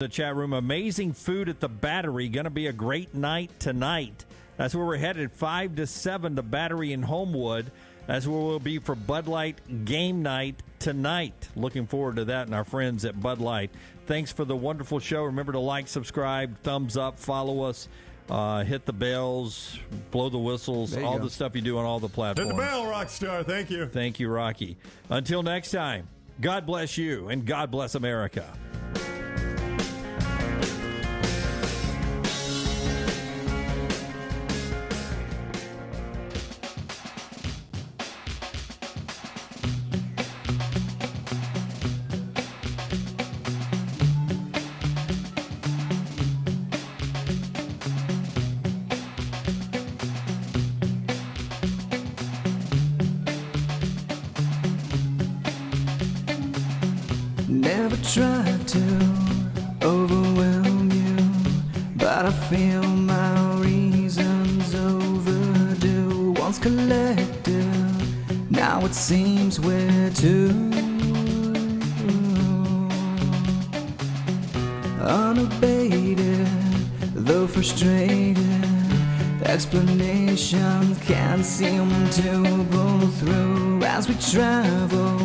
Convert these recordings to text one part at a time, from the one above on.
The chat room, amazing food at the Battery. Going to be a great night tonight. That's where we're headed, 5 to 7, the Battery in Homewood. That's where we'll be for Bud Light game night tonight. Looking forward to that and our friends at Bud Light. Thanks for the wonderful show. Remember to like, subscribe, thumbs up, follow us, hit the bells, blow the whistles, all the stuff you do on all the platforms. Hit the bell, Rockstar. Thank you. Thank you, Rocky. Until next time, God bless you and God bless America. Never tried to overwhelm you, but I feel my reasons overdue. Once collected, now it seems we're two. Unabated, though frustrated, explanations can't seem to pull through as we travel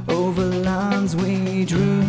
over lines we drew.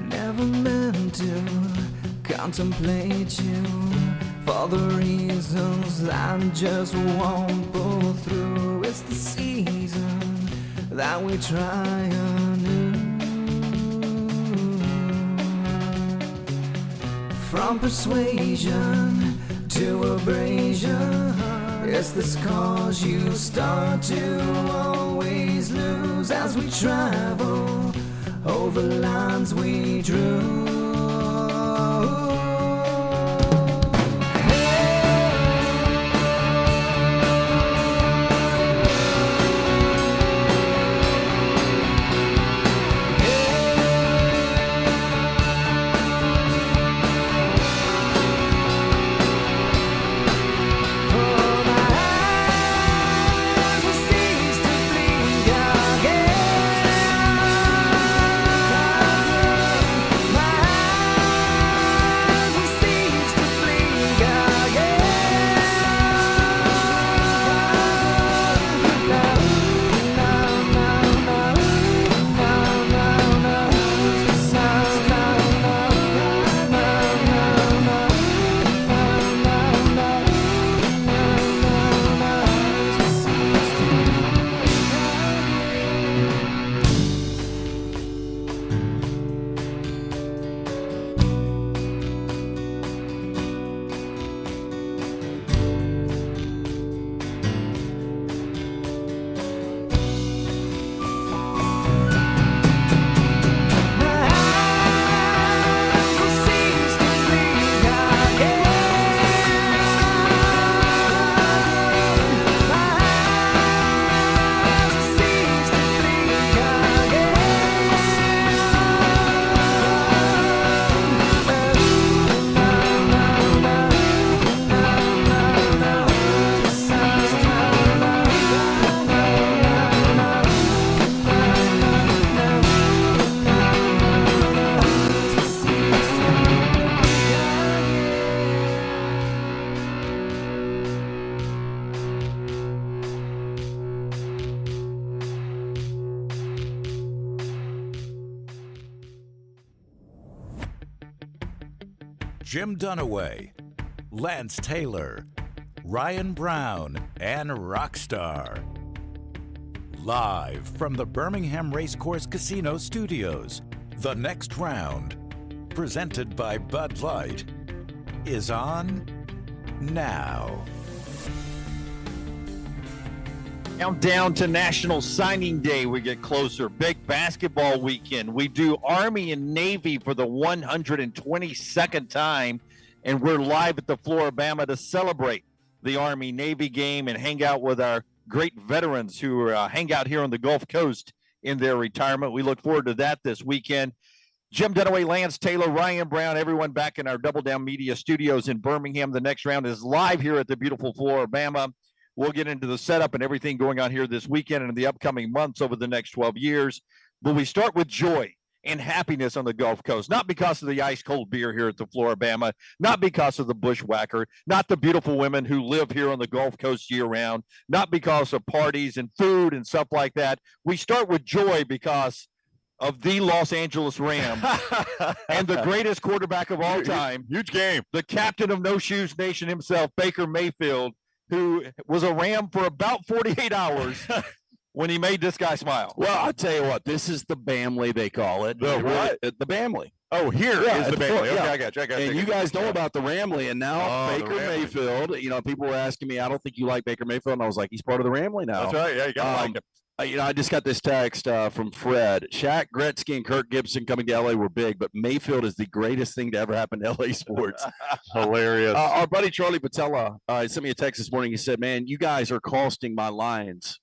Never meant to contemplate you for the reasons I just won't pull through. It's the season that we try anew. From persuasion to abrasion, it's this cause you start to always lose as we travel over lines we drew. Jim Dunaway, Lance Taylor, Ryan Brown, and Rockstar. Live from the Birmingham Racecourse Casino Studios, The next round, presented by Bud Light, is on now. Countdown to National Signing Day. We get closer. Big basketball weekend. We do Army and Navy for the 122nd time, and we're live at the Floribama to celebrate the Army-Navy game and hang out with our great veterans who hang out here on the Gulf Coast in their retirement. We look forward to that this weekend. Jim Dunaway, Lance Taylor, Ryan Brown, everyone back in our Double Down Media studios in Birmingham. The next round is live here at the beautiful Floribama. We'll get into the setup and everything going on here this weekend and in the upcoming months over the next 12 years. But we start with joy and happiness on the Gulf Coast, not because of the ice-cold beer here at the Floribama, not because of the bushwhacker, not the beautiful women who live here on the Gulf Coast year-round, not because of parties and food and stuff like that. We start with joy because of the Los Angeles Rams and the greatest quarterback of all time. Huge game. The captain of No Shoes Nation himself, Baker Mayfield, who was a Ram for about 48 hours when he made this guy smile. Well, I'll tell you what, this is the Bamley, they call it. The what? The Bamley. Oh, here is the Bailey. Okay, I got you. And you guys know about the Ramley, and now Baker Ramley. Mayfield. You know, people were asking me, I don't think you like Baker Mayfield, and I was like, he's part of the Ramley now. That's right. Yeah, you got to like him. You know, I just got this text from Fred. Shaq, Gretzky, and Kirk Gibson coming to LA were big, but Mayfield is the greatest thing to ever happen to LA sports. Hilarious. Our buddy Charlie Patella sent me a text this morning. He said, man, you guys are costing my Lions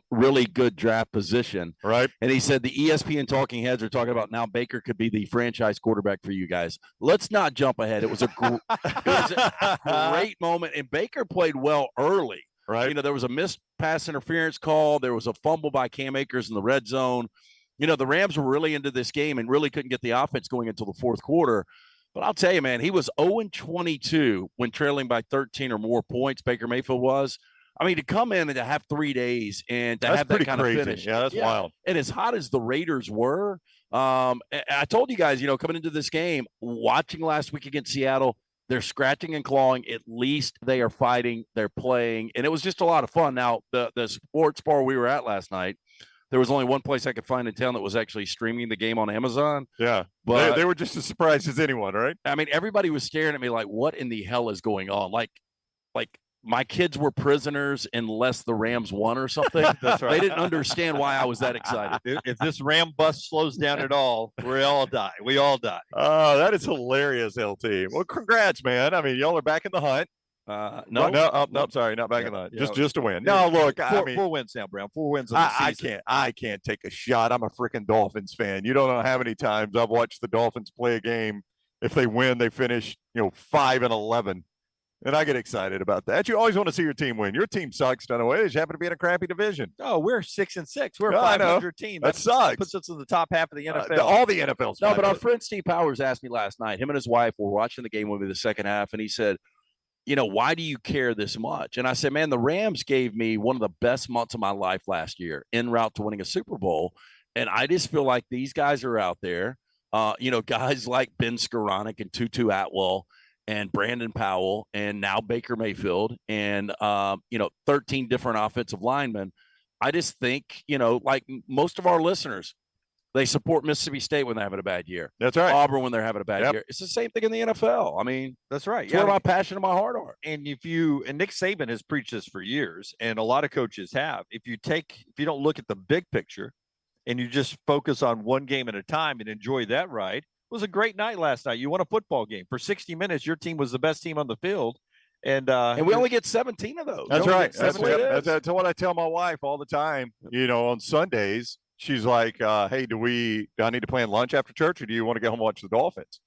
really good draft position. Right. And he said the ESPN talking heads are talking about now Baker could be the franchise quarterback for you guys. Let's not jump ahead. It was a great moment, and Baker played well early. Right. You know, there was a missed pass interference call. There was a fumble by Cam Akers in the red zone. You know, the Rams were really into this game and really couldn't get the offense going until the fourth quarter. But I'll tell you, man, he was 0-22 when trailing by 13 or more points, Baker Mayfield was. I mean, to come in and to have 3 days and to have that kind of finish. Yeah, that's wild. And as hot as the Raiders were, I told you guys, you know, coming into this game, watching last week against Seattle, they're scratching and clawing. At least they are fighting. They're playing. And it was just a lot of fun. Now, the sports bar we were at last night, there was only one place I could find in town that was actually streaming the game on Amazon. Yeah. But they were just as surprised as anyone, right? I mean, everybody was staring at me like, what in the hell is going on? Like my kids were prisoners unless the Rams won or something. That's right. They didn't understand why I was that excited. If this Ram bus slows down at all, we all die. We all die. Oh, that is hilarious, LT. Well, congrats, man. I mean, y'all are back in the hunt. No, sorry, not back in the hunt. Just to win. No, look, four wins now, Brown. 4 wins. I can't take a shot. I'm a freaking Dolphins fan. You don't know how many times I've watched the Dolphins play a game. If they win, they finish, 5-11. And I get excited about that. You always want to see your team win. Your team sucks, Dunaway. They just happen to be in a crappy division. Oh, we're 6-6. We're a 500 team. That sucks. Puts us in the top half of the NFL. All the NFL's. No, but our friend Steve Powers asked me last night. Him and his wife were watching the game with me the second half, and he said, why do you care this much? And I said, man, the Rams gave me one of the best months of my life last year en route to winning a Super Bowl. And I just feel like these guys are out there, guys like Ben Skoranek and Tutu Atwell and Brandon Powell and now Baker Mayfield and, 13 different offensive linemen. I just think, like most of our listeners, they support Mississippi State when they're having a bad year. That's right. Auburn when they're having a bad year. It's the same thing in the NFL. I mean, that's right. It's where my passion and my heart are. And Nick Saban has preached this for years, and a lot of coaches have. If you don't look at the big picture and you just focus on one game at a time and enjoy that ride, it was a great night last night. You won a football game. For 60 minutes, your team was the best team on the field. And we only get 17 of those. That's right. That's what I tell my wife all the time. On Sundays, she's like, hey, do I need to plan lunch after church, or do you want to get home and watch the Dolphins?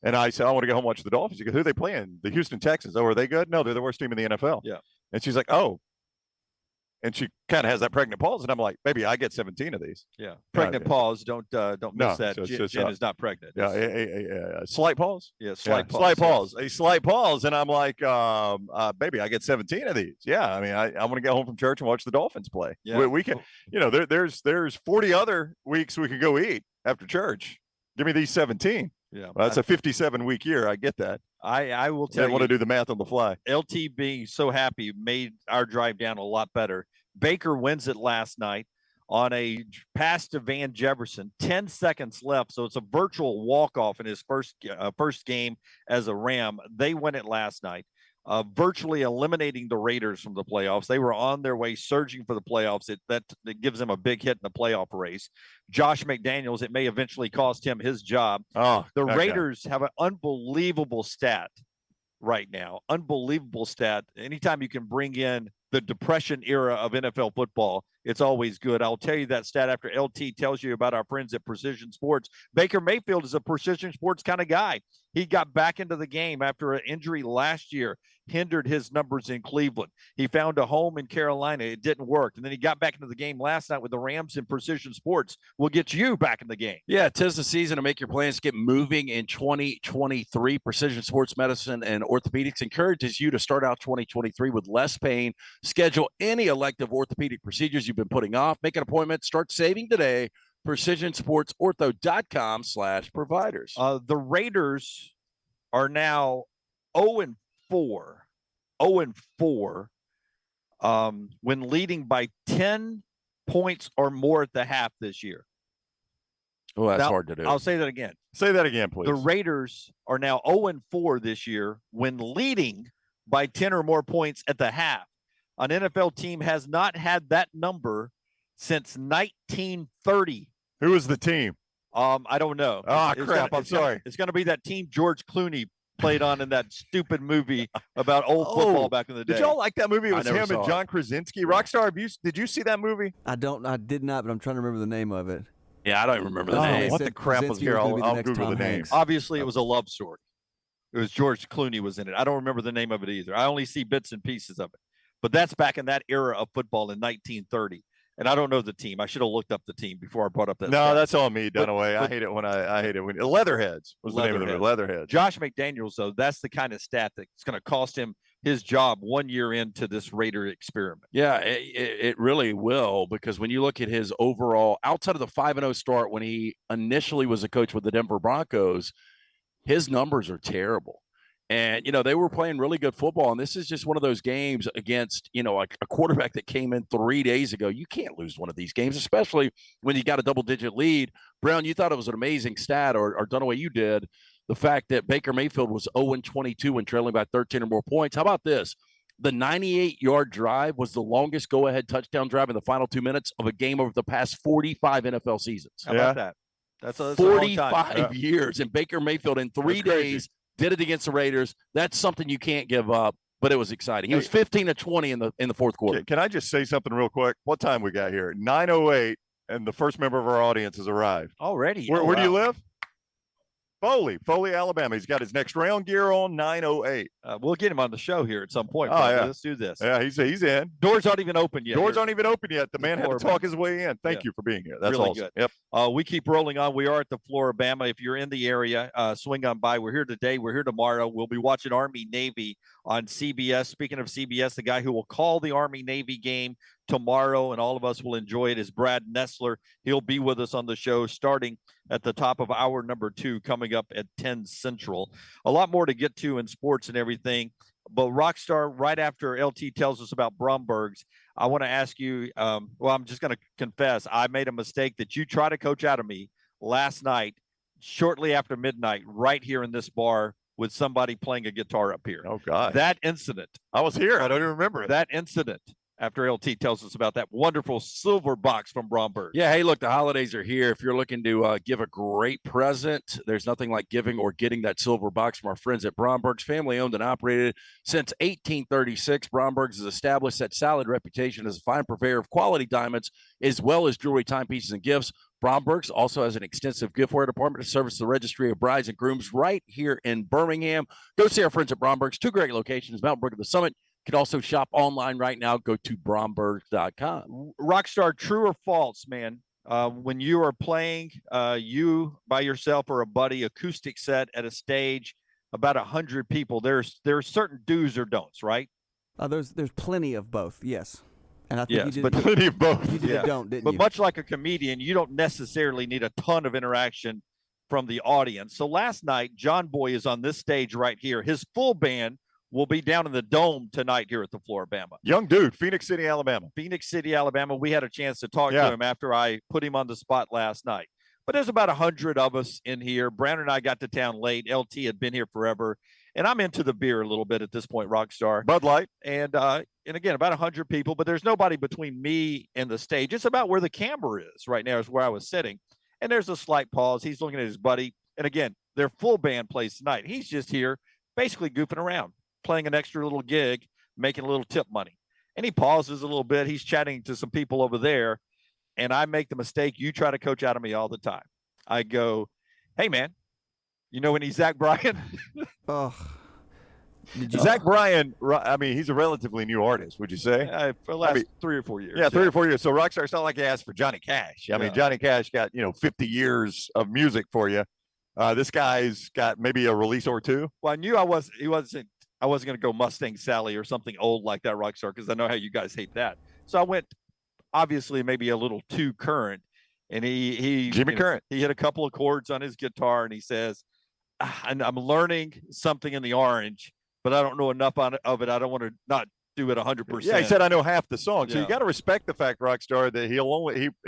And I said, I want to get home and watch the Dolphins. She goes, who are they playing? The Houston Texans. Oh, are they good? No, they're the worst team in the NFL. Yeah. And she's like, oh. And she kind of has that pregnant pause, and I'm like, baby, I get 17 of these. Yeah, pregnant pause. Don't miss that. Jen is not pregnant. Yeah, a slight pause. Yeah, slight pause. A slight pause, and I'm like, baby, I get 17 of these. Yeah, I mean, I want to get home from church and watch the Dolphins play. Yeah, we can. There's 40 other weeks we could go eat after church. Give me these 17. Yeah, well, that's a 57-week year. I get that. I will tell you. I want to do the math on the fly. LT being so happy made our drive down a lot better. Baker wins it last night. on a pass to Van Jefferson, 10 seconds left. So it's a virtual walk-off in his first game as a Ram. They win it last night, virtually eliminating the Raiders from the playoffs. They were on their way surging for the playoffs. That gives them a big hit in the playoff race. Josh McDaniels, it may eventually cost him his job. The Raiders have an unbelievable stat right now. Unbelievable stat. Anytime you can bring in the depression era of NFL football, it's always good. I'll tell you that stat after LT tells you about our friends at Precision Sports. Baker Mayfield is a Precision Sports kind of guy. He got back into the game after an injury last year, hindered his numbers in Cleveland. He found a home in Carolina. It didn't work. And then he got back into the game last night with the Rams, and Precision Sports will get you back in the game. Yeah, 'tis the season to make your plans get moving in 2023. Precision Sports Medicine and Orthopedics encourages you to start out 2023 with less pain. Schedule any elective orthopedic procedures you've been putting off. Make an appointment. Start saving today. PrecisionSportsOrtho.com/providers. The Raiders are now 0-4. 0-4 when leading by 10 points or more at the half this year. Oh, that's now, hard to do. I'll say that again. Say that again, please. The Raiders are now 0-4 this year when leading by 10 or more points at the half. An NFL team has not had that number since 1930. Who is the team? I don't know. Crap. I'm sorry. It's going to be that team George Clooney played on in that stupid movie about old football back in the day. Did y'all like that movie? It was him and John it. Krasinski. Rockstar, did you see that movie? I did not, but I'm trying to remember the name of it. Yeah, I don't even remember the name. What the crap was here? I'll Google the name. Obviously, it was a love story. It was George Clooney was in it. I don't remember the name of it either. I only see bits and pieces of it. But that's back in that era of football in 1930. And I don't know the team. I should have looked up the team before I brought up that. No, that's all me, Dunaway. I hate it when Leatherheads was the name of it. Leatherheads. Josh McDaniels, though, that's the kind of stat that's going to cost him his job 1 year into this Raider experiment. Yeah, it really will, because when you look at his overall, outside of the 5-0 start when he initially was a coach with the Denver Broncos, his numbers are terrible. And, they were playing really good football. And this is just one of those games against, a quarterback that came in 3 days ago. You can't lose one of these games, especially when you got a double-digit lead. Brown, you thought it was an amazing stat, or Dunaway, you did, the fact that Baker Mayfield was 0-22 when trailing by 13 or more points. How about this? The 98-yard drive was the longest go-ahead touchdown drive in the final 2 minutes of a game over the past 45 NFL seasons. How about that? That's 45 years. And Baker Mayfield in 3 days did it against the Raiders. That's something you can't give up, but it was exciting. He was 15-20 in the fourth quarter. Can I just say something real quick? What time we got here? 9:08, and the first member of our audience has arrived. Already? Where do you live? Foley, Alabama. He's got his next round gear on. 9:08. We'll get him on the show here at some point. Yeah. Let's do this. Yeah, he's in. Doors aren't even open yet. Doors aren't even open yet. The man had to talk his way in. Thank you for being here. That's really awesome. Good. Yep. We keep rolling on. We are at the Floribama. If you're in the area, swing on by. We're here today. We're here tomorrow. We'll be watching Army-Navy on CBS. Speaking of CBS, the guy who will call the Army-Navy game tomorrow, and all of us will enjoy it, is Brad Nessler. He'll be with us on the show starting at the top of hour number 2, coming up at 10 Central. A lot more to get to in sports and everything. But Rockstar, right after LT tells us about Bromberg's, I want to ask you, I'm just going to confess, I made a mistake that you tried to coach out of me last night, shortly after midnight, right here in this bar with somebody playing a guitar up here. Oh, God. That incident. I was here. I don't even remember it. That incident. After LT tells us about that wonderful silver box from Bromberg. Yeah, hey, look, the holidays are here. If you're looking to give a great present, there's nothing like giving or getting that silver box from our friends at Bromberg's, family owned and operated since 1836. Bromberg's has established that solid reputation as a fine purveyor of quality diamonds, as well as jewelry, timepieces, and gifts. Bromberg's also has an extensive giftware department to service the registry of brides and grooms right here in Birmingham. Go see our friends at Bromberg's. 2 great locations, Mountain Brook and the Summit. You can also shop online right now. Go to bromberg.com. Rockstar, true or false, man? When you are playing, you by yourself or a buddy, acoustic set at a stage, about 100 people, there are certain do's or don'ts, right? There's plenty of both, yes. And I think you did, but plenty of both. You did a don't, didn't but you? Much like a comedian, you don't necessarily need a ton of interaction from the audience. So last night, John Boy is on this stage right here. His full band will be down in the Dome tonight here at the Floribama. Young dude, Phoenix City, Alabama. Phoenix City, Alabama. We had a chance to talk Yeah. to him after I put him on the spot last night. But there's about 100 of us in here. Brandon and I got to town late. LT had been here forever. And I'm into the beer a little bit at this point, Rockstar. Bud Light. And again, about 100 people, but there's nobody between me and the stage. It's about where the camera is right now is where I was sitting. And there's a slight pause. He's looking at his buddy. And again, their full band plays tonight. He's just here basically goofing around, playing an extra little gig, making a little tip money. And he pauses a little bit. He's chatting to some people over there. And I make the mistake you try to coach out of me all the time. I go, hey, man, you know any Zach Bryan? Oh. Zach Bryan, I mean, he's a relatively new artist, would you say? For the last 3 or 4 years. Yeah, 3 or 4 years. So Rockstar, it's not like you asked for Johnny Cash. I mean, Johnny Cash got, 50 years of music for you. This guy's got maybe a release or two. Well, I knew I wasn't going to go Mustang Sally or something old like that, Rockstar, because I know how you guys hate that. So I went obviously maybe a little too current. And he Jimmy Current. He hit a couple of chords on his guitar and he says, I'm learning something in the orange, but I don't know enough of it. I don't want to not do it 100%. Yeah, he said I know half the song. So Yeah. you got to respect the fact, Rockstar, that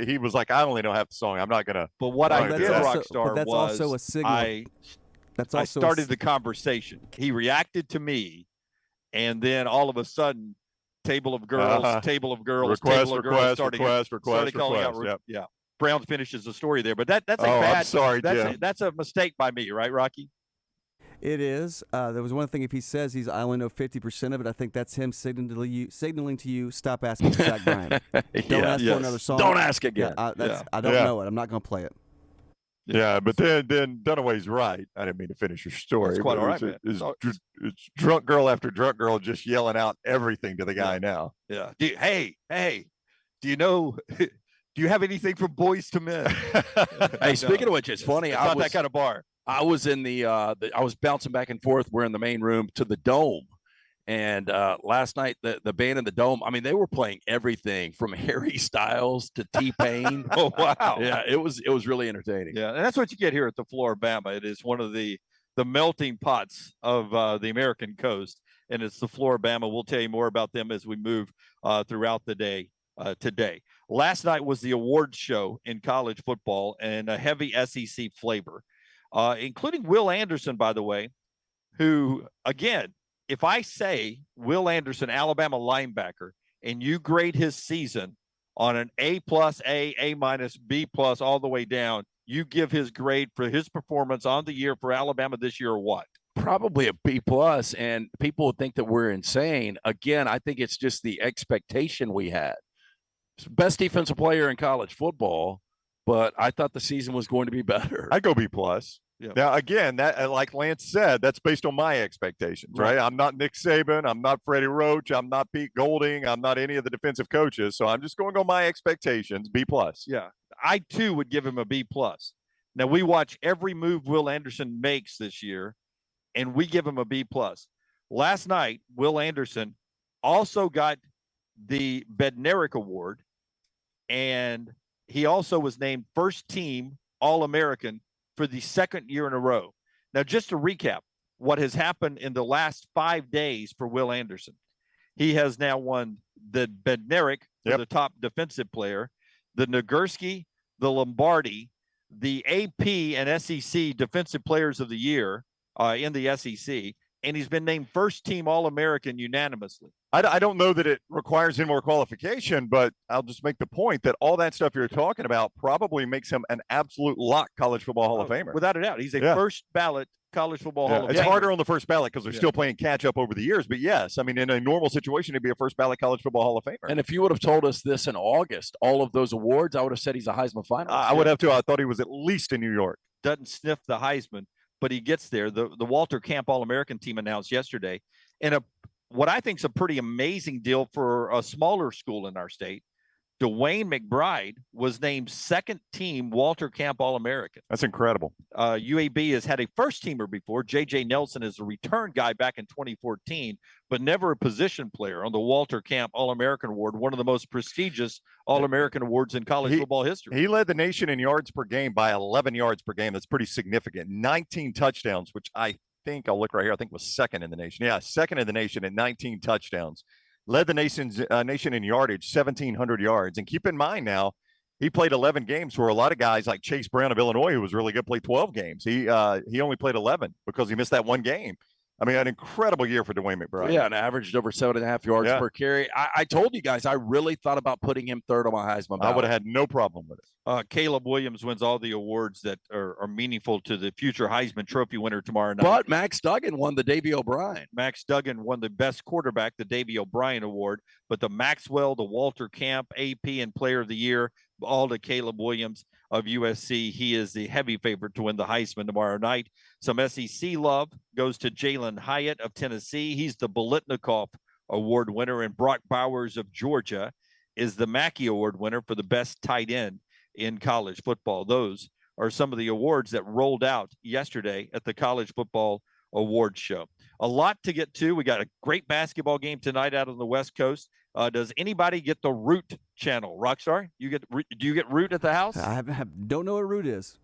he was like, I only know half the song. I'm not gonna. But what I did, Rockstar, that's was also a signal. I started the conversation. He reacted to me, and then all of a sudden, table of girls, request, table of girls started calling out. Yep. Yeah, Brown finishes the story there, but that's a I'm bad. sorry, Jim. That's a mistake by me, right, Rocky? It is. There was one thing. If he says I only know 50% of it, I think that's him signaling to you, stop asking for Zach Bryan. Don't ask for another song. Don't ask again. I don't know it. I'm not going to play it. Yeah, but then Dunaway's right. I didn't mean to finish your story. That's quite all right, man. It's drunk girl after drunk girl just yelling out everything to the guy now. Yeah. Hey, do you know? Do you have anything from Boys to Men? Hey, speaking of which, it's funny. It's not that kind of bar. I was in I was bouncing back and forth. We're in the main room to the Dome. And last night, the band in the Dome, I mean, they were playing everything from Harry Styles to T-Pain. Oh, wow. Yeah, it was really entertaining. Yeah, and that's what you get here at the Floribama. It is one of the melting pots of the American coast, and it's the Floribama. We'll tell you more about them as we move throughout the day today. Last night was the awards show in college football and a heavy SEC flavor, including Will Anderson, by the way, who, again, if I say Will Anderson, Alabama linebacker, and you grade his season on an A+, A-, B+, all the way down, you give his grade for his performance on the year for Alabama this year or what? Probably a B+, and people would think that we're insane. Again, I think it's just the expectation we had. Best defensive player in college football, but I thought the season was going to be better. I go B+. Yeah. Now, again, that like Lance said, that's based on my expectations, right? I'm not Nick Saban. I'm not Freddie Roach. I'm not Pete Golding. I'm not any of the defensive coaches. So I'm just going on my expectations, B+. Yeah, I, too, would give him a B+. Now, we watch every move Will Anderson makes this year, and we give him a B+. Last night, Will Anderson also got the Bednarik Award, and he also was named first team All-American for the second year in a row. Now, just to recap what has happened in the last 5 days for Will Anderson. He has now won the Bednarik for the top defensive player, the Nagurski, the Lombardi, the AP and SEC Defensive Players of the Year in the SEC, and he's been named first team All-American unanimously. I don't know that it requires any more qualification, but I'll just make the point that all that stuff you're talking about probably makes him an absolute lock college football Hall of Famer. Without a doubt. He's a first ballot college football Hall of Famer. It's harder on the first ballot because they're still playing catch up over the years. But yes, I mean, in a normal situation, he'd be a first ballot college football Hall of Famer. And if you would have told us this in August, all of those awards, I would have said he's a Heisman finalist. I would have too. I thought he was at least in New York. Doesn't sniff the Heisman, but he gets there. The Walter Camp All-American team announced yesterday, and what I think is a pretty amazing deal for a smaller school in our state. Dwayne McBride was named second team Walter Camp All-American. That's incredible. UAB has had a first teamer before. J.J. Nelson is a return guy back in 2014, but never a position player on the Walter Camp All-American Award, one of the most prestigious All-American awards in college football history. He led the nation in yards per game by 11 yards per game. That's pretty significant. 19 touchdowns, which I think I'll look right here. I think was second in the nation. Yeah, second in the nation at 19 touchdowns. Led the nation in yardage, 1,700 yards. And keep in mind now, he played 11 games where a lot of guys like Chase Brown of Illinois, who was really good, played 12 games. He only played 11 because he missed that one game. I mean, an incredible year for Dwayne McBride. Yeah, and averaged over 7.5 yards per carry. I told you guys I really thought about putting him third on my Heisman ballot. I would have had no problem with it. Caleb Williams wins all the awards that are meaningful to the future Heisman Trophy winner tomorrow night. But Max Duggan won the Davy O'Brien. Max Duggan won the best quarterback, the Davy O'Brien Award. But the Maxwell, the Walter Camp, AP, and Player of the Year, all to Caleb Williams of USC. He is the heavy favorite to win the Heisman tomorrow night. Some SEC love goes to Jalen Hyatt of Tennessee. He's the Bolitnikoff Award winner, and Brock Bowers of Georgia is the Mackey Award winner for the best tight end in college football. Those are some of the awards that rolled out yesterday at the College Football Awards Show. A lot to get to. We got a great basketball game tonight out on the West Coast. Does anybody get the Root channel? Rockstar, do you get Root at the house? I don't know what Root is.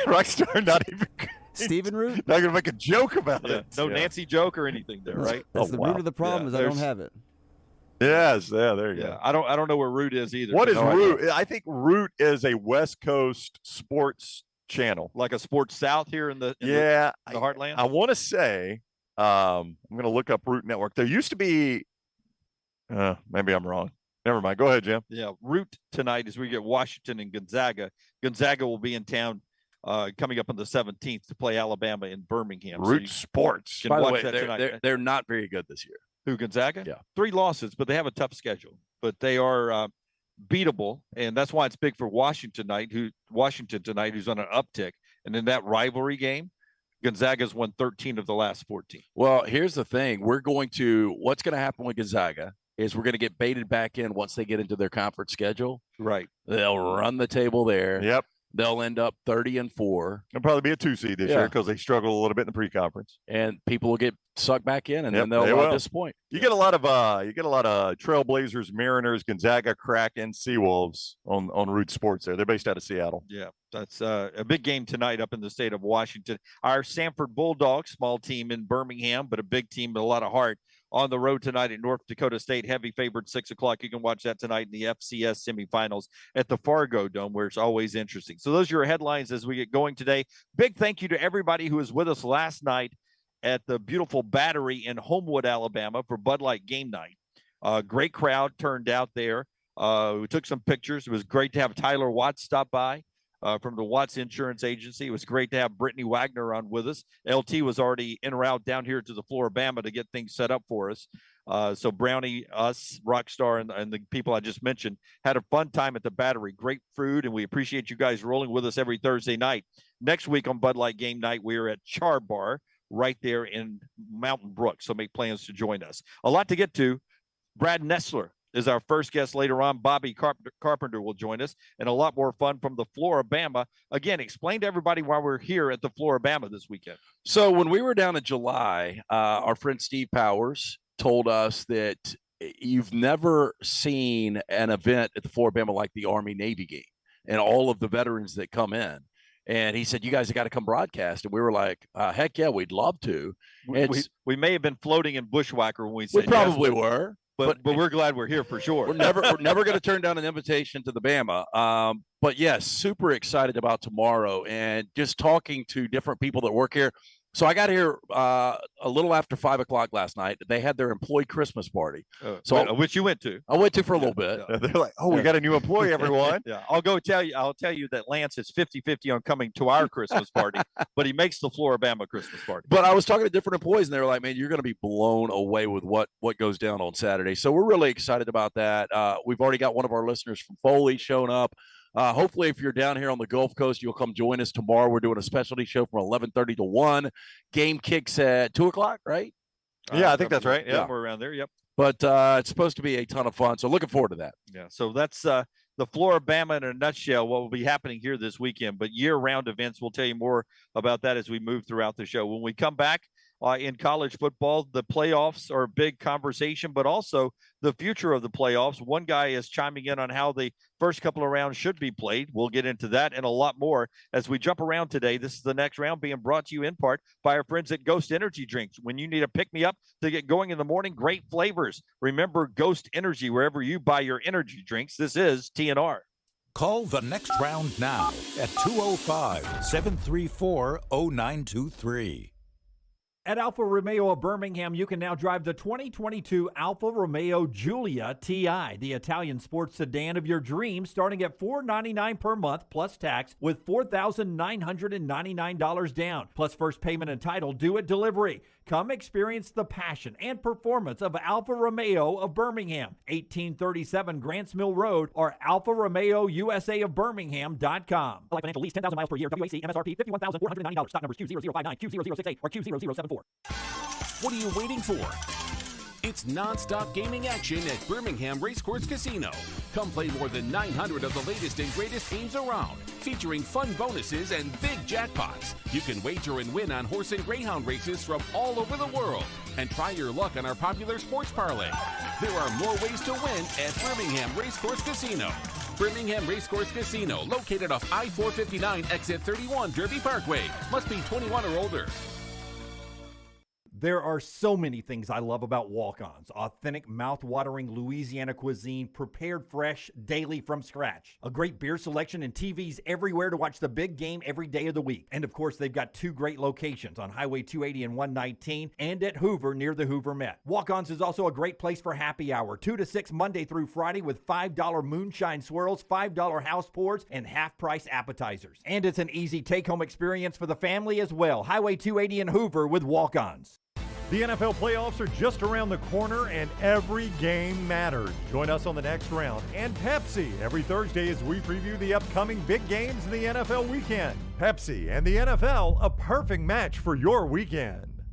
Rockstar, not even Stephen Root? Not gonna make a joke about it. No Nancy joke or anything there, right? That's the root of the problem is I don't have it. Yes, there you go. I don't know where Root is either. What is Root? I think Root is a West Coast sports channel, like a Sports South here in the heartland. I want to say I'm going to look up Root Network. There used to be. Maybe I'm wrong. Never mind. Go ahead, Jim. Yeah, Root tonight as we get Washington and Gonzaga. Gonzaga will be in town coming up on the 17th to play Alabama in Birmingham. Root Sports. By the way, they're not very good this year. Who, Gonzaga? Yeah. 3 losses, but they have a tough schedule. But they are beatable, and that's why it's big for Washington tonight, who's on an uptick. And in that rivalry game, Gonzaga's won 13 of the last 14. Well, here's the thing. What's going to happen with Gonzaga is we're going to get baited back in once they get into their conference schedule. Right. They'll run the table there. Yep. They'll end up 30-4. They'll probably be a 2 seed this year because they struggled a little bit in the pre-conference. And people will get sucked back in, and then they'll disappoint. You get a lot of Trailblazers, Mariners, Gonzaga, Kraken, Seawolves on Root Sports there. They're based out of Seattle. Yeah, that's a big game tonight up in the state of Washington. Our Sanford Bulldogs, small team in Birmingham, but a big team with a lot of heart, on the road tonight at North Dakota State. Heavy favorite, 6 o'clock. You can watch that tonight in the FCS semifinals at the Fargo Dome, where it's always interesting. So those are your headlines as we get going today. Big thank you to everybody who was with us last night at the beautiful Battery in Homewood, Alabama for Bud Light game night. Great crowd turned out there. We took some pictures. It was great to have Tyler Watts stop by from the Watts Insurance Agency. It was great to have Brittany Wagner on with us. LT was already en route down here to the Floribama to get things set up for us. So Brownie, us, Rockstar, and the people I just mentioned had a fun time at the Battery. Great food, and we appreciate you guys rolling with us every Thursday night. Next week on Bud Light game night, we are at Char Bar right there in Mountain Brook, so make plans to join us. A lot to get to. Brad Nessler is our first guest later on. Bobby Carpenter will join us, and a lot more fun from the Floribama. Again, explain to everybody why we're here at the Floribama this weekend. So when we were down in July, our friend Steve Powers told us that you've never seen an event at the Floribama like the Army-Navy game and all of the veterans that come in. And he said, you guys have got to come broadcast. And we were like, heck yeah, we'd love to. We may have been floating in Bushwhacker when we said we probably were. But we're glad we're here for sure. We're never going to turn down an invitation to the Bama. But yes, super excited about tomorrow and just talking to different people that work here. So I got here a little after 5 o'clock last night. They had their employee Christmas party. Which you went to. I went to for a little bit. Yeah. They're like, we got a new employee, everyone. Yeah, I'll tell you that Lance is 50-50 on coming to our Christmas party, but he makes the Floribama Christmas party. But I was talking to different employees, and they were like, man, you're going to be blown away with what goes down on Saturday. So we're really excited about that. We've already got one of our listeners from Foley showing up. Hopefully, if you're down here on the Gulf Coast, you'll come join us tomorrow. We're doing a specialty show from 11:30 to 1. Game kicks at 2 o'clock, right? Yeah, I think that's right. Yeah, we're around there. Yep. But it's supposed to be a ton of fun. So looking forward to that. Yeah. So that's the Floribama in a nutshell, what will be happening here this weekend. But year-round events, we'll tell you more about that as we move throughout the show. When we come back in college football. The playoffs are a big conversation, but also the future of the playoffs. One guy is chiming in on how the first couple of rounds should be played. We'll get into that and a lot more as we jump around today. This is the next round being brought to you in part by our friends at Ghost Energy Drinks. When you need a pick-me-up to get going in the morning, great flavors. Remember Ghost Energy wherever you buy your energy drinks. This is TNR. Call the next round now at 205-734-0923. At Alfa Romeo of Birmingham, you can now drive the 2022 Alfa Romeo Giulia TI, the Italian sports sedan of your dreams, starting at $499 per month plus tax with $4,999 down, plus first payment and title due at delivery. Come experience the passion and performance of Alfa Romeo of Birmingham, 1837 Grants Mill Road, or Alfa Romeo USA of Birmingham.com. Like financial lease, 10,000 miles per year, WAC, MSRP, $51,490. Stock numbers Q0059, Q0068, or Q0074. What are you waiting for? It's non-stop gaming action at Birmingham Racecourse Casino. Come play more than 900 of the latest and greatest games around, featuring fun bonuses and big jackpots. You can wager and win on horse and greyhound races from all over the world. And try your luck on our popular sports parlay. There are more ways to win at Birmingham Racecourse Casino. Birmingham Racecourse Casino, located off I-459, exit 31, Derby Parkway. Must be 21 or older. There are so many things I love about walk-ons. Authentic, mouth-watering Louisiana cuisine, prepared fresh, daily from scratch. A great beer selection and TVs everywhere to watch the big game every day of the week. And of course, they've got two great locations on Highway 280 and 119 and at Hoover near the Hoover Met. Walk-ons is also a great place for happy hour, 2 to 6 Monday through Friday with $5 moonshine swirls, $5 house pours, and half-price appetizers. And it's an easy take-home experience for the family as well. Highway 280 and Hoover with walk-ons. The NFL playoffs are just around the corner and every game matters. Join us on the next round and Pepsi every Thursday as we preview the upcoming big games in the NFL weekend. Pepsi and the NFL, a perfect match for your weekend.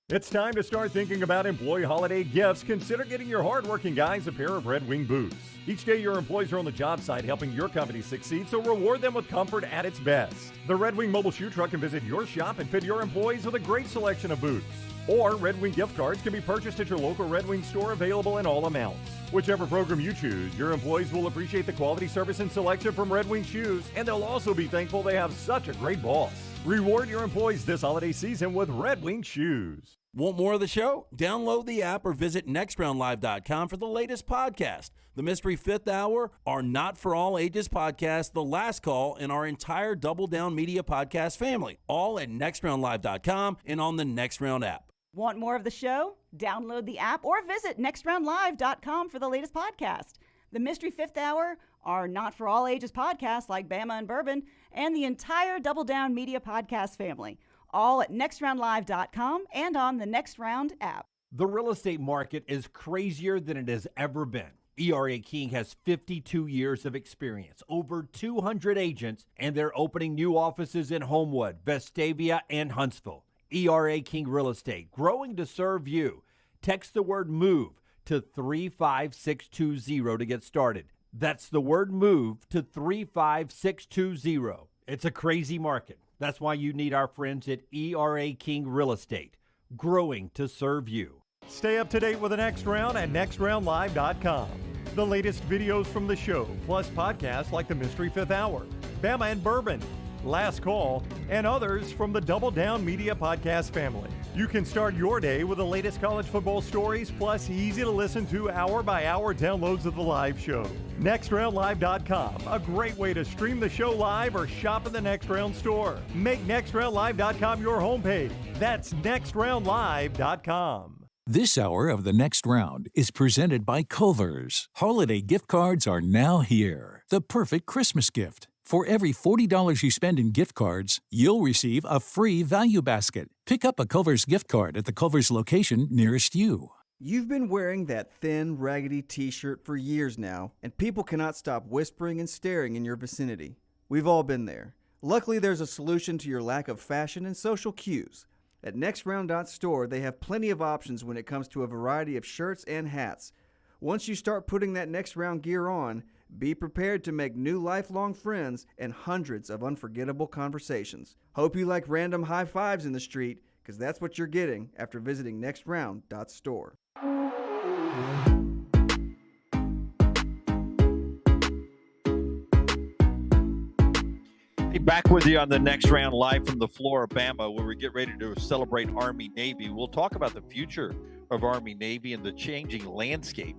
It's time to start thinking about employee holiday gifts. Consider getting your hardworking guys a pair of Red Wing boots. Each day your employees are on the job site helping your company succeed, so reward them with comfort at its best. The Red Wing mobile shoe truck can visit your shop and fit your employees with a great selection of boots. Or Red Wing gift cards can be purchased at your local Red Wing store, available in all amounts. Whichever program you choose, your employees will appreciate the quality, service, and selection from Red Wing shoes, and they'll also be thankful they have such a great boss. Reward your employees this holiday season with Red Wing shoes. Want more of the show? Download the app or visit nextroundlive.com for the latest podcast. The Mystery Fifth Hour, our Not For All Ages podcast, The Last Call, and our entire Double Down Media podcast family. All at nextroundlive.com and on the Next Round app. Want more of the show? Download the app or visit nextroundlive.com for the latest podcast. The Mystery Fifth Hour, our Not For All Ages podcast like Bama and Bourbon, and the entire Double Down Media podcast family. All at nextroundlive.com and on the Next Round app. The real estate market is crazier than it has ever been. ERA King has 52 years of experience, over 200 agents, and they're opening new offices in Homewood, Vestavia, and Huntsville. ERA King Real Estate, growing to serve you. Text the word MOVE to 35620 to get started. That's the word MOVE to 35620. It's a crazy market. That's why you need our friends at ERA King Real Estate, growing to serve you. Stay up to date with the Next Round at nextroundlive.com. The latest videos from the show, plus podcasts like the Mystery Fifth Hour, Bama and Bourbon, Last Call, and others from the Double Down Media podcast family. You can start your day with the latest college football stories, plus easy to listen to hour-by-hour downloads of the live show. NextRoundLive.com, a great way to stream the show live or shop in the Next Round store. Make NextRoundLive.com your homepage. That's NextRoundLive.com. This hour of the Next Round is presented by Culver's. Holiday gift cards are now here. The perfect Christmas gift. For every $40 you spend in gift cards, you'll receive a free value basket. Pick up a Culver's gift card at the Culver's location nearest you. You've been wearing that thin, raggedy t-shirt for years now, and people cannot stop whispering and staring in your vicinity. We've all been there. Luckily, there's a solution to your lack of fashion and social cues. At NextRound.store, they have plenty of options when it comes to a variety of shirts and hats. Once you start putting that Next Round gear on, be prepared to make new lifelong friends and hundreds of unforgettable conversations. Hope you like random high fives in the street, because that's what you're getting after visiting nextround.store. Hey, back with you on the Next Round live from the floor of Bama, where we get ready to celebrate Army-Navy. We'll talk about the future of Army-Navy and the changing landscape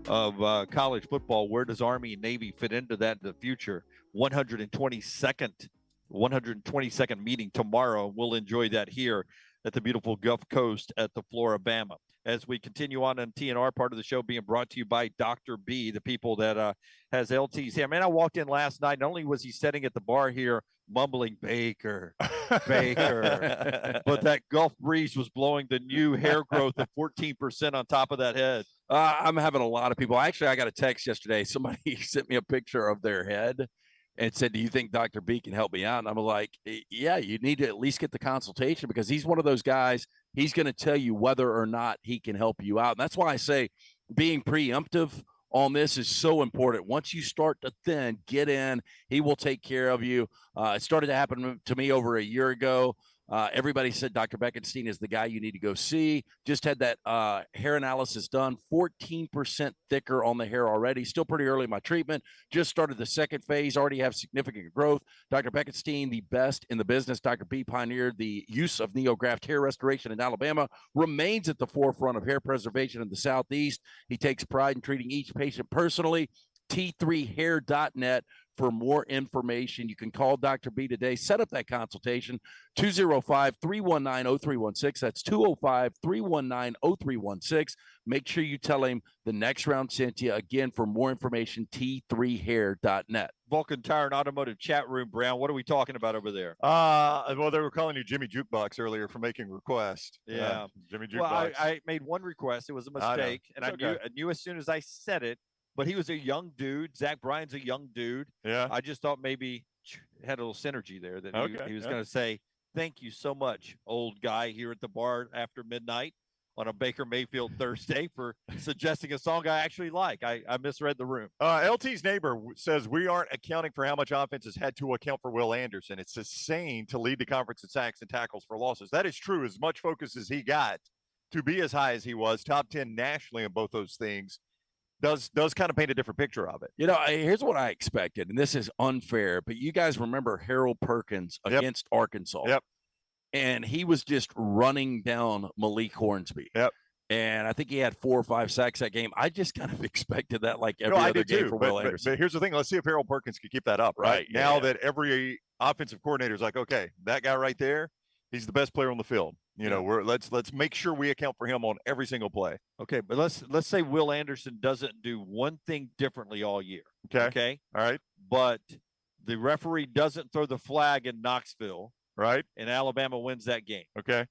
of college football. Where does Army and Navy fit into that in the future? 122nd meeting tomorrow. We'll enjoy that here at the beautiful Gulf Coast at the floor of Bama. As we continue on TNR, part of the show being brought to you by Dr. B, the people that has LT's here. Man, I walked in last night. Not only was he sitting at the bar here mumbling Baker, Baker, but that Gulf breeze was blowing the new hair growth of 14% on top of that head. I'm having a lot of people. Actually, I got a text yesterday. Somebody sent me a picture of their head and said, do you think Dr. B can help me out? And I'm like, yeah, you need to at least get the consultation, because he's one of those guys. He's going to tell you whether or not he can help you out. And that's why I say being preemptive on this is so important. Once you start to thin, get in, he will take care of you. It started to happen to me over a year ago. Everybody said Dr. Beckenstein is the guy you need to go see. Just had that hair analysis done, 14% thicker on the hair already. Still pretty early in my treatment. Just started the second phase, already have significant growth. Dr. Beckenstein, the best in the business. Dr. B pioneered the use of NeoGraft hair restoration in Alabama, remains at the forefront of hair preservation in the Southeast. He takes pride in treating each patient personally. T3hair.net for more information. You can call Dr. B today. Set up that consultation, 205-319-0316. That's 205-319-0316. Make sure you tell him the Next Round sent you. Again, for more information, T3hair.net. Vulcan Tire and Automotive chat room, Brown. What are we talking about over there? Well, they were calling you Jimmy Jukebox earlier for making requests. Yeah. Jimmy Jukebox. Well, I made one request. It was a mistake, and I knew as soon as I said it. But he was a young dude. Zach Bryan's a young dude. Yeah. I just thought maybe had a little synergy there that he was going to say, thank you so much, old guy here at the bar after midnight on a Baker Mayfield Thursday, for suggesting a song I actually like. I misread the room. LT's neighbor says we aren't accounting for how much offense has had to account for Will Anderson. It's insane to lead the conference in sacks and tackles for losses. That is true. As much focus as he got to be as high as he was, top 10 nationally in both those things, does kind of paint a different picture of it. You know, here's what I expected, and this is unfair, but you guys remember Harold Perkins against Arkansas. Yep. And he was just running down Malik Hornsby. Yep. And I think he had 4 or 5 sacks that game. I just kind of expected that like every other game for Will Anderson. But here's the thing. Let's see if Harold Perkins can keep that up, right? Now that every offensive coordinator is like, okay, that guy right there, he's the best player on the field. You know, let's make sure we account for him on every single play. Okay, but let's say Will Anderson doesn't do one thing differently all year. Okay. All right. But the referee doesn't throw the flag in Knoxville. Right. And Alabama wins that game. Okay.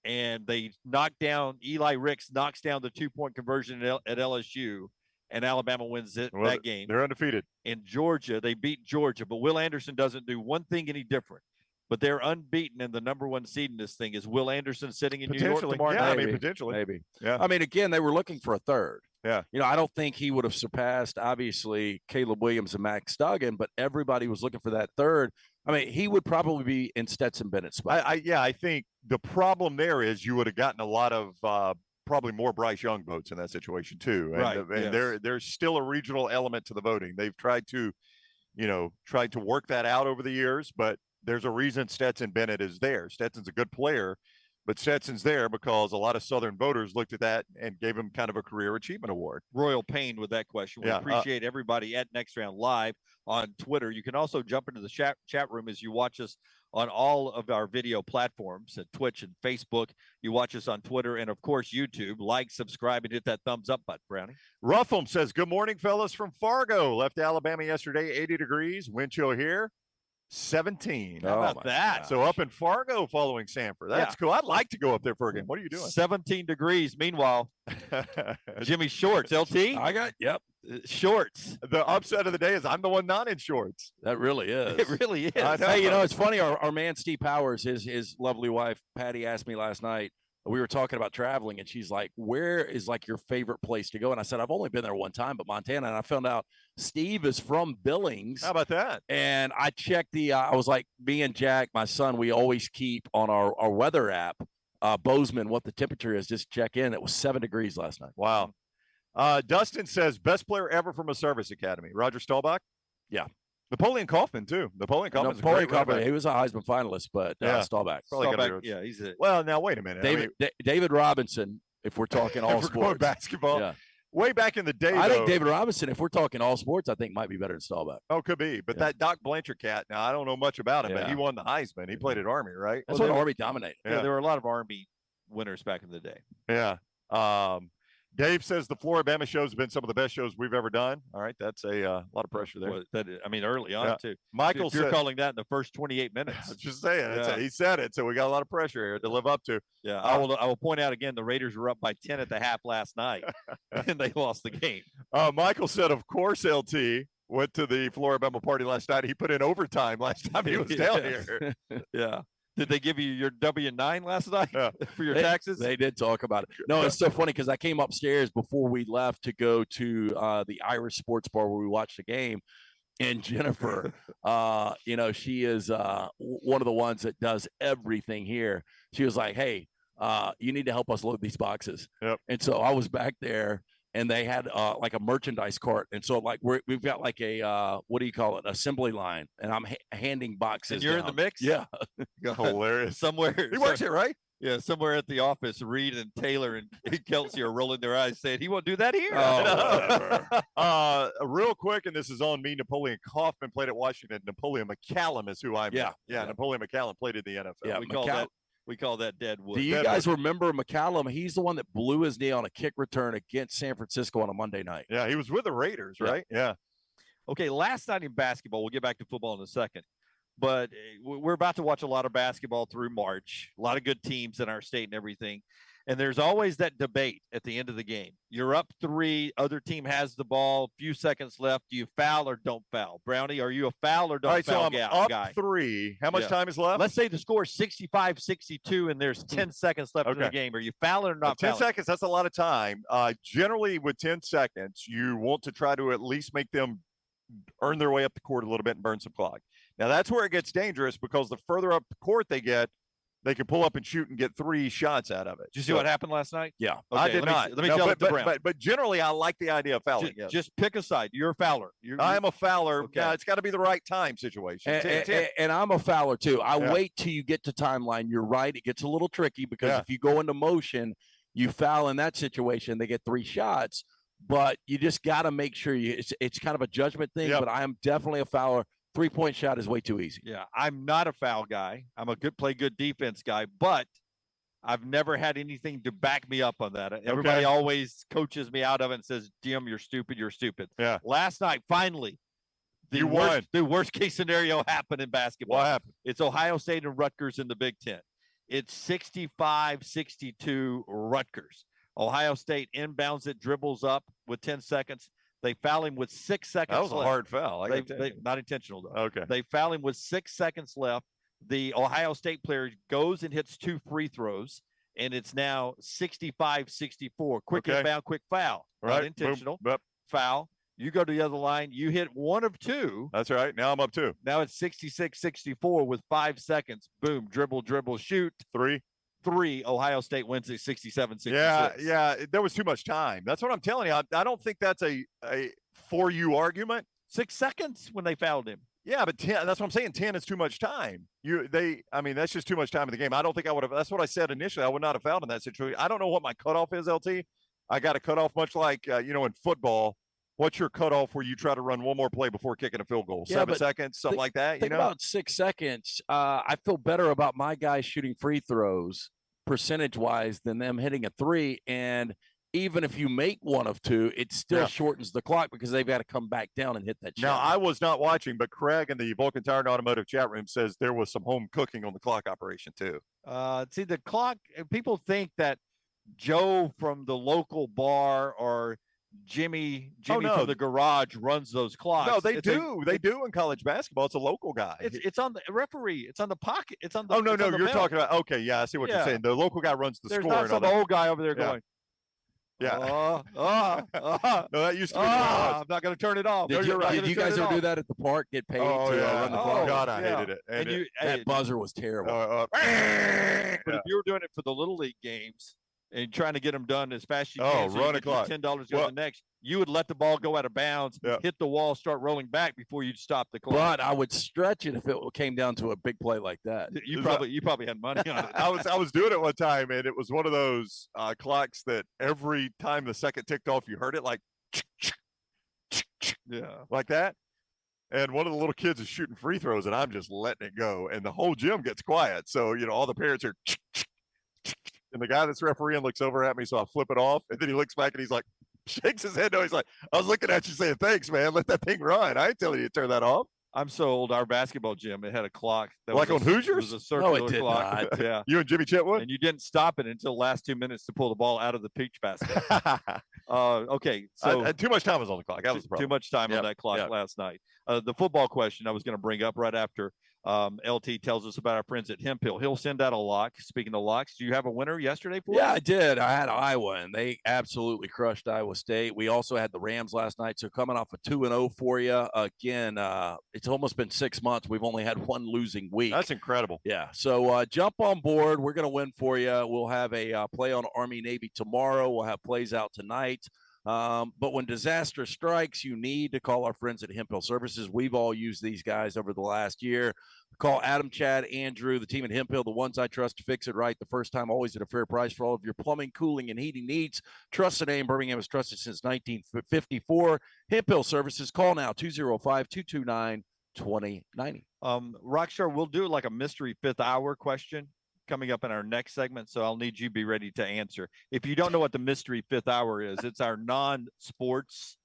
And they knock down, Eli Ricks knocks down the 2-point conversion at LSU, and Alabama wins that game. They're undefeated. In Georgia, they beat Georgia, but Will Anderson doesn't do one thing any different. But they're unbeaten, and the number one seed in this thing is Will Anderson sitting in New York tomorrow night. I mean, potentially. Maybe. Yeah. I mean, again, they were looking for a third. Yeah. You know, I don't think he would have surpassed, obviously, Caleb Williams and Max Duggan, but everybody was looking for that third. I mean, he would probably be in Stetson Bennett's spot. I think the problem there is you would have gotten a lot of probably more Bryce Young votes in that situation too. And, there's still a regional element to the voting. They've tried to work that out over the years, but there's a reason Stetson Bennett is there. Stetson's a good player, but Stetson's there because a lot of Southern voters looked at that and gave him kind of a career achievement award. Royal Payne with that question. We appreciate everybody at Next Round Live on Twitter. You can also jump into the chat room as you watch us on all of our video platforms at Twitch and Facebook. You watch us on Twitter and, of course, YouTube. Like, subscribe, and hit that thumbs up button, Brownie. Ruffum says, good morning, fellas from Fargo. Left Alabama yesterday, 80 degrees. Wind chill here. 17. How about that? Gosh. So up in Fargo following Sanford. That's cool. I'd like to go up there for a game. What are you doing? 17 degrees. Meanwhile, Jimmy Shorts, LT. I got, shorts. The upset of the day is I'm the one not in shorts. That really is. It really is. Hey, you know, it's funny. Our man, Steve Powers, his lovely wife, Patty, asked me last night, we were talking about traveling, and she's like, where is like your favorite place to go? And I said, I've only been there one time, but Montana. And I found out Steve is from Billings. How about that? And I checked I was like, me and Jack, my son, we always keep on our weather app Bozeman what the temperature is. Just check in. It was 7 degrees last night. Wow. Dustin says best player ever from a service academy. Roger Staubach. Yeah. Napoleon Kaufman too. Napoleon Kaufman. He was a Heisman finalist, but Staubach. Yeah, well, now wait a minute. David Robinson. If we're talking all sports, basketball. Way back in the day, I think David Robinson, if we're talking all sports, I think might be better than Staubach. Oh, could be. But that Doc Blanchard cat, now I don't know much about him, but he won the Heisman. He played at Army, right? That's what Army dominated. Yeah, there were a lot of Army winners back in the day. Yeah. Dave says the Floribama shows have been some of the best shows we've ever done. All right, that's a lot of pressure there. Well, early on too. Michael, if you're calling that in the first 28 minutes. Just saying, he said it, so we got a lot of pressure here to live up to. Yeah, I will point out again, the Raiders were up by 10 at the half last night, and they lost the game. Michael said, of course, LT went to the Floribama party last night. He put in overtime last time he was down here. Yeah. Did they give you your W-9 last night for your taxes? They did talk about it. No, it's so funny because I came upstairs before we left to go to the Irish Sports Bar where we watched the game. And Jennifer, she is one of the ones that does everything here. She was like, hey, you need to help us load these boxes. Yep. And so I was back there. And they had like a merchandise cart, and so like we've got like a what do you call it, assembly line, and I'm handing boxes. And you're down. in the mix. Yeah, hilarious. Somewhere he works here, right? Yeah, somewhere at the office, Reed and Taylor and Kelsey are rolling their eyes, saying, "He won't do that here." Real quick, and this is on me. Napoleon Kaufman played at Washington. Napoleon McCallum is who I'm. Yeah. Napoleon McCallum played in the NFL. Yeah, we call that dead wood. Do you guys remember McCallum? He's the one that blew his knee on a kick return against San Francisco on a Monday night. Yeah, he was with the Raiders, right? Yeah. Okay, last night in basketball, we'll get back to football in a second. But we're about to watch a lot of basketball through March, a lot of good teams in our state and everything. And there's always that debate at the end of the game. You're up 3, other team has the ball, few seconds left. Do you foul or don't foul? Brownie, are you a foul or don't foul guy? So I'm up 3. How much time is left? Let's say the score is 65-62 and there's 10 seconds left in the game. Are you fouling or not 10 fouling? seconds, that's a lot of time. Generally, with 10 seconds, you want to try to at least make them earn their way up the court a little bit and burn some clock. Now, that's where it gets dangerous because the further up the court they get, they can pull up and shoot and get 3 shots out of it. Did you see what happened last night? Yeah. Okay, I did not. Let me tell it to Brown. But generally, I like the idea of fouling. Just pick a side. You're a fouler. I am a fouler. Okay. Now, it's got to be the right time situation. And I'm a fouler, too. I wait till you get to timeline. You're right. It gets a little tricky because if you go into motion, you foul in that situation, they get 3 shots. But you just got to make sure it's kind of a judgment thing. But I am definitely a fouler. 3-point shot is way too easy. Yeah, I'm not a foul guy. I'm a good defense guy, but I've never had anything to back me up on that. Everybody always coaches me out of it and says, Jim, you're stupid. You're stupid. Yeah. Last night, finally, the worst case scenario happened in basketball. What happened? It's Ohio State and Rutgers in the Big Ten. It's 65-62 Rutgers. Ohio State inbounds it, dribbles up with 10 seconds. They foul him with 6 seconds left. That was a hard foul. Not intentional, though. Okay. They foul him with 6 seconds left. The Ohio State player goes and hits 2 free throws, and it's now 65-64. Quick inbound, quick foul. Right. Not intentional. Boom. Foul. You go to the other line. You hit 1 of 2. That's right. Now I'm up 2. Now it's 66-64 with 5 seconds. Boom. Dribble, shoot. 3. Ohio State wins at 67-66. Yeah. There was too much time. That's what I'm telling you. I don't think that's a for you argument. 6 seconds when they fouled him. Yeah, but 10. That's what I'm saying. 10 is too much time. That's just too much time in the game. I don't think I would have. That's what I said initially. I would not have fouled in that situation. I don't know what my cutoff is, LT. I got a cutoff much like in football. What's your cutoff where you try to run one more play before kicking a field goal? 7 seconds, something like that. Think about 6 seconds. I feel better about my guys shooting free throws percentage-wise than them hitting a 3. And even if you make 1 of 2, it still shortens the clock because they've got to come back down and hit that shot. Now, I was not watching, but Craig in the Vulcan Tire and Automotive chat room says there was some home cooking on the clock operation too. See, the clock, people think that Joe from the local bar or Jimmy from the garage runs those clocks. No, they do. They do in college basketball. It's a local guy. It's on the referee. It's on the pocket. It's on the. Oh no, you're talking about. Okay, yeah, I see what you're saying. The local guy runs the score. There's not some old guy over there going. Yeah. No, that used to be. I'm not going to turn it off. Did, You're right. did you guys ever do that at the park? Get paid to run the clock? God, I hated it. And that buzzer was terrible. But if you were doing it for the Little League games and trying to get them done as fast as you can, so run you a get your clock. $10 go to the next, you would let the ball go out of bounds, hit the wall, start rolling back before you'd stop the clock. But I would stretch it if it came down to a big play like that. You probably had money on it. I was doing it one time, and it was one of those clocks that every time the second ticked off, you heard it like, like that. And one of the little kids is shooting free throws, and I'm just letting it go, and the whole gym gets quiet. So all the parents are, and the guy that's refereeing looks over at me, so I flip it off, and then he looks back and he's like, shakes his head. No, he's like, I was looking at you saying, thanks, man. Let that thing run. I ain't telling you to turn that off. I'm so old. Our basketball gym, it had a clock. That Like was on Hoosiers? It was a circular No, it did clock. not. Yeah. You and Jimmy Chitwood? And you didn't stop it until the last 2 minutes to pull the ball out of the peach basket. Okay. So too much time was on the clock. That was the problem. Too much time on that clock last night. The football question I was going to bring up right after LT tells us about our friends at Hemp Hill. He'll send out a lock. Speaking of locks, do you have a winner yesterday for us? I did. I had Iowa, and they absolutely crushed Iowa State. We also had the Rams last night, so coming off a 2-0 for you. Again, it's almost been 6 months. We've only had one losing week. That's incredible. Yeah, so jump on board. We're going to win for you. We'll have a play on Army-Navy tomorrow. We'll have plays out tonight. But when disaster strikes, you need to call our friends at Hemp Hill Services. We've all used these guys over the last year. Call Adam, Chad, Andrew, the team at Hemp Hill, the ones I trust to fix it right the first time, always at a fair price for all of your plumbing, cooling, and heating needs. Trust the name. Birmingham has trusted since 1954. Hemp Hill Services. Call now, 205-229-2090. Rockstar, we'll do like a mystery fifth hour question coming up in our next segment, so I'll need you to be ready to answer. If you don't know what the mystery fifth hour is, it's our non-sports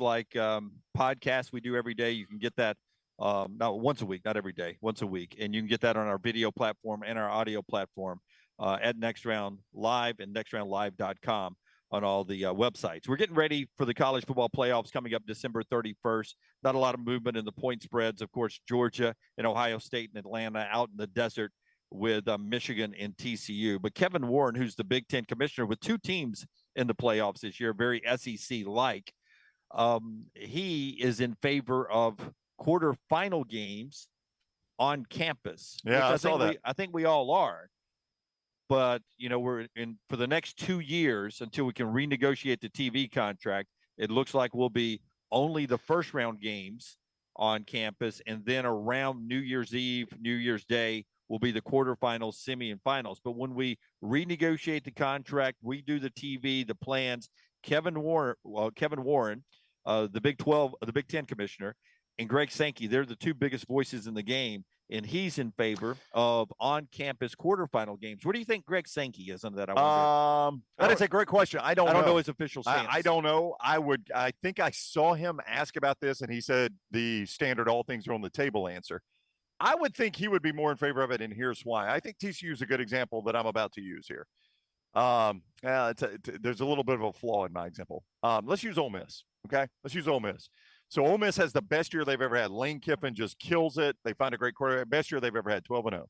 like podcast we do every day. You can get that once a week, not every day, once a week, and you can get that on our video platform and our audio platform at Next Round Live and nextroundlive.com on all the websites. We're getting ready for the college football playoffs coming up December 31st. Not a lot of movement in the point spreads. Of course, Georgia and Ohio State and Atlanta out in the desert with Michigan and TCU. But Kevin Warren, who's the Big Ten commissioner with two teams in the playoffs this year, very SEC-like, he is in favor of quarterfinal games on campus. Yeah, I saw that. I think we all are. But, we're in for the next 2 years until we can renegotiate the TV contract. It looks like we'll be only the first round games on campus. And then around New Year's Eve, New Year's Day will be the quarterfinals, semi, and finals. But when we renegotiate the contract, we do the TV, the plans. Kevin Warren, the Big Ten commissioner, and Greg Sankey, they're the two biggest voices in the game. And he's in favor of on-campus quarterfinal games. What do you think Greg Sankey is on that? That is a great question. I don't know his official stance. I don't know. I think I saw him ask about this, and he said the standard "all things are on the table" answer. I would think he would be more in favor of it, and here's why. I think TCU is a good example that I'm about to use here. There's a little bit of a flaw in my example. Let's use Ole Miss. Okay, let's use Ole Miss. So Ole Miss has the best year they've ever had. Lane Kiffin just kills it. They find a great quarterback. Best year they've ever had, 12-0.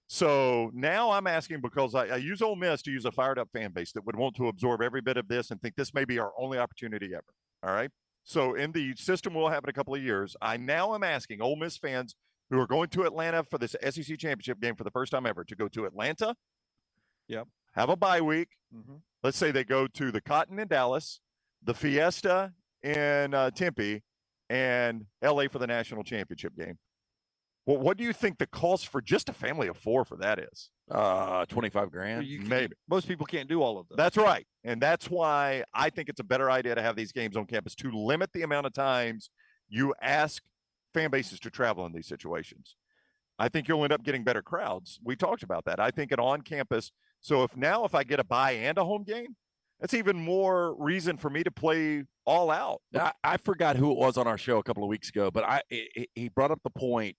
So now I'm asking because I use Ole Miss to use a fired up fan base that would want to absorb every bit of this and think this may be our only opportunity ever. All right. So in the system we'll have in a couple of years, I now am asking Ole Miss fans who are going to Atlanta for this SEC championship game for the first time ever to go to Atlanta. Yep. Have a bye week. Mm-hmm. Let's say they go to the Cotton in Dallas, the Fiesta in Tempe, and LA for the national championship game. Well, what do you think the cost for just a family of four for that is? $25,000. Maybe. Most people can't do all of them. That's right. And that's why I think it's a better idea to have these games on campus, to limit the amount of times you ask fan bases to travel in these situations. I think you'll end up getting better crowds. We talked about that. I think an on campus. So if I get a bye and a home game, that's even more reason for me to play all out. I forgot who it was on our show a couple of weeks ago, but he brought up the point.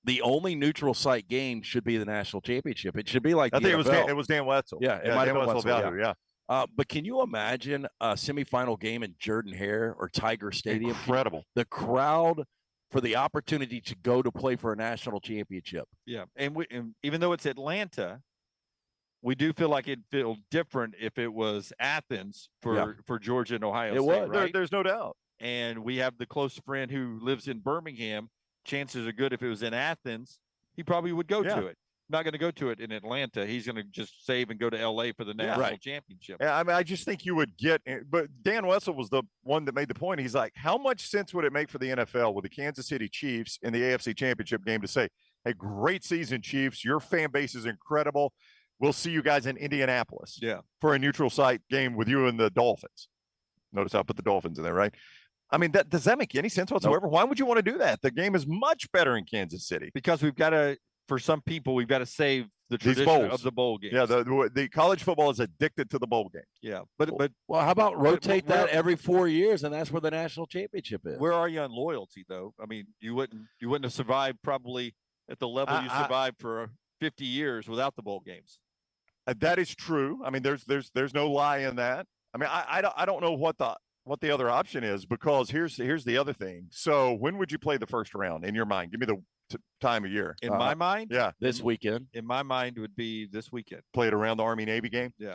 The only neutral site game should be the national championship. It should be like I think it was Dan Wetzel. Yeah, it might have been Wetzel. Yeah. But can you imagine a semifinal game in Jordan-Hare or Tiger Stadium? Incredible. The crowd for the opportunity to go to play for a national championship. Yeah, and even though it's Atlanta, we do feel like it'd feel different if it was Athens for Georgia and Ohio State, right? There's no doubt. And we have the close friend who lives in Birmingham. Chances are good if it was in Athens, he probably would go to it. Not going to go to it in Atlanta. He's going to just save and go to L.A. for the national championship. Yeah, I mean, I just think you would get – but Dan Wessel was the one that made the point. He's like, how much sense would it make for the NFL with the Kansas City Chiefs in the AFC Championship game to say, hey, great season, Chiefs. Your fan base is incredible. We'll see you guys in Indianapolis for a neutral site game with you and the Dolphins. Notice I put the Dolphins in there, right? I mean, does that make any sense whatsoever? Nope. Why would you want to do that? The game is much better in Kansas City. Because we've got to – for some people, we've got to save the tradition of the bowl games. Yeah, the college football is addicted to the bowl game. Yeah, but how about rotate that every 4 years, and that's where the national championship is. Where are you on loyalty, though? I mean, you wouldn't have survived probably at the level you survived for 50 years without the bowl games. That is true. I mean, there's no lie in that. I mean, I don't know what the other option is, because here's the other thing. So when would you play the first round in your mind? Give me the time of year. In my mind? Yeah. This weekend. In my mind would be this weekend. Play it around the Army-Navy game? Yeah.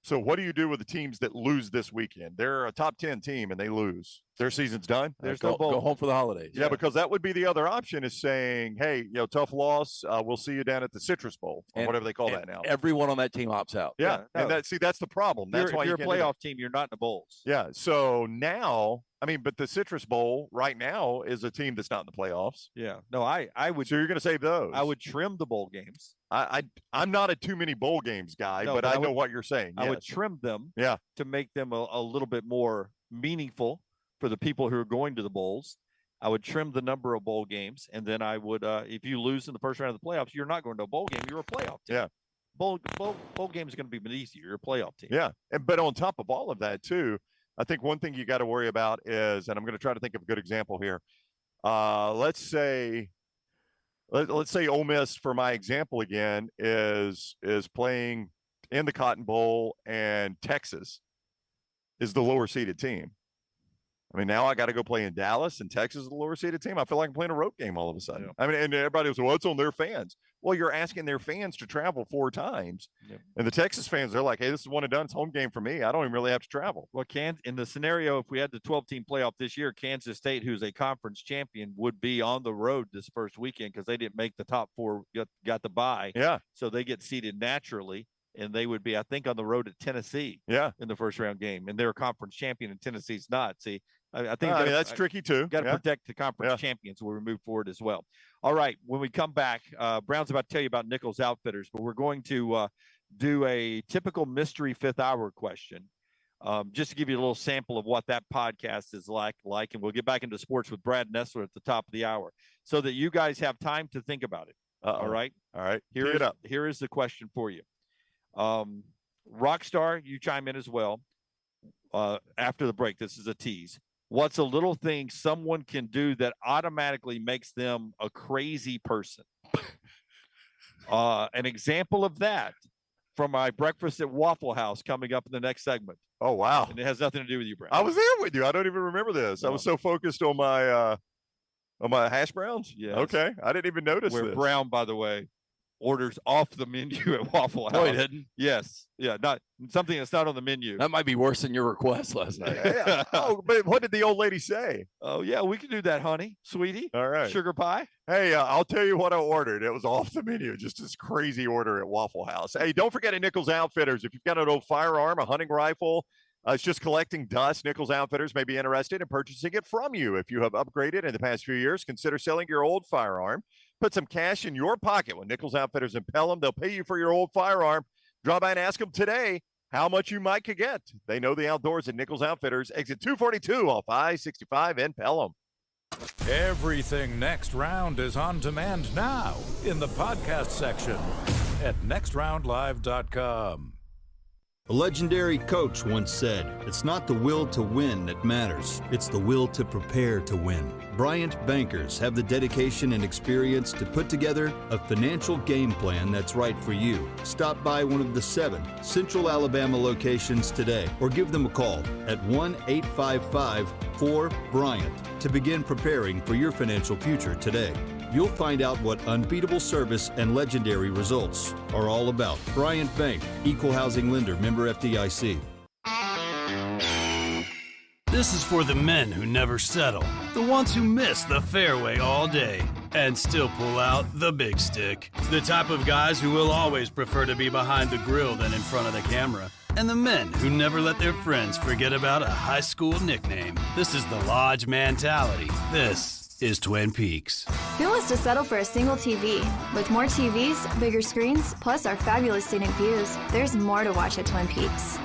So what do you do with the teams that lose this weekend? They're a top 10 team and they lose. Their season's done. There's no bowl. Go home for the holidays. Yeah, because that would be the other option, is saying, hey, tough loss. We'll see you down at the Citrus Bowl, or whatever they call that now. Everyone on that team opts out. Yeah. And that's the problem. That's why you're a playoff team. You're not in the bowls. Yeah. So now, I mean, but the Citrus Bowl right now is a team that's not in the playoffs. Yeah. No, I would. So you're going to save those. I would trim the bowl games. I'm not a too many bowl games guy, but I know what you're saying. I would trim them to make them a little bit more meaningful for the people who are going to the bowls. I would trim the number of bowl games, and then I would, if you lose in the first round of the playoffs, you're not going to a bowl game. You're a playoff team. Yeah. Bowl game is going to be beneath you. You're a playoff team. Yeah. But on top of all of that, too, I think one thing you got to worry about is, and I'm going to try to think of a good example here. Let's say Ole Miss, for my example again, is playing in the Cotton Bowl, and Texas is the lower seeded team. I mean, now I got to go play in Dallas, and Texas is the lower seeded team. I feel like I'm playing a road game all of a sudden. Yeah. I mean, and everybody was, well, it's on their fans. Well, you're asking their fans to travel 4 times. Yeah. And the Texas fans, they're like, hey, this is one and done. It's home game for me. I don't even really have to travel. Well, in the scenario, if we had the 12-team playoff this year, Kansas State, who's a conference champion, would be on the road this first weekend because they didn't make the top 4, got the bye. Yeah. So they get seeded naturally. And they would be, I think, on the road at Tennessee in the first round game. And they're a conference champion, and Tennessee's not. See, I think that's tricky, too. Got to protect the conference champions when we move forward as well. All right. When we come back, Brown's about to tell you about Nichols Outfitters, but we're going to do a typical mystery fifth hour question, just to give you a little sample of what that podcast is like. And we'll get back into sports with Brad Nessler at the top of the hour so that you guys have time to think about it. All right. All right. Here is the question for you. Rockstar, you chime in as well after the break. This is a tease. What's a little thing someone can do that automatically makes them a crazy person? An example of that from my breakfast at Waffle House coming up in the next segment. Oh, wow. And it has nothing to do with you, Brown. I was there with you. I don't even remember this. No. I was so focused on my hash browns. Yes. Okay. I didn't even notice this. Brown, by the way, orders off the menu at Waffle House. No, he didn't. Yes. Yeah. Not something that's not on the menu. That might be worse than your request last night. Yeah. Oh, but what did the old lady say? Oh, yeah, we can do that, honey. Sweetie. All right. Sugar pie. Hey, I'll tell you what I ordered. It was off the menu. Just this crazy order at Waffle House. Hey, don't forget at Nichols Outfitters, if you've got an old firearm, a hunting rifle, it's just collecting dust, Nichols Outfitters may be interested in purchasing it from you. If you have upgraded in the past few years, consider selling your old firearm. Put some cash in your pocket with Nichols Outfitters in Pelham. They'll pay you for your old firearm. Drop by and ask them today how much you might could get. They know the outdoors at Nichols Outfitters. Exit 242 off I-65 in Pelham. Everything Next Round is on demand now in the podcast section at nextroundlive.com. A legendary coach once said, "It's not the will to win that matters, it's the will to prepare to win." Bryant Bankers have the dedication and experience to put together a financial game plan that's right for you. Stop by one of the 7 Central Alabama locations today or give them a call at 1-855-4-BRYANT to begin preparing for your financial future today. You'll find out what unbeatable service and legendary results are all about. Bryant Bank, Equal Housing Lender, member FDIC. This is for the men who never settle, the ones who miss the fairway all day and still pull out the big stick, the type of guys who will always prefer to be behind the grill than in front of the camera, and the men who never let their friends forget about a high school nickname. This is the Lodge mentality. This is Twin Peaks. Who wants to settle for a single TV? With more TVs, bigger screens, plus our fabulous scenic views, there's more to watch at Twin Peaks.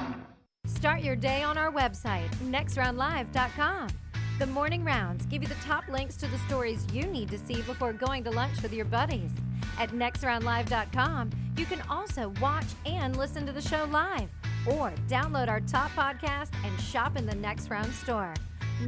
Start your day on our website, nextroundlive.com. The morning rounds give you the top links to the stories you need to see before going to lunch with your buddies. At nextroundlive.com, you can also watch and listen to the show live, or download our top podcast and shop in the Next Round store.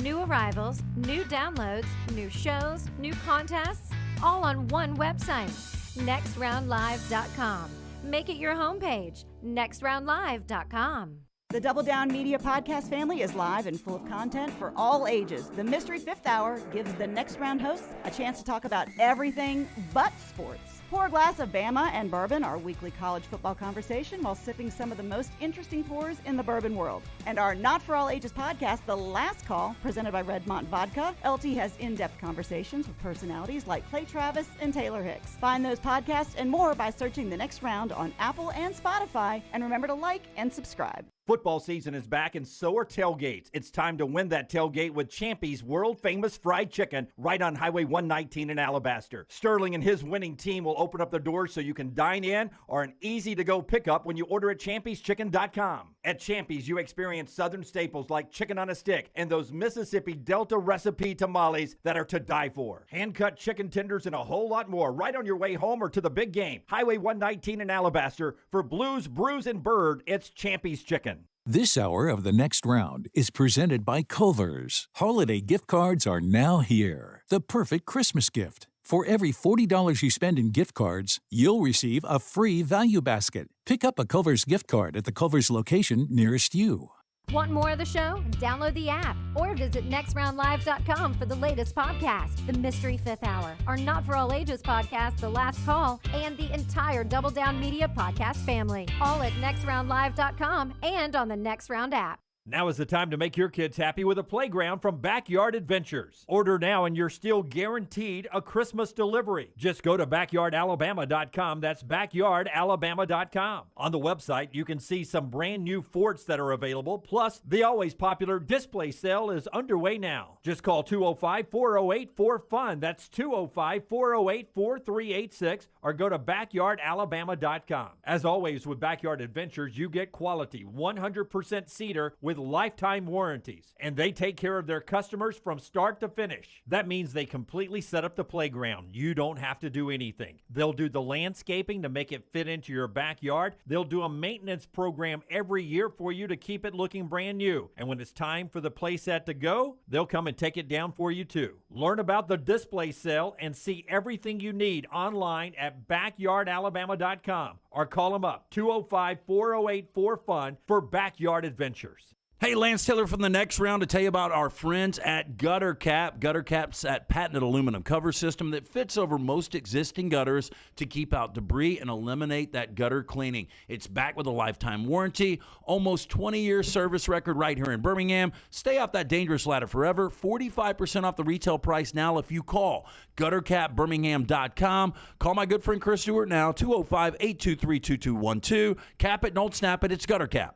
New arrivals, new downloads, new shows, new contests, all on one website, nextroundlive.com. Make it your homepage, nextroundlive.com. The Double Down Media podcast family is live and full of content for all ages. The Mystery Fifth Hour gives the Next Round hosts a chance to talk about everything but sports. Pour a glass of Bama and bourbon, our weekly college football conversation, while sipping some of the most interesting pours in the bourbon world. And our Not For All Ages podcast, The Last Call, presented by Redmont Vodka. LT has in-depth conversations with personalities like Clay Travis and Taylor Hicks. Find those podcasts and more by searching The Next Round on Apple and Spotify. And remember to like and subscribe. Football season is back, and so are tailgates. It's time to win that tailgate with Champy's world-famous fried chicken right on Highway 119 in Alabaster. Sterling and his winning team will open up the doors so you can dine in or an easy-to-go pickup when you order at champyschecken.com. At Champy's, you experience southern staples like chicken on a stick and those Mississippi Delta recipe tamales that are to die for. Hand-cut chicken tenders and a whole lot more right on your way home or to the big game. Highway 119 in Alabaster. For Blues, Brews, and Bird, it's Champy's Chicken. This hour of the Next Round is presented by Culver's. Holiday gift cards are now here. The perfect Christmas gift. For every $40 you spend in gift cards, you'll receive a free value basket. Pick up a Culver's gift card at the Culver's location nearest you. Want more of the show? Download the app or visit nextroundlive.com for the latest podcast, The Mystery Fifth Hour, our Not For All Ages podcast, The Last Call, and the entire Double Down Media podcast family. All at nextroundlive.com and on the Next Round app. Now is the time to make your kids happy with a playground from Backyard Adventures. Order now and you're still guaranteed a Christmas delivery. Just go to backyardalabama.com. That's backyardalabama.com. On the website, you can see some brand new forts that are available. Plus, the always popular display sale is underway now. Just call 205-408-4FUN. That's 205-408-4386 or go to backyardalabama.com. As always with Backyard Adventures, you get quality 100% cedar with lifetime warranties, and they take care of their customers from start to finish. That means they completely set up the playground. You don't have to do anything. They'll do the landscaping to make it fit into your backyard. They'll do a maintenance program every year for you to keep it looking brand new. And when it's time for the playset to go, they'll come and take it down for you too. Learn about the display sale and see everything you need online at backyardalabama.com or call them up 205-408-4FUN for Backyard Adventures. Hey, Lance Taylor from the Next Round to tell you about our friends at Gutter Cap. Gutter Cap's that patented aluminum cover system that fits over most existing gutters to keep out debris and eliminate that gutter cleaning. It's backed with a lifetime warranty, almost 20-year service record right here in Birmingham. Stay off that dangerous ladder forever. 45% off the retail price now if you call guttercapbirmingham.com. Call my good friend Chris Stewart now, 205-823-2212. Cap it, don't snap it. It's Gutter Cap.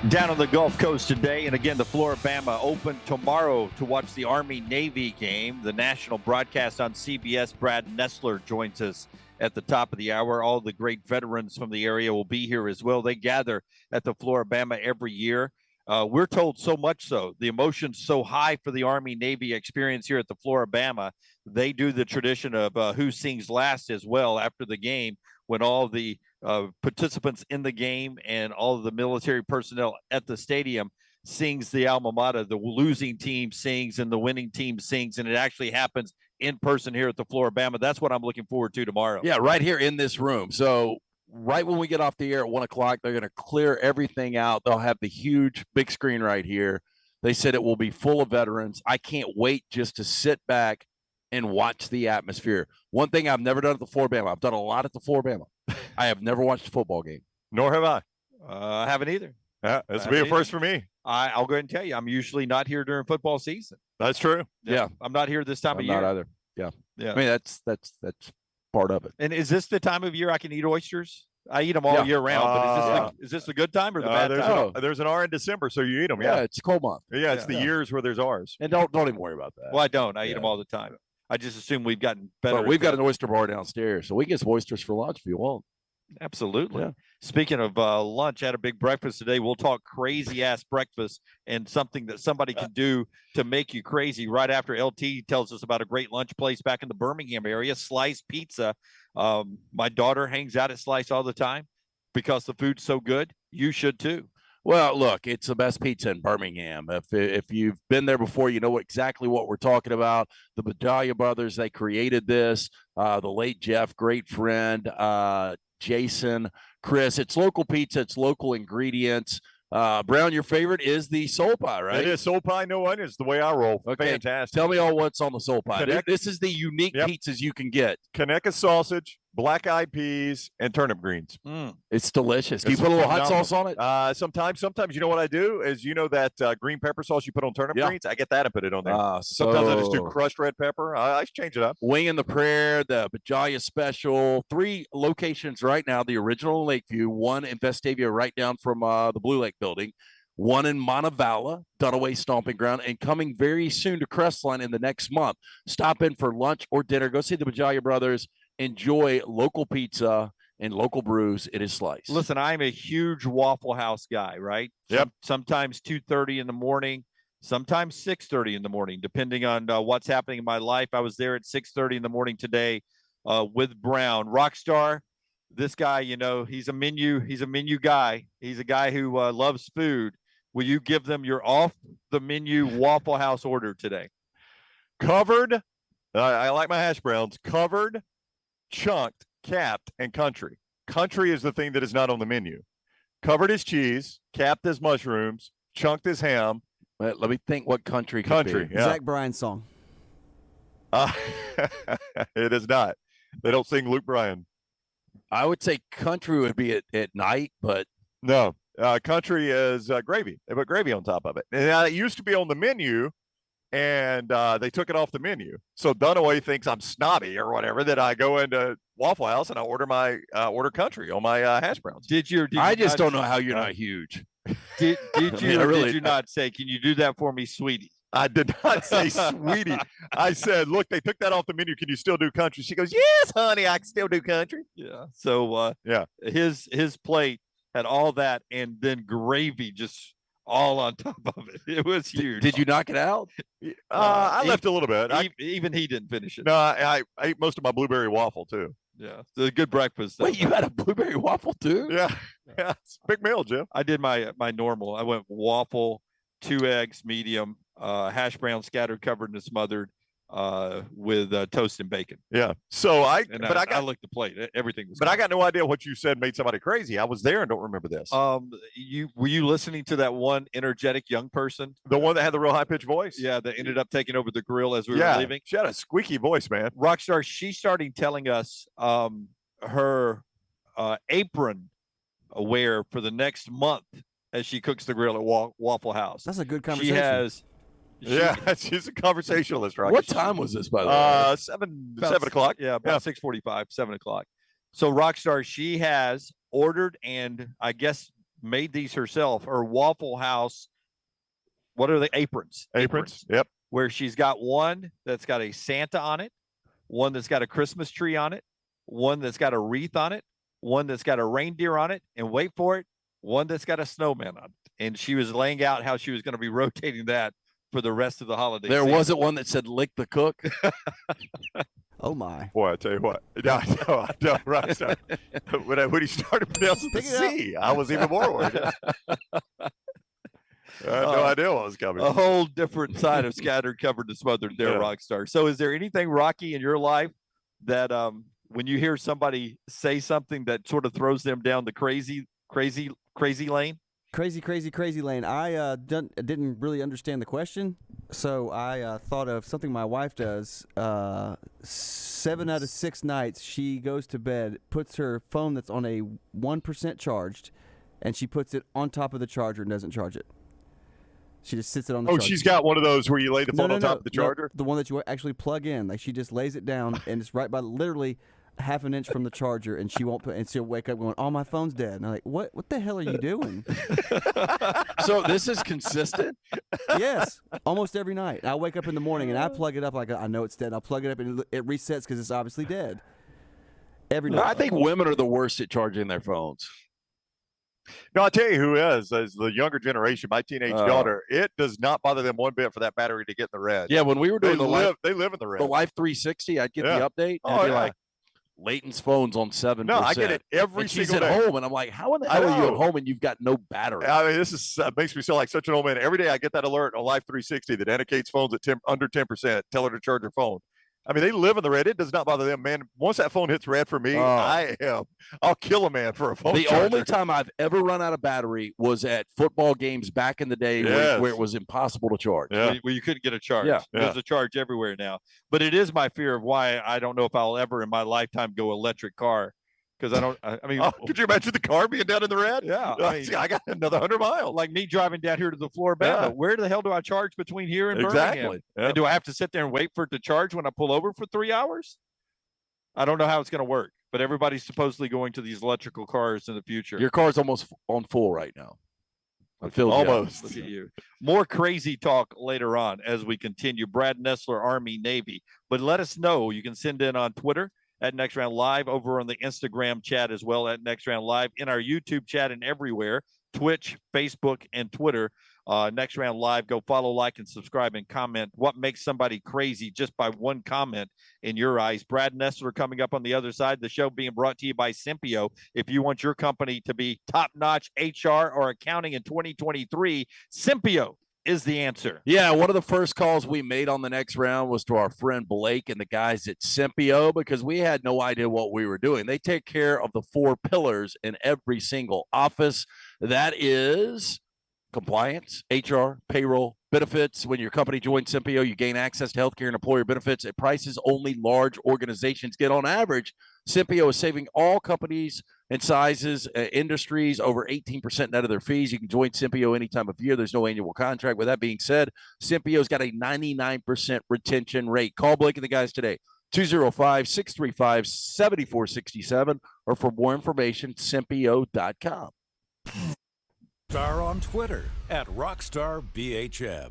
Down on the Gulf Coast today, and again, the Floribama open tomorrow to watch the Army-Navy game. The national broadcast on CBS. Brad Nessler joins us at the top of the hour. All the great veterans from the area will be here as well. They gather at the Floribama every year. We're told so much so. The emotion's so high for the Army-Navy experience here at the Floribama. They do the tradition of who sings last as well after the game, when all the participants in the game and all of the military personnel at the stadium sings the alma mater. The losing team sings and the winning team sings, and it actually happens in person here at the Floribama. That's what I'm looking forward to tomorrow. Yeah, right here in this room. So right when we get off the air at 1 o'clock, they're going to clear everything out. They'll have the huge big screen right here. They said it will be full of veterans. I can't wait just to sit back and watch the atmosphere. One thing I've never done at the Floribama, I've done a lot at the Floribama. I have never watched a football game. Nor have I. I haven't either. Yeah, this will be a first for me. I'll go ahead and tell you, I'm usually not here during football season. That's true. Yeah. I'm not here this time of year. Not either. Yeah. Yeah. I mean, that's part of it. And is this the time of year I can eat oysters? I eat them all year round, but is this the good time or the bad time? There's an R in December, so you eat them. Yeah, it's a cold month. Yeah, it's the years where there's R's. And don't even worry about that. Well, I don't. I eat them all the time. I just assume we've gotten better. But we've got an oyster bar downstairs, so we get some oysters for lunch if you want. Absolutely. Yeah. Speaking of lunch, I had a big breakfast today. We'll talk crazy ass breakfast and something that somebody can do to make you crazy. Right after LT tells us about a great lunch place back in the Birmingham area, Slice Pizza. My daughter hangs out at Slice all the time because the food's so good. You should too. Well, look, it's the best pizza in Birmingham. If you've been there before, you know exactly what we're talking about. The Bedalia brothers, they created this. The late Jeff, great friend. Jason, Chris. It's local pizza. It's local ingredients. Brown, your favorite is the soul pie, right? It is soul pie, no onions. The way I roll. Okay. Fantastic. Tell me all what's on the soul pie. This is the unique pizzas you can get. Conecuh sausage, black-eyed peas, and turnip greens. It's delicious. Do you put a little hot sauce on it? Sometimes. You know what I do is, that green pepper sauce you put on turnip greens? I get that and put it on there. Sometimes I just do crushed red pepper. I change it up. Wing in the Prayer, the Bedalia Special. 3 locations right now. The original in Lakeview, one in Vestavia right down from the Blue Lake building, one in Montevallo, Dunaway Stomping Ground, and coming very soon to Crestline in the next month. Stop in for lunch or dinner. Go see the Bedalia brothers. Enjoy local pizza and local brews. It is Slice. Listen, I'm a huge Waffle House guy, right? Yep. Sometimes 2:30 in the morning, sometimes 6:30 in the morning, depending on what's happening in my life. I was there at 6:30 in the morning today with Brown. Rockstar, this guy, he's a menu guy. He's a guy who loves food. Will you give them your off-the-menu Waffle House order today? Covered. I like my hash browns. Covered, chunked, capped, and country. Country is the thing that is not on the menu. Covered is cheese, capped is mushrooms, chunked is ham. Let me think what country Country, be. yeah. Zach Bryan's song. It is not. They don't sing Luke Bryan. I would say country would be at night, but no. Country is gravy. They put gravy on top of it. And it used to be on the menu, and they took it off the menu. So Dunaway thinks I'm snobby or whatever, that I go into Waffle House and I order my order country on my hash browns. I just don't know how you're not huge. Did you not say, can you do that for me, sweetie? I did not say sweetie. I said, look, they took that off the menu. Can you still do country? She goes, yes, honey, I can still do country. Yeah. So his plate had all that and then gravy just all on top of it. It was huge. Did you knock it out? I left a little bit. Even he didn't finish it. No, I ate most of my blueberry waffle too. Yeah, it's a good breakfast. Wait, you had a blueberry waffle too? Yeah, it's a big meal, Jim. I did my normal. I went waffle, 2 eggs, medium, hash brown scattered, covered, and smothered with toast and bacon. Yeah. So I looked the plate. Everything was. But I got no idea what you said made somebody crazy. I was there and don't remember this. Were you listening to that one energetic young person? The one that had the real high pitched voice? Yeah, that ended up taking over the grill as we were leaving. She had a squeaky voice, man. Rockstar, she started telling us her apron wear for the next month as she cooks the grill at Waffle House. That's a good conversation. She's a conversationalist, right? What time was this, by the way? 7 o'clock. Yeah, about 6:45, 7 o'clock. So Rockstar, she has ordered and I guess made these herself. Her Waffle House, what are the aprons? Aprons. Yep. Where she's got one that's got a Santa on it, one that's got a Christmas tree on it, one that's got a wreath on it, one that's got a reindeer on it, and wait for it, one that's got a snowman on it. And she was laying out how she was going to be rotating that for the rest of the holiday. There wasn't one that said lick the cook. Oh my. Boy, I tell you what. No, right. So, when he started pronouncing the C, I was even more worried. I had no idea what was coming. A whole different side of scattered, covered, and smothered there, Rockstar. So is there anything, Rocky, in your life that when you hear somebody say something that sort of throws them down the crazy lane? Crazy lane. I didn't really understand the question, so I thought of something my wife does. 7 out of 6 nights, she goes to bed, puts her phone that's on a 1% charged, and she puts it on top of the charger and doesn't charge it. She just sits it on the charger. She's got one of those where you lay the phone on top of the charger? No, the one that you actually plug in. Like, she just lays it down, and it's right by literally half an inch from the charger, and she won't put. And she'll wake up going, "Oh, my phone's dead." And I'm like, "What? What the hell are you doing?" So this is consistent. Yes, almost every night. I wake up in the morning and I plug it up like I know it's dead. I'll plug it up and it resets because it's obviously dead. Every night. I think women are the worst at charging their phones. No, I'll tell you who is the younger generation. My teenage daughter, it does not bother them one bit for that battery to get in the red. Yeah, when we were doing they live in the red. The Life 360, I'd get the update. And I'd be like, Leighton's phone's on 7%. No, I get it every she's single at day. home, and I'm like, how in the hell are you at home and you've got no battery? I mean, this is makes me feel like such an old man. Every day I get that alert on Life 360 that indicates phones at under 10%. Tell her to charge her phone. I mean, they live in the red. It does not bother them, man. Once that phone hits red for me, I'll kill a man for a phone The charger. only time I've ever run out of battery was at football games back in the day where it was impossible to charge. Yeah. Where you couldn't get a charge. Yeah. There's a charge everywhere now. But it is my fear of why I don't know if I'll ever in my lifetime go electric car. Because I mean, could you imagine the car being down in the red? Yeah. I got another 100 miles. Like me driving down here to the Florida. Yeah. Where the hell do I charge between here and Exactly. Birmingham? Yeah. And do I have to sit there and wait for it to charge when I pull over for 3 hours? I don't know how it's going to work. But everybody's supposedly going to these electrical cars in the future. Your car's almost on full right now. I feel almost. Look at you. More crazy talk later on as we continue. Brad Nessler, Army, Navy. But let us know. You can send in on Twitter at Next Round Live, over on the Instagram chat as well at Next Round Live, in our YouTube chat and everywhere, Twitch, Facebook, and Twitter. Next Round Live. Go follow, like, and subscribe and comment. What makes somebody crazy just by one comment in your eyes? Brad Nessler coming up on the other side. The show being brought to you by Simpio. If you want your company to be top-notch HR or accounting in 2023, Simpio is the answer. Yeah, one of the first calls we made on the next round was to our friend Blake and the guys at Simpio because we had no idea what we were doing. They take care of the 4 pillars in every single office. That is compliance, HR, payroll, benefits. When your company joins Simpio, you gain access to healthcare and employer benefits at prices only large organizations get. On average, Simpio is saving all companies and sizes, industries, over 18% net of their fees. You can join Simpio any time of year. There's no annual contract. With that being said, Simpio's got a 99% retention rate. Call Blake and the guys today, 205-635-7467, or for more information, Simpio.com. Star on Twitter at RockstarBHM.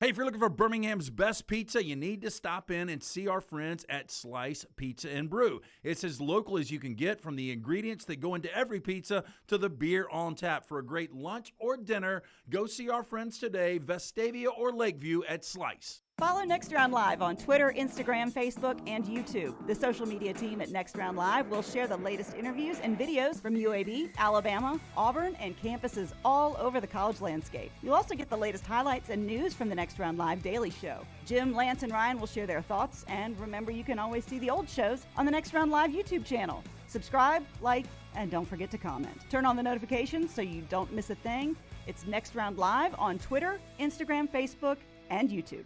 Hey, if you're looking for Birmingham's best pizza, you need to stop in and see our friends at Slice Pizza and Brew. It's as local as you can get, from the ingredients that go into every pizza to the beer on tap. For a great lunch or dinner, go see our friends today, Vestavia or Lakeview at Slice. Follow Next Round Live on Twitter, Instagram, Facebook, and YouTube. The social media team at Next Round Live will share the latest interviews and videos from UAB, Alabama, Auburn, and campuses all over the college landscape. You'll also get the latest highlights and news from the Next Round Live Daily Show. Jim, Lance, and Ryan will share their thoughts, and remember, you can always see the old shows on the Next Round Live YouTube channel. Subscribe, like, and don't forget to comment. Turn on the notifications so you don't miss a thing. It's Next Round Live on Twitter, Instagram, Facebook, and YouTube.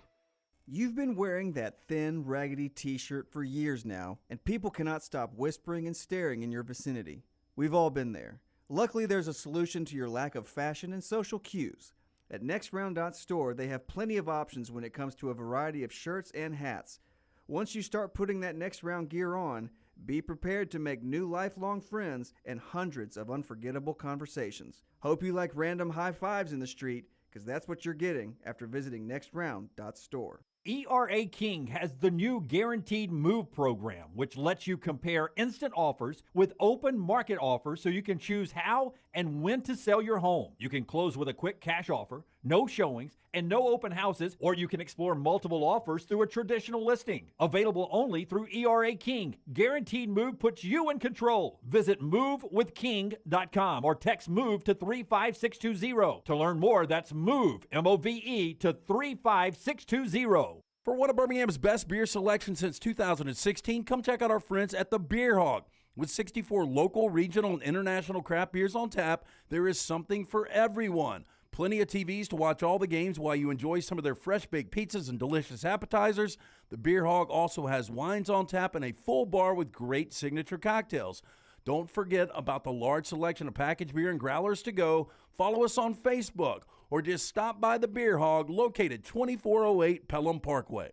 You've been wearing that thin, raggedy t-shirt for years now, and people cannot stop whispering and staring in your vicinity. We've all been there. Luckily, there's a solution to your lack of fashion and social cues. At NextRound.store, they have plenty of options when it comes to a variety of shirts and hats. Once you start putting that Next Round gear on, be prepared to make new lifelong friends and hundreds of unforgettable conversations. Hope you like random high fives in the street, because that's what you're getting after visiting NextRound.store. ERA King has the new Guaranteed Move program, which lets you compare instant offers with open market offers so you can choose how and when to sell your home. You can close with a quick cash offer, no showings, and no open houses, or you can explore multiple offers through a traditional listing. Available only through ERA King. Guaranteed Move puts you in control. Visit movewithking.com or text MOVE to 35620. To learn more, that's MOVE, M-O-V-E, to 35620. For one of Birmingham's best beer selections since 2016, come check out our friends at the Beer Hog. With 64 local, regional, and international craft beers on tap, there is something for everyone. Plenty of TVs to watch all the games while you enjoy some of their fresh-baked pizzas and delicious appetizers. The Beer Hog also has wines on tap and a full bar with great signature cocktails. Don't forget about the large selection of packaged beer and growlers to go. Follow us on Facebook or just stop by the Beer Hog located 2408 Pelham Parkway.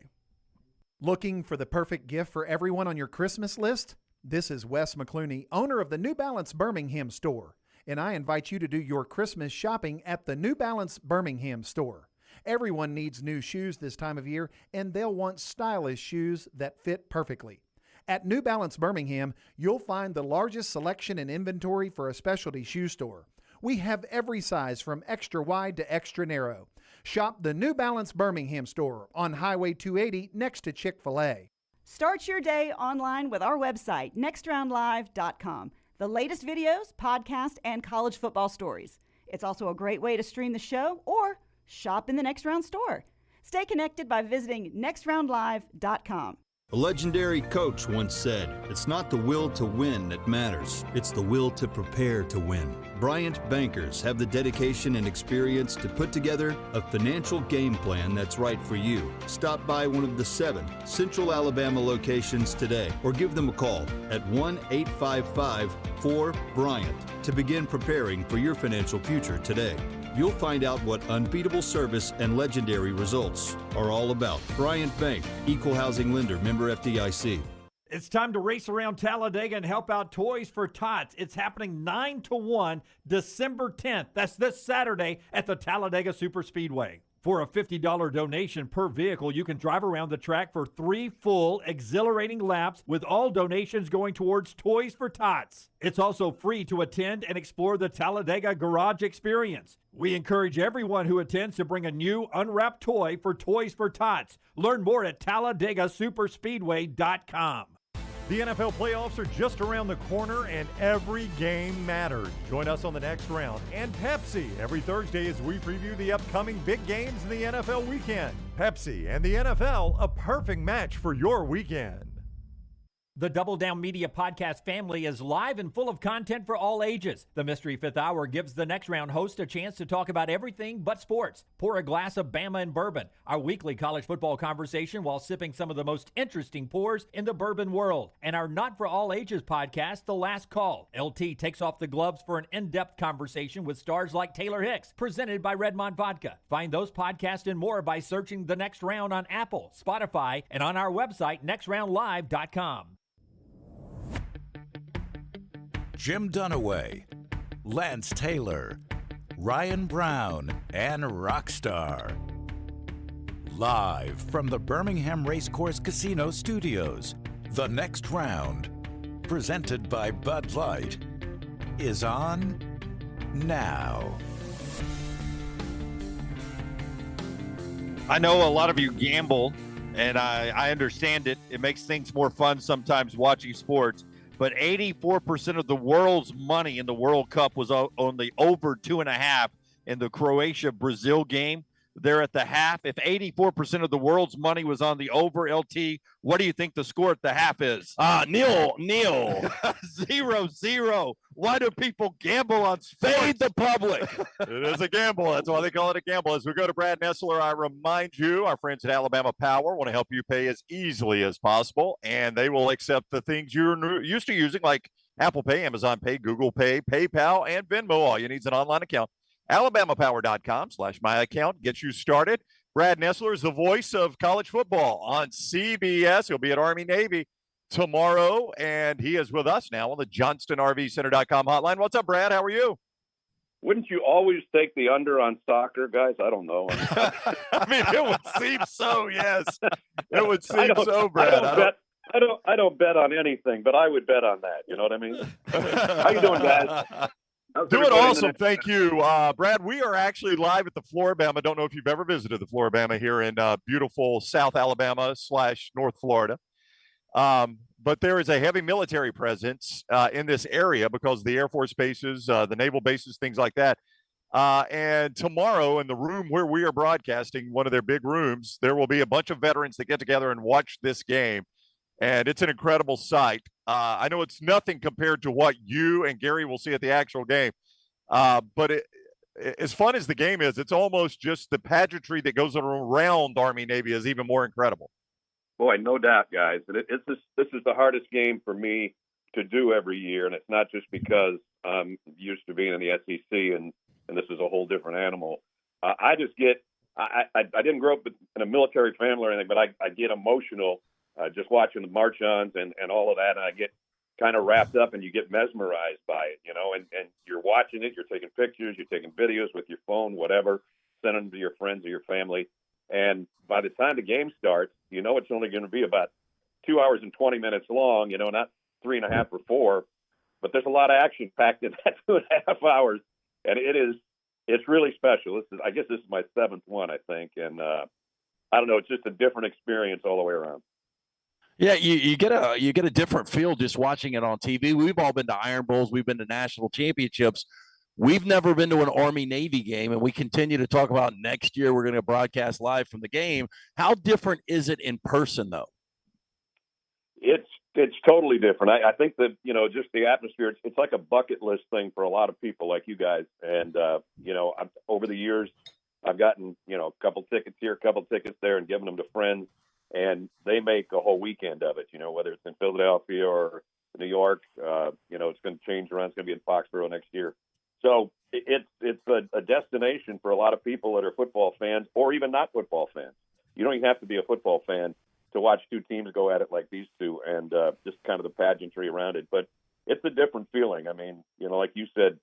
Looking for the perfect gift for everyone on your Christmas list? This is Wes McClooney, owner of the New Balance Birmingham store, and I invite you to do your Christmas shopping at the New Balance Birmingham store. Everyone needs new shoes this time of year, and they'll want stylish shoes that fit perfectly. At New Balance Birmingham, you'll find the largest selection and inventory for a specialty shoe store. We have every size from extra wide to extra narrow. Shop the New Balance Birmingham store on Highway 280 next to Chick-fil-A. Start your day online with our website, nextroundlive.com. The latest videos, podcasts, and college football stories. It's also a great way to stream the show or shop in the Next Round store. Stay connected by visiting nextroundlive.com. A legendary coach once said, "It's not the will to win that matters, it's the will to prepare to win." Bryant bankers have the dedication and experience to put together a financial game plan that's right for you. Stop by one of the 7 Central Alabama locations today or give them a call at 1-855-4-BRYANT to begin preparing for your financial future today. You'll find out what unbeatable service and legendary results are all about. Bryant Bank, Equal Housing Lender, member FDIC. It's time to race around Talladega and help out Toys for Tots. It's happening 9-1, December 10th. That's this Saturday at the Talladega Superspeedway. For a $50 donation per vehicle, you can drive around the track for 3 full, exhilarating laps with all donations going towards Toys for Tots. It's also free to attend and explore the Talladega Garage experience. We encourage everyone who attends to bring a new unwrapped toy for Toys for Tots. Learn more at TalladegaSuperspeedway.com. The NFL playoffs are just around the corner and every game matters. Join us on the Next Round and Pepsi every Thursday as we preview the upcoming big games in the NFL weekend. Pepsi and the NFL, a perfect match for your weekend. The Double Down Media podcast family is live and full of content for all ages. The Mystery Fifth Hour gives the Next Round host a chance to talk about everything but sports. Pour a glass of Bama and bourbon, our weekly college football conversation while sipping some of the most interesting pours in the bourbon world. And our Not For All Ages podcast, The Last Call. LT takes off the gloves for an in-depth conversation with stars like Taylor Hicks, presented by Redmond Vodka. Find those podcasts and more by searching The Next Round on Apple, Spotify, and on our website, nextroundlive.com. Jim Dunaway, Lance Taylor, Ryan Brown, and Rockstar. Live from the Birmingham Racecourse Casino Studios, The Next Round, presented by Bud Light, is on now. I know a lot of you gamble, and I understand it. It makes things more fun sometimes watching sports. But 84% of the world's money in the World Cup was on the over 2.5 in the Croatia-Brazil game. They're at the half. If 84% of the world's money was on the over, LT, what do you think the score at the half is? Nil. 0-0. Why do people gamble on sports? Fade the public. It is a gamble. That's why they call it a gamble. As we go to Brad Nessler, I remind you, our friends at Alabama Power want to help you pay as easily as possible, and they will accept the things you're used to using, like Apple Pay, Amazon Pay, Google Pay, PayPal, and Venmo. All you need is an online account. AlabamaPower.com/myaccount gets you started. Brad Nessler is the voice of college football on CBS. He'll be at Army-Navy tomorrow, and he is with us now on the JohnstonRVCenter.com hotline. What's up, Brad? How are you? Wouldn't you always take the under on soccer, guys? I don't know. I mean, it would seem so, yes. It would seem so, Brad. I don't bet on anything, but I would bet on that. You know what I mean? How you doing, guys? How's Doing everybody in the awesome. next Thank you. Brad, we are actually live at the Floribama. I don't know if you've ever visited the Floribama here in beautiful South Alabama / North Florida. But there is a heavy military presence in this area because of the Air Force bases, the naval bases, things like that. And tomorrow in the room where we are broadcasting, one of their big rooms, there will be a bunch of veterans that get together and watch this game. And it's an incredible sight. I know it's nothing compared to what you and Gary will see at the actual game. But as fun as the game is, it's almost just the pageantry that goes around Army-Navy is even more incredible. Boy, no doubt, guys. And this is the hardest game for me to do every year. And it's not just because I'm used to being in the SEC and this is a whole different animal. I didn't grow up in a military family or anything, but I get emotional just watching the march-ons and all of that. And I get kind of wrapped up and you get mesmerized by it, and you're watching it, you're taking pictures, you're taking videos with your phone, whatever, sending them to your friends or your family. And by the time the game starts, it's only going to be about 2 hours and 20 minutes long, not 3.5 or 4, but there's a lot of action packed in that 2.5 hours. And it's really special. I guess this is my 7th one, I think. And I don't know, it's just a different experience all the way around. Yeah, you get a different feel just watching it on TV. We've all been to Iron Bowls, we've been to national championships. We've never been to an Army-Navy game, and we continue to talk about next year we're going to broadcast live from the game. How different is it in person, though? It's totally different. I think that, just the atmosphere, it's like a bucket list thing for a lot of people like you guys. And, over the years, I've gotten, a couple tickets here, a couple tickets there, and given them to friends. And they make a whole weekend of it, whether it's in Philadelphia or New York. It's going to change around. It's going to be in Foxborough next year. So it's a destination for a lot of people that are football fans or even not football fans. You don't even have to be a football fan to watch two teams go at it like these two and just kind of the pageantry around it. But it's a different feeling. I mean, like you said,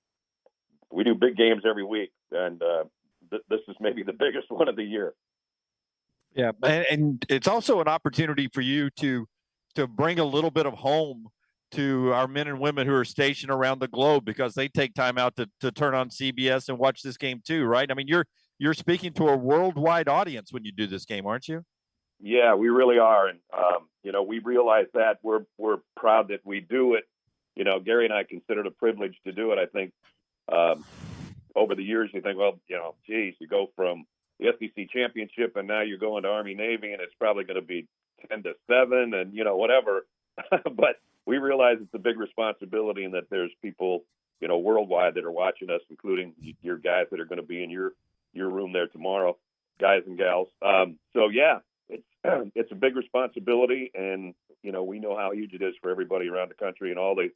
we do big games every week, and this is maybe the biggest one of the year. Yeah, and it's also an opportunity for you to bring a little bit of home to our men and women who are stationed around the globe because they take time out to turn on CBS and watch this game too, right? I mean, you're speaking to a worldwide audience when you do this game, aren't you? Yeah, we really are, and we realize that we're proud that we do it. Gary and I consider it a privilege to do it. I think over the years you think, well, geez, you go from the SEC championship and now you're going to Army-Navy and it's probably going to be 10-7 and whatever. But we realize it's a big responsibility and that there's people worldwide that are watching us, including your guys that are going to be in your room there tomorrow, guys and gals. So yeah, it's a big responsibility, and we know how huge it is for everybody around the country and all the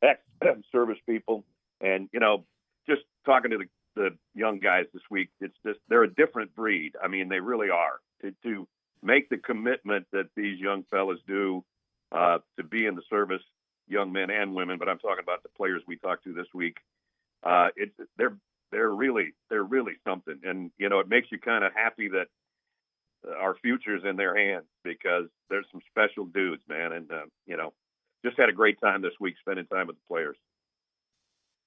ex-service people. And just talking to the young guys this week, it's just they're a different breed. I mean, they really are. To make the commitment that these young fellas do to be in the service, young men and women, but I'm talking about the players we talked to this week. They're really something, and it makes you kind of happy that our future's in their hands because there's some special dudes, man, and just had a great time this week spending time with the players.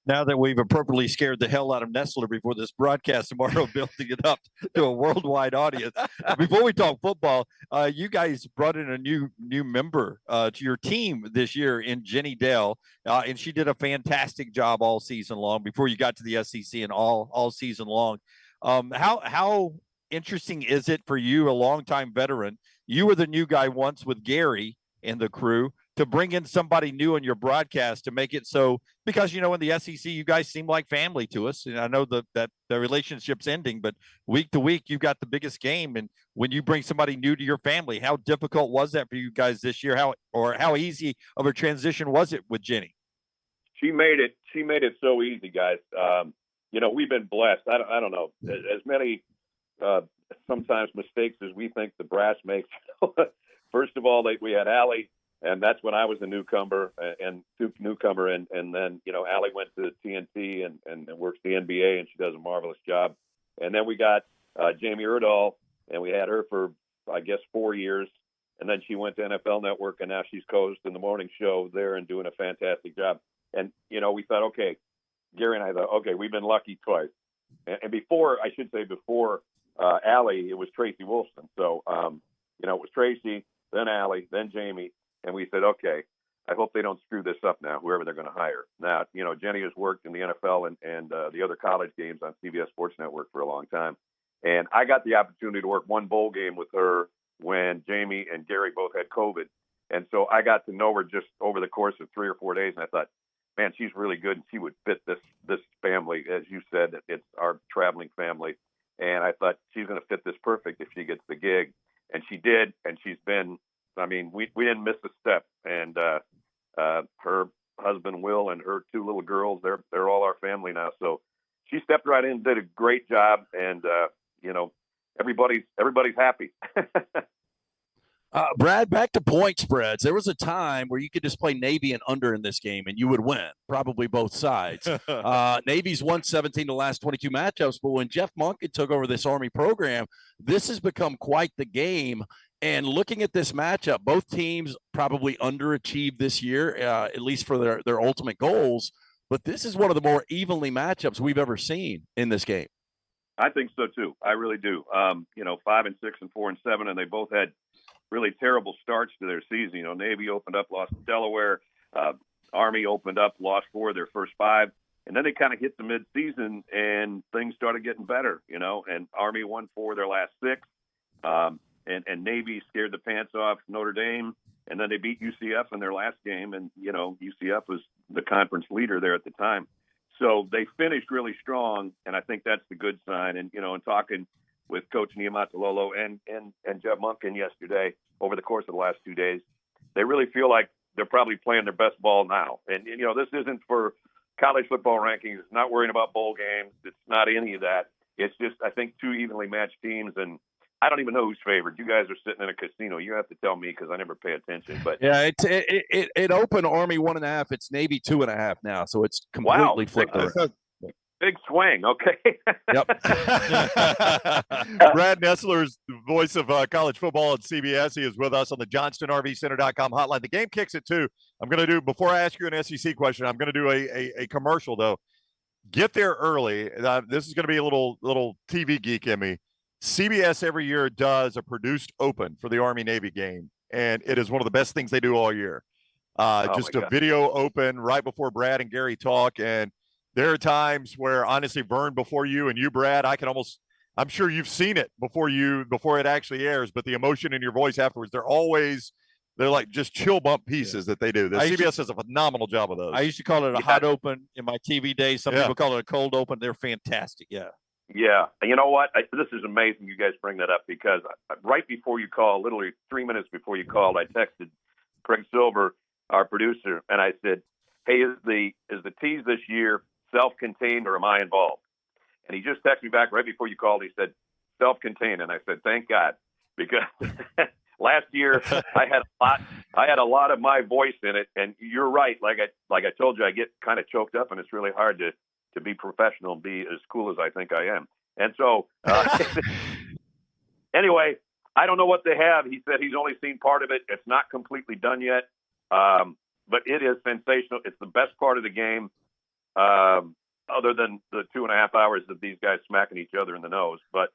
Now that we've appropriately scared the hell out of Nessler before this broadcast tomorrow, building it up to a worldwide audience. Before we talk football, you guys brought in a new member to your team this year in Jenny Dale, and she did a fantastic job all season long before you got to the SEC and all season long. How interesting is it for you, a longtime veteran? You were the new guy once with Gary and the crew, to bring in somebody new in your broadcast to make it so, because in the SEC you guys seem like family to us, and I know that the relationship's ending, but week to week you've got the biggest game, and when you bring somebody new to your family, how difficult was that for you guys this year? How easy of a transition was it with Jenny? She made it so easy, guys. We've been blessed. I don't know, as many sometimes mistakes as we think the brass makes. First of all, we had Allie. And that's when I was a newcomer, and then Allie went to TNT and works the NBA, and she does a marvelous job. And then we got Jamie Erdahl, and we had her for I guess 4 years, and then she went to NFL Network, and now she's co-hosting the morning show there and doing a fantastic job. And we thought, okay, Gary and I thought, okay, we've been lucky twice. And before Allie, it was Tracy Wolfson. So, it was Tracy, then Allie, then Jamie. And we said, okay, I hope they don't screw this up now, whoever they're going to hire. Now, Jenny has worked in the NFL and the other college games on CBS Sports Network for a long time. And I got the opportunity to work one bowl game with her when Jamie and Gary both had COVID. And so I got to know her just over the course of 3 or 4 days. And I thought, man, she's really good. And she would fit this family. As you said, it's our traveling family. And I thought she's going to fit this perfect if she gets the gig. And she did. And she's been, we didn't miss a step. And her husband, Will, and her 2 little girls, they're all our family now. So she stepped right in, did a great job. And, everybody's happy. Brad, back to point spreads. There was a time where you could just play Navy and under in this game, and you would win, probably both sides. Navy's won 17 the last 22 matchups, but when Jeff Monken took over this Army program, this has become quite the game. And looking at this matchup, both teams probably underachieved this year, at least for their ultimate goals. But this is one of the more evenly matchups we've ever seen in this game. I think so too. I really do. 5 and 6 and 4 and 7, and they both had really terrible starts to their season. Navy opened up, lost to Delaware. Army opened up, lost 4 of their first 5, and then they kind of hit the midseason and things started getting better. And Army won 4 of their last 6, and Navy scared the pants off Notre Dame, and then they beat UCF in their last game, and UCF was the conference leader there at the time. So they finished really strong, and I think that's the good sign. And, in talking with Coach Niumatalolo and Jeff Monken yesterday over the course of the last 2 days, they really feel like they're probably playing their best ball now. And, this isn't for college football rankings. It's not worrying about bowl games. It's not any of that. It's just, I think, 2 evenly matched teams, and I don't even know who's favored. You guys are sitting in a casino. You have to tell me because I never pay attention. But yeah, it opened Army 1.5. It's Navy 2.5 now, so it's completely flipped around. Big swing, okay. Yep. Brad Nessler is the voice of college football at CBS. He is with us on the JohnstonRVCenter.com hotline. The game kicks at 2. I'm going to do, before I ask you an SEC question, I'm going to do a commercial, though. Get there early. This is going to be a little TV geek in me. CBS every year does a produced open for the Army-Navy game, and it is one of the best things they do all year. Just a video open right before Brad and Gary talk, and there are times where, honestly, Vern, before you and you, Brad, I'm sure you've seen it before it actually airs, but the emotion in your voice afterwards, they're like just chill bump pieces that they do. CBS does a phenomenal job of those. I used to call it a hot open in my TV days. Some people call it a cold open. They're fantastic. Yeah. Yeah. You know what? This is amazing you guys bring that up because right before you called, literally 3 minutes before you called, I texted Craig Silver, our producer, and I said, hey, is the tease this year self-contained or am I involved? And he just texted me back right before you called. He said, self-contained. And I said, thank God, because last year I had a lot of my voice in it. And you're right. Like I told you, I get kind of choked up and it's really hard to be professional and be as cool as I think I am. And so anyway, I don't know what they have. He said he's only seen part of it. It's not completely done yet. But it is sensational. It's the best part of the game. Other than the 2.5 hours of these guys smacking each other in the nose. But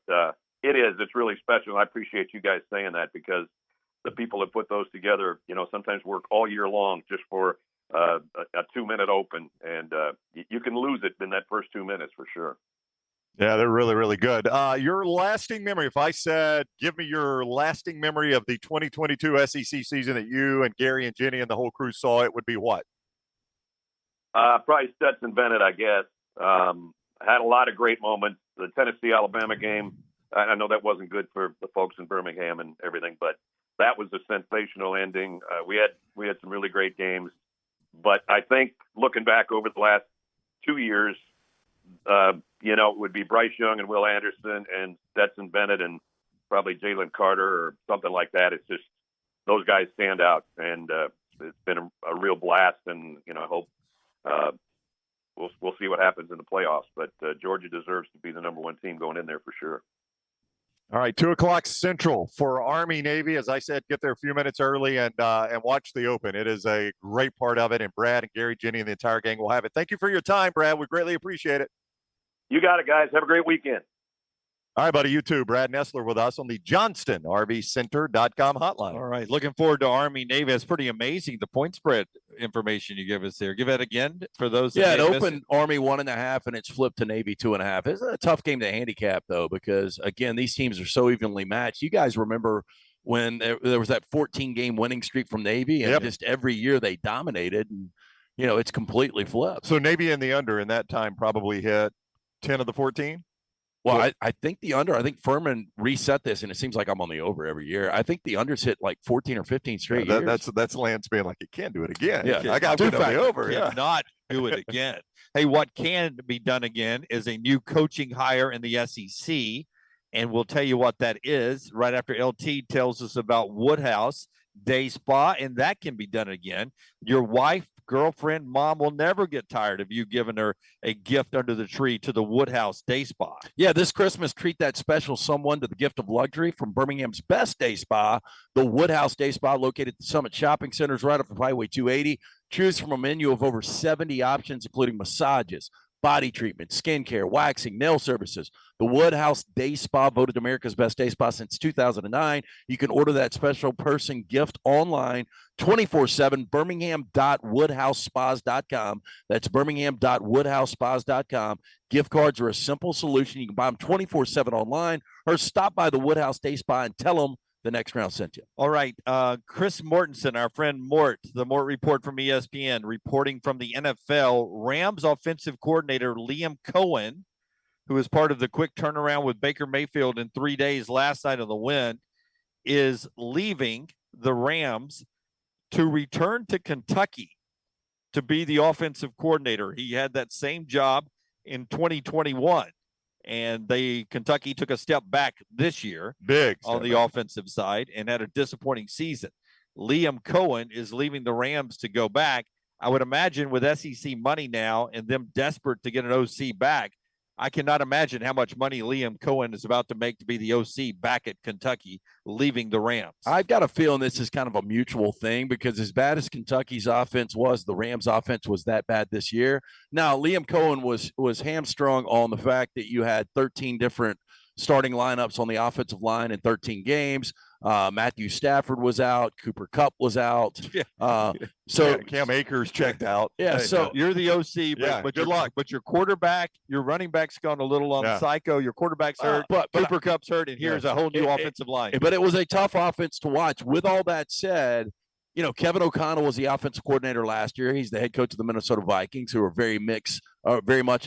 it's really special. I appreciate you guys saying that because the people that put those together, sometimes work all year long just for a 2-minute open. And you can lose it in that first 2 minutes for sure. Yeah, they're really, really good. Your lasting memory, if I said, give me your lasting memory of the 2022 SEC season that you and Gary and Jenny and the whole crew saw, it would be what? Probably Stetson Bennett, I guess. Had a lot of great moments. The Tennessee-Alabama game, I know that wasn't good for the folks in Birmingham and everything, but that was a sensational ending. We had some really great games. But I think looking back over the last 2 years, it would be Bryce Young and Will Anderson and Stetson Bennett and probably Jalen Carter or something like that. It's just those guys stand out, and it's been a real blast. And I hope we'll see what happens in the playoffs. But Georgia deserves to be the number 1 team going in there for sure. All right, 2:00 Central for Army Navy. As I said, get there a few minutes early and watch the Open. It is a great part of it, and Brad and Gary, Jenny, and the entire gang will have it. Thank you for your time, Brad. We greatly appreciate it. You got it, guys. Have a great weekend. All right, buddy. You too. Brad Nessler with us on the JohnstonRVCenter.com hotline. All right. Looking forward to Army Navy. It's pretty amazing, the point spread information you give us there. Give that again for those that Yeah, it may have missed opened Army 1.5, and it's flipped to Navy 2.5. It's a tough game to handicap, though, because, again, these teams are so evenly matched. You guys remember when there was that 14-game winning streak from Navy, and just every year they dominated, and, it's completely flipped. So Navy in the under in that time probably hit 10 of the 14? Well, I think the under. I think Furman reset this, and it seems like I'm on the over every year. I think the under's hit like 14 or 15 straight years. That's Lance being like, you can't do it again. Yeah, I got to go over. Yeah. Not do it again. Hey, what can be done again is a new coaching hire in the SEC, and we'll tell you what that is right after LT tells us about Woodhouse Day Spa, and that can be done again. Your wife, girlfriend, mom will never get tired of you giving her a gift under the tree to the Woodhouse Day Spa. Yeah, this Christmas, treat that special someone to the gift of luxury from Birmingham's best day spa, the Woodhouse Day Spa, located at the Summit Shopping Centers right off of Highway 280. Choose from a menu of over 70 options, including massages, body treatment, skincare, waxing, nail services. The Woodhouse Day Spa, voted America's best day spa since 2009. You can order that special person gift online 24/7, birmingham.woodhousespas.com. That's birmingham.woodhousespas.com. Gift cards are a simple solution. You can buy them 24/7 online, or stop by the Woodhouse Day Spa and tell them the Next Round sent you. All right. Chris Mortensen, our friend Mort, the Mort Report from ESPN, reporting from the NFL. Rams offensive coordinator Liam Coen, who is part of the quick turnaround with Baker Mayfield in 3 days last night of the win, is leaving the Rams to return to Kentucky to be the offensive coordinator. He had that same job in 2021. And Kentucky took a step back this year on the offensive side and had a disappointing season. Liam Coen is leaving the Rams to go back. I would imagine with SEC money now and them desperate to get an OC back, I cannot imagine how much money Liam Coen is about to make to be the OC back at Kentucky, leaving the Rams. I've got a feeling this is kind of a mutual thing, because as bad as Kentucky's offense was, the Rams' offense was that bad this year. Now, Liam Coen was hamstrung on the fact that you had 13 different starting lineups on the offensive line in 13 games. Matthew Stafford was out. Cooper Kupp was out. So Cam Akers checked out. Yeah, so you're the OC, but good luck. But your quarterback, your running back's gone a little on psycho. Your quarterback's hurt. But Cooper Kupp's hurt, and here's a whole new offensive line. But it was a tough offense to watch. With all that said, Kevin O'Connell was the offensive coordinator last year. He's the head coach of the Minnesota Vikings, who are very much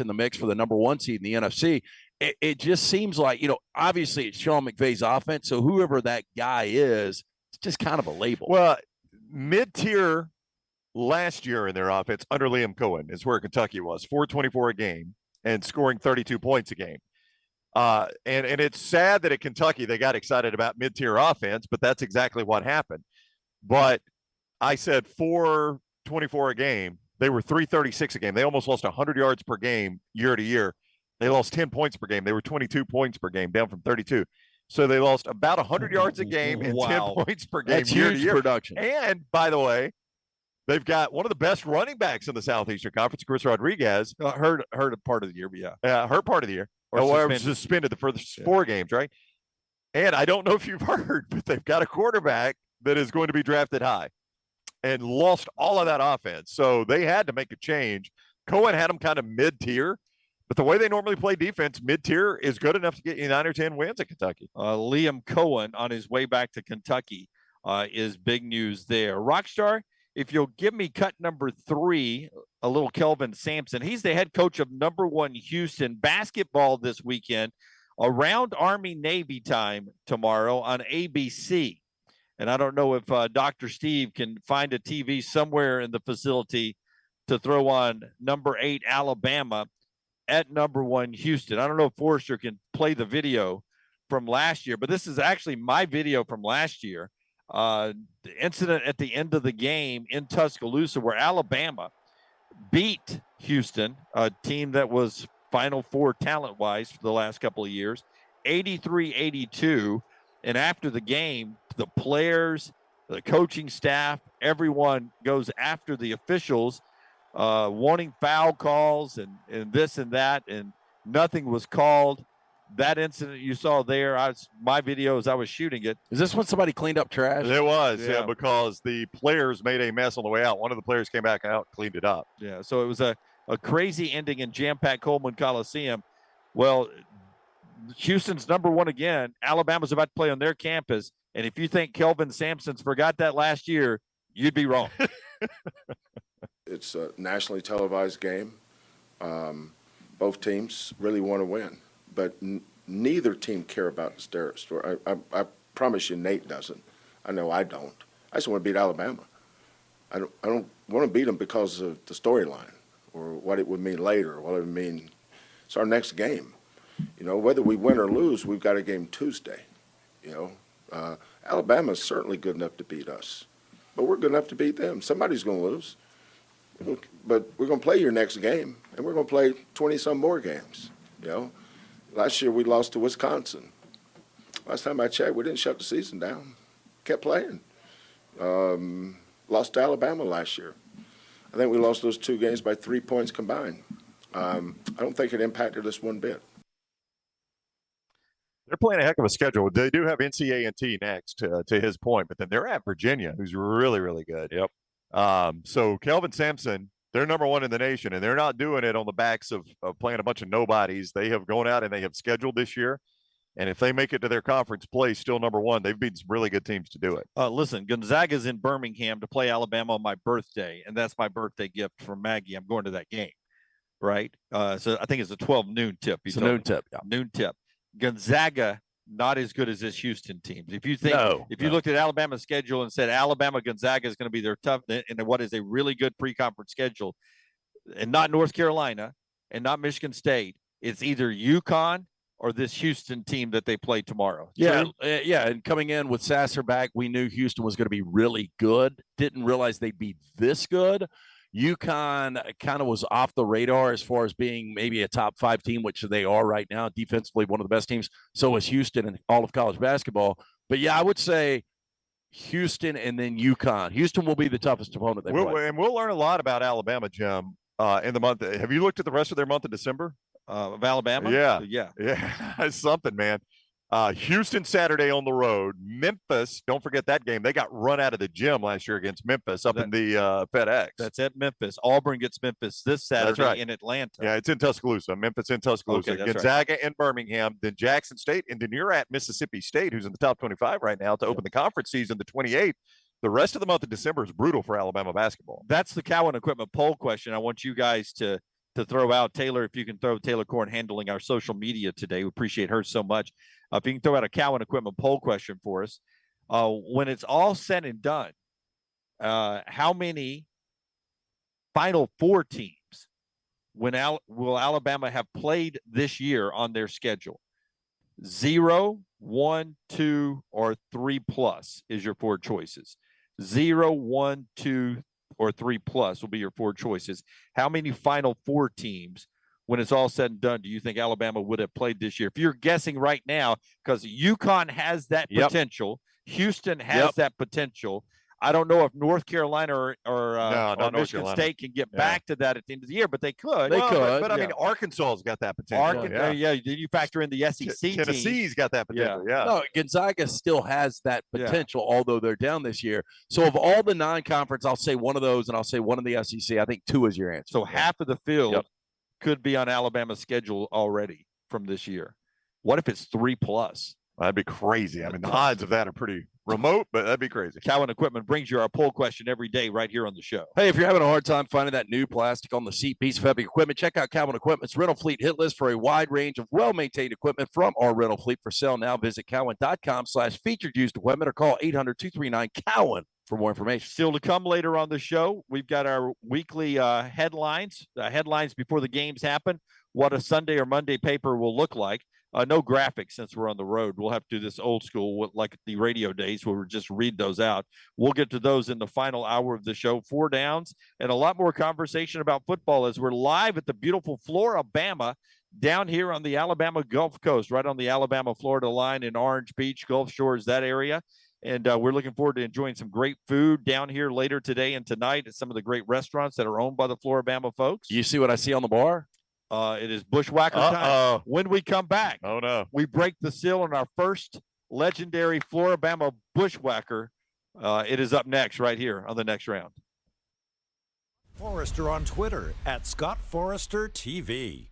in the mix for the number one seed in the NFC. It just seems like, obviously it's Sean McVay's offense. So whoever that guy is, it's just kind of a label. Well, mid-tier last year in their offense under Liam Coen is where Kentucky was, 424 a game and scoring 32 points a game. And it's sad that at Kentucky they got excited about mid-tier offense, but that's exactly what happened. But I said 424 a game. They were 336 a game. They almost lost 100 yards per game year to year. They lost 10 points per game. They were 22 points per game, down from 32. So they lost about 100 yards a game and 10 points per game year to year. Production. And, by the way, they've got one of the best running backs in the Southeastern Conference, Chris Rodriguez. Hurt a part of the year, but yeah. Hurt part of the year. Or suspended the first 4 games, right? And I don't know if you've heard, but they've got a quarterback that is going to be drafted high and lost all of that offense. So they had to make a change. Coen had them kind of mid-tier. But the way they normally play defense, mid-tier is good enough to get you 9 or 10 wins at Kentucky. Liam Coen on his way back to Kentucky is big news there. Rockstar, if you'll give me cut number 3, a little Kelvin Sampson. He's the head coach of number 1 Houston basketball this weekend around Army-Navy time tomorrow on ABC. And I don't know if Dr. Steve can find a TV somewhere in the facility to throw on number 8 Alabama at number 1 Houston. I don't know if Forrester can play the video from last year, but this is actually my video from last year. The incident at the end of the game in Tuscaloosa where Alabama beat Houston, a team that was Final Four talent-wise for the last couple of years, 83-82. And after the game, the players, the coaching staff, everyone goes after the officials, wanting foul calls and this and that, and nothing was called. That incident you saw there, my video as I was shooting it. Is this when somebody cleaned up trash? It was, Yeah. because the players made a mess on the way out. One of the players came back out and cleaned it up. Yeah, so it was a crazy ending in jam-packed Coleman Coliseum. Well, Houston's number one again. Alabama's about to play on their campus, and if you think Kelvin Sampson's forgot that last year, you'd be wrong. It's a nationally televised game. Both teams really want to win, but neither team care about the story. I promise you Nate doesn't. I know I don't. I just want to beat Alabama. I don't want to beat them because of the storyline or what it would mean later or what it would mean. It's our next game. Whether we win or lose, we've got a game Tuesday. Alabama's certainly good enough to beat us, but we're good enough to beat them. Somebody's going to lose, but we're going to play your next game, and we're going to play 20-some more games. Last year we lost to Wisconsin. Last time I checked, we didn't shut the season down. Kept playing. Lost to Alabama last year. I think we lost those 2 games by 3 points combined. I don't think it impacted us one bit. They're playing a heck of a schedule. They do have NCAA next, to his point, but then they're at Virginia, who's really, really good. Yep. So Kelvin Sampson, they're number one in the nation, and they're not doing it on the backs of playing a bunch of nobodies. They have gone out and they have scheduled this year, and if they make it to their conference play, still number one, they've beaten some really good teams to do it. Listen, Gonzaga's in Birmingham to play Alabama on my birthday, and that's my birthday gift from Maggie. I'm going to that game, right? So I think it's a 12 noon tip. It's a noon tip, yeah. Noon tip. Gonzaga, not as good as this Houston team. If you think, you looked at Alabama's schedule and said Alabama, Gonzaga is going to be their tough, and what is a really good pre-conference schedule, and not North Carolina and not Michigan State, it's either UConn or this Houston team that they play tomorrow. Yeah, and coming in with Sasser back, we knew Houston was going to be really good. Didn't realize they'd be this good. UConn kind of was off the radar as far as being maybe a top 5 team, which they are right now. Defensively, one of the best teams. So is Houston in all of college basketball. But, yeah, I would say Houston and then UConn. Houston will be the toughest opponent they play. And we'll learn a lot about Alabama, Jim, in the month. Have you looked at the rest of their month of December? Of Alabama? Yeah. It's something, man. Houston Saturday on the road. Memphis, don't forget that game. They got run out of the gym last year against Memphis in the FedEx. That's at Memphis. Auburn gets Memphis this Saturday in Atlanta. Yeah, it's in Tuscaloosa. Memphis in Tuscaloosa. Okay, Gonzaga and Birmingham, then Jackson State, and then you're at Mississippi State, who's in the top 25 right now to open the conference season, the 28th. The rest of the month of December is brutal for Alabama basketball. That's the Coen Equipment poll question. I want you guys to throw out. Taylor, if you can throw Taylor Coen handling our social media today. We appreciate her so much. If you can throw out a Coen Equipment poll question for us. When it's all said and done, how many Final Four teams will Alabama have played this year on their schedule? 0, 1, 2, or 3 plus is your 4 choices. 0, 1, 2, or 3 plus will be your 4 choices. How many Final Four teams, when it's all said and done, do you think Alabama would have played this year? If you're guessing right now, because UConn has that potential, Houston has that potential. I don't know if North Carolina or Michigan State can get back to that at the end of the year, but they could. But I mean, Arkansas's got that potential. Did you factor in the SEC Tennessee's got that potential, No, Gonzaga still has that potential, although they're down this year. So of all the non-conference, I'll say one of those, and I'll say one in the SEC. I think 2 is your answer. So half of the field could be on Alabama's schedule already from this year. What if it's 3 plus? That'd be crazy. I mean, the odds of that are pretty remote, but that'd be crazy. Coen Equipment brings you our poll question every day right here on the show. Hey, if you're having a hard time finding that new plastic on the seat piece of heavy equipment, check out Coen Equipment's rental fleet hit list for a wide range of well-maintained equipment from our rental fleet for sale now. Visit Coen.com/featured used equipment or call 800-239-COEN for more information. Still to come later on the show, we've got our weekly headlines before the games happen, what a Sunday or Monday paper will look like. No graphics since we're on the road. We'll have to do this old school, like the radio days, where we just read those out. We'll get to those in the final hour of the show. 4 downs and a lot more conversation about football as we're live at the beautiful Floribama down here on the Alabama Gulf Coast, right on the Alabama-Florida line in Orange Beach, Gulf Shores, that area. And we're looking forward to enjoying some great food down here later today and tonight at some of the great restaurants that are owned by the Floribama folks. You see what I see on the bar? It is Bushwhacker time. When we come back, we break the seal on our first legendary Floribama Bushwhacker. It is up next right here on the next round. Forrester on Twitter at Scott Forrester TV.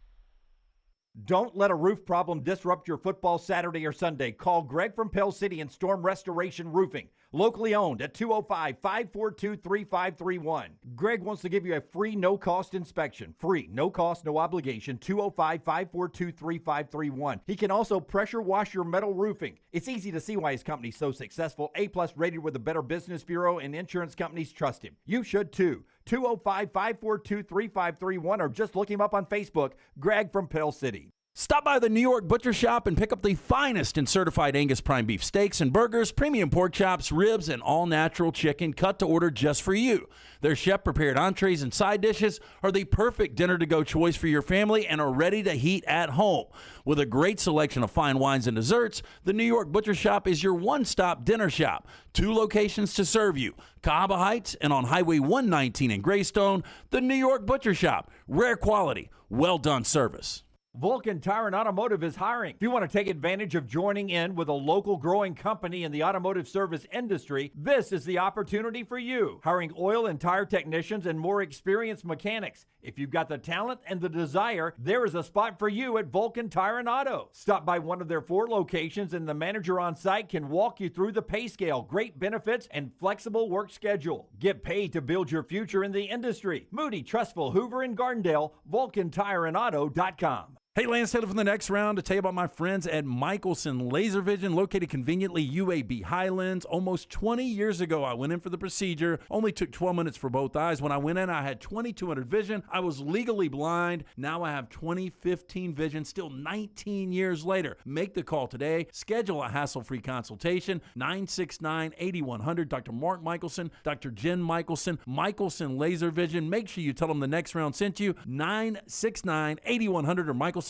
Don't let a roof problem disrupt your football Saturday or Sunday. Call Greg from Pell City and Storm Restoration Roofing. Locally owned at 205-542-3531. Greg wants to give you a free no-cost inspection. Free, no cost, no obligation, 205-542-3531. He can also pressure wash your metal roofing. It's easy to see why his company's so successful. A-plus rated with the Better Business Bureau, and insurance companies trust him. You should too. 205-542-3531 or just look him up on Facebook, Greg from Pell City. Stop by the New York Butcher Shop and pick up the finest in certified Angus prime beef steaks and burgers, premium pork chops, ribs, and all-natural chicken cut to order just for you. Their chef-prepared entrees and side dishes are the perfect dinner-to-go choice for your family and are ready to heat at home. With a great selection of fine wines and desserts, the New York Butcher Shop is your one-stop dinner shop. 2 locations to serve you, Cahaba Heights and on Highway 119 in Greystone. The New York Butcher Shop, rare quality, well-done service. Vulcan Tire and Automotive is hiring. If you want to take advantage of joining in with a local growing company in the automotive service industry, this is the opportunity for you. Hiring oil and tire technicians and more experienced mechanics. If you've got the talent and the desire, there is a spot for you at Vulcan Tire and Auto. Stop by one of their 4 locations and the manager on site can walk you through the pay scale, great benefits, and flexible work schedule. Get paid to build your future in the industry. Moody, Trustful, Hoover, and Gardendale, VulcanTireandAuto.com. Hey, Lance Taylor from the next round to tell you about my friends at Michelson Laser Vision, located conveniently UAB Highlands. Almost 20 years ago, I went in for the procedure. Only took 12 minutes for both eyes. When I went in, I had 20/200 vision. I was legally blind. Now I have 20/15 vision, still 19 years later. Make the call today. Schedule a hassle-free consultation. 969-8100. Dr. Mark Michelson, Dr. Jen Michelson, Michelson Laser Vision. Make sure you tell them the next round sent you. 969-8100 or MichelsonLaserVision.com.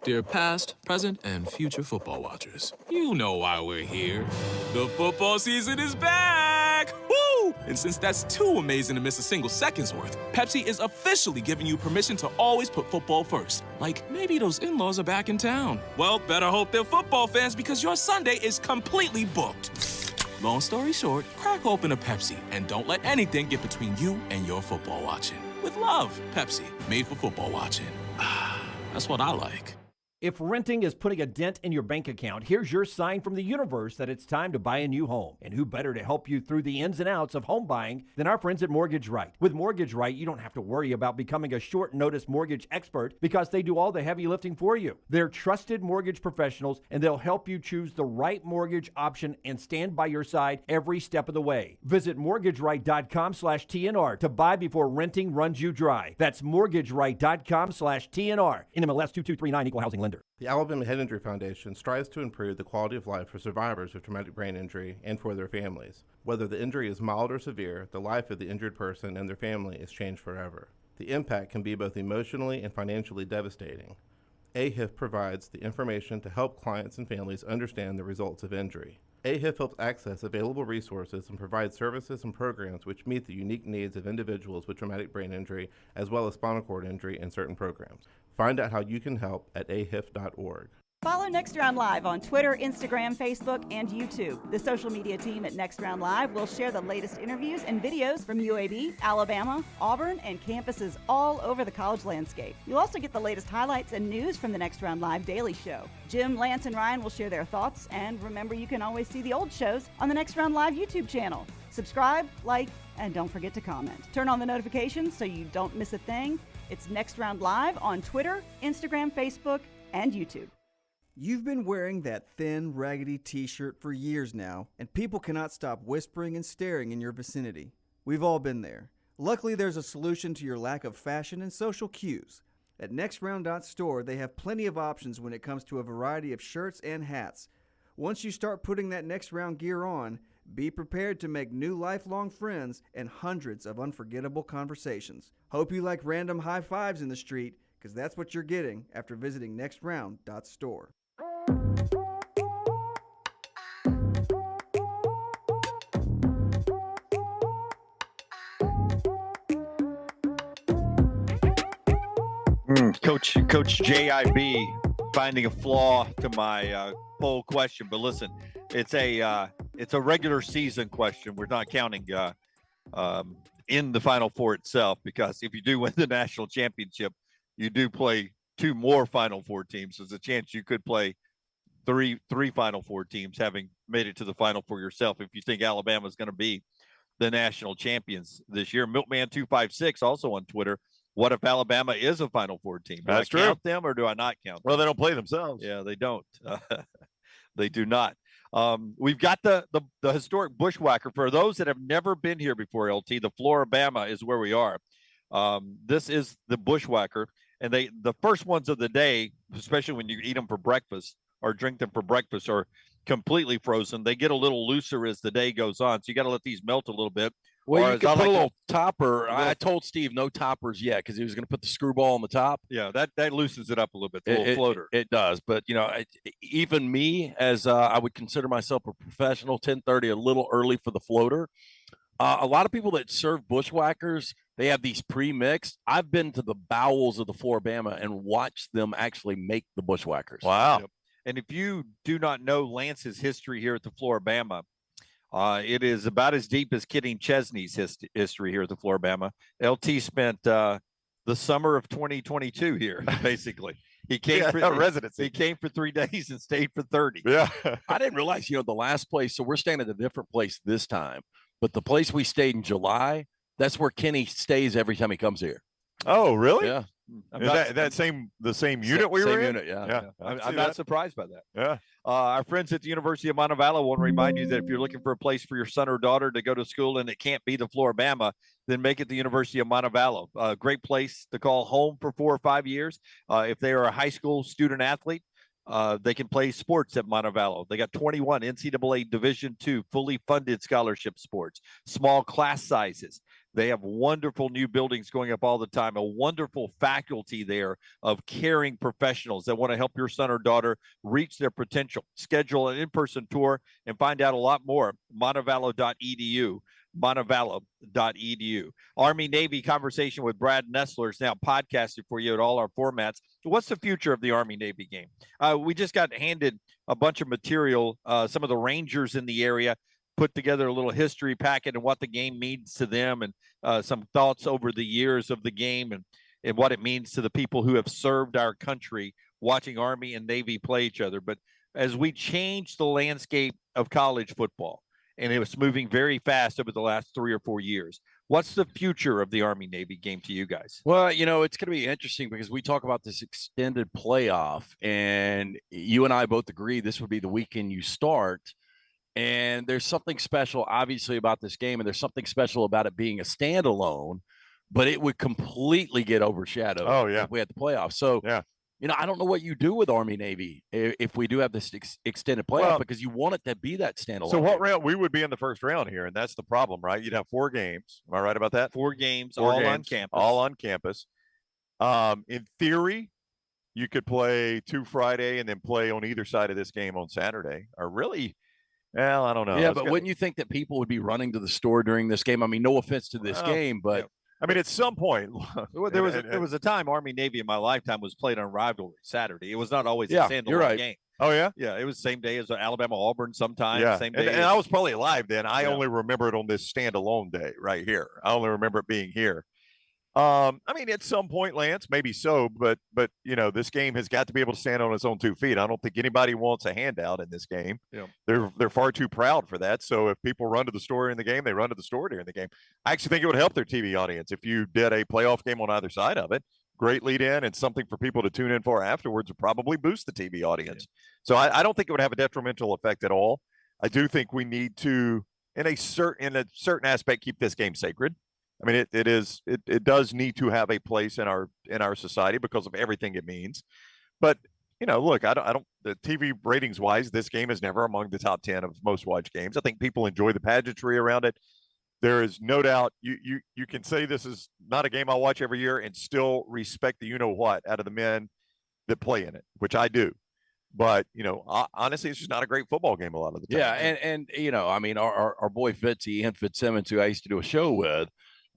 Dear past, present, and future football watchers, you know why we're here. The football season is back! Woo! And since that's too amazing to miss a single second's worth, Pepsi is officially giving you permission to always put football first. Like, maybe those in-laws are back in town. Well, better hope they're football fans because your Sunday is completely booked. Long story short, crack open a Pepsi and don't let anything get between you and your football watching. With love, Pepsi, made for football watching. That's what I like. If renting is putting a dent in your bank account, here's your sign from the universe that it's time to buy a new home. And who better to help you through the ins and outs of home buying than our friends at Mortgage Right. With Mortgage Right, you don't have to worry about becoming a short-notice mortgage expert because they do all the heavy lifting for you. They're trusted mortgage professionals, and they'll help you choose the right mortgage option and stand by your side every step of the way. Visit mortgageright.com/TNR to buy before renting runs you dry. That's mortgageright.com/TNR. NMLS 2239, Equal Housing Lender. The Alabama Head Injury Foundation strives to improve the quality of life for survivors of traumatic brain injury and for their families. Whether the injury is mild or severe, the life of the injured person and their family is changed forever. The impact can be both emotionally and financially devastating. AHIF provides the information to help clients and families understand the results of injury. AHIF helps access available resources and provides services and programs which meet the unique needs of individuals with traumatic brain injury as well as spinal cord injury in certain programs. Find out how you can help at ahif.org. Follow Next Round Live on Twitter, Instagram, Facebook, and YouTube. The social media team at Next Round Live will share the latest interviews and videos from UAB, Alabama, Auburn, and campuses all over the college landscape. You'll also get the latest highlights and news from the Next Round Live daily show. Jim, Lance, and Ryan will share their thoughts, and remember you can always see the old shows on the Next Round Live YouTube channel. Subscribe, like, and don't forget to comment. Turn on the notifications so you don't miss a thing. It's Next Round Live on Twitter, Instagram, Facebook, and YouTube. You've been wearing that thin, raggedy t-shirt for years now, and people cannot stop whispering and staring in your vicinity. We've all been there. Luckily, there's a solution to your lack of fashion and social cues. At NextRound.store, they have plenty of options when it comes to a variety of shirts and hats. Once you start putting that Next Round gear on, be prepared to make new lifelong friends and hundreds of unforgettable conversations. Hope you like random high fives in the street. because that's what you're getting after visiting nextround.store. Coach JIB finding a flaw to my poll question, but listen, it's a regular season question. We're not counting in the Final Four itself, because if you do win the national championship, you do play 2 more Final Four teams. There's a chance you could play three Final Four teams, having made it to the Final Four yourself, if you think Alabama is going to be the national champions this year. Milkman256 also on Twitter. What if Alabama is a Final Four team? Do I count them or do I not count them? Well, they don't play themselves. Yeah, they don't. They do not. We've got the historic Bushwhacker. For those that have never been here before, LT, the Floribama is where we are. This is the Bushwhacker, and the first ones of the day, especially when you eat them for breakfast or drink them for breakfast, are completely frozen. They get a little looser as the day goes on, so you got to let these melt a little bit. Well, you can put a little topper. I told Steve no toppers yet, because he was going to put the screwball on the top. Yeah, that loosens it up a little bit. The little floater. It does, but even me, as I would consider myself a professional, 10:30 a little early for the floater. A lot of people that serve Bushwhackers, they have these pre-mixed. I've been to the bowels of the Floribama and watched them actually make the Bushwhackers. Wow. Yep. And if you do not know Lance's history here at the Floribama, it is about as deep as Kidding Chesney's history here at the Floribama. LT spent the summer of 2022 here, basically. He came for residency. He came for 3 days and stayed for 30. Yeah. I didn't realize, the last place, so we're staying at a different place this time, but the place we stayed in July, that's where Kenny stays every time he comes here. Oh, really? Yeah. The same unit we were in? Unit, yeah. I'm not surprised by that. Yeah. Our friends at the University of Montevallo want to remind you that if you're looking for a place for your son or daughter to go to school and it can't be the Floribama, then make it the University of Montevallo. A great place to call home for 4 or 5 years. If they are a high school student athlete, they can play sports at Montevallo. They got 21 NCAA Division II fully funded scholarship sports, small class sizes. They have wonderful new buildings going up all the time, a wonderful faculty there of caring professionals that want to help your son or daughter reach their potential. Schedule an in-person tour and find out a lot more. Montevallo.edu. Montevallo.edu. Army-Navy Conversation with Brad Nessler is now podcasted for you at all our formats. What's the future of the Army-Navy game? We just got handed a bunch of material. Some of the Rangers in the area put together a little history packet and what the game means to them, and some thoughts over the years of the game and what it means to the people who have served our country watching Army and Navy play each other. But as we change the landscape of college football, and it was moving very fast over the last 3 or 4 years, what's the future of the Army-Navy game to you guys? Well, it's going to be interesting because we talk about this extended playoff, and you and I both agree this would be the weekend you start. And there's something special, obviously, about this game, and there's something special about it being a standalone, but it would completely get overshadowed if we had the playoffs. So, I don't know what you do with Army-Navy if we do have this extended playoff, because you want it to be that standalone. So what round? We would be in the first round here, and that's the problem, right? You'd have 4 games. Am I right about that? 4 games, all on campus. All on campus. In theory, you could play 2 Friday and then play on either side of this game on Saturday. Or really... Well, I don't know. Yeah, but wouldn't you think that people would be running to the store during this game? I mean, no offense to this game, but I mean, at some point, there was a time Army-Navy in my lifetime was played on rivalry Saturday. It was not always a standalone game. Oh, yeah? Yeah, it was the same day as Alabama-Auburn sometimes. Same day. And I was probably alive then. I only remember it on this standalone day right here. I only remember it being here. I mean, at some point, Lance, maybe so, but this game has got to be able to stand on its own 2 feet. I don't think anybody wants a handout in this game. Yeah. They're far too proud for that. So if people run to the store in the game, they run to the store during the game. I actually think it would help their TV audience if you did a playoff game on either side of it. Great lead in and something for people to tune in for afterwards would probably boost the TV audience. So I don't think it would have a detrimental effect at all. I do think we need to, in a certain aspect, keep this game sacred. I mean, it does need to have a place in our society because of everything it means. But look, I don't. The TV ratings wise, this game is never among the top 10 of most watched games. I think people enjoy the pageantry around it. there is no doubt you can say this is not a game I watch every year and still respect the what out of the men that play in it, which I do. But, honestly, it's just not a great football game a lot of the time. Yeah, and I mean, our boy Fitzy, Ian Fitzsimmons, who I used to do a show with,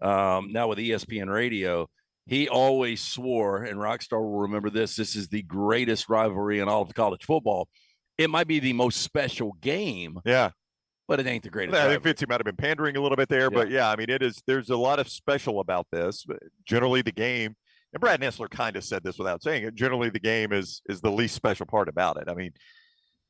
now with ESPN Radio, he always swore, and Rockstar will remember this is the greatest rivalry in all of college football. It might be the most special game. Yeah. But it ain't the greatest. I think Fitzy might have been pandering a little bit there, but yeah, I mean, there's a lot of special about this. But generally, the game, and Brad Nessler kind of said this without saying it, generally the game is the least special part about it. I mean,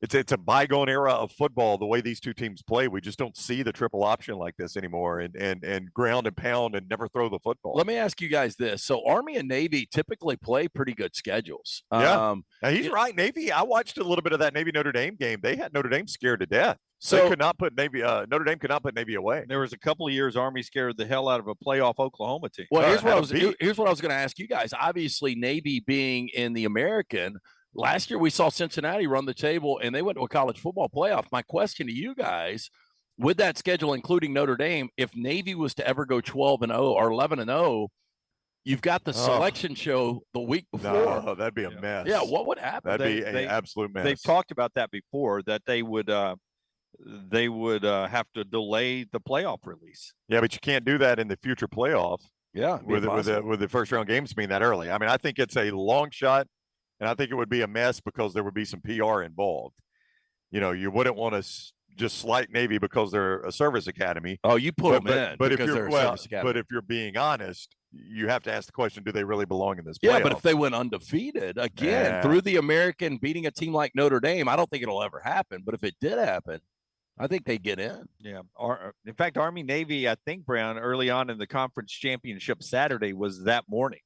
it's a bygone era of football, the way these two teams play. We just don't see the triple option like this anymore, and ground and pound and never throw the football. Let me ask you guys this. So Army and Navy typically play pretty good schedules. Yeah, now he's right. Navy, I watched a little bit of that Navy-Notre Dame game. They had Notre Dame scared to death. So they could not put Navy. Notre Dame could not put Navy away. There was a couple of years Army scared the hell out of a playoff Oklahoma team. Well, here's what I was going to ask you guys. Obviously, Navy being in the American, last year we saw Cincinnati run the table, and they went to a college football playoff. My question to you guys, with that schedule, including Notre Dame, if Navy was to ever go 12-0 or 11-0, you've got the selection show the week before. No, that'd be a mess. Yeah, what would happen? That'd be an absolute mess. They've talked about that before, that they would have to delay the playoff release. Yeah, but you can't do that in the future playoff. Yeah, with the first round games being that early. I mean, I think it's a long shot, and I think it would be a mess because there would be some PR involved. You wouldn't want to just slight Navy because they're a service academy. Oh, you put them in but because they're a service academy. But if you're being honest, you have to ask the question: do they really belong in this playoff? Yeah, but if they went undefeated again through the American, beating a team like Notre Dame, I don't think it'll ever happen. But if it did happen, I think they get in. Yeah. In fact, Army Navy, I think, Brown, early on in the conference championship Saturday was that morning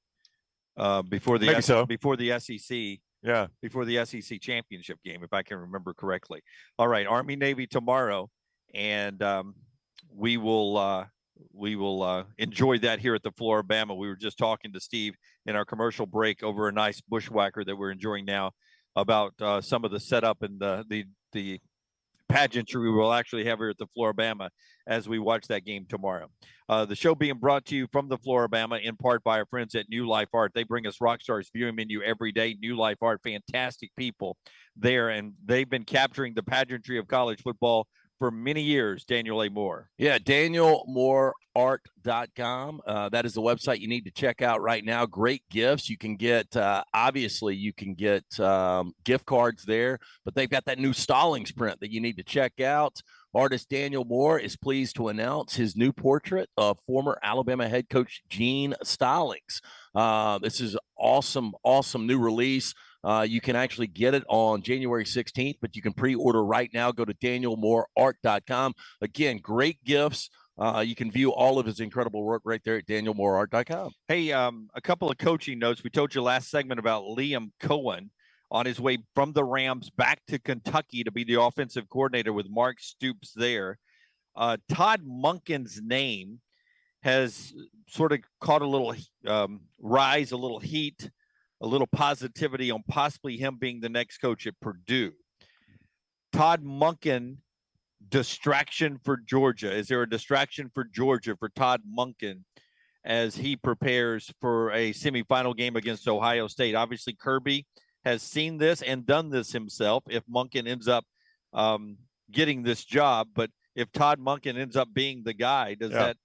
before the SEC. Yeah. Before the SEC championship game, if I can remember correctly. All right. Army Navy tomorrow. And we will enjoy that here at the Floribama. We were just talking to Steve in our commercial break over a nice bushwhacker that we're enjoying now about some of the setup and the pageantry we will actually have here at the Floribama as we watch that game tomorrow. The show being brought to you from the Floribama in part by our friends at New Life Art. They bring us Rockstar's viewing menu every day. New Life Art, fantastic people there, and they've been capturing the pageantry of college football for many years. Daniel A. Moore. Yeah, DanielMooreArt.com. That is the website you need to check out right now. Great gifts. You can get, obviously, gift cards there, but they've got that new Stallings print that you need to check out. Artist Daniel Moore is pleased to announce his new portrait of former Alabama head coach Gene Stallings. This is awesome new release. You can actually get it on January 16th, but you can pre-order right now. Go to DanielMooreArt.com. Again, great gifts. You can view all of his incredible work right there at DanielMooreArt.com. Hey, a couple of coaching notes. We told you last segment about Liam Coen on his way from the Rams back to Kentucky to be the offensive coordinator with Mark Stoops there. Todd Monken's name has sort of caught a little rise, a little heat, a little positivity on possibly him being the next coach at Purdue. Todd Monken, distraction for Georgia. Is there a distraction for Georgia for Todd Monken as he prepares for a semifinal game against Ohio State? Obviously, Kirby has seen this and done this himself if Monken ends up getting this job. But if Todd Monken ends up being the guy, does that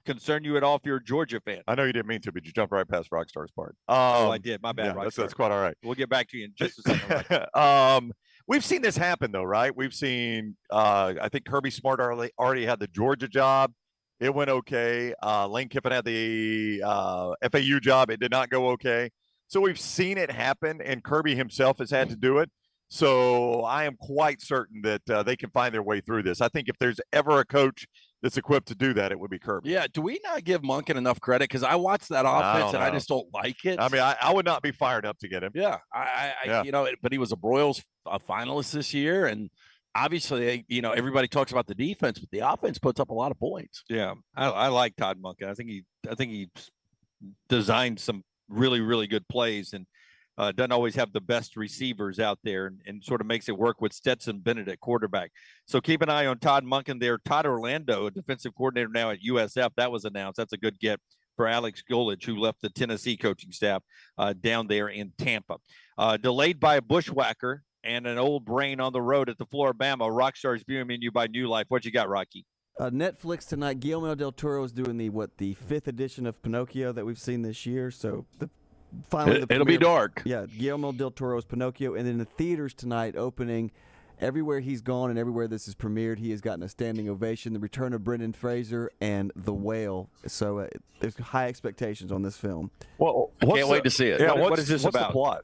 concern you at all if you're a Georgia fan? I know you didn't mean to, but you jumped right past Rockstar's part. I did. My bad, yeah, Rockstar. that's quite all right. We'll get back to you in just a second. We've seen this happen, though, right? We've seen, I think Kirby Smart already had the Georgia job. It went okay. Lane Kiffin had the FAU job. It did not go okay. So we've seen it happen, and Kirby himself has had to do it. So I am quite certain that they can find their way through this. I think if there's ever a coach that's equipped to do that, it would be Kirby. Yeah. Do we not give Monken enough credit? Because I watched that offense, and I just don't like it. I mean, I would not be fired up to get him. Yeah. But he was a Broyles finalist this year, and obviously, everybody talks about the defense, but the offense puts up a lot of points. Yeah. I like Todd Monken. I think he designed some really, really good plays. And doesn't always have the best receivers out there, and sort of makes it work with Stetson Bennett at quarterback. So keep an eye on Todd Monken there. Todd Orlando, a defensive coordinator now at USF, that was announced. That's a good get for Alex Golich, who left the Tennessee coaching staff down there in Tampa. Delayed by a bushwhacker and an old brain on the road at the Floribama. Rockstar's viewing you by New Life. What you got, Rocky? Netflix tonight. Guillermo del Toro is doing the 5th edition of Pinocchio that we've seen this year. So it'll be dark. Yeah, Guillermo del Toro's Pinocchio, and then the theaters tonight opening. Everywhere he's gone and everywhere this is premiered, he has gotten a standing ovation. The return of Brendan Fraser and The Whale. So there's high expectations on this film. Well, can't wait to see it. Yeah, what is this about? The plot?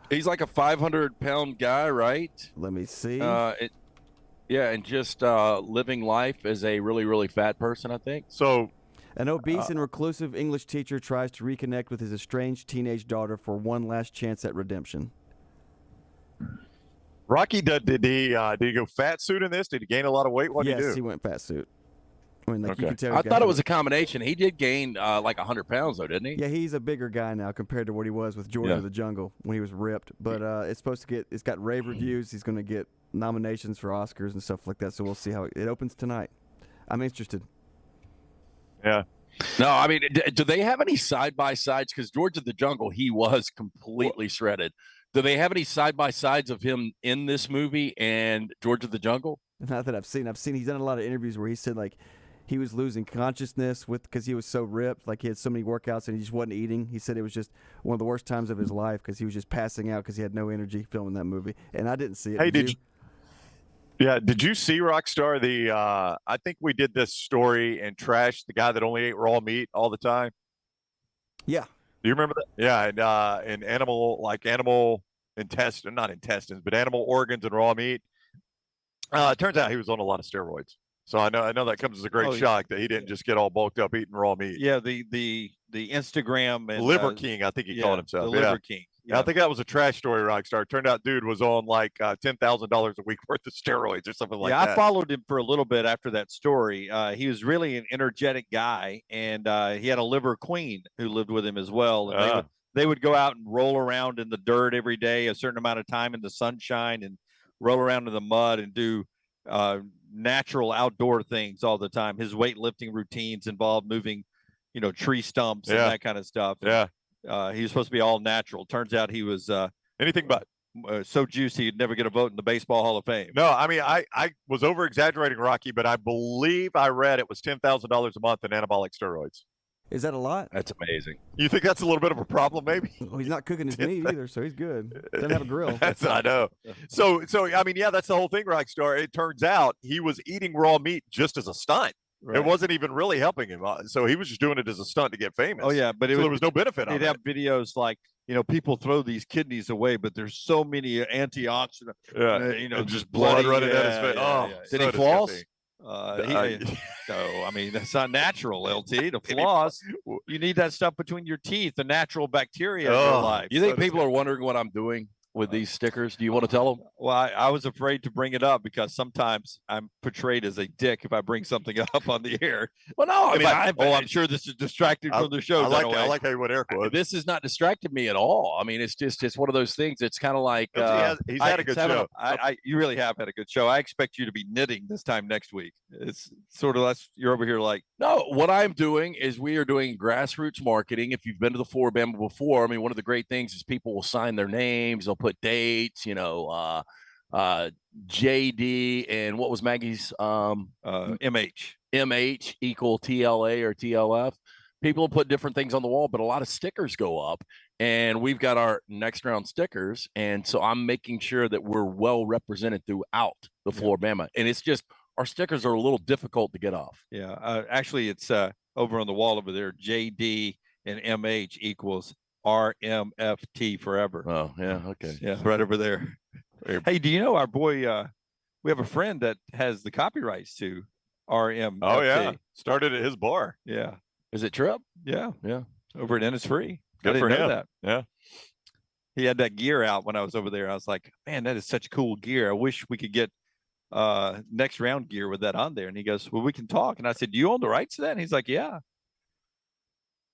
He's like a 500-pound guy, right? Let me see. And just living life as a really, really fat person, I think. So, an obese and reclusive English teacher tries to reconnect with his estranged teenage daughter for one last chance at redemption. Rocky, did he go fat suit in this? Did he gain a lot of weight? What did he do? Yes, he went fat suit. I mean, like you Okay. can tell. I thought it was a combination. He did gain like 100 pounds, though, didn't he? Yeah, he's a bigger guy now compared to what he was with George of the Jungle when he was ripped. But it's got rave reviews. He's going to get nominations for Oscars and stuff like that. So we'll see how it opens tonight. I'm interested. Yeah. No, I mean, do they have any side-by-sides? Because George of the Jungle, he was completely shredded. Do they have any side-by-sides of him in this movie and George of the Jungle? Not that I've seen. He's done a lot of interviews where he said, like, he was losing consciousness because he was so ripped. Like, he had so many workouts and he just wasn't eating. He said it was just one of the worst times of his life because he was just passing out because he had no energy filming that movie. And I didn't see it. Hey, did you? Did you see Rockstar? I think we did this story and trashed the guy that only ate raw meat all the time. Yeah. Do you remember that? Yeah, and animal intestine, not intestines, but animal organs and raw meat. It turns out he was on a lot of steroids. So I know that comes as a great shock that he didn't just get all bulked up eating raw meat. Yeah, the Instagram and Liver King, I think he called himself. The Liver King. Yeah, I think that was a trash story, Rockstar. Turned out dude was on like $10,000 a week worth of steroids or something like that. I followed him for a little bit after that story. He was really an energetic guy, and he had a liver queen who lived with him as well. And they would go out and roll around in the dirt every day, a certain amount of time in the sunshine, and roll around in the mud and do natural outdoor things all the time. His weightlifting routines involved moving, tree stumps and that kind of stuff. Yeah. He was supposed to be all natural. Turns out he was anything but so juicy he'd never get a vote in the Baseball Hall of Fame. No, I mean, I was over exaggerating, Rocky, but I believe I read it was $10,000 a month in anabolic steroids. Is that a lot? That's amazing. You think that's a little bit of a problem, maybe? Well, he's not cooking his meat either, so he's good. Doesn't have a grill. I know. So I mean, yeah, that's the whole thing, Rockstar. It turns out he was eating raw meat just as a stunt. Right. It wasn't even really helping him. So he was just doing it as a stunt to get famous. Oh, yeah. But there was no benefit on it. He'd have videos like, people throw these kidneys away, but there's so many antioxidants. Just blood running down his face. Did he floss? No, I mean, that's not natural, LT. To floss, you need that stuff between your teeth, the natural bacteria in your life. You think people are wondering what I'm doing with these stickers? Do you want to tell them? Well, I was afraid to bring it up because sometimes I'm portrayed as a dick if I bring something up on the air. Well, no, I mean, I'm sure this is distracting from the show. I like how you went air quotes. This has not distracted me at all. I mean, it's one of those things. It's kind of like he's had a good show. You really have had a good show. I expect you to be knitting this time next week. It's sort of you're over here like. No, what I'm doing is we are doing grassroots marketing. If you've been to the Floribama before, I mean, one of the great things is people will sign their names. They'll put dates, JD, and what was Maggie's MH equal TLA or TLF. People will put different things on the wall, but a lot of stickers go up, and we've got our next round stickers. And so I'm making sure that we're well represented throughout the Floribama. And it's just, our stickers are a little difficult to get off. Yeah. Actually, it's over on the wall over there. JD and MH equals RMFT forever. Oh, yeah. Okay. Yeah. Right over there. Hey, do you know our boy, we have a friend that has the copyrights to RMFT. Oh, yeah. Started at his bar. Yeah. Is it Trip? Yeah. Yeah. Over at Innisfree. Good for him. That. Yeah. He had that gear out when I was over there. I was like, man, that is such cool gear. I wish we could get next round gear with that on there. And he goes, well, we can talk. And I said, do you own the rights to that? And he's like, yeah.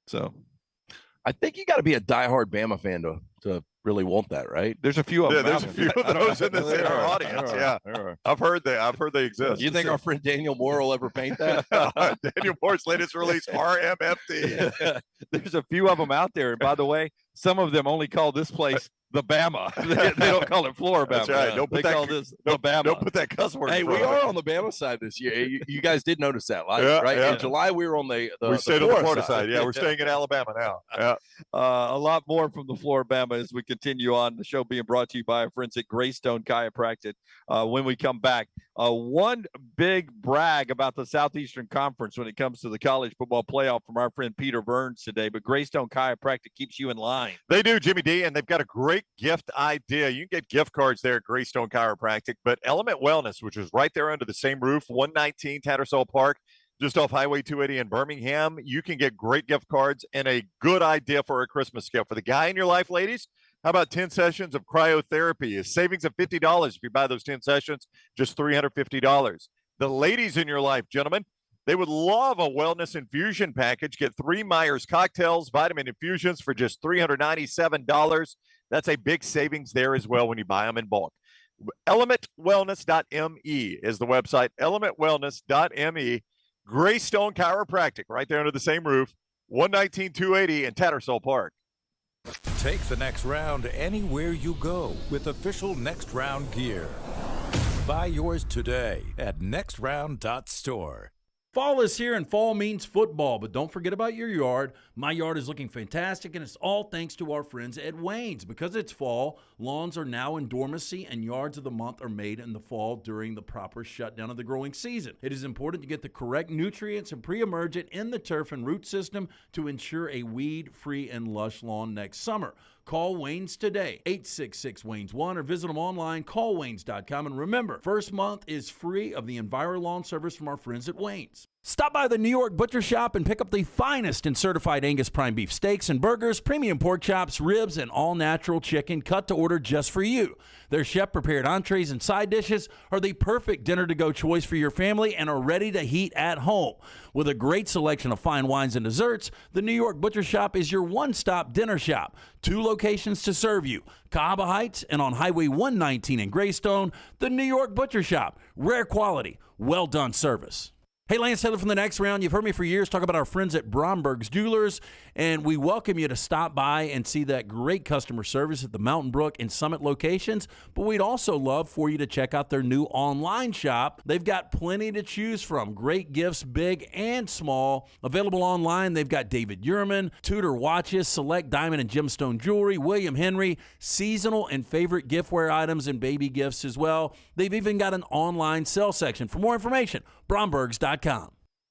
So I think you got to be a diehard Bama fan to really want that, right? There's a few of them. There's a few of those in our audience. Yeah, I've heard they exist. You think our friend Daniel Moore will ever paint that? Daniel Moore's latest release, RMFT. There's a few of them out there. And by the way, some of them only call this place the Bama. They don't call it Floribama. That's right. They call this the Bama. Don't put that cuss word. Hey, we are on the Bama side this year. You guys did notice that, right? Yeah. In July, we were on the we stayed on the Florida side. Yeah, we're staying in Alabama now. Yeah. A lot more from the Floribama as we continue on. The show being brought to you by our friends at Greystone Chiropractic. When we come back, one big brag about the Southeastern Conference when it comes to the college football playoff from our friend Peter Burns today. But Greystone Chiropractic keeps you in line. They do, Jimmy D, and they've got a great gift idea. You can get gift cards there at Greystone Chiropractic, but Element Wellness, which is right there under the same roof, 119 Tattersall Park, just off Highway 280 in Birmingham. You can get great gift cards and a good idea for a Christmas gift for the guy in your life, ladies. How about 10 sessions of cryotherapy? A savings of $50 if you buy those 10 sessions, just $350. The ladies in your life, gentlemen, they would love a wellness infusion package. Get 3 Myers cocktails, vitamin infusions for just $397. That's a big savings there as well when you buy them in bulk. ElementWellness.me is the website, ElementWellness.me. Greystone Chiropractic, right there under the same roof, 119-280 in Tattersall Park. Take the next round anywhere you go with official Next Round gear. Buy yours today at nextround.store. Fall is here and fall means football, but don't forget about your yard. My yard is looking fantastic, and it's all thanks to our friends at Wayne's. Because it's fall, lawns are now in dormancy, and yards of the month are made in the fall during the proper shutdown of the growing season. It is important to get the correct nutrients and pre-emergent in the turf and root system to ensure a weed-free and lush lawn next summer. Call Wayne's today, 866-WAYNES-1, or visit them online, callwaynes.com. And remember, first month is free of the EnviroLawn service from our friends at Wayne's. Stop by the New York Butcher Shop and pick up the finest in certified Angus prime beef steaks and burgers, premium pork chops, ribs, and all-natural chicken cut to order just for you. Their chef-prepared entrees and side dishes are the perfect dinner-to-go choice for your family and are ready to heat at home. With a great selection of fine wines and desserts, the New York Butcher Shop is your one-stop dinner shop. 2 locations to serve you, Cahaba Heights and on Highway 119 in Greystone. The New York Butcher Shop, rare quality, well-done service. Hey, Lance Taylor from the Next Round. You've heard me for years talk about our friends at Bromberg's Jewelers, and we welcome you to stop by and see that great customer service at the Mountain Brook and Summit locations. But we'd also love for you to check out their new online shop. They've got plenty to choose from. Great gifts, big and small. Available online, they've got David Yurman, Tudor watches, select diamond and gemstone jewelry, William Henry, seasonal and favorite giftware items, and baby gifts as well. They've even got an online sale section. For more information, Brombergs.com.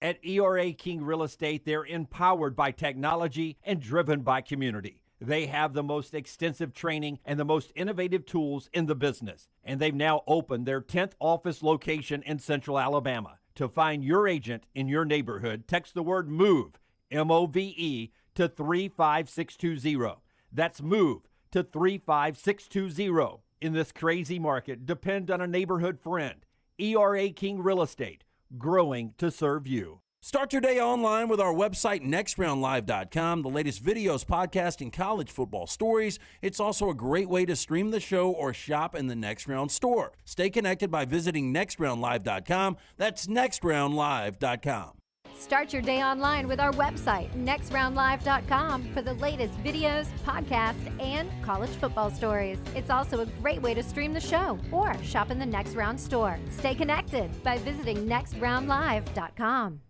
At ERA King Real Estate, they're empowered by technology and driven by community. They have the most extensive training and the most innovative tools in the business. And they've now opened their 10th office location in Central Alabama. To find your agent in your neighborhood, text the word MOVE, M-O-V-E, to 35620. That's MOVE to 35620. In this crazy market, depend on a neighborhood friend. ERA King Real Estate, growing to serve you. Start your day online with our website, nextroundlive.com. The latest videos, podcasts, and college football stories. It's also a great way to stream the show or shop in the Next Round store. Stay connected by visiting nextroundlive.com. That's nextroundlive.com. Start your day online with our website, nextroundlive.com, for the latest videos, podcasts, and college football stories. It's also a great way to stream the show or shop in the Next Round store. Stay connected by visiting nextroundlive.com.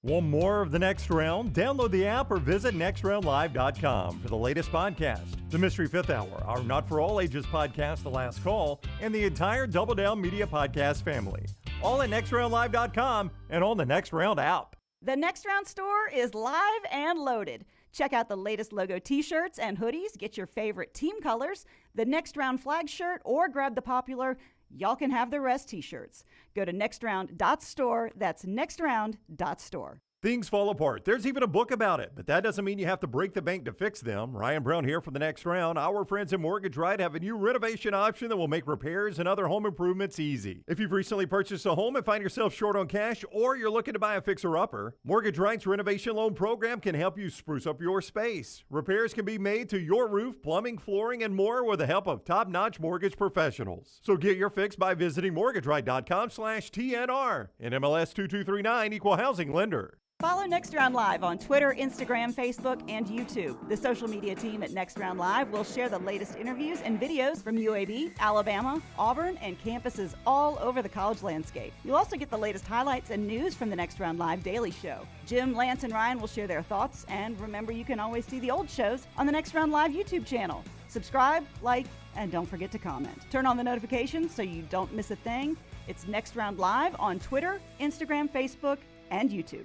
Want more of The Next Round? Download the app or visit nextroundlive.com for the latest podcast, The Mystery Fifth Hour, our Not For All Ages podcast, The Last Call, and the entire Double Down Media podcast family. All at nextroundlive.com and on the Next Round app. The Next Round store is live and loaded. Check out the latest logo t-shirts and hoodies. Get your favorite team colors, the Next Round flag shirt, or grab the popular Y'all Can Have the Rest t-shirts. Go to nextround.store. That's nextround.store. Things fall apart. There's even a book about it, but that doesn't mean you have to break the bank to fix them. Ryan Brown here for the next round. Our friends at Mortgage Right have a new renovation option that will make repairs and other home improvements easy. If you've recently purchased a home and find yourself short on cash, or you're looking to buy a fixer-upper, Mortgage Right's renovation loan program can help you spruce up your space. Repairs can be made to your roof, plumbing, flooring, and more with the help of top-notch mortgage professionals. So get your fix by visiting mortgageright.com/TNR. NMLS 2239, Equal Housing Lender. Follow Next Round Live on Twitter, Instagram, Facebook, and YouTube. The social media team at Next Round Live will share the latest interviews and videos from UAB, Alabama, Auburn, and campuses all over the college landscape. You'll also get the latest highlights and news from the Next Round Live Daily Show. Jim, Lance, and Ryan will share their thoughts, and remember, you can always see the old shows on the Next Round Live YouTube channel. Subscribe, like, and don't forget to comment. Turn on the notifications so you don't miss a thing. It's Next Round Live on Twitter, Instagram, Facebook, and YouTube.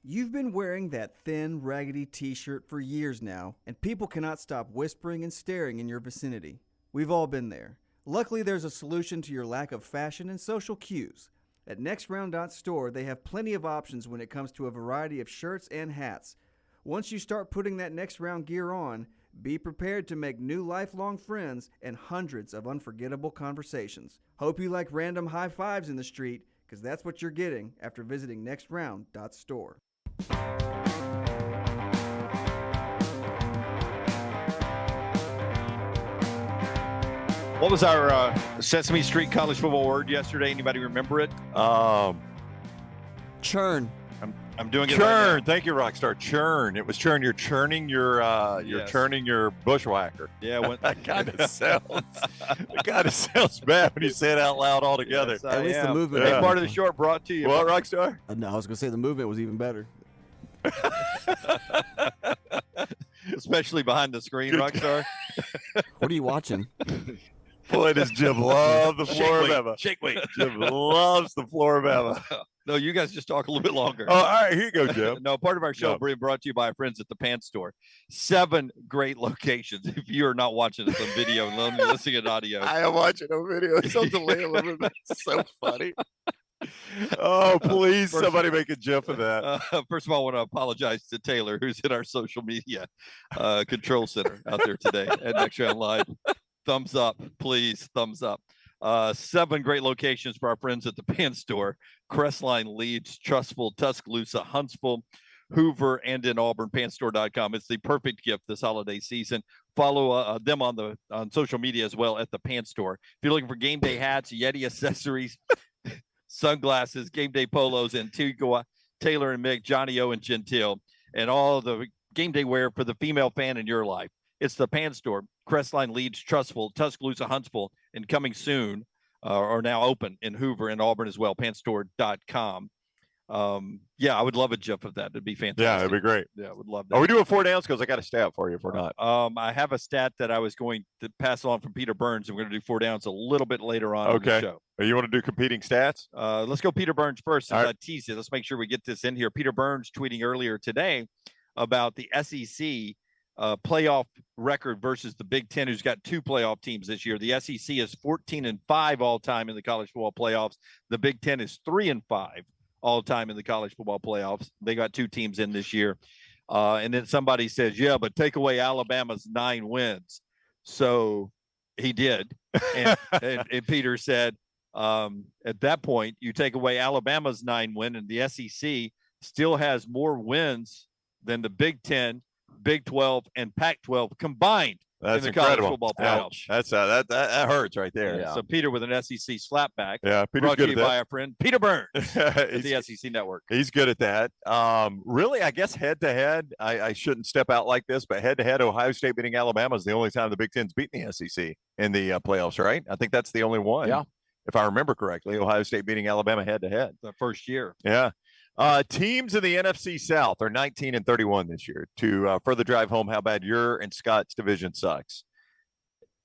You've been wearing that thin, raggedy t-shirt for years now, and people cannot stop whispering and staring in your vicinity. We've all been there. Luckily, there's a solution to your lack of fashion and social cues. At NextRound.store, they have plenty of options when it comes to a variety of shirts and hats. Once you start putting that Next Round gear on, be prepared to make new lifelong friends and hundreds of unforgettable conversations. Hope you like random high fives in the street, because that's what you're getting after visiting NextRound.store. What was our Sesame Street college football word yesterday? Anybody remember it? Churn. I'm doing it. Churn. Right now. Thank you, Rockstar. Churn. It was churn. You're churning your churning your bushwhacker. Yeah, that kind of sounds bad when you say it out loud all together. Yes, at least the movement. Big part of the short brought to you. What, Rockstar? No, I was going to say the movement was even better. Especially behind the screen, Rockstar. What are you watching? Boy, does Jim love the Floribama. Shake weight. Jim loves the Floribama. No, you guys just talk a little bit longer. Oh, all right, here you go, Jim. No, part of our show brought to you by our friends at the Pants Store. 7 great locations. If you are not watching this on video and listening to audio, I am watching on video. It's on delay a little bit. It's so funny. Oh, please, somebody make a GIF of that. First of all, I want to apologize to Taylor, who's in our social media control center out there today at Next Round Live. Thumbs up, please. Thumbs up. 7 great locations for our friends at the Pants Store: Crestline, Leeds, Trustful, Tuscaloosa, Huntsville, Hoover, and in Auburn. PantsStore.com. It's the perfect gift this holiday season. Follow them on social media as well at the Pants Store. If you're looking for game day hats, Yeti accessories, sunglasses, game day polos, Antigua, Taylor and Mick, Johnny O and Gentile, and all the game day wear for the female fan in your life. It's the Pants Store. Crestline, Leeds, Trustful, Tuscaloosa, Huntsville, and coming soon, are now open in Hoover and Auburn as well. PantsStore.com. Yeah, I would love a GIF of that. It'd be fantastic. Yeah, it'd be great. Yeah, I would love that. Are we doing 4 downs? Because I got a stat for you if we're not. I have a stat that I was going to pass on from Peter Burns, and we're going to do 4 downs a little bit later on in the show. You want to do competing stats? Let's go Peter Burns first. Since All right. I teased it, let's make sure we get this in here. Peter Burns tweeting earlier today about the SEC playoff record versus the Big Ten, who's got 2 playoff teams this year. The SEC is 14-5 all time in the college football playoffs. The Big Ten is 3-5 all time in the college football playoffs. They got 2 teams in this year. And then somebody says, yeah, but take away Alabama's 9 wins. So he did. And, and Peter said, at that point, you take away Alabama's 9 win, and the SEC still has more wins than the Big Ten, Big 12, and Pac-12 combined. That's in the incredible. college football playoffs. That's that hurts right there. Yeah. So Peter with an SEC slapback. Yeah, Peter's brought good to you at that. by our friend Peter Burns at the SEC Network. He's good at that. Really, I guess head-to-head, I shouldn't step out like this, but head-to-head, Ohio State beating Alabama is the only time the Big Ten's beaten the SEC in the playoffs, right? I think that's the only one. Yeah. If I remember correctly, Ohio State beating Alabama head-to-head. The first year. Yeah. Teams in the NFC South are 19-31 this year. To further drive home how bad your and Scott's division sucks.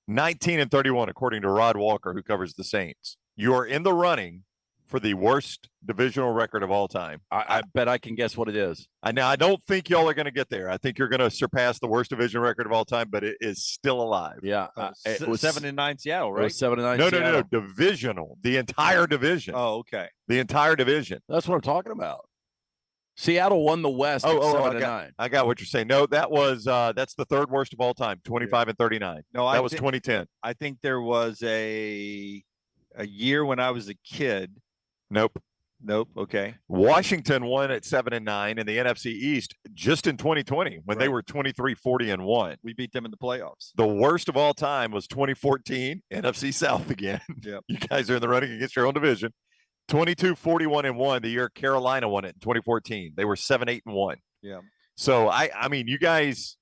19-31, according to Rod Walker, who covers the Saints. You are in the running for the worst divisional record of all time. I bet I can guess what it is. I don't think y'all are going to get there. I think you're going to surpass the worst division record of all time, but it is still alive. Yeah. It was 7-9 Seattle, right? It was 7-9 No, divisional. The entire division. Oh, okay. The entire division. That's what I'm talking about. Seattle won the West at 7-9. I got what you're saying. No, that was that's the third worst of all time, 25-39. No, that was 2010. I think there was a year when I was a kid. Nope. Okay. Washington won at 7-9 in the NFC East just in 2020 when they were 23-40-1. We beat them in the playoffs. The worst of all time was 2014 NFC South again. Yep. You guys are in the running against your own division. 22-41-1 the year Carolina won it in 2014. They were 7-8-1. Yeah. So I mean, you guys,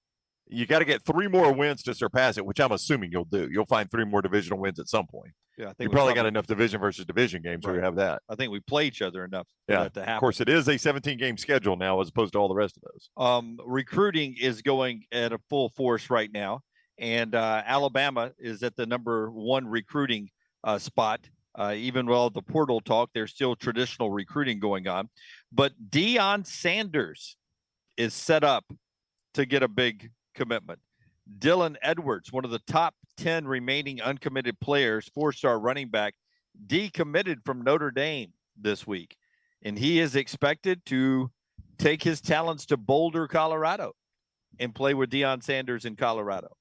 you got to get 3 more wins to surpass it, which I'm assuming you'll do. You'll find 3 more divisional wins at some point. Yeah, I think you probably got enough division versus division games where you have that. I think we play each other enough for that to happen. Of course, it is a 17-game schedule now as opposed to all the rest of those. Recruiting is going at a full force right now, and Alabama is at the number 1 recruiting spot. Even with all the portal talk, there's still traditional recruiting going on. But Deion Sanders is set up to get a big commitment. Dylan Edwards, one of the top 10 remaining uncommitted players, 4-star running back, decommitted from Notre Dame this week. And he is expected to take his talents to Boulder, Colorado, and play with Deion Sanders in Colorado.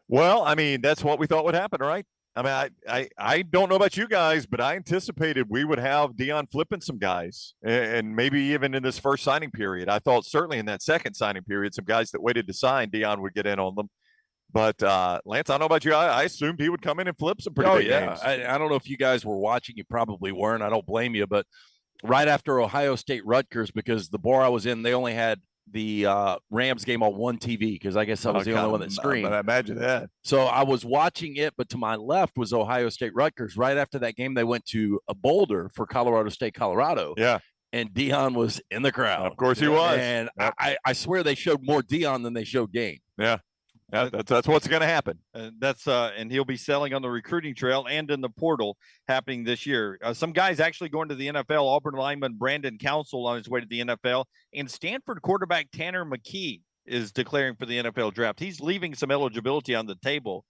Well, I mean, that's what we thought would happen, right? I mean, I don't know about you guys, but I anticipated we would have Deion flipping some guys, and maybe even in this first signing period. I thought certainly in that second signing period, some guys that waited to sign, Deion would get in on them. But Lance, I don't know about you. I assumed he would come in and flip some pretty big games. I don't know if you guys were watching. You probably weren't. I don't blame you. But right after Ohio State Rutgers, because the bar I was in, they only had the Rams game on one TV because I guess I was the only one that streamed. I imagine that. So I was watching it, but to my left was Ohio State Rutgers. Right after that game, they went to a Boulder for Colorado State, Colorado. Yeah. And Deion was in the crowd. Of course he was. And I swear they showed more Deion than they showed Game. Yeah. Yeah, that's what's going to happen. And he'll be selling on the recruiting trail and in the portal happening this year. Some guys actually going to the NFL. Auburn lineman Brandon Council on his way to the NFL, and Stanford quarterback Tanner McKee is declaring for the NFL draft. He's leaving some eligibility on the table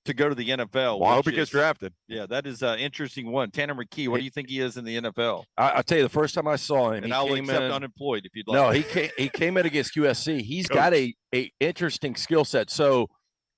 to go to the NFL. Well, I hope he gets drafted. Yeah, that is an interesting one. Tanner McKee, what do you think he is in the NFL? I'll tell you, the first time I saw him, and I'll accept unemployed if you'd like. No, he came in against USC. He's got a interesting skill set. So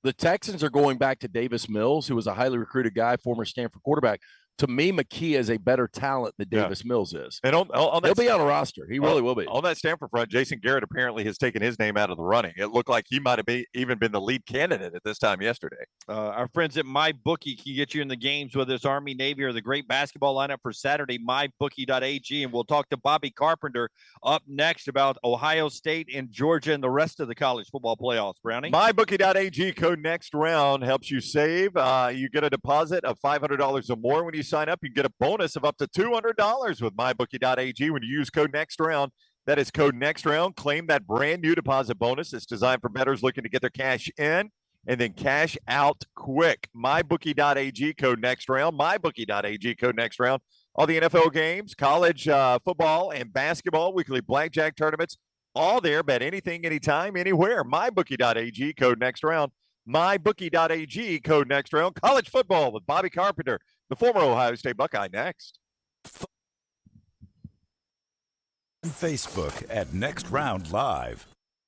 the Texans are going back to Davis Mills, who was a highly recruited guy, former Stanford quarterback. To me, McKee is a better talent than Davis Mills is. And on that, he'll be on a roster. He really will be. On that Stanford front, Jason Garrett apparently has taken his name out of the running. It looked like he might have even been the lead candidate at this time yesterday. Our friends at MyBookie can get you in the games, whether it's Army, Navy, or the great basketball lineup for Saturday, mybookie.ag. And we'll talk to Bobby Carpenter up next about Ohio State and Georgia and the rest of the college football playoffs. Brownie? MyBookie.ag, code next round helps you save. You get a deposit of $500 or more when you sign up. You get a bonus of up to $200 with MyBookie.ag when you use code next round. That is code next round. Claim that brand new deposit bonus. It's designed for bettors looking to get their cash in and then cash out quick. MyBookie.ag, code next round. MyBookie.ag, code next round. All the NFL games, college football and basketball, weekly blackjack tournaments, all there. Bet anything, anytime, anywhere. MyBookie.ag, code next round. MyBookie.ag, code next round. College football with Bobby Carpenter, the former Ohio State Buckeye, next. Facebook at Next Round Live.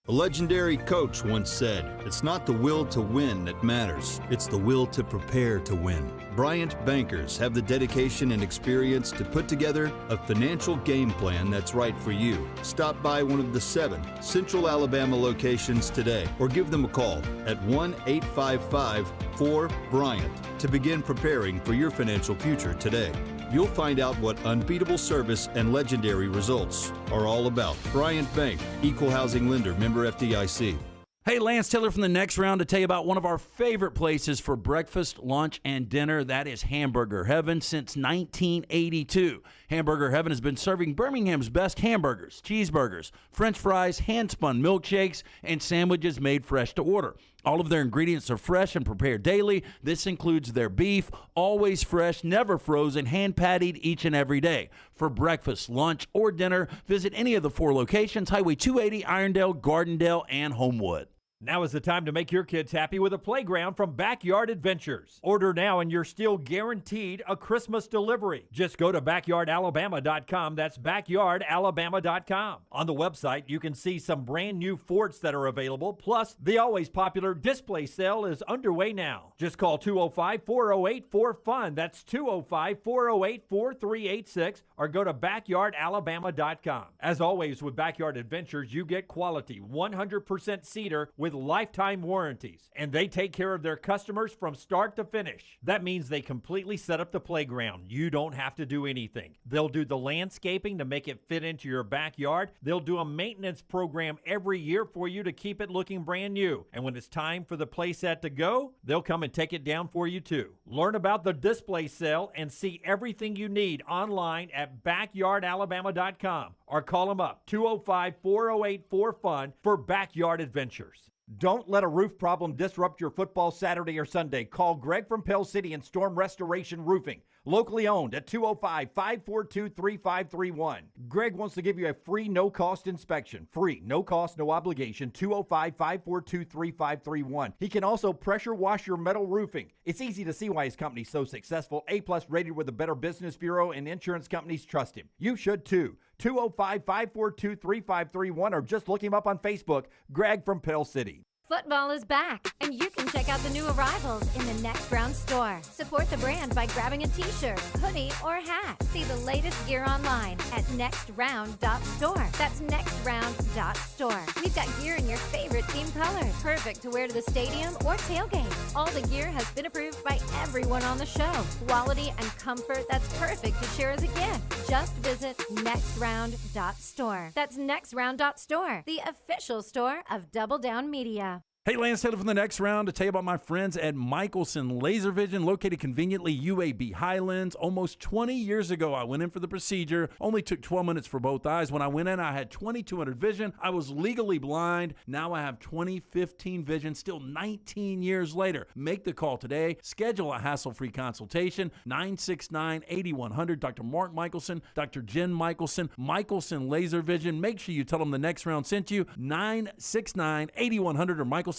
A legendary coach once said, "It's not the will to win that matters, it's the will to prepare to win." Bryant bankers have the dedication and experience to put together a financial game plan that's right for you. Stop by one of the 7 Central Alabama locations today or give them a call at 1-855-4-BRYANT to begin preparing for your financial future today. You'll find out what unbeatable service and legendary results are all about. Bryant Bank, Equal Housing Lender, member FDIC. Hey, Lance Taylor from the Next Round to tell you about one of our favorite places for breakfast, lunch, and dinner. That is Hamburger Heaven since 1982. Hamburger Heaven has been serving Birmingham's best hamburgers, cheeseburgers, French fries, hand-spun milkshakes, and sandwiches made fresh to order. All of their ingredients are fresh and prepared daily. This includes their beef, always fresh, never frozen, hand-pattied each and every day. For breakfast, lunch, or dinner, visit any of the 4 locations, Highway 280, Irondale, Gardendale, and Homewood. Now is the time to make your kids happy with a playground from Backyard Adventures. Order now and you're still guaranteed a Christmas delivery. Just go to backyardalabama.com. That's backyardalabama.com. On the website, you can see some brand new forts that are available. Plus, the always popular display sale is underway now. Just call 205-408-4FUN. That's 205-408-4386 or go to backyardalabama.com. As always with Backyard Adventures, you get quality 100% cedar with lifetime warranties, and they take care of their customers from start to finish. That means they completely set up the playground. You don't have to do anything. They'll do the landscaping to make it fit into your backyard. They'll do a maintenance program every year for you to keep it looking brand new. And when it's time for the playset to go, they'll come and take it down for you too. Learn about the display sale and see everything you need online at backyardalabama.com or call them up 205-408-4FUN for Backyard Adventures. Don't let a roof problem disrupt your football Saturday or Sunday. Call Greg from Pell City and Storm Restoration Roofing, locally owned at 205-542-3531. Greg wants to give you a free no-cost inspection. Free, no cost, no obligation, 205-542-3531. He can also pressure wash your metal roofing. It's easy to see why his company's so successful. A-plus rated with the Better Business Bureau, and insurance companies trust him. You should too. 205-542-3531 or just look him up on Facebook, Greg from Pell City. Football is back, and you can check out the new arrivals in the Next Round store. Support the brand by grabbing a t-shirt, hoodie, or hat. See the latest gear online at nextround.store. That's nextround.store. We've got gear in your favorite team colors, perfect to wear to the stadium or tailgate. All the gear has been approved by everyone on the show. Quality and comfort that's perfect to share as a gift. Just visit nextround.store. That's nextround.store, the official store of Double Down Media. Hey, Lance Taylor from the Next Round to tell you about my friends at Michelson Laser Vision, located conveniently UAB Highlands. Almost 20 years ago, I went in for the procedure. Only took 12 minutes for both eyes. When I went in, I had 20/200 vision. I was legally blind. Now I have 20/15 vision, still 19 years later. Make the call today. Schedule a hassle-free consultation. 969-8100. Dr. Mark Michelson, Dr. Jen Michelson, Michelson Laser Vision. Make sure you tell them the Next Round sent you. 969-8100 or MichelsonLaserVision.com.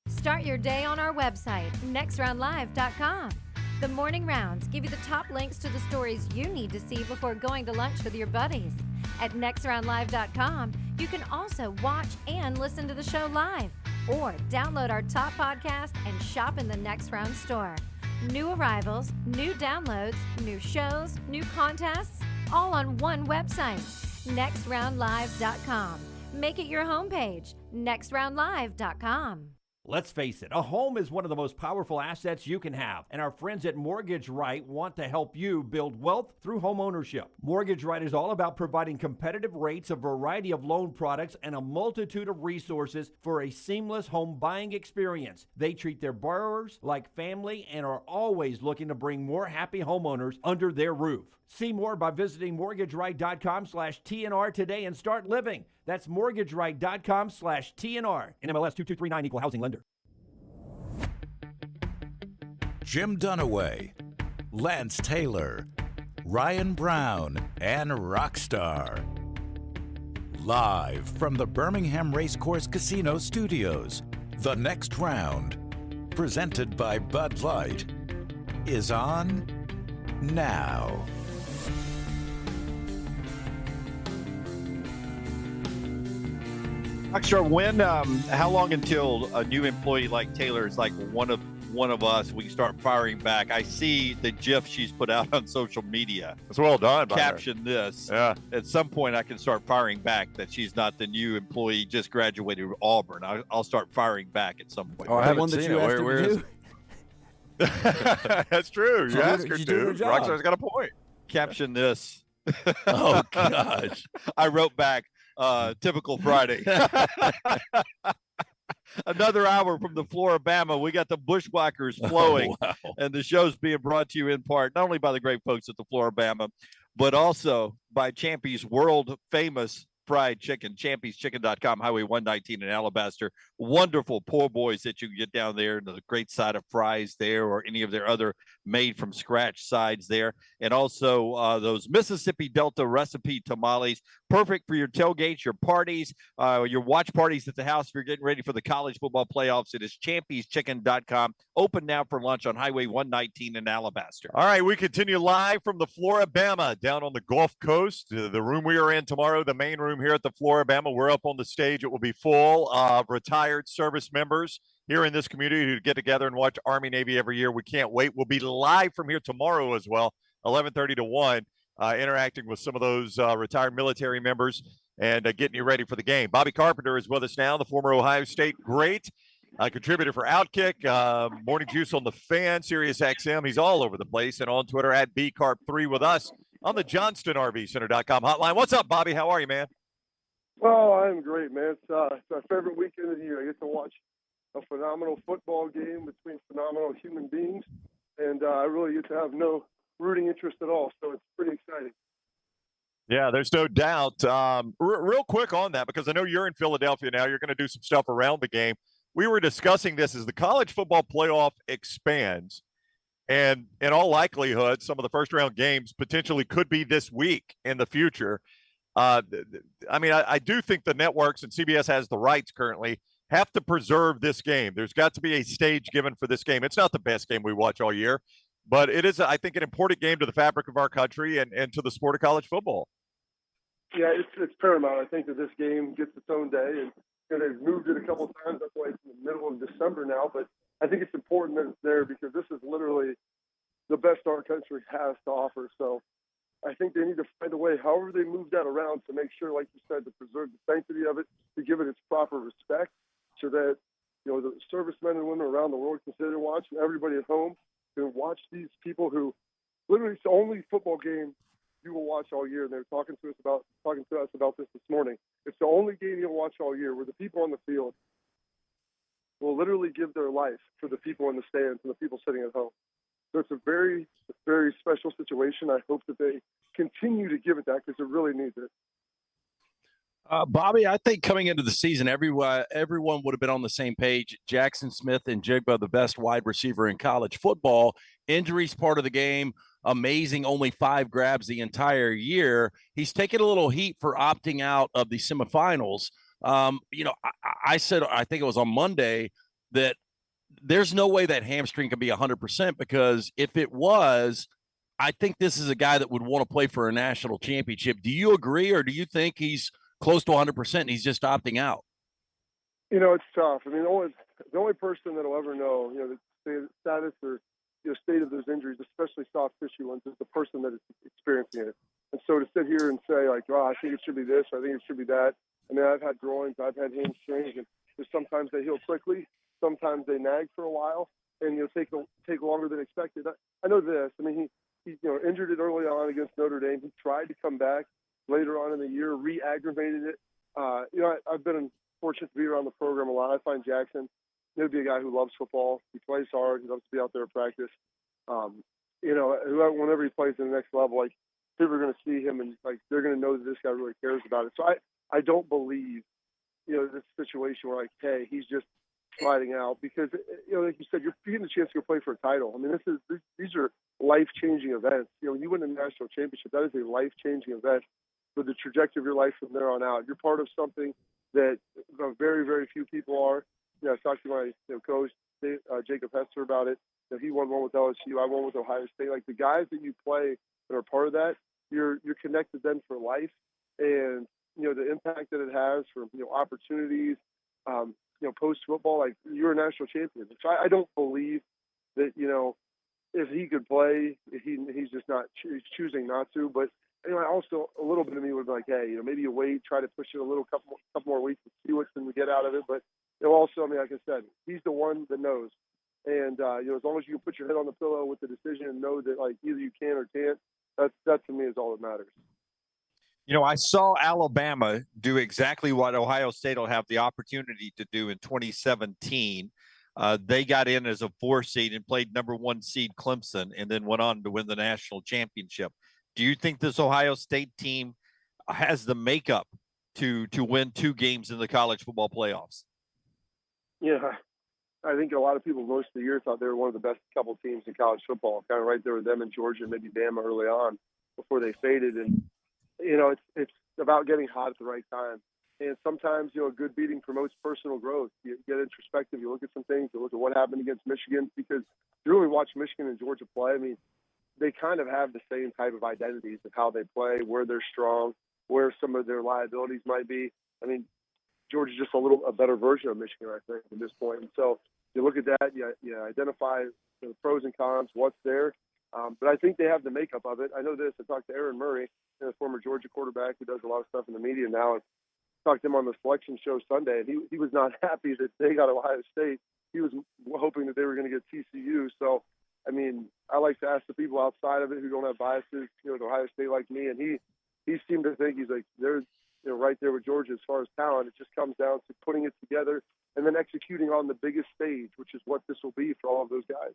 Start your day on our website, nextroundlive.com. The morning rounds give you the top links to the stories you need to see before going to lunch with your buddies. At nextroundlive.com, you can also watch and listen to the show live or download our top podcast and shop in the Next Round store. New arrivals, new downloads, new shows, new contests, all on one website, nextroundlive.com. Make it your homepage, nextroundlive.com. Let's face it, a home is one of the most powerful assets you can have, and our friends at Mortgage Right want to help you build wealth through home ownership. Mortgage Right is all about providing competitive rates, a variety of loan products, and a multitude of resources for a seamless home buying experience. They treat their borrowers like family and are always looking to bring more happy homeowners under their roof. See more by visiting mortgageright.com/TNR today and start living. That's mortgageright.com/TNR. NMLS 2239, Equal Housing Lender. Jim Dunaway, Lance Taylor, Ryan Brown, and Rockstar. Live from the Birmingham Racecourse Casino Studios, the Next Round, presented by Bud Light, is on now. Rockstar, how long until a new employee like Taylor is like one of us, we can start firing back? I see the GIF she's put out on social media. It's well done. Caption this. Yeah. At some point, I can start firing back that she's not the new employee, just graduated from Auburn. I'll start firing back at some point. Oh, I haven't seen it. Where is it? That's true. You asked her to. Rockstar's got a point. Caption this. Oh, gosh. I wrote back, typical Friday. Another hour from the Floribama. We got the Bushwhackers flowing. Oh, wow. And the show's being brought to you in part, not only by the great folks at the Floribama, but also by Champy's world famous fried chicken, champy'schicken.com, Highway 119 in Alabaster. Wonderful poor boys that you can get down there, and a great side of fries there, or any of their other made from scratch sides there. And also those Mississippi Delta recipe tamales. Perfect for your tailgates, your parties, your watch parties at the house. If you're getting ready for the college football playoffs, it is champy'schicken.com. Open now for lunch on Highway 119 in Alabaster. All right, we continue live from the Floribama down on the Gulf Coast. The room we are in tomorrow, the main room here at the Floribama, we're up on the stage. It will be full of retired service members here in this community who get together and watch Army Navy every year. We can't wait. We'll be live from here tomorrow as well, 11:30 to 1. Interacting with some of those retired military members and getting you ready for the game. Bobby Carpenter is with us now, the former Ohio State great, contributor for Outkick, Morning Juice on the Fan, Sirius XM. He's all over the place, and on Twitter at BCarp3 with us on the JohnstonRVCenter.com hotline. What's up, Bobby? How are you, man? Oh, I'm great, man. It's my favorite weekend of the year. I get to watch a phenomenal football game between phenomenal human beings, and I really get to have no rooting interest at all, so it's pretty exciting. Yeah, there's no doubt. Real quick on that, because I know you're in Philadelphia now. You're going to do some stuff around the game. We were discussing this as the college football playoff expands, and in all likelihood, some of the first-round games potentially could be this week in the future. I do think the networks, and CBS has the rights currently, have to preserve this game. There's got to be a stage given for this game. It's not the best game we watch all year, but it is, I think, an important game to the fabric of our country and to the sport of college football. Yeah, it's paramount. I think that this game gets its own day, and they've moved it a couple of times. That's why it's in the middle of December now. But I think it's important that it's there because this is literally the best our country has to offer. So I think they need to find a way, however they move that around, to make sure, like you said, to preserve the sanctity of it, to give it its proper respect, so that the servicemen and women around the world can sit and watch, and everybody at home can watch these people who literally it's the only football game you will watch all year. And they were talking to us about this morning. It's the only game you'll watch all year where the people on the field will literally give their life for the people in the stands and the people sitting at home. So it's a very, very special situation. I hope that they continue to give it that because it really needs it. Bobby, I think coming into the season, everyone would have been on the same page. Jackson Smith and Jigba, the best wide receiver in college football. Injuries part of the game. Amazing, only 5 grabs the entire year. He's taken a little heat for opting out of the semifinals. I said, I think it was on Monday, that there's no way that hamstring can be 100% because if it was, I think this is a guy that would want to play for a national championship. Do you agree, or do you think he's close to 100% and he's just opting out? It's tough. I mean, the only person that'll ever know, the status or state of those injuries, especially soft tissue ones, is the person that is experiencing it. And so to sit here and say, like, I think it should be this, or I think it should be that. I mean, I've had groins, I've had hamstrings, and sometimes they heal quickly, sometimes they nag for a while, and take longer than expected. I know this. I mean, he injured it early on against Notre Dame. He tried to come back later on in the year, re-aggravated it. I've been fortunate to be around the program a lot. I find Jackson to be a guy who loves football. He plays hard. He loves to be out there at practice. Whenever he plays in the next level, like, people are going to see him and, like, they're going to know that this guy really cares about it. So I don't believe, this situation where, like, hey, he's just sliding out because, like you said, you're getting a chance to go play for a title. I mean, these are life-changing events. When you win a national championship, that is a life-changing event for the trajectory of your life from there on out. You're part of something that very, very few people are. I talked to my coach, Jacob Hester, about it. He won one with LSU. I won with Ohio State. Like, the guys that you play that are part of that, you're connected then for life. And, the impact that it has for, opportunities, post-football, like, you're a national champion. So I don't believe that, if he could play, he's just not he's choosing not to. But also a little bit of me would be like, hey, maybe you wait, try to push it a little couple more weeks to see what can get out of it. But also, I mean, like I said, he's the one that knows. And as long as you can put your head on the pillow with the decision and know that, like, either you can or can't, that to me is all that matters. I saw Alabama do exactly what Ohio State will have the opportunity to do in 2017. They got in as a 4 seed and played number 1 seed Clemson and then went on to win the national championship. Do you think this Ohio State team has the makeup to win 2 games in the college football playoffs? Yeah, I think a lot of people most of the year thought they were one of the best couple teams in college football, kind of right there with them and Georgia and maybe Bama early on before they faded. And, it's about getting hot at the right time. And sometimes, a good beating promotes personal growth. You get introspective. You look at some things. You look at what happened against Michigan, because you really watch Michigan and Georgia play. I mean, they kind of have the same type of identities of how they play, where they're strong, where some of their liabilities might be. I mean, Georgia's just a better version of Michigan, I think, at this point. And so you look at that, you identify the pros and cons, what's there. But I think they have the makeup of it. I know this. I talked to Aaron Murray, a former Georgia quarterback who does a lot of stuff in the media now. And talked to him on the selection show Sunday, and he was not happy that they got Ohio State. He was hoping that they were going to get TCU. So, I mean, I like to ask the people outside of it who don't have biases, with Ohio State like me, and he seemed to think he's like they're right there with Georgia as far as talent. It just comes down to putting it together and then executing on the biggest stage, which is what this will be for all of those guys.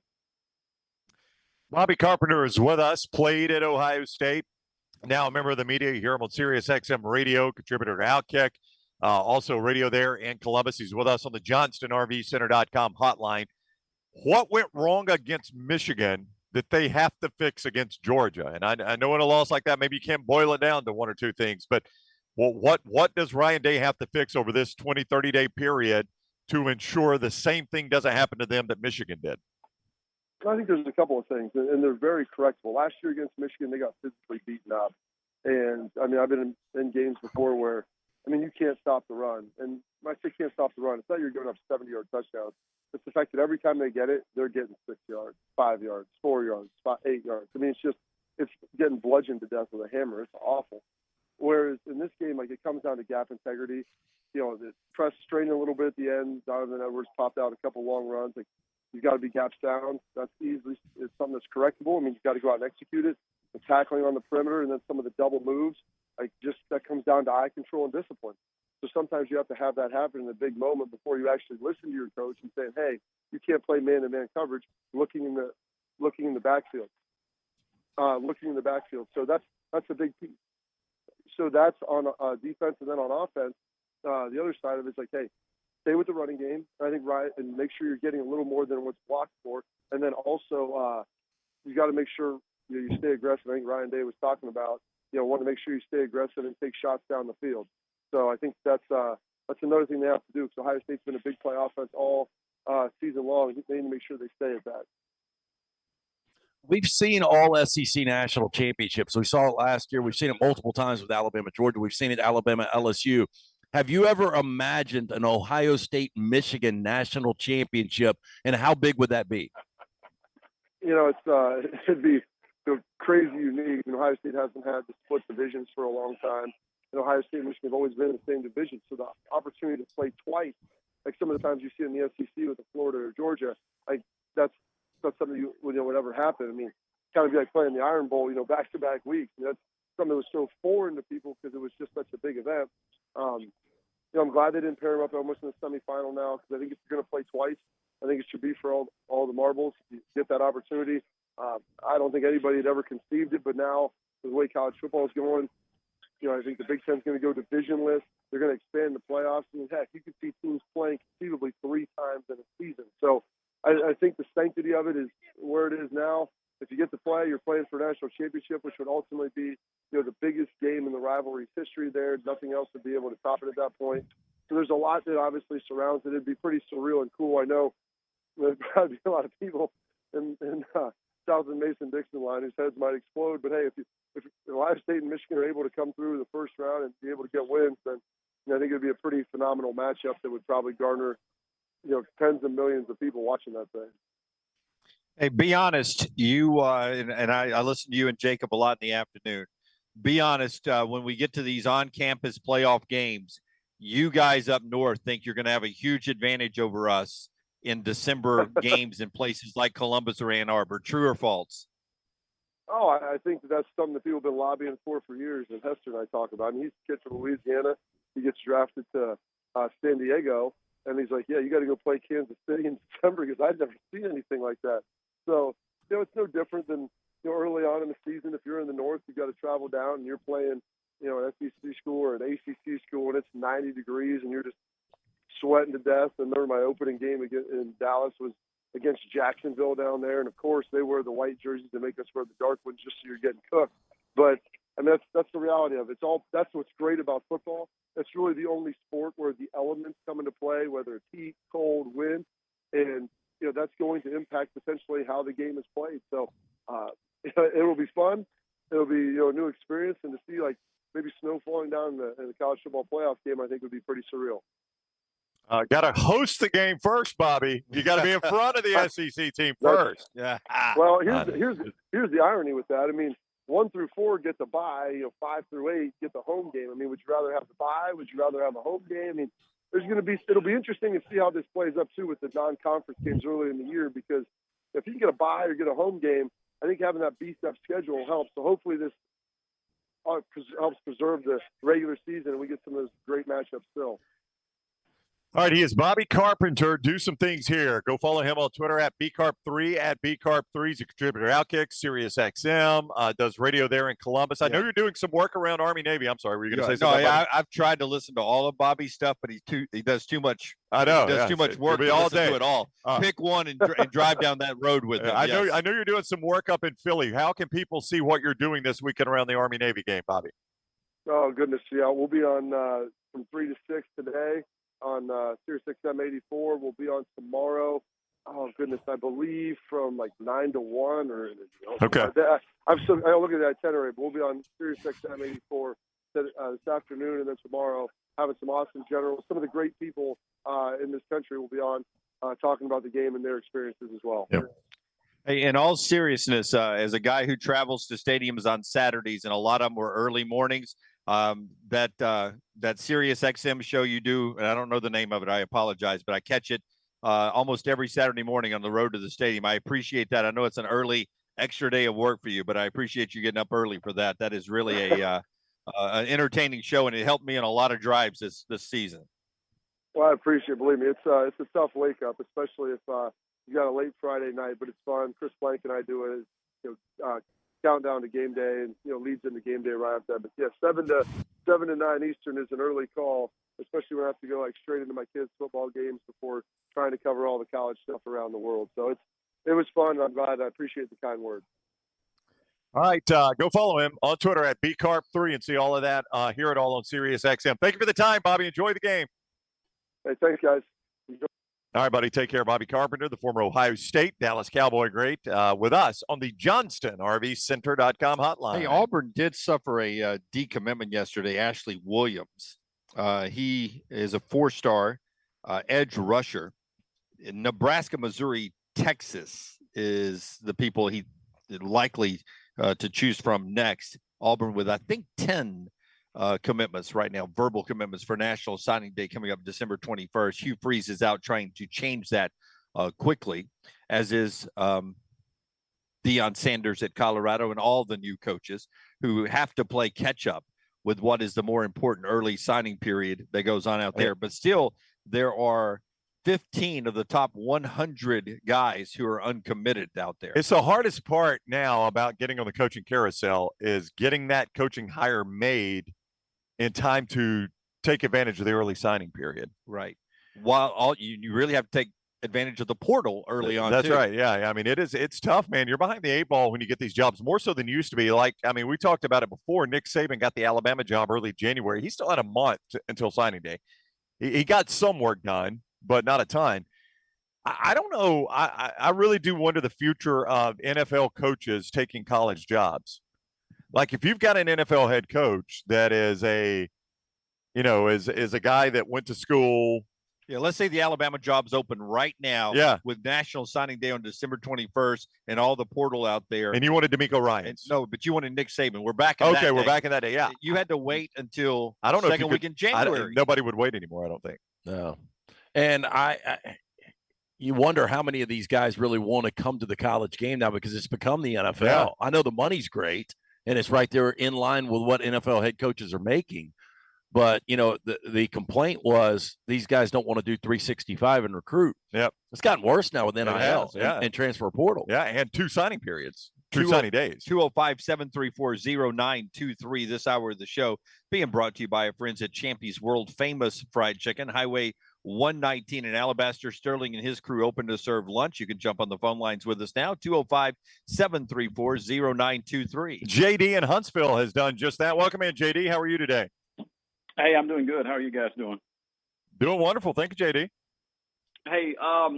Bobby Carpenter is with us, played at Ohio State. Now a member of the media. You hear him on Sirius XM Radio, contributor to Outkick, also radio there in Columbus. He's with us on the JohnstonRVCenter.com hotline. What went wrong against Michigan that they have to fix against Georgia? And I know in a loss like that, maybe you can't boil it down to one or two things, but what does Ryan Day have to fix over this 20, 30-day period to ensure the same thing doesn't happen to them that Michigan did? I think there's a couple of things, and they're very correctable. Last year against Michigan, they got physically beaten up. And, I mean, I've been in games before where, I mean, you can't stop the run. And when I say can't stop the run, it's not you're giving up 70-yard touchdowns. It's the fact that every time they get it, they're getting 6 yards, 5 yards, 4 yards, 8 yards. I mean, it's getting bludgeoned to death with a hammer. It's awful. Whereas in this game, like, it comes down to gap integrity. The press strained a little bit at the end. Donovan Edwards popped out a couple long runs. Like, you've got to be gap sound. That's easily it's something that's correctable. I mean, you've got to go out and execute it. The tackling on the perimeter and then some of the double moves, that comes down to eye control and discipline. So sometimes you have to have that happen in a big moment before you actually listen to your coach and saying, hey, you can't play man-to-man coverage, looking in the backfield. So that's a big piece. So that's on defense, and then on offense, the other side of it is like, hey, stay with the running game. I think and make sure you're getting a little more than what's blocked for, and then also you got to make sure you stay aggressive. I think Ryan Day was talking about want to make sure you stay aggressive and take shots down the field. So I think that's another thing they have to do, because Ohio State's been a big play offense all season long. They need to make sure they stay at that. We've seen all SEC national championships. We saw it last year. We've seen it multiple times with Alabama, Georgia. We've seen it Alabama, LSU. Have you ever imagined an Ohio State-Michigan national championship, and how big would that be? It'd be crazy unique. Ohio State hasn't had the split divisions for a long time. And Ohio State and Michigan have always been in the same division. So the opportunity to play twice, like some of the times you see in the SEC with the Florida or Georgia, that's not something would ever happen. I mean, kind of be like playing the Iron Bowl, back-to-back weeks. That's something that was so foreign to people because it was just such a big event. I'm glad they didn't pair them up almost in the semifinal now, because I think if you're going to play twice, I think it should be for all the marbles. You get that opportunity. I don't think anybody had ever conceived it, but now with the way college football is going, I think the Big Ten's going to go divisionless. They're going to expand the playoffs. I mean, heck, you could see teams playing conceivably 3 times in a season. So I think the sanctity of it is where it is now. If you get to play, you're playing for a national championship, which would ultimately be the biggest game in the rivalry's history there. Nothing else would be able to top it at that point. So there's a lot that obviously surrounds it. It'd be pretty surreal and cool. I know there'd probably be a lot of people in South and Mason-Dixon line whose heads might explode. But, hey, if Ohio State and Michigan are able to come through the first round and be able to get wins, then I think it would be a pretty phenomenal matchup that would probably garner tens of millions of people watching that thing. Hey, be honest. You and I listen to you and Jacob a lot in the afternoon. Be honest. When we get to these on-campus playoff games, you guys up north think you're going to have a huge advantage over us in December games in places like Columbus or Ann Arbor. True or false? Oh, I think that's something that people have been lobbying for years, and Hester and I talk about. I mean, he's a kid from Louisiana. He gets drafted to San Diego, and he's like, yeah, you got to go play Kansas City in December, because I've never seen anything like that. So, it's no different than, early on in the season. If you're in the north, you've got to travel down, and you're playing, an SEC school or an ACC school, and it's 90 degrees, and you're just sweating to death. And remember my opening game in Dallas was against Jacksonville down there, and of course they wear the white jerseys to make us wear the dark ones just so you're getting cooked. But I mean, that's the reality of it. That's what's great about football. It's really the only sport where the elements come into play, whether it's heat, cold, wind, and that's going to impact potentially how the game is played. So it'll be fun. It'll be a new experience, and to see like maybe snow falling down in the college football playoff game, I think would be pretty surreal. Got to host the game first, Bobby. You got to be in front of the SEC team first. Yeah. Well, here's the irony with that. I mean, 1 through 4 get the bye. 5 through 8 get the home game. I mean, would you rather have the bye? Would you rather have a home game? I mean, it'll be interesting to see how this plays up too with the non-conference games early in the year, because if you can get a bye or get a home game, I think having that beefed up schedule helps. So hopefully this helps preserve the regular season and we get some of those great matchups still. All right, he is Bobby Carpenter. Do some things here. Go follow him on Twitter at BCarp3, at BCarp3. He's a contributor to Outkick, Sirius XM, does radio there in Columbus. I know you're doing some work around Army-Navy. I'm sorry, were you going to say something? No, I've tried to listen to all of Bobby's stuff, but he does too much. I know. He does too much work to all day. To it all. Pick one and drive down that road with him. I know you're doing some work up in Philly. How can people see what you're doing this weekend around the Army-Navy game, Bobby? Oh, goodness. Yeah, we'll be on from 3 to 6 today. On Sirius XM 84, we'll be on tomorrow. Oh goodness, I believe from like 9 to 1 or okay. I'll look at that itinerary, but we'll be on Sirius XM 84 this afternoon, and then tomorrow having some awesome generals. Some of the great people in this country will be on talking about the game and their experiences as well. Yep. Hey, in all seriousness, as a guy who travels to stadiums on Saturdays, and a lot of them were early mornings. That Sirius XM show you do, and I don't know the name of it, I apologize, but I catch it almost every Saturday morning on the road to the stadium. I appreciate that. I know it's an early extra day of work for you, but I appreciate you getting up early for that. That is really an entertaining show, and it helped me in a lot of drives this season. Well, I appreciate it. Believe me, it's a tough wake up, especially if you got a late Friday night, but it's fun. Chris Blank and I do it. Countdown to game day, and leads into game day right after that. But yeah, 7 to 9 Eastern is an early call, especially when I have to go like straight into my kids' football games before trying to cover all the college stuff around the world. So it was fun. I'm glad. I appreciate the kind words. All right, go follow him on Twitter at BCarp3 and see all of that. Hear it all on Sirius XM. Thank you for the time, Bobby. Enjoy the game. Hey, thanks, guys. Enjoy. All right, buddy. Take care. Bobby Carpenter, the former Ohio State, Dallas Cowboy great, with us on the Johnston RVCenter.com hotline. Hey, Auburn did suffer a decommitment yesterday. Ashley Williams. He is a 4-star edge rusher. In Nebraska, Missouri, Texas is the people he likely to choose from next. Auburn with, I think, 10 commitments right now, verbal commitments for National Signing Day coming up December 21st. Hugh Freeze is out trying to change that quickly, as is Deion Sanders at Colorado and all the new coaches who have to play catch up with what is the more important early signing period that goes on out there. But still, there are 15 of the top 100 guys who are uncommitted out there. It's the hardest part now about getting on the coaching carousel is getting that coaching hire made in time to take advantage of the early signing period. Right. While you really have to take advantage of the portal early on. That's too. right. Yeah. I mean, it's tough, man. You're behind the 8 ball when you get these jobs, more so than you used to be. Like, I mean, we talked about it before. Nick Saban got the Alabama job early January. He still had a month until signing day. He got some work done, but not a ton. I don't know. I really do wonder the future of NFL coaches taking college jobs. Like, if you've got an NFL head coach that is is a guy that went to school. Yeah, let's say the Alabama job's open right now. Yeah. With National Signing Day on December 21st and all the portal out there. And you wanted D'Amico Ryans. No, but you wanted Nick Saban. We're back in that day. We're back in that day, yeah. You had to wait until I don't know second week in January. Nobody would wait anymore, I don't think. No. And you wonder how many of these guys really want to come to the college game now because it's become the NFL. Yeah. I know the money's great, and it's right there in line with what NFL head coaches are making. But, the complaint was these guys don't want to do 365 and recruit. Yep. It's gotten worse now with NIL and transfer portal. Yeah, and 2 signing periods. 2 signing days. 205-734-0923 this hour of the show being brought to you by our friends at Champy's World Famous Fried Chicken, Highway 119 in Alabaster. Sterling and his crew open to serve lunch. You can jump on the phone lines with us now, 205-734-0923. JD in Huntsville has done just that. Welcome in, JD. How are you today? Hey, I'm doing good. How are you guys doing? Doing wonderful. Thank you, JD. Hey, I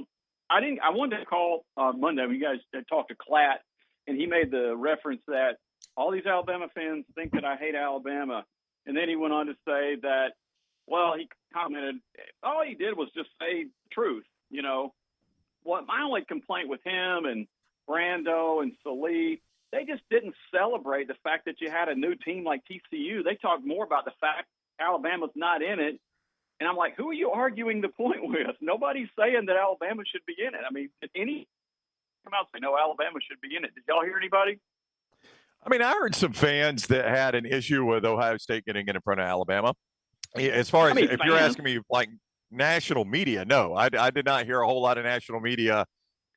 wanted to call Monday when you guys talked to Klatt, and he made the reference that all these Alabama fans think that I hate Alabama. And then he went on to say that, well, he commented, all he did was just say the truth. You know, what my only complaint with him and Brando and Salih, they just didn't celebrate the fact that you had a new team like TCU. They talked more about the fact Alabama's not in it. And I'm like, who are you arguing the point with? Nobody's saying that Alabama should be in it. I mean, did any come out and say, no, Alabama should be in it? Did y'all hear anybody? I mean, I heard some fans that had an issue with Ohio State getting in front of Alabama. As far as if you're asking me like national media, no, I did not hear a whole lot of national media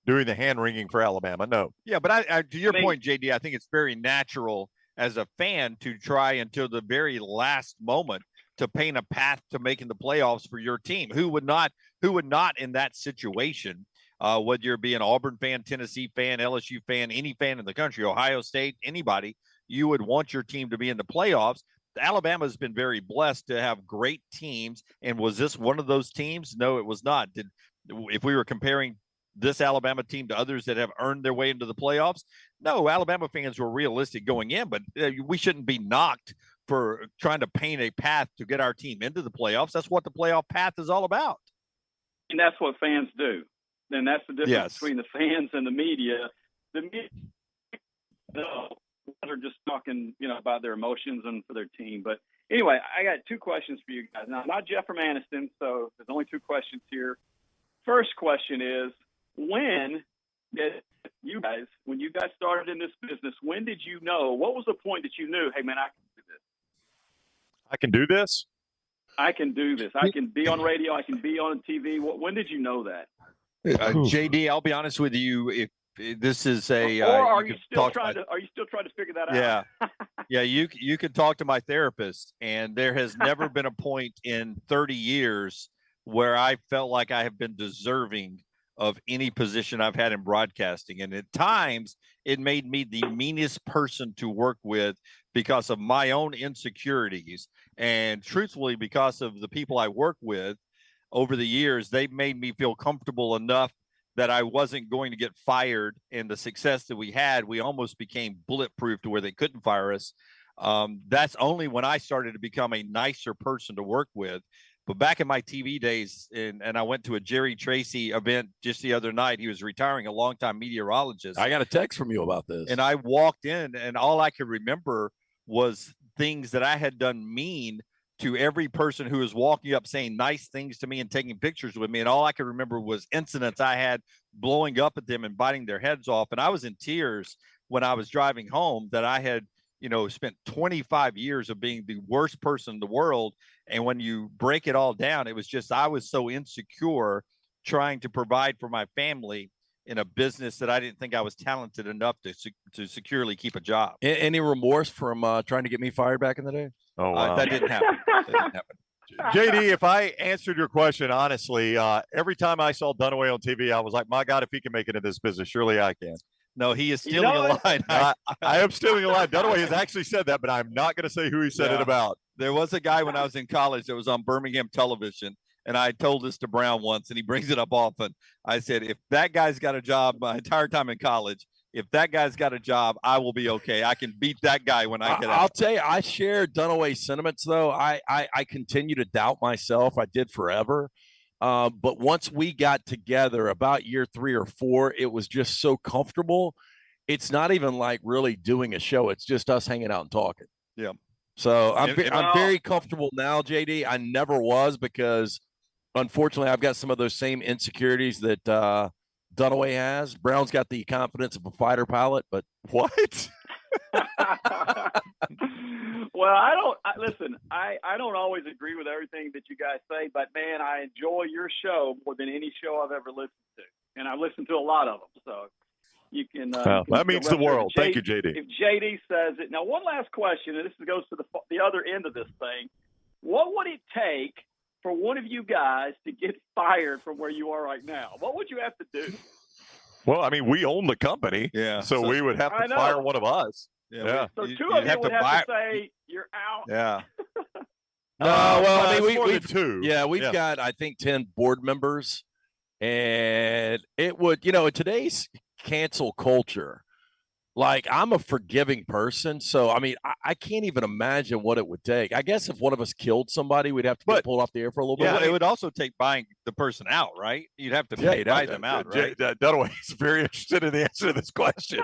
doing the hand wringing for Alabama. No. Yeah, but I to your point, JD, I think it's very natural as a fan to try until the very last moment to paint a path to making the playoffs for your team. Who would not in that situation, whether you're be an Auburn fan, Tennessee fan, LSU fan, any fan in the country, Ohio State, anybody, you would want your team to be in the playoffs. Alabama has been very blessed to have great teams. And was this one of those teams? No, it was not. If we were comparing this Alabama team to others that have earned their way into the playoffs, no, Alabama fans were realistic going in, but we shouldn't be knocked for trying to paint a path to get our team into the playoffs. That's what the playoff path is all about. And that's what fans do. And that's the difference between the fans and the media. The media, they're just talking, about their emotions and for their team. But anyway, I got two questions for you guys. Now, I'm not Jeff from Anniston, so there's only two questions here. First question is, when you guys started in this business, when did you know, what was the point that you knew, hey, man, I can do this? I can do this? I can do this. I can be on radio. I can be on TV. When did you know that? JD, I'll be honest with you. If this is a, or are you still trying to figure that out? Yeah. You can talk to my therapist, and there has never been a point in 30 years where I felt like I have been deserving of any position I've had in broadcasting. And at times it made me the meanest person to work with because of my own insecurities. And truthfully, because of the people I work with over the years, they've made me feel comfortable enough that I wasn't going to get fired. And the success that we had, we almost became bulletproof to where they couldn't fire us. That's only when I started to become a nicer person to work with. But back in my TV days, and I went to a Jerry Tracy event just the other night. He was retiring, a longtime meteorologist. I got a text from you about this. And I walked in, and all I could remember was things that I had done mean to every person who was walking up saying nice things to me and taking pictures with me. And all I could remember was incidents I had blowing up at them and biting their heads off. And I was in tears when I was driving home that I had, spent 25 years of being the worst person in the world. And when you break it all down, it was just, I was so insecure trying to provide for my family in a business that I didn't think I was talented enough to securely keep a job. Any remorse from trying to get me fired back in the day? Oh, wow. That didn't happen. JD, if I answered your question honestly, every time I saw Dunaway on TV, I was like, my God, if he can make it in this business, surely I can. No, he is stealing a line. I am stealing a line. Dunaway has actually said that, but I'm not going to say who he said it about. There was a guy when I was in college that was on Birmingham television, and I told this to Brown once, and he brings it up often. I said, if that guy's got a job my entire time in college, if that guy's got a job, I will be okay. I can beat that guy when I get out. I'll tell you, I share Dunaway's sentiments, though. I continue to doubt myself. I did forever. But once we got together about year 3 or 4, it was just so comfortable. It's not even like really doing a show. It's just us hanging out and talking. Yeah. So I'm very comfortable now, JD. I never was because, unfortunately, I've got some of those same insecurities that Dunaway has. Brown's got the confidence of a fighter pilot, but what? Well, I don't always agree with everything that you guys say, but man, I enjoy your show more than any show I've ever listened to, and I listen to a lot of them. So you can. That means the world. Thank you, JD. If JD says it, now one last question, and this goes to the other end of this thing. What would it take for one of you guys to get fired from where you are right now? What would you have to do? Well, I mean, we own the company, so we would have to fire one of us. Yeah. So two of you would have to say you're out. Yeah. Well, I mean, we've two. Yeah, we've got, I think, 10 board members. And it would, in today's cancel culture, like, I'm a forgiving person. So, I mean, I can't even imagine what it would take. I guess if one of us killed somebody, we'd have to get pulled off the air for a little bit. Yeah, it would also take buying the person out, right? You'd have to buy them out, right? Dunaway's very interested in the answer to this question.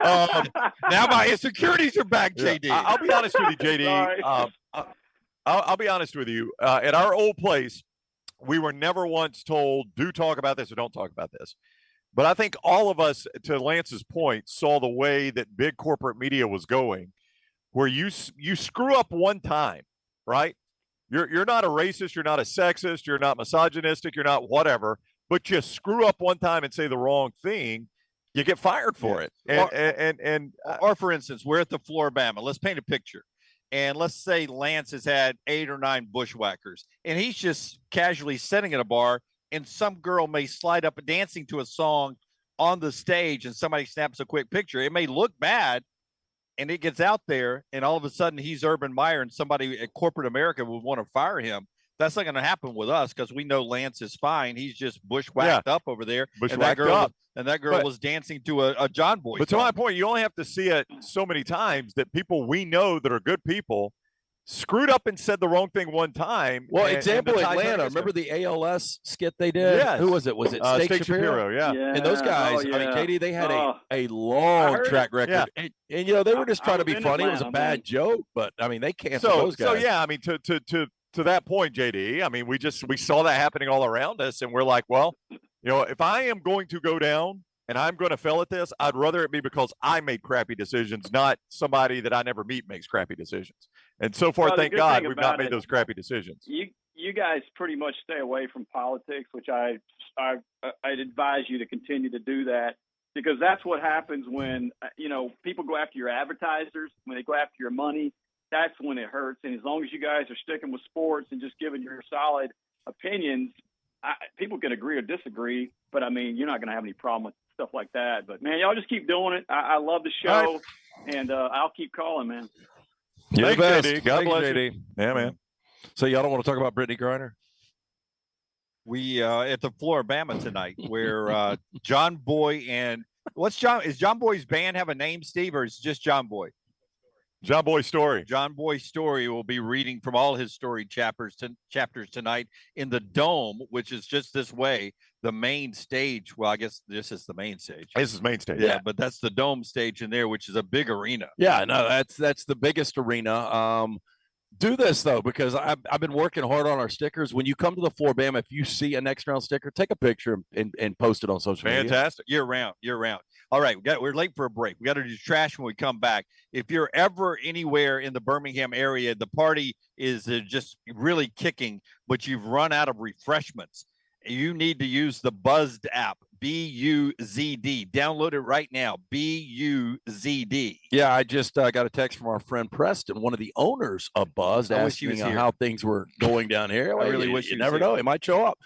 Now my insecurities are back, JD. I'll be honest with you, JD. I'll be honest with you. At our old place, we were never once told, do talk about this or don't talk about this. But I think all of us, to Lance's point, saw the way that big corporate media was going, where you screw up one time, right? You're not a racist, you're not a sexist, you're not misogynistic, you're not whatever, but you screw up one time and say the wrong thing, you get fired for it. Or for instance, we're at the Floribama. Let's paint a picture. And let's say Lance has had 8 or 9 bushwhackers, and he's just casually sitting at a bar, and some girl may slide up dancing to a song on the stage, and somebody snaps a quick picture. It may look bad, and it gets out there, and all of a sudden he's Urban Meyer, and somebody at corporate America would want to fire him. That's not going to happen with us because we know Lance is fine. He's just bushwhacked up over there. Bushwhacked up. And that girl was dancing to a John Boy But song. to my point, you only have to see it so many times that people we know that are good people screwed up and said the wrong thing one time. Well, example, Atlanta. Remember the ALS skit they did? Yes. Who was it? Was it Steak Shapiro? Yeah. And those guys, I mean, Katie, they had a long track record. Yeah. And they were just trying to be in funny. It was a Atlanta, bad joke, but, I mean, they canceled those guys. So, yeah, I mean, to that point, JD, I mean, we saw that happening all around us, and we're like, well, if I am going to go down and I'm going to fail at this, I'd rather it be because I made crappy decisions, not somebody that I never meet makes crappy decisions. And so far, Well, thank God, we've not made those crappy decisions. You guys pretty much stay away from politics, which I'd advise you to continue to do that, because that's what happens when people go after your advertisers, when they go after your money. That's when it hurts. And as long as you guys are sticking with sports and just giving your solid opinions, people can agree or disagree, but I mean, you're not going to have any problem with stuff like that. But man, y'all just keep doing it. I love the show, and I'll keep calling, man. You're the best. JD. God bless JD. you. Yeah, man. So y'all don't want to talk about Brittany Griner? We at the Floribama tonight, where John Boy and is John Boy's band have a name, Steve, or is it just John Boy? John Boy Story. John Boy Story will be reading from all his story chapters tonight in the Dome, which is just this way, the main stage. Well, I guess this is the main stage. This is main stage. Yeah, but that's the Dome stage in there, which is a big arena. Yeah, no, that's the biggest arena. Do this, though, because I've been working hard on our stickers. When you come to the Floribama, if you see a next round sticker, take a picture and post it on social media. Fantastic. Year round. All right, we're late for a break. We got to do trash when we come back. If you're ever anywhere in the Birmingham area, the party is just really kicking, but you've run out of refreshments. You need to use the Buzzed app, B-U-Z-D. Download it right now, B-U-Z-D. Yeah, I just got a text from our friend Preston, one of the owners of Buzzed, asking me how things were going down here. I really wish you never know. It might show up.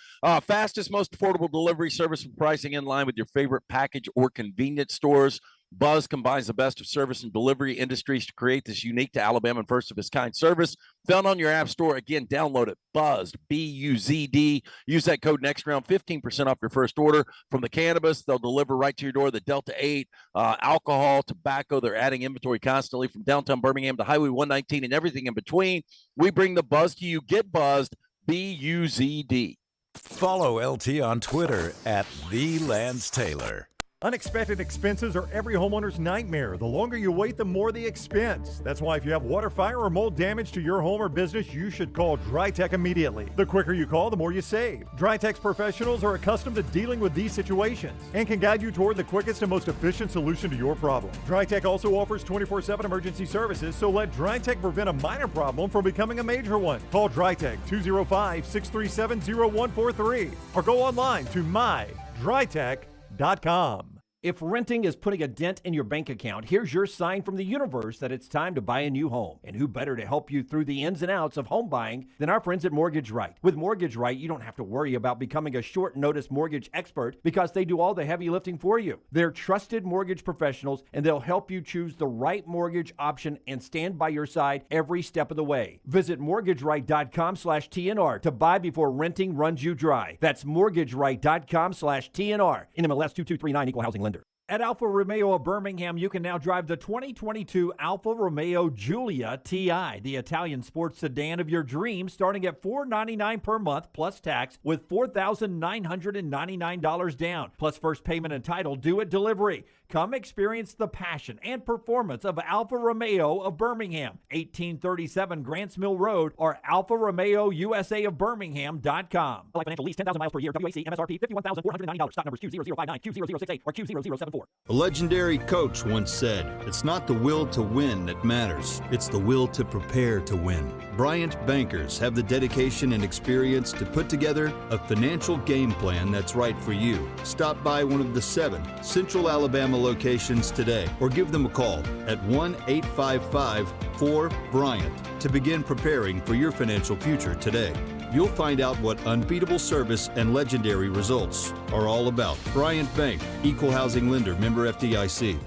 Fastest, most affordable delivery service and pricing in line with your favorite package or convenience stores. Buzz combines the best of service and delivery industries to create this unique to Alabama and first of its kind service. Found on your app store. Again, download it. Buzzed, B-U-Z-D. Use that code NEXTROUND, 15% off your first order. From the cannabis, they'll deliver right to your door. The Delta 8, alcohol, tobacco. They're adding inventory constantly from downtown Birmingham to Highway 119 and everything in between. We bring the buzz to you. Get buzzed, B-U-Z-D. Follow LT on Twitter at @TheLanceTaylor. Unexpected expenses are every homeowner's nightmare. The longer you wait, the more the expense. That's why if you have water, fire, or mold damage to your home or business, you should call DryTech immediately. The quicker you call, the more you save. DryTech's professionals are accustomed to dealing with these situations and can guide you toward the quickest and most efficient solution to your problem. DryTech also offers 24/7 emergency services, so let DryTech prevent a minor problem from becoming a major one. Call DryTech 205-637-0143 or go online to mydrytech.com. If renting is putting a dent in your bank account, here's your sign from the universe that it's time to buy a new home. And who better to help you through the ins and outs of home buying than our friends at Mortgage Right. With Mortgage Right, you don't have to worry about becoming a short notice mortgage expert because they do all the heavy lifting for you. They're trusted mortgage professionals, and they'll help you choose the right mortgage option and stand by your side every step of the way. Visit mortgageright.com/TNR to buy before renting runs you dry. That's mortgageright.com/TNR. NMLS 2239, Equal Housing Lender. At Alfa Romeo of Birmingham, you can now drive the 2022 Alfa Romeo Giulia TI, the Italian sports sedan of your dreams, starting at $499 per month plus tax with $4,999 down, plus first payment and title due at delivery. Come experience the passion and performance of Alfa Romeo of Birmingham, 1837 Grants Mill Road, or Alfa Romeo USA of Birmingham.com. Like financial lease, 10,000 miles per year, WAC, MSRP, $51,490. Stock numbers Q0059, Q0068, or Q0074. A legendary coach once said, "It's not the will to win that matters. It's the will to prepare to win." Bryant bankers have the dedication and experience to put together a financial game plan that's right for you. Stop by one of the 7 Central Alabama locations today or give them a call at 1-855-4-BRYANT to begin preparing for your financial future today. You'll find out what unbeatable service and legendary results are all about. Bryant Bank, Equal Housing Lender, member FDIC.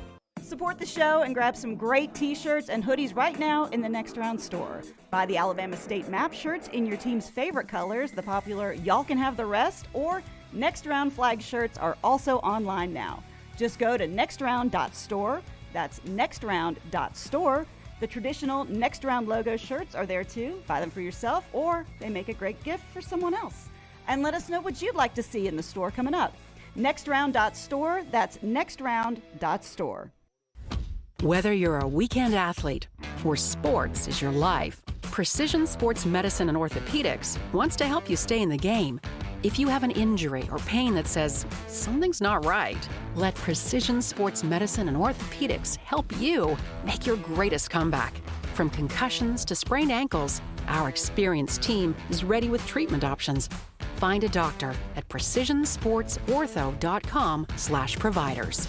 Support the show and grab some great t-shirts and hoodies right now in the Next Round store. Buy the Alabama State map shirts in your team's favorite colors, the popular Y'all Can Have the Rest, or Next Round flag shirts are also online now. Just go to nextround.store. That's nextround.store. The traditional Next Round logo shirts are there too. Buy them for yourself, or they make a great gift for someone else. And let us know what you'd like to see in the store coming up. Nextround.store. That's nextround.store. Whether you're a weekend athlete or sports is your life, Precision Sports Medicine and Orthopedics wants to help you stay in the game. If you have an injury or pain that says something's not right, let Precision Sports Medicine and Orthopedics help you make your greatest comeback. From concussions to sprained ankles, our experienced team is ready with treatment options. Find a doctor at precisionsportsortho.com/providers.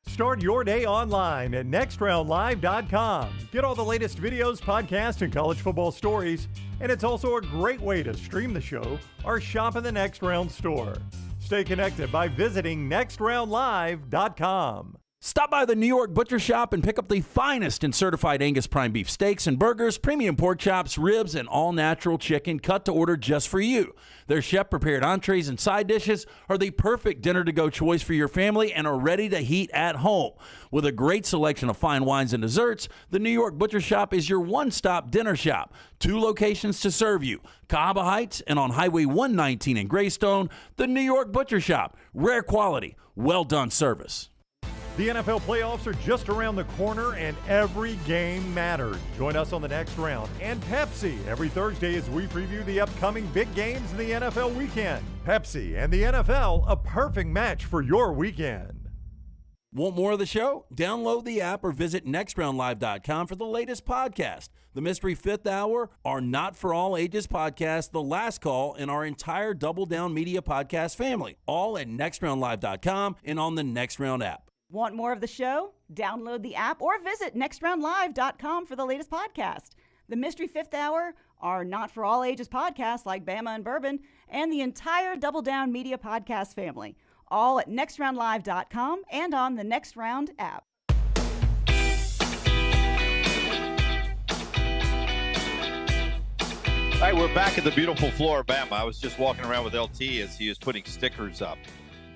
Start your day online at nextroundlive.com. Get all the latest videos, podcasts, and college football stories. And it's also a great way to stream the show or shop in the Next Round store. Stay connected by visiting nextroundlive.com. Stop by the New York Butcher Shop and pick up the finest in certified Angus prime beef steaks and burgers, premium pork chops, ribs, and all-natural chicken cut to order just for you. Their chef-prepared entrees and side dishes are the perfect dinner-to-go choice for your family and are ready to heat at home. With a great selection of fine wines and desserts, the New York Butcher Shop is your one-stop dinner shop. 2 locations to serve you, Cahaba Heights and on Highway 119 in Greystone. The New York Butcher Shop, rare quality, well-done service. The NFL playoffs are just around the corner and every game matters. Join us on the Next Round and Pepsi every Thursday as we preview the upcoming big games in the NFL weekend. Pepsi and the NFL, a perfect match for your weekend. Want more of the show? Download the app or visit nextroundlive.com for the latest podcast. The Mystery Fifth Hour, our Not For All Ages podcast, The Last Call, and our entire Double Down Media podcast family. All at nextroundlive.com and on the Next Round app. Want more of the show? Download the app or visit nextroundlive.com for the latest podcast. The Mystery Fifth Hour, our Not For All Ages podcast like Bama and Bourbon, and the entire Double Down Media podcast family. All at nextroundlive.com and on the Next Round app. All right, we're back at the beautiful Floribama. I was just walking around with LT as he was putting stickers up.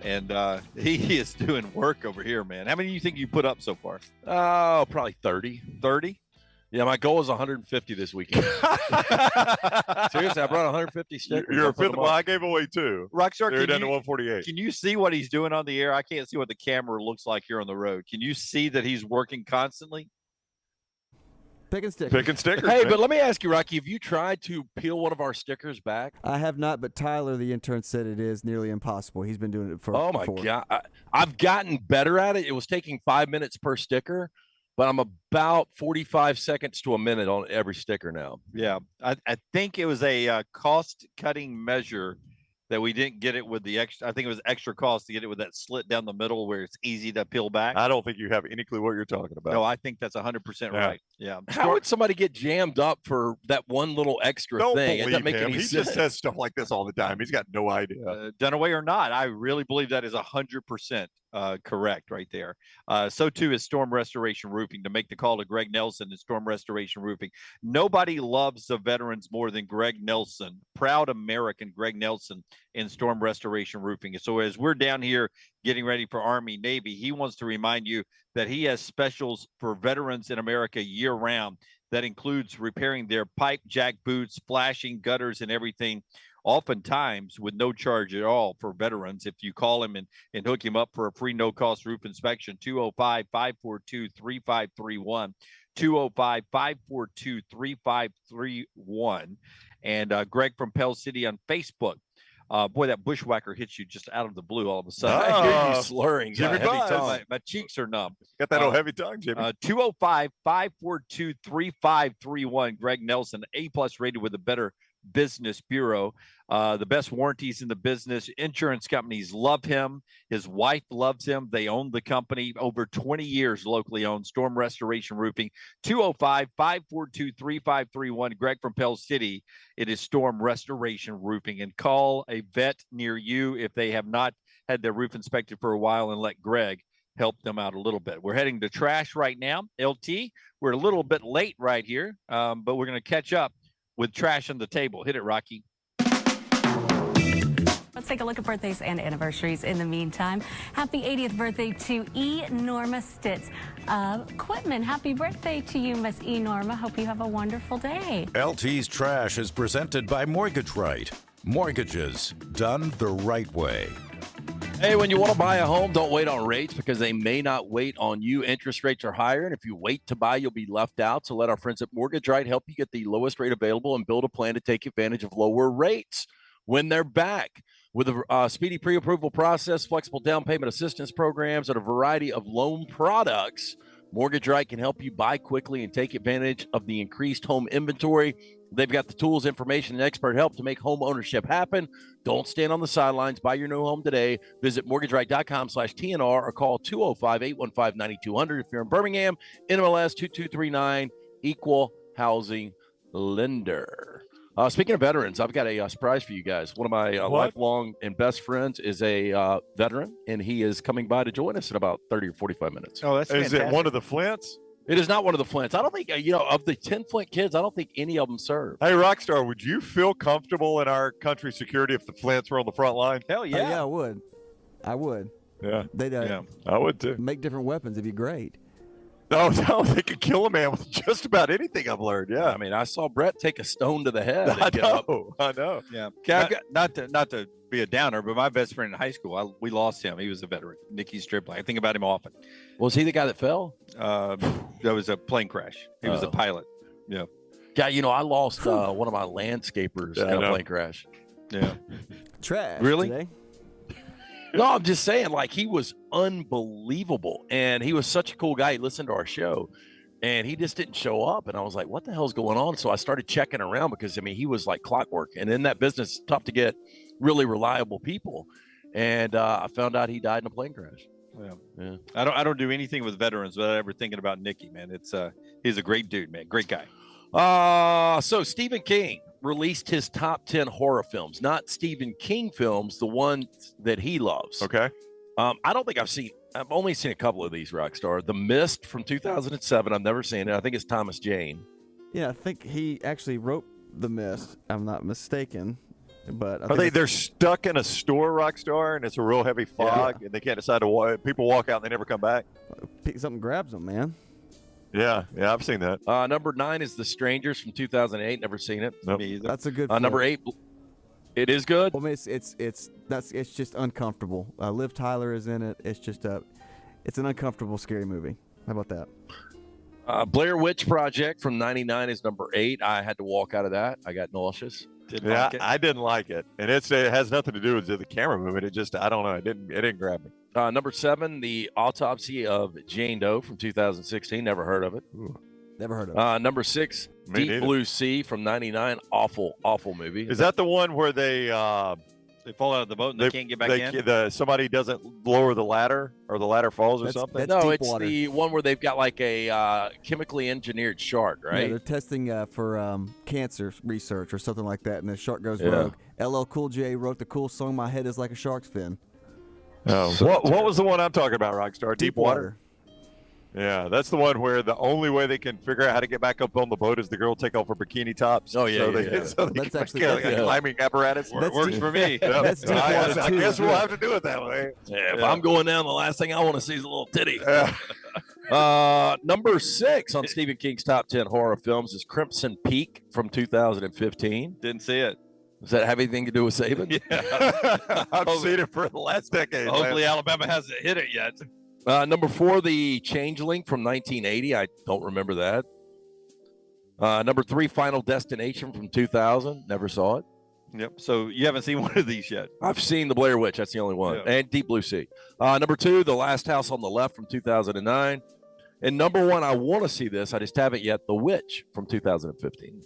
And he is doing work over here, man. How many do you think you put up so far? Oh, probably 30. 30? Yeah, my goal is 150 this weekend. Seriously, I brought 150 stickers. You're a fifth. Well, I gave away 2. Rockstar, they're down to 148. Can you see what he's doing on the air? I can't see what the camera looks like here on the road. Can you see that he's working constantly? Picking stickers. Picking stickers. Hey, man. but let me ask you, Rocky, have you tried to peel one of our stickers back? I have not, but Tyler, the intern, said it is nearly impossible. He's been doing it for Oh, my God. I've gotten better at it. It was taking 5 minutes per sticker, but I'm about 45 seconds to a minute on every sticker now. Yeah. I think it was a cost-cutting measure that we didn't get it with the extra. I think it was extra cost to get it with that slit down the middle where it's easy to peel back. I don't think you have any clue what you're talking about. No, I think that's 100% right. Yeah. How would somebody get jammed up for that one little extra Don't thing? It doesn't believe make him. any He sense. just says stuff like this all the time. He's got no idea. Dunaway or not, I really believe that is 100% correct right there. So too is Storm Restoration Roofing. To make the call to Greg Nelson and Storm Restoration Roofing. Nobody loves the veterans more than Greg Nelson, proud American Greg Nelson in Storm Restoration Roofing. So as we're down here getting ready for Army, Navy, he wants to remind you that he has specials for veterans in America year round. That includes repairing their pipe, jack boots, flashing, gutters, and everything, oftentimes with no charge at all for veterans. If you call him and hook him up for a free no-cost roof inspection, 205-542-3531, 205-542-3531. And Greg from Pell City on Facebook. Boy, that bushwhacker hits you just out of the blue all of a sudden. I hear you slurring. Jimmy Heavy Buzz. tongue. My cheeks are numb. Got that old heavy tongue, Jimmy. 205-542-3531. Greg Nelson, A+ rated with the Better Business Bureau. The best warranties in the business. Insurance companies love him. His wife loves him. They own the company. Over 20 years locally owned. Storm Restoration Roofing. 205-542-3531. Greg from Pell City. It is Storm Restoration Roofing. And call a vet near you if they have not had their roof inspected for a while, and let Greg help them out a little bit. We're heading to trash right now. LT, we're a little bit late right here, but we're going to catch up with trash on the table. Hit it, Rocky. Let's take a look at birthdays and anniversaries in the meantime. Happy 80th birthday to E. Norma Stitz of Quitman. Happy birthday to you, Miss E. Norma. Hope you have a wonderful day. LT's Trash is presented by Mortgage Right. Mortgages done the right way. Hey, when you want to buy a home, don't wait on rates because they may not wait on you. Interest rates are higher, and if you wait to buy, you'll be left out. So let our friends at Mortgage Right help you get the lowest rate available and build a plan to take advantage of lower rates when they're back. With a speedy pre-approval process, flexible down payment assistance programs, and a variety of loan products, Mortgage Right can help you buy quickly and take advantage of the increased home inventory. They've got the tools, information, and expert help to make home ownership happen. Don't stand on the sidelines. Buy your new home today. Visit mortgageright.com/TNR or call 205-815-9200 if you're in Birmingham. NMLS 2239, equal housing lender. Speaking of veterans, I've got a surprise for you guys. One of my lifelong and best friends is a veteran, and he is coming by to join us in about 30 or 45 minutes. Oh, that's fantastic. Is it one of the Flints? It is not one of the Flints. I don't think, of the 10 Flint kids, I don't think any of them serve. Hey, Rockstar, would you feel comfortable in our country's security if the Flints were on the front line? Hell yeah. Yeah, I would. I would. Yeah. They'd I would too. make different weapons. It'd be great. No, they could kill a man with just about anything, I've learned. Yeah. I mean, I saw Brett take a stone to the head. I know. Yeah. Not to be a downer, but my best friend in high school, we lost him. He was a veteran, Nicky Stripling. I think about him often. Was he the guy that fell? That was a plane crash. He was a pilot. Yeah. Yeah, I lost one of my landscapers in a plane crash. Yeah. Trash. Really? Today. No, I'm just saying, he was unbelievable. And he was such a cool guy. He listened to our show, and he just didn't show up. And I was like, what the hell's going on? So I started checking around because, he was like clockwork. And in that business, it's tough to get really reliable people. And I found out he died in a plane crash. Yeah. I don't do anything with veterans without ever thinking about Nicky, man. He's a great dude, man. Great guy. So Stephen King released his top 10 horror films, not Stephen King films, the ones that he loves. Okay. I don't think I've only seen a couple of these, Rockstar. The Mist from 2007. I've never seen it. I think it's Thomas Jane. Yeah, I think he actually wrote The Mist. I'm not mistaken. But they're stuck in a store, Rockstar, and it's a real heavy fog, and they can't decide to walk. People walk out and they never come back. Something grabs them, man. Yeah, I've seen that. Number 9 is The Strangers from 2008. Never seen it. Nope. Me either. That's a good. Number 8. It is good. Well, I mean, it's just uncomfortable. Liv Tyler is in it. It's just it's an uncomfortable, scary movie. How about that? Blair Witch Project from '99 is number 8. I had to walk out of that. I got nauseous. I didn't like it, and it has nothing to do with the camera movement. It just, I don't know, it didn't grab me. Number 7, The Autopsy of Jane Doe from 2016. Never heard of it. Ooh. Never heard of it. Number 6, Deep Blue Sea from '99. Awful movie. Is that the one where they They fall out of the boat and they can't get back in. Somebody doesn't lower the ladder, or the ladder falls or something. No, it's the one where they've got like a chemically engineered shark, right? Yeah, they're testing for cancer research or something like that, and the shark goes Yeah. rogue. LL Cool J wrote the cool song "My Head Is Like a Shark's Fin." Oh, what was the one I'm talking about, Rockstar? Deepwater. Yeah, that's the one where the only way they can figure out how to get back up on the boat is the girl take off her bikini tops. Oh, yeah, so yeah, they, yeah. So they That's can actually- get, like, a climbing apparatus. Works for me. Yeah. That's Deepwater I too. guess we'll have to do it that way. Yeah, if I'm going down, the last thing I want to see is a little titty. Yeah. Number 6 on Stephen King's top 10 horror films is Crimson Peak from 2015. Didn't see it. Does that have anything to do with Saban? Yeah. I've seen it for the last decade. Hopefully Alabama hasn't hit it yet. Number 4, The Changeling from 1980. I don't remember that. Number 3, Final Destination from 2000. Never saw it. Yep. So you haven't seen one of these yet. I've seen The Blair Witch. That's the only one. Yeah. And Deep Blue Sea. Number 2, The Last House on the Left from 2009. And number 1, I want to see this. I just haven't yet. The Witch from 2015.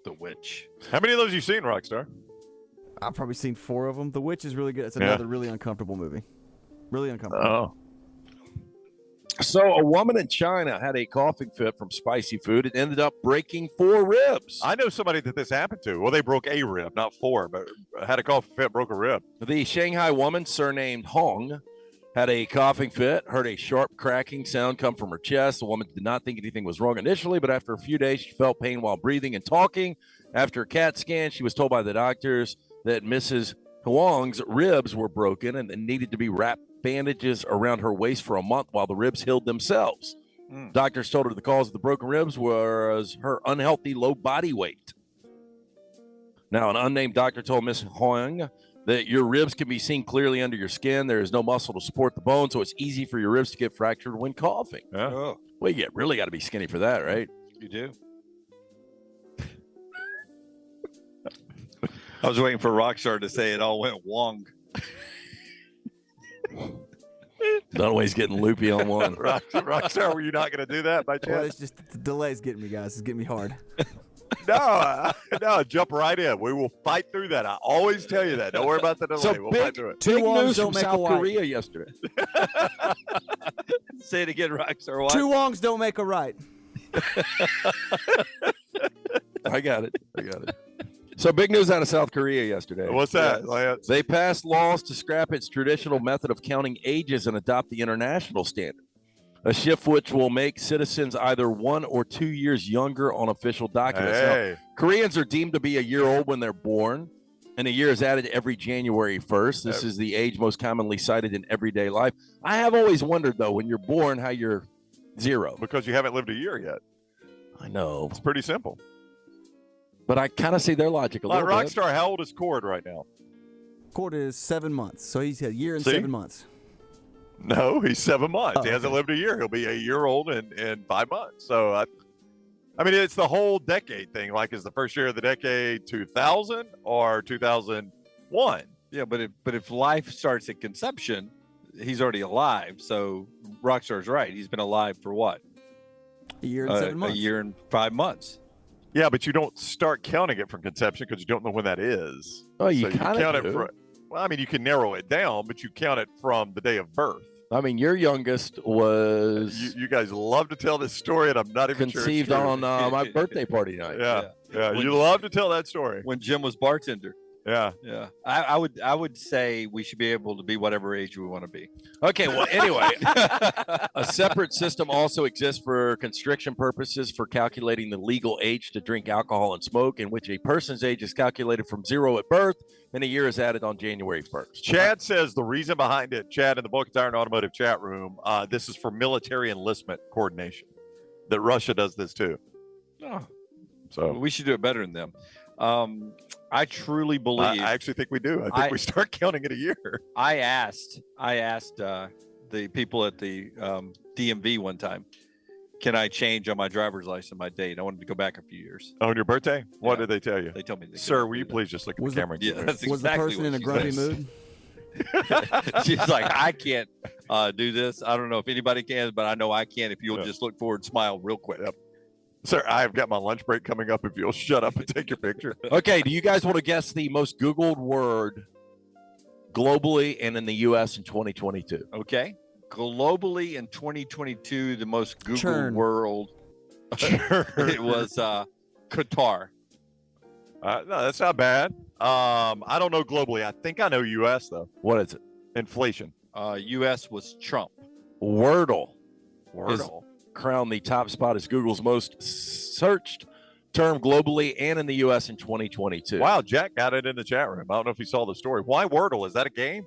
The Witch. How many of those have you seen, Rockstar? I've probably seen 4 of them. The Witch is really good. It's Yeah. another really uncomfortable movie. Really uncomfortable. Oh. So a woman in China had a coughing fit from spicy food and ended up breaking 4 ribs. I know somebody that this happened to. Well, they broke a rib, not 4, but had a cough fit, broke a rib. The Shanghai woman, surnamed Hong, had a coughing fit, heard a sharp cracking sound come from her chest. The woman did not think anything was wrong initially, but after a few days, she felt pain while breathing and talking. After a CAT scan, she was told by the doctors that Mrs. Huang's ribs were broken and needed to be wrapped bandages around her waist for a month while the ribs healed themselves. Doctors told her the cause of the broken ribs was her unhealthy low body weight. Now, an unnamed doctor told Miss Huang that your ribs can be seen clearly under your skin. There is no muscle to support the bone, so it's easy for your ribs to get fractured when coughing. Yeah. Oh, Well, you really got to be skinny for that, right? you do. I was waiting for Rockstar to say it all went wong. Dunaway's getting loopy on one. Rockstar, were you not going to do that by Well, chance? it's just the delay's getting me, guys. It's getting me hard. No, jump right in. We will fight through that. I always tell you that. Don't worry about the delay. So We'll fight through it. Two Big wongs news don't from make a South white. Korea yesterday. Say it again, Rockstar. What? 2 wongs don't make a right. I got it. So big news out of South Korea yesterday. What's that, Lance? They passed laws to scrap its traditional method of counting ages and adopt the international standard, a shift which will make citizens either 1 or 2 years younger on official documents. Hey. Now, Koreans are deemed to be a year old when they're born, and a year is added every January 1st. This is the age most commonly cited in everyday life. I have always wondered, though, when you're born, how you're 0. Because you haven't lived a year yet. I know. It's pretty simple. But I kind of see their logic a Like little bit. Rockstar, how old is Cord right now? Cord is 7 months, so he's had a year and See? 7 months. No, he's 7 months. Oh, He hasn't okay. lived a year. He'll be a year old in 5 months. So, I mean, it's the whole decade thing. Like, is the first year of the decade 2000 or 2001? Yeah, but if life starts at conception, he's already alive. So Rockstar's right. He's been alive for what? A year and 7 months. A year and 5 months. Yeah, but you don't start counting it from conception because you don't know when that is. Oh, you So kind count of it do. from. Well, I mean, you can narrow it down, but you count it from the day of birth. I mean, your youngest was You guys love to tell this story, and I'm not even conceived sure it's on true. my birthday party night. Yeah. When- You love to tell that story. When Jim was bartender. Yeah. Yeah. I would say we should be able to be whatever age we want to be. Okay, well, anyway, a separate system also exists for constriction purposes for calculating the legal age to drink alcohol and smoke, in which a person's age is calculated from 0 at birth and a year is added on January 1st. Chad says the reason behind it, Chad in the Boca Tire and Automotive chat room, this is for military enlistment coordination. That Russia does this too. Oh. So we should do it better than them. I truly believe. I actually think we do. I think we start counting it a year. I asked the people at the DMV one time, can I change on my driver's license my date? I wanted to go back a few years. On your birthday? What did they tell you? They told me, Sir, will you please just look at the camera? Yeah, that's Was the exactly person what in a she grumpy said. mood? She's like, I can't do this. I don't know if anybody can, but I know I can if you'll just look forward and smile real quick. Sir, I've got my lunch break coming up. If you'll shut up and take your picture. Okay, do you guys want to guess the most Googled word globally and in the U.S. in 2022. Okay. Globally in 2022, the most Google Churn. world, it was Qatar. No, that's not bad. I don't know globally. I think I know U.S. though. What is it? Inflation. U.S. was Trump. Wordle. Wordle. Crowned the top spot as Google's most searched term globally and in the U.S. in 2022. Wow, Jack got it in the chat room. I don't know if you saw the story. Why Wordle? Is that a game?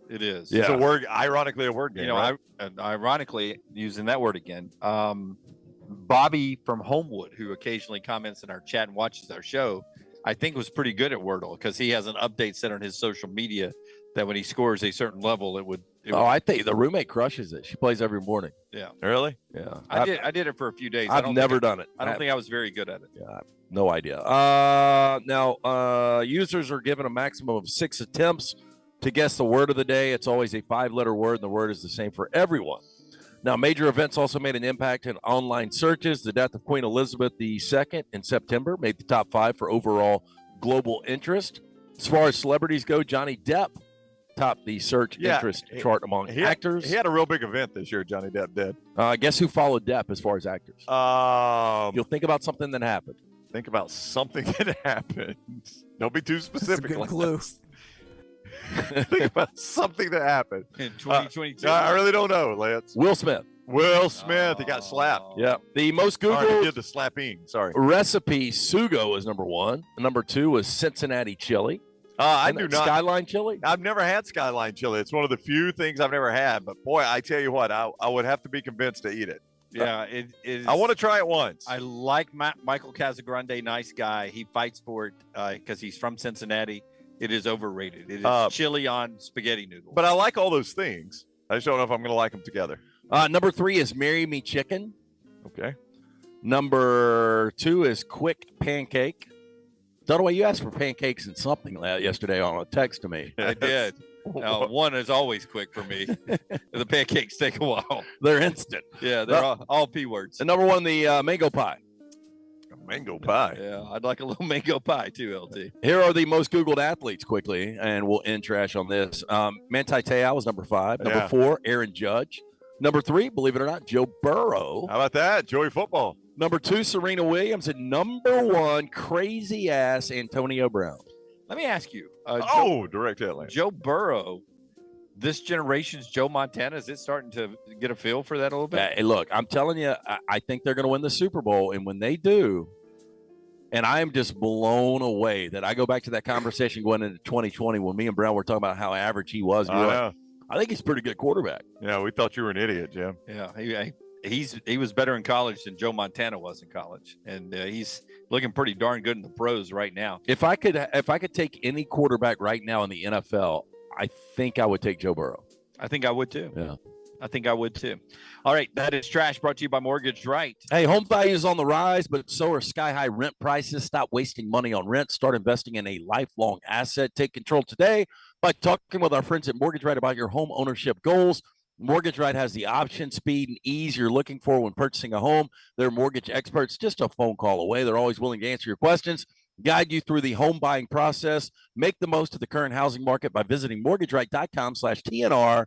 It is. It's a word, ironically, a word game. You know, right? ironically, using that word again, Bobby from Homewood, who occasionally comments in our chat and watches our show, I think was pretty good at Wordle because he has an update set on his social media that when he scores a certain level, it would. I think the roommate crushes it. She plays every morning. Yeah. Really? Yeah. I did it for a few days. I've never done it. I don't think I was very good at it. Yeah. No idea. Now, users are given a maximum of 6 attempts to guess the word of the day. It's always a 5-letter word, and the word is the same for everyone. Now, major events also made an impact in online searches. The death of Queen Elizabeth II in September made the top 5 for overall global interest. As far as celebrities go, Johnny Depp topped the search interest chart among actors. He had a real big event this year, Johnny Depp did. Guess who followed Depp as far as actors? You'll think about something that happened. Think about something that happened. Don't be too specific. That's a good clue. Think about something that happened in 2022. I really don't know, Lance. Will Smith. Will Smith. He got slapped. Yeah. The most Googled he did the slapping. Sorry. Recipe Sugo is number 1. Number 2 was Cincinnati chili. I do not. Skyline chili? I've never had Skyline chili. It's one of the few things I've never had. But boy, I tell you what, I would have to be convinced to eat it. Yeah, it is. I want to try it once. I like Michael Casagrande, nice guy. He fights for it because he's from Cincinnati. It is overrated. It is chili on spaghetti noodles. But I like all those things. I just don't know if I'm going to like them together. Number 3 is Marry Me Chicken. Okay. Number 2 is Quick Pancake. Dunaway, you asked for pancakes and something yesterday on a text to me. I did. Now, one is always quick for me. The pancakes take a while. They're instant. Yeah, they're all P words. And number 1, the mango pie. Mango pie. Yeah, I'd like a little mango pie too, LT. Here are the most Googled athletes quickly, and we'll end trash on this. Manti Te'o was number 5. Number 4, Aaron Judge. Number 3, believe it or not, Joe Burrow. How about that? Joey football. Number 2, Serena Williams. And number 1, crazy-ass Antonio Brown. Let me ask you. Direct headline. Joe Burrow, this generation's Joe Montana, is it starting to get a feel for that a little bit? Hey, look, I'm telling you, I think they're going to win the Super Bowl. And when they do, and I am just blown away that I go back to that conversation going into 2020 when me and Brown were talking about how average he was. I think he's a pretty good quarterback. Yeah, we thought you were an idiot, Jim. Yeah, he was better in college than Joe Montana was in college, and he's looking pretty darn good in the pros right now. If I could take any quarterback right now in the NFL, I think I would take Joe Burrow. I think I would too. Yeah. I think I would too. All right, that is trash brought to you by Mortgage Right. Hey, home values on the rise, but so are sky-high rent prices. Stop wasting money on rent. Start investing in a lifelong asset. Take control today by talking with our friends at Mortgage Right about your home ownership goals. Mortgage Right has the option, speed, and ease you're looking for when purchasing a home. They're mortgage experts just a phone call away. They're always willing to answer your questions, guide you through the home buying process. Make the most of the current housing market by visiting mortgageright.com/TNR.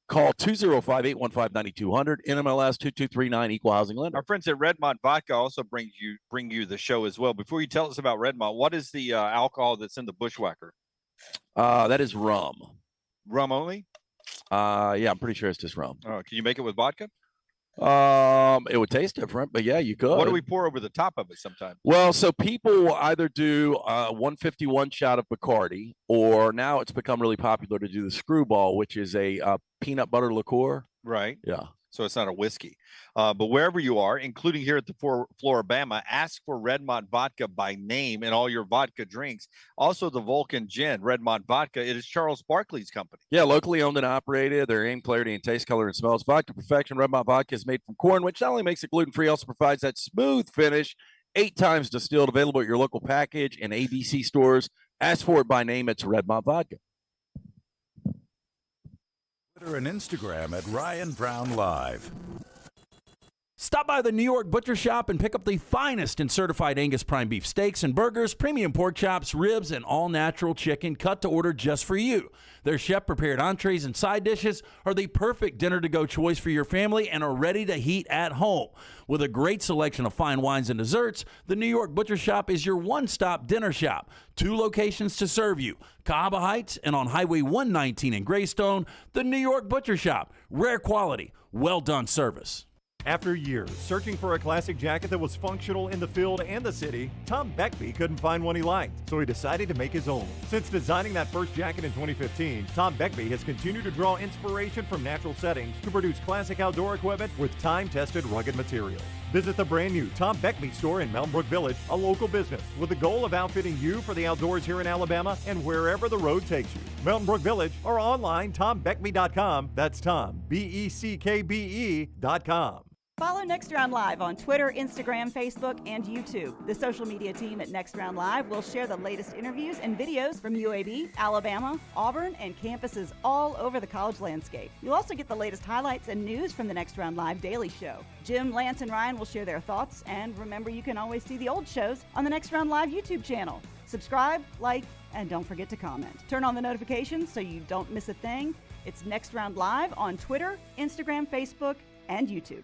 Call 205-815-9200, NMLS 2239, Equal Housing Lender. Our friends at Redmont Vodka also bring you the show as well. Before you tell us about Redmont, what is the alcohol that's in the Bushwhacker? That is rum. Rum only? Yeah, I'm pretty sure it's just rum. Oh, can you make it with vodka? It would taste different, but yeah, you could. What do we pour over the top of it sometimes? Well, so people will either do 151 shot of Bacardi, or now it's become really popular to do the Screwball, which is a peanut butter liqueur. Right. Yeah. So it's not a whiskey. But wherever you are, including here at the Floribama, ask for Redmont Vodka by name in all your vodka drinks. Also, the Vulcan Gin, Redmont Vodka. It is Charles Barkley's company. Yeah, locally owned and operated. Their aim, clarity, and taste, color, and smells. Vodka perfection. Redmont Vodka is made from corn, which not only makes it gluten-free, also provides that smooth finish. 8 times distilled, available at your local package and ABC stores. Ask for it by name. It's Redmont Vodka. Twitter and Instagram at Ryan Brown Live. Stop by the New York Butcher Shop and pick up the finest in certified Angus prime beef steaks and burgers, premium pork chops, ribs, and all-natural chicken cut to order just for you. Their chef-prepared entrees and side dishes are the perfect dinner-to-go choice for your family and are ready to heat at home. With a great selection of fine wines and desserts, the New York Butcher Shop is your one-stop dinner shop. 2 locations to serve you, Cahaba Heights and on Highway 119 in Greystone. The New York Butcher Shop. Rare quality, well-done service. After years searching for a classic jacket that was functional in the field and the city, Tom Beckby couldn't find one he liked, so he decided to make his own. Since designing that first jacket in 2015, Tom Beckby has continued to draw inspiration from natural settings to produce classic outdoor equipment with time-tested rugged materials. Visit the brand new Tom Beckby store in Mountain Brook Village, a local business with the goal of outfitting you for the outdoors here in Alabama and wherever the road takes you. Mountain Brook Village or online, TomBeckby.com. That's Tom, BECKBE.com. Follow Next Round Live on Twitter, Instagram, Facebook, and YouTube. The social media team at Next Round Live will share the latest interviews and videos from UAB, Alabama, Auburn, and campuses all over the college landscape. You'll also get the latest highlights and news from the Next Round Live Daily Show. Jim, Lance, and Ryan will share their thoughts, and remember, you can always see the old shows on the Next Round Live YouTube channel. Subscribe, like, and don't forget to comment. Turn on the notifications so you don't miss a thing. It's Next Round Live on Twitter, Instagram, Facebook, and YouTube.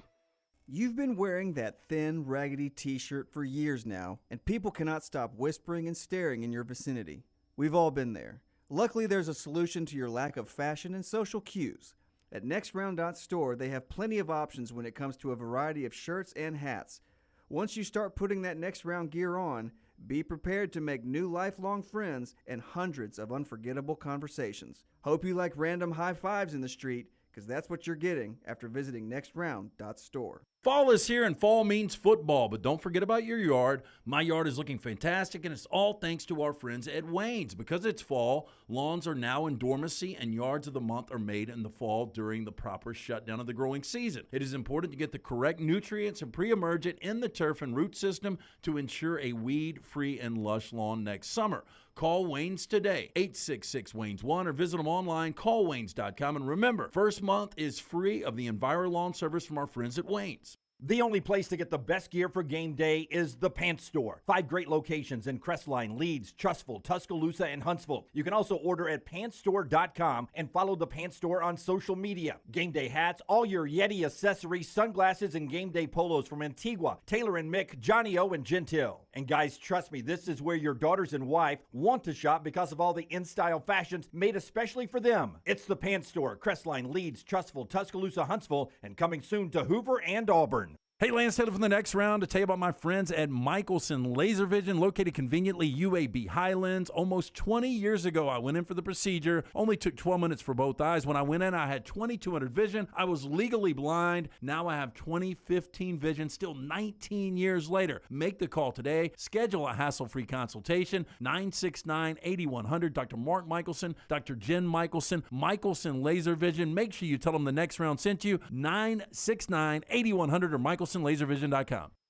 You've been wearing that thin, raggedy t-shirt for years now, and people cannot stop whispering and staring in your vicinity. We've all been there. Luckily, there's a solution to your lack of fashion and social cues. At NextRound.store, they have plenty of options when it comes to a variety of shirts and hats. Once you start putting that Next Round gear on, be prepared to make new lifelong friends and hundreds of unforgettable conversations. Hope you like random high fives in the street, because that's what you're getting after visiting NextRound.store. Fall is here and fall means football, but don't forget about your yard. My yard is looking fantastic, and it's all thanks to our friends at Wayne's. Because it's fall, lawns are now in dormancy, and yards of the month are made in the fall during the proper shutdown of the growing season. It is important to get the correct nutrients and pre-emergent in the turf and root system to ensure a weed-free and lush lawn next summer. Call Wayne's today, 866-WAYNES-1, or visit them online, callwaynes.com. And remember, first month is free of the EnviroLawn service from our friends at Wayne's. The only place to get the best gear for game day is the Pants Store. 5 great locations in Crestline, Leeds, Trussville, Tuscaloosa, and Huntsville. You can also order at pantsstore.com and follow the Pants Store on social media. Game day hats, all your Yeti accessories, sunglasses, and game day polos from Antigua, Taylor and Mick, Johnny O, and Gentile. And guys, trust me, this is where your daughters and wife want to shop because of all the in-style fashions made especially for them. It's the Pants Store, Crestline, Leeds, Trussville, Tuscaloosa, Huntsville, and coming soon to Hoover and Auburn. Hey, Lance Taylor from the Next Round to tell you about my friends at Michelson Laser Vision, located conveniently UAB Highlands. Almost 20 years ago, I went in for the procedure. Only took 12 minutes for both eyes. When I went in, I had 2200 vision. I was legally blind. Now I have 20/15 vision, still 19 years later. Make the call today. Schedule a hassle-free consultation, 969-8100. Dr. Mark Michelson, Dr. Jen Michelson, Michelson Laser Vision. Make sure you tell them the Next Round sent you, 969-8100 or MichelsonLaserVision.com.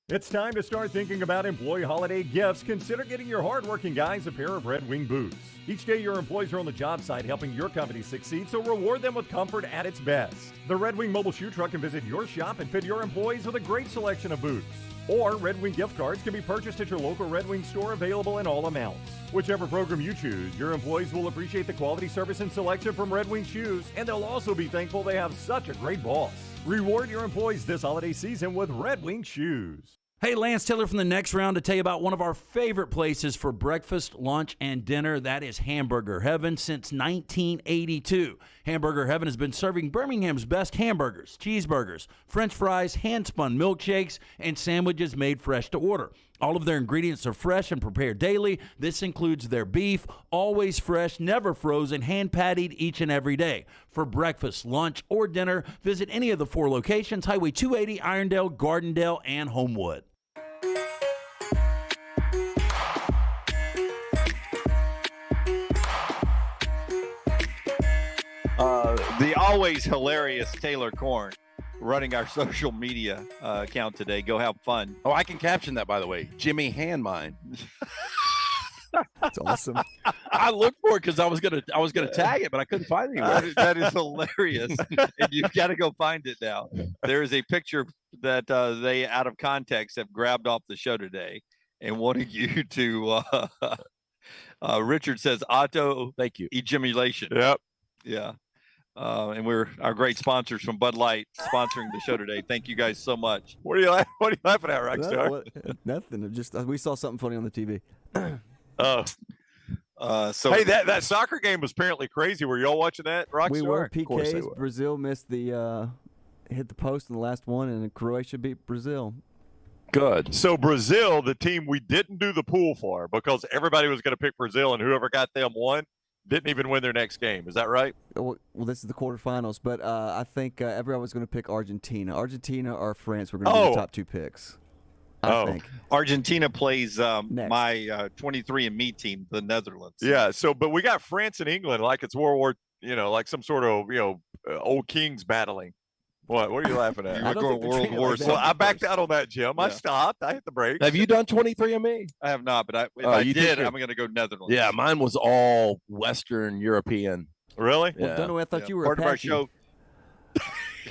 It's time to start thinking about employee holiday gifts. Consider getting your hardworking guys a pair of Red Wing boots. Each day, your employees are on the job site helping your company succeed, so reward them with comfort at its best. The Red Wing mobile shoe truck can visit your shop and fit your employees with a great selection of boots. Or Red Wing gift cards can be purchased at your local Red Wing store, available in all amounts. Whichever program you choose, your employees will appreciate the quality service and selection from Red Wing shoes, and they'll also be thankful they have such a great boss. Reward your employees this holiday season with Red Wing shoes. Hey, Lance Taylor from the Next Round to tell you about one of our favorite places for breakfast, lunch, and dinner. That is Hamburger Heaven since 1982. Hamburger Heaven has been serving Birmingham's best hamburgers, cheeseburgers, French fries, hand-spun milkshakes, and sandwiches made fresh to order. All of their ingredients are fresh and prepared daily. This includes their beef, always fresh, never frozen, hand-pattied each and every day. For breakfast, lunch, or dinner, visit any of the 4 locations, Highway 280, Irondale, Gardendale, and Homewood. The always hilarious Taylor Corn running our social media account today. Go have fun. Oh, I can caption that, by the way. Jimmy Hand Mine. That's awesome. I looked for it because I was gonna tag it, but I couldn't find it anywhere. That is hilarious, and you've got to go find it now. There is a picture that they, out of context, have grabbed off the show today and wanted you to. Richard says auto. Thank you. Ejaculation. Yep. Yeah. And we're our great sponsors from Bud Light sponsoring the show today. Thank you guys so much. What are you laughing at, Rockstar? Nothing. Just we saw something funny on the TV. So hey, that soccer game was apparently crazy. Were y'all watching that, Rockstar? We were. Of course they PKs. were. Brazil missed the hit the post in the last one, and Croatia beat Brazil. Good. So Brazil, the team we didn't do the pool for because everybody was going to pick Brazil, and whoever got them won, didn't even win their next game. Is that right? Well, this is the quarterfinals, but I think everyone was going to pick Argentina. Argentina or France were going to be the top two picks. I think. Argentina plays my 23andMe team, the Netherlands. Yeah. So, but we got France and England like it's World War, like some sort of, old kings battling. What are you laughing at? You're going World War. Well, I backed out on that, Jim. I stopped. I hit the brakes. Have you done 23andMe? I have not, but if I did, I'm going to go Netherlands. Yeah, mine was all Western European. Really? Well, Dunaway, I thought you were part Apache. of our show.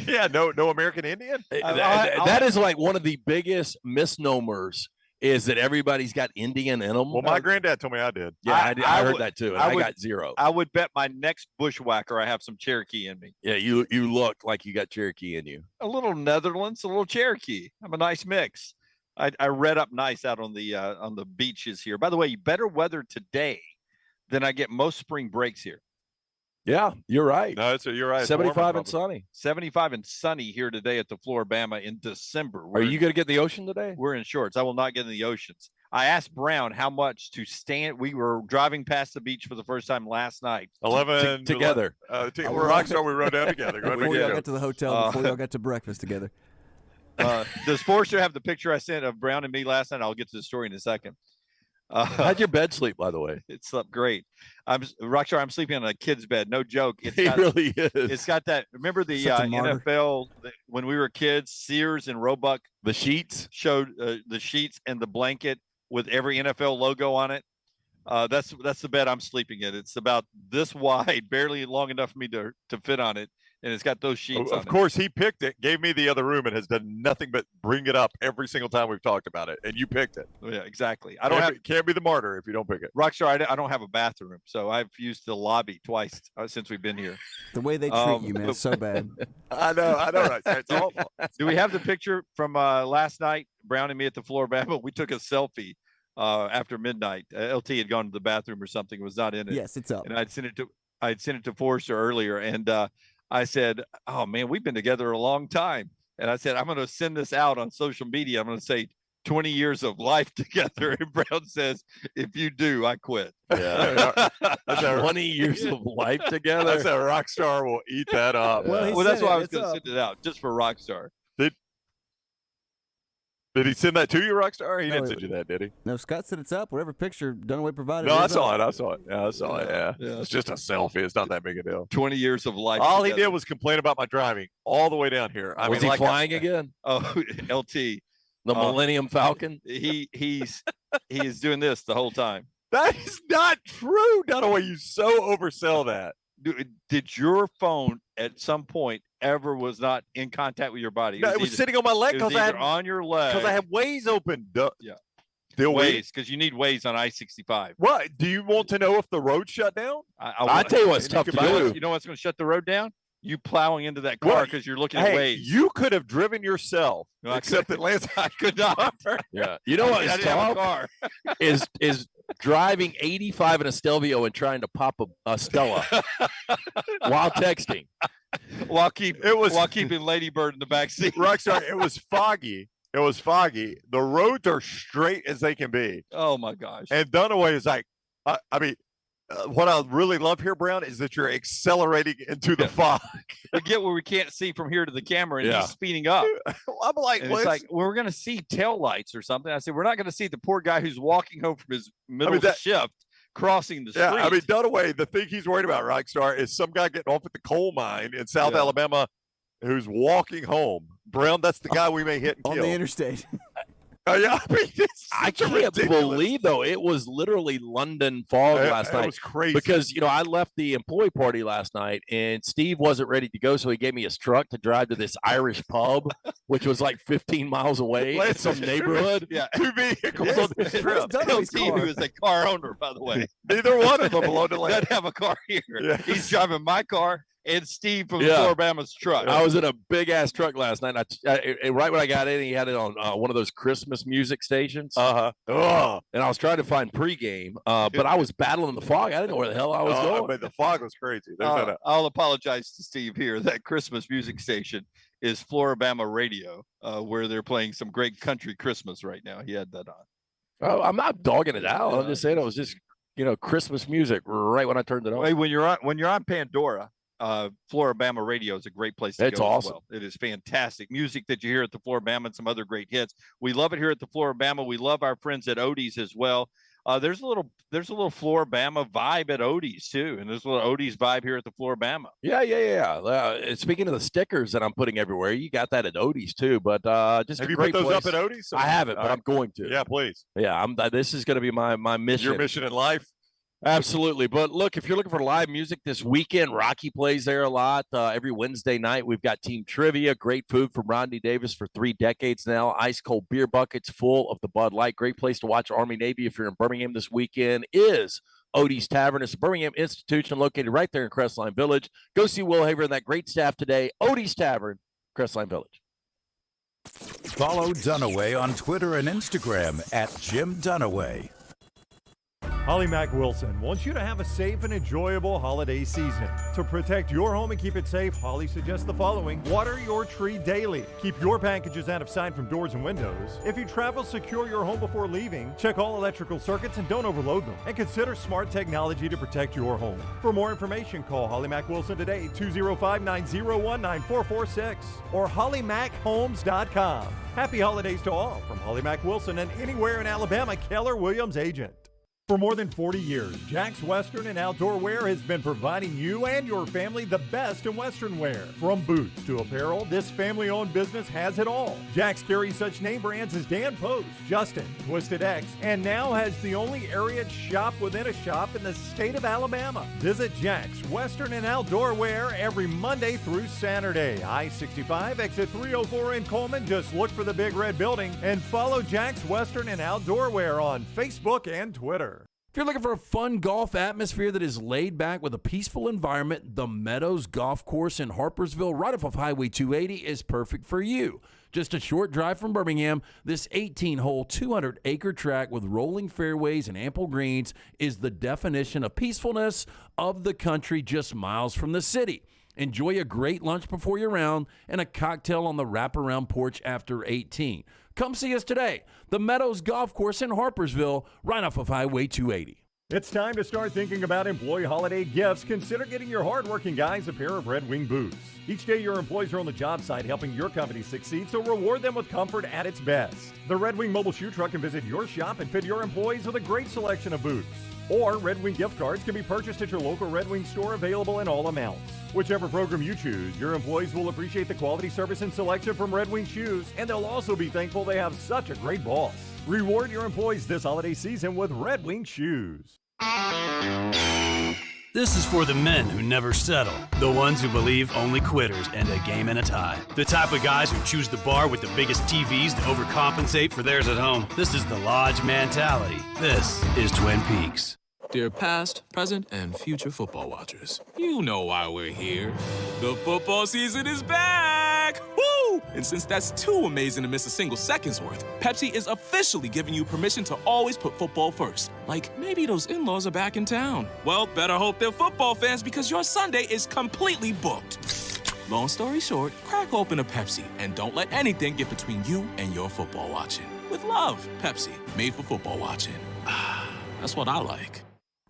Yeah, no American Indian. That is like one of the biggest misnomers. Is that everybody's got Indian in them? Well, my granddad told me I did. Yeah, I heard that too, and I got zero. I would bet my next bushwhacker I have some Cherokee in me. Yeah, you look like you got Cherokee in you. A little Netherlands, a little Cherokee. I'm a nice mix. I read up nice out on the beaches here. By the way, better weather today than I get most spring breaks here. Yeah, you're right. No, you're right. 75 and sunny. 75 and sunny here today at the Floribama in December. Are you going to get in the ocean today? We're in shorts. I will not get in the oceans. I asked Brown how much to stand. We were driving past the beach for the first time last night. 11 together. We're Rockstar. We rode down together. Before y'all got to the hotel, before y'all got to breakfast together. Does Forrester have the picture I sent of Brown and me last night? I'll get to the story in a second. How'd your bed sleep, by the way? It slept great. Rockstar, I'm sleeping on a kid's bed. No joke. It really is. It's got that. Remember the NFL when we were kids, Sears and Roebuck? The sheets? Showed the sheets and the blanket with every NFL logo on it. That's the bed I'm sleeping in. It's about this wide, barely long enough for me to fit on it. And it's got those sheets on it. Of course, he picked it, gave me the other room, and has done nothing but bring it up every single time we've talked about it. And you picked it. Yeah, exactly. Can't be the martyr if you don't pick it. Rockstar, I don't have a bathroom, so I've used the lobby twice since we've been here. The way they treat you, man, it's so bad. I know. Right? It's awful. Do we have the picture from last night, Brown and me at the Floribama? We took a selfie after midnight. LT had gone to the bathroom or something, was not in it. Yes, it's up. And I'd sent it to Forrester earlier, and I said, "Oh man, we've been together a long time." And I said, "I'm going to send this out on social media. I'm going to say 20 years of life together." And Brown says, "If you do, I quit." Yeah, 20 years of life together. That's how Rockstar will eat that up. Well, that's why I was going to send it out, just for Rockstar. Did he send that to you, Rockstar? He didn't send you that, did he? No, Scott said it's up. Whatever picture Dunaway provided. No, I saw it. Yeah, I saw it. Yeah. It's just a selfie. It's not that big a deal. 20 years of life. All together. he did was complain about my driving all the way down here. Was he flying again? Oh, LT. The Millennium Falcon? He is doing this the whole time. That is not true, Dunaway. You so oversell that. Did your phone at some point ever was not in contact with your body? No, it was sitting on my leg because I had on your leg. Because I have Waze open. Yeah. Still Waze, because you need Waze on I-65. What? Do you want to know if the road shut down? I tell you what's tough to do. You know what's going to shut the road down? You plowing into that car because you're looking at Waze. You could have driven yourself, except that Lance, I could not. Yeah. You know what's tough? Car. is driving 85 in a Stelvio and trying to pop a Stella while texting. While keeping Lady Bird in the back seat. Rockstar, it was foggy. The roads are straight as they can be. Oh my gosh. And Dunaway is like, what I really love here, Brown, is that you're accelerating into the fog. We get where we can't see from here to the camera, and he's speeding up. I'm like, it's like, we're going to see tail lights or something. I said, we're not going to see the poor guy who's walking home from his middle shift crossing the street. Yeah, Dunaway, the thing he's worried about, Rockstar, is some guy getting off at the coal mine in South Alabama who's walking home. Brown, that's the guy we may hit and on kill. the interstate. Yeah, I mean, I can't believe, though, it was literally London fog last night. It was crazy. Because, I left the employee party last night, and Steve wasn't ready to go, so he gave me his truck to drive to this Irish pub, which was like 15 miles away in some neighborhood. Yeah. 2 vehicles Yes. on this trip. LT, who is a car owner, by the way. Neither one of them belong to doesn't have a car here. Yeah. He's driving my car and Steve from Yeah. Floribama's truck. I was in a big-ass truck last night. And right when I got in, he had it on one of those Christmas music stations. Uh-huh. Oh. And I was trying to find pregame, but I was battling the fog. I didn't know where the hell I was going. But the fog was crazy. I'll apologize to Steve here. That Christmas music station is Floribama Radio, where they're playing some great country Christmas right now. He had that on. Oh, I'm not dogging it out. I'm just saying it was just, Christmas music right when I turned it on. Hey, when you're on Pandora, Floribama Radio is a great place to It's go. awesome. As well. It is fantastic music that you hear at the Floribama and some other great hits. We love it here at the Floribama. We love our friends at Odie's as well. There's a little Floribama vibe at Odie's too, and there's a little Odie's vibe here at the Floribama. Yeah. Speaking of the stickers that I'm putting everywhere, you got that at Odie's too. But just have a you great put those place. up at Odie's? I haven't, but I'm going to. Yeah, please. Yeah, this is going to be my mission. Your mission in life. Absolutely. But look, if you're looking for live music this weekend, Rocky plays there a lot. Every Wednesday night, we've got team trivia, great food from Rodney Davis for 3 decades now, ice cold beer buckets full of the Bud Light. Great place to watch Army Navy if you're in Birmingham this weekend is Odie's Tavern. It's a Birmingham institution located right there in Crestline Village. Go see Will Haver and that great staff today. Odie's Tavern, Crestline Village. Follow Dunaway on Twitter and Instagram at Jim Dunaway. Holly Mack Wilson wants you to have a safe and enjoyable holiday season. To protect your home and keep it safe, Holly suggests the following. Water your tree daily. Keep your packages out of sight from doors and windows. If you travel, secure your home before leaving. Check all electrical circuits and don't overload them. And consider smart technology to protect your home. For more information, call Holly Mack Wilson today, 205-901-9446 or hollymachomes.com. Happy holidays to all from Holly Mack Wilson and anywhere in Alabama, Keller Williams agent. For more than 40 years, Jack's Western and Outdoor Wear has been providing you and your family the best in Western wear. From boots to apparel, this family-owned business has it all. Jack's carries such name brands as Dan Post, Justin, Twisted X, and now has the only area shop within a shop in the state of Alabama. Visit Jack's Western and Outdoor Wear every Monday through Saturday. I-65, exit 304 in Coleman. Just look for the big red building and follow Jack's Western and Outdoor Wear on Facebook and Twitter. If you're looking for a fun golf atmosphere that is laid back with a peaceful environment, the Meadows Golf Course in Harpersville, right off of Highway 280, is perfect for you. Just a short drive from Birmingham, this 18-hole, 200-acre track with rolling fairways and ample greens is the definition of peacefulness of the country just miles from the city. Enjoy a great lunch before your round and a cocktail on the wraparound porch after 18. Come see us today. The Meadows Golf Course in Harpersville, right off of Highway 280. It's time to start thinking about employee holiday gifts. Consider getting your hardworking guys a pair of Red Wing boots. Each day, your employees are on the job site helping your company succeed, so reward them with comfort at its best. The Red Wing mobile shoe truck can visit your shop and fit your employees with a great selection of boots. Or Red Wing gift cards can be purchased at your local Red Wing store, available in all amounts. Whichever program you choose, your employees will appreciate the quality, service, and selection from Red Wing shoes, and they'll also be thankful they have such a great boss. Reward your employees this holiday season with Red Wing shoes. This is for the men who never settle, the ones who believe only quitters end a game in a tie, the type of guys who choose the bar with the biggest TVs to overcompensate for theirs at home. This is the Lodge mentality. This is Twin Peaks. Dear past, present, and future football watchers, you know why we're here. The football season is back! Woo! And since that's too amazing to miss a single second's worth, Pepsi is officially giving you permission to always put football first. Like, maybe those in-laws are back in town. Well, better hope they're football fans, because your Sunday is completely booked. Long story short, crack open a Pepsi and don't let anything get between you and your football watching. With love, Pepsi, made for football watching. That's what I like.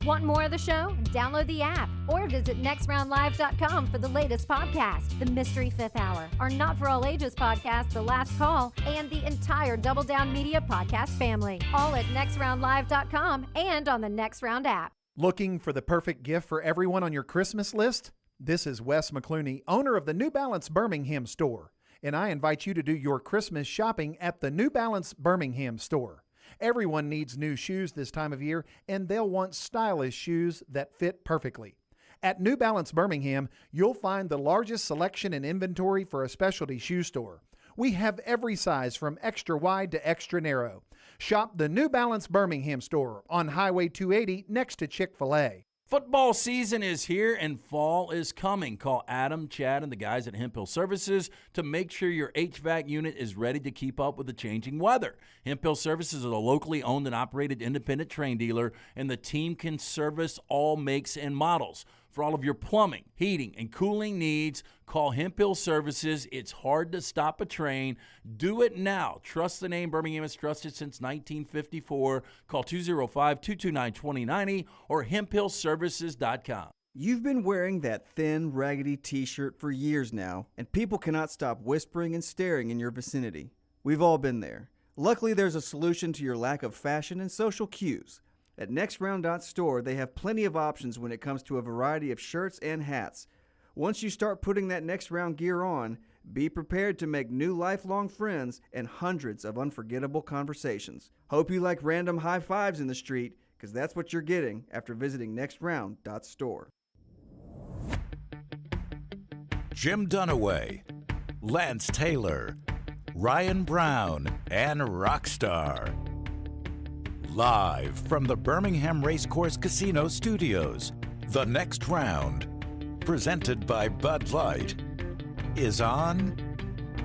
Want more of the show? Download the app or visit nextroundlive.com for the latest podcast, The Mystery Fifth Hour, our Not For All Ages podcast, The Last Call, and the entire Double Down Media podcast family, all at nextroundlive.com and on the Next Round app. Looking for the perfect gift for everyone on your Christmas list? This is Wes McClooney, owner of the New Balance Birmingham store. and I invite you to do your Christmas shopping at the New Balance Birmingham store. Everyone needs new shoes this time of year, and they'll want stylish shoes that fit perfectly. At New Balance Birmingham, you'll find the largest selection and inventory for a specialty shoe store. We have every size from extra wide to extra narrow. Shop the New Balance Birmingham store on Highway 280 next to Chick-fil-A. Football season is here and fall is coming. Call Adam, Chad, and the guys at Hemp Hill Services to make sure your HVAC unit is ready to keep up with the changing weather. Hemp Hill Services is a locally owned and operated independent train dealer, and the team can service all makes and models. For all of your plumbing, heating, and cooling needs, call Hemp Hill Services. It's hard to stop a train. Do it now. Trust the name. Birmingham has trusted since 1954. Call 205-229-2090 or hemphillservices.com. You've been wearing that thin, raggedy t-shirt for years now, and people cannot stop whispering and staring in your vicinity. We've all been there. Luckily, there's a solution to your lack of fashion and social cues. At NextRound.store, they have plenty of options when it comes to a variety of shirts and hats. Once you start putting that Next Round gear on, be prepared to make new lifelong friends and hundreds of unforgettable conversations. Hope you like random high fives in the street, because that's what you're getting after visiting NextRound.store. Jim Dunaway, Lance Taylor, Ryan Brown, and Rockstar. Live from the Birmingham Racecourse Casino Studios, the Next Round, presented by Bud Light, is on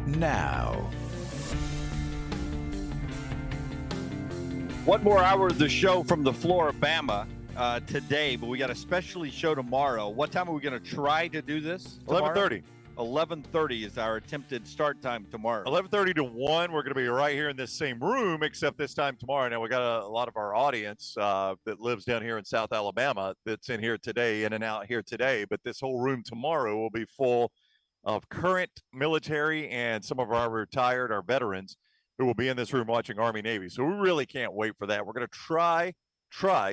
now. One more hour of the show from the Floribama today, but we got a specialty show tomorrow. What time are we going to try to do this? 11:30. 11:30 is our attempted start time tomorrow. 11:30 to 1. We're going to be right here in this same room, except this time tomorrow. Now, we got a lot of our audience that lives down here in South Alabama that's in here today, in and out here today. But this whole room tomorrow will be full of current military and some of our retired, our veterans, who will be in this room watching Army Navy. So we really can't wait for that. We're going to try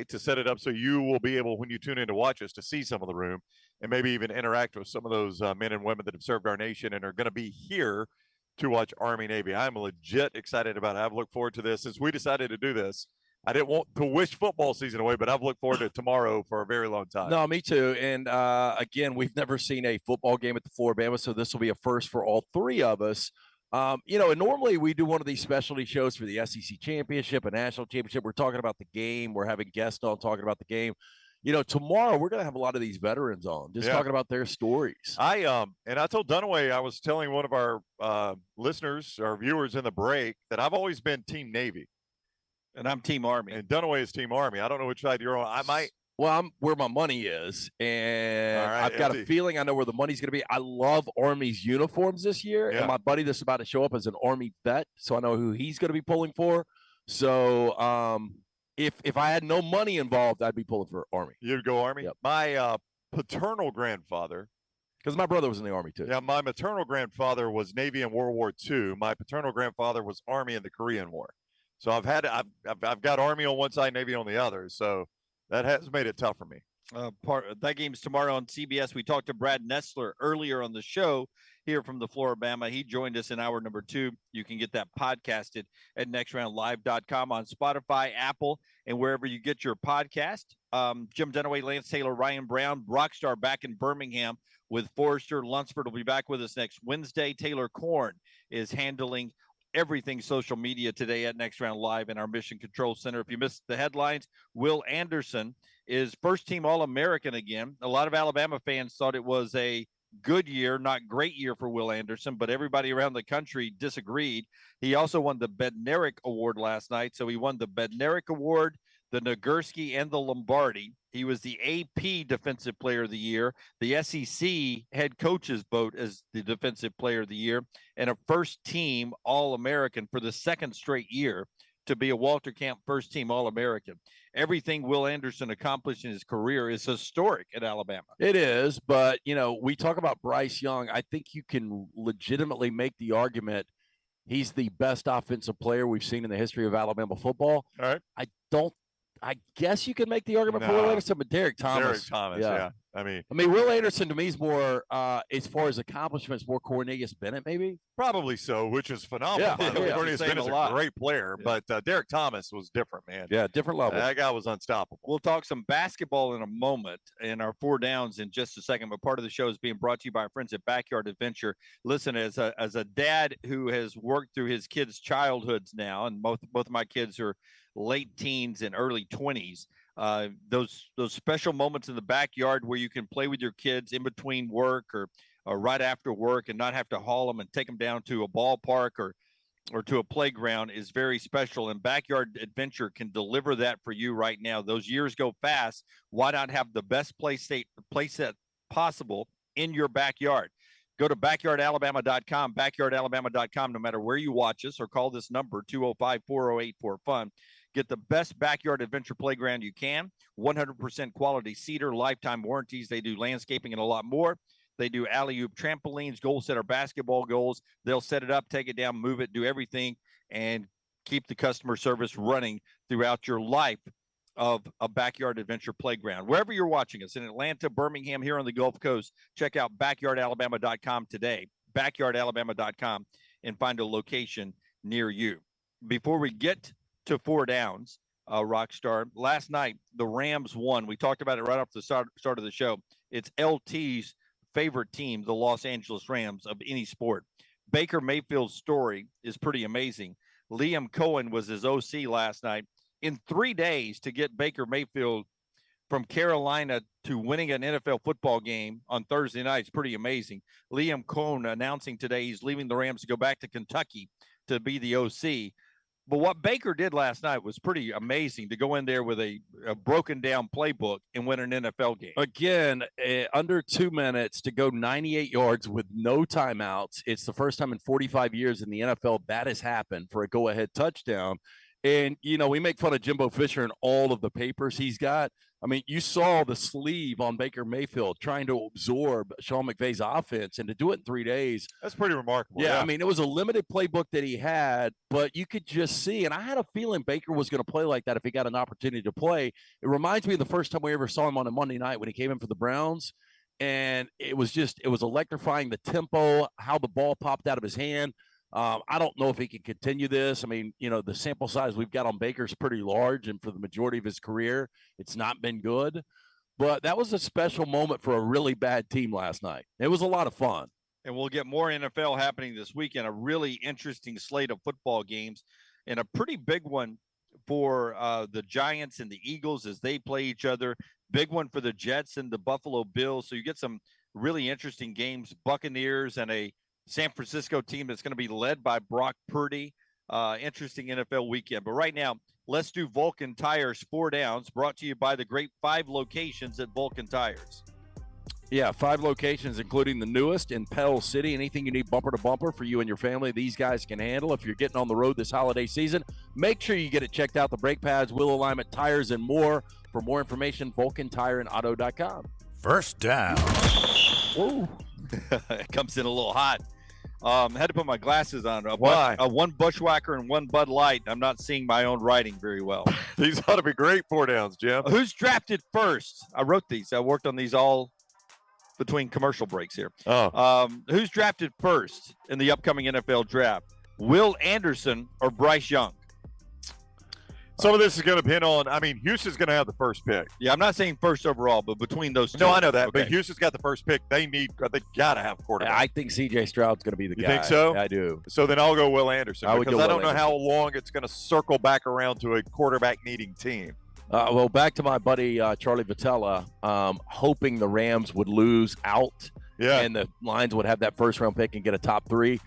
to set it up so you will be able, when you tune in to watch us, to see some of the room and maybe even interact with some of those men and women that have served our nation and are going to be here to watch Army Navy. I'm legit excited about it. I've looked forward to this since we decided to do this. I didn't want to wish football season away, but I've looked forward to tomorrow for a very long time. No, me too. And again, we've never seen a football game at the Floribama, so this will be a first for all three of us. And normally we do one of these specialty shows for the SEC championship, a national championship. We're talking about the game. We're having guests on talking about the game. Tomorrow we're going to have a lot of these veterans on, just talking about their stories. I told Dunaway, I was telling one of our listeners, our viewers in the break, that I've always been Team Navy. And I'm Team Army. And Dunaway is Team Army. I don't know which side you're on. I'm where my money is, and I've got a feeling I know where the money's going to be. I love Army's uniforms this year, and my buddy that's about to show up is an Army vet, so I know who he's going to be pulling for. So if I had no money involved, I'd be pulling for Army. You'd go Army? Yep. My paternal grandfather, because my brother was in the Army too. Yeah, my maternal grandfather was Navy in World War II. My paternal grandfather was Army in the Korean War. So I've got Army on one side, Navy on the other. So that has made it tough for me. That game's tomorrow on CBS. We talked to Brad Nessler earlier on the show here from the Floribama. He joined us in hour number 2. You can get that podcasted at nextroundlive.com on Spotify, Apple, and wherever you get your podcast. Jim Dunaway, Lance Taylor, Ryan Brown, Rockstar back in Birmingham with Forrester. Lunsford will be back with us next Wednesday. Taylor Coen is handling everything social media today at Next Round Live in our Mission Control Center. If you missed the headlines, Will Anderson is first-team All-American again. A lot of Alabama fans thought it was a good year, not great year for Will Anderson, but everybody around the country disagreed. He also won the Bednarik Award last night. So he won the Bednarik Award, the Nagurski, and the Lombardi. He was the AP Defensive Player of the Year, the SEC head coach's vote as the Defensive Player of the Year, and a first-team All-American for the second straight year to be a Walter Camp first-team All-American. Everything Will Anderson accomplished in his career is historic at Alabama. It is, but, we talk about Bryce Young. I think you can legitimately make the argument he's the best offensive player we've seen in the history of Alabama football. All right. I guess you can make the argument for Will Anderson, but Derek Thomas. Yeah. I mean, Will Anderson to me is more, as far as accomplishments, more Cornelius Bennett, maybe. Probably so, which is phenomenal. Yeah, By the way. yeah. Cornelius Saying Bennett is a lot. a great player, but Derek Thomas was different, man. Yeah, different level. That guy was unstoppable. We'll talk some basketball in a moment in our 4 downs in just a second, but part of the show is being brought to you by our friends at Backyard Adventure. Listen, as a dad who has worked through his kids' childhoods now, and both of my kids are late teens and early 20s, those special moments in the backyard where you can play with your kids in between work or right after work and not have to haul them and take them down to a ballpark or to a playground is very special. And Backyard Adventure can deliver that for you right now. Those years go fast. Why not have the best play set possible in your backyard? Go to backyardalabama.com, backyardalabama.com, no matter where you watch us, or call this number, 205-408-4FUN. Get the best backyard adventure playground you can. 100% quality cedar, lifetime warranties. They do landscaping and a lot more. They do alley-oop trampolines, goal setter basketball goals. They'll set it up, take it down, move it, do everything, and keep the customer service running throughout your life of a backyard adventure playground. Wherever you're watching us, in Atlanta, Birmingham, here on the Gulf Coast, check out backyardalabama.com today, backyardalabama.com, and find a location near you. Before we get to 4 downs, Rockstar, last night, the Rams won. We talked about it right off the start of the show. It's LT's favorite team, the Los Angeles Rams, of any sport. Baker Mayfield's story is pretty amazing. Liam Coen was his OC last night. In 3 days to get Baker Mayfield from Carolina to winning an NFL football game on Thursday night is pretty amazing. Liam Coen announcing today he's leaving the Rams to go back to Kentucky to be the OC. But what Baker did last night was pretty amazing, to go in there with a broken down playbook and win an NFL game. Again, under 2 minutes to go 98 yards with no timeouts. It's the first time in 45 years in the NFL that has happened for a go-ahead touchdown. And, we make fun of Jimbo Fisher and all of the papers he's got. I mean, you saw the sleeve on Baker Mayfield trying to absorb Sean McVay's offense, and to do it in 3 days. That's pretty remarkable. Yeah, I mean, it was a limited playbook that he had, but you could just see, and I had a feeling Baker was going to play like that if he got an opportunity to play. It reminds me of the first time we ever saw him on a Monday night when he came in for the Browns, and it was electrifying, the tempo, how the ball popped out of his hand. I don't know if he can continue this. I mean, the sample size we've got on Baker is pretty large, and for the majority of his career, it's not been good. But that was a special moment for a really bad team last night. It was a lot of fun. And we'll get more NFL happening this weekend, a really interesting slate of football games, and a pretty big one for the Giants and the Eagles as they play each other. Big one for the Jets and the Buffalo Bills. So you get some really interesting games, Buccaneers and a San Francisco team that's going to be led by Brock Purdy. Interesting NFL weekend. But right now, let's do Vulcan Tires 4 downs, brought to you by the great 5 locations at Vulcan Tires. Yeah, 5 locations, including the newest in Pell City. Anything you need bumper to bumper for you and your family, these guys can handle. If you're getting on the road this holiday season, make sure you get it checked out. The brake pads, wheel alignment, tires, and more. For more information, VulcanTireandAuto.com. First down. Whoa. It comes in a little hot. Had to put my glasses on. Why? One Bushwhacker and 1 Bud Light. I'm not seeing my own writing very well. These ought to be great 4 downs, Jim. Who's drafted first? I wrote these. I worked on these all between commercial breaks here. Who's drafted first in the upcoming NFL draft? Will Anderson or Bryce Young? Some of this is going to depend on, Houston's going to have the first pick. Yeah, I'm not saying first overall, but between those two. No, I know that, Okay. but Houston's got the first pick. They got to have a quarterback. I think C.J. Stroud's going to be the You guy. think so? I do. So then I'll go Will Anderson, I would because go I don't Will know how long it's going to circle back around to a quarterback-needing team. Well, back to my buddy Charlie Vitella, hoping the Rams would lose out and the Lions would have that first-round pick and get a top 3.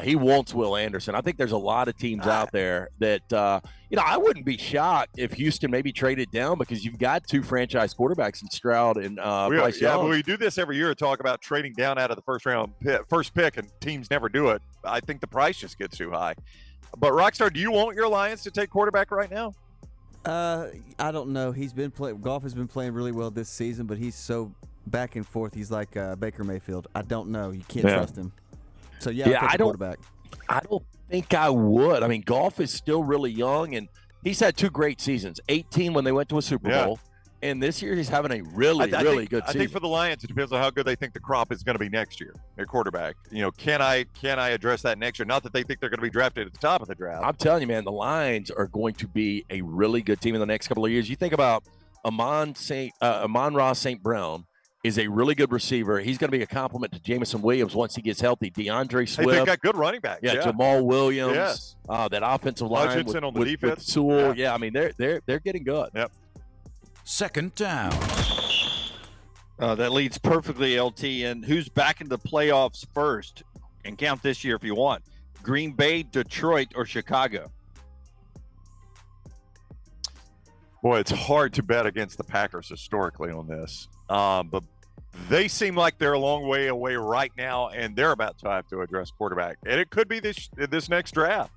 He wants Will Anderson. I think there's a lot of teams out there that, I wouldn't be shocked if Houston maybe traded down, because you've got 2 franchise quarterbacks in Stroud and Bryce Young. But we do this every year, talk about trading down out of the first pick, and teams never do it. I think the price just gets too high. But Rockstar, do you want your Lions to take quarterback right now? I don't know. Goff has been playing really well this season, but he's so back and forth. He's like Baker Mayfield. I don't know. You can't trust him. So I don't. Quarterback. I don't think I would. Goff is still really young, and he's had 2 great seasons. 18 when they went to a Super Bowl, And this year he's having a really good season. I think for the Lions, it depends on how good they think the crop is going to be next year at quarterback. Can I address that next year? Not that they think they're going to be drafted at the top of the draft. I'm telling you, man, the Lions are going to be a really good team in the next couple of years. You think about Amon-Ra St. Brown is a really good receiver. He's going to be a compliment to Jameson Williams once he gets healthy. DeAndre Swift. Hey, they've got good running backs. Yeah, Jamal Williams. Yes. That offensive line Hutchinson on the defense. with Sewell. Yeah, I mean they're getting good. Yep. Second down. That leads perfectly, LT. And who's back in the playoffs first? And count this year if you want. Green Bay, Detroit, or Chicago? Boy, it's hard to bet against the Packers historically on this. But they seem like they're a long way away right now, and they're about to have to address quarterback. And it could be this next draft.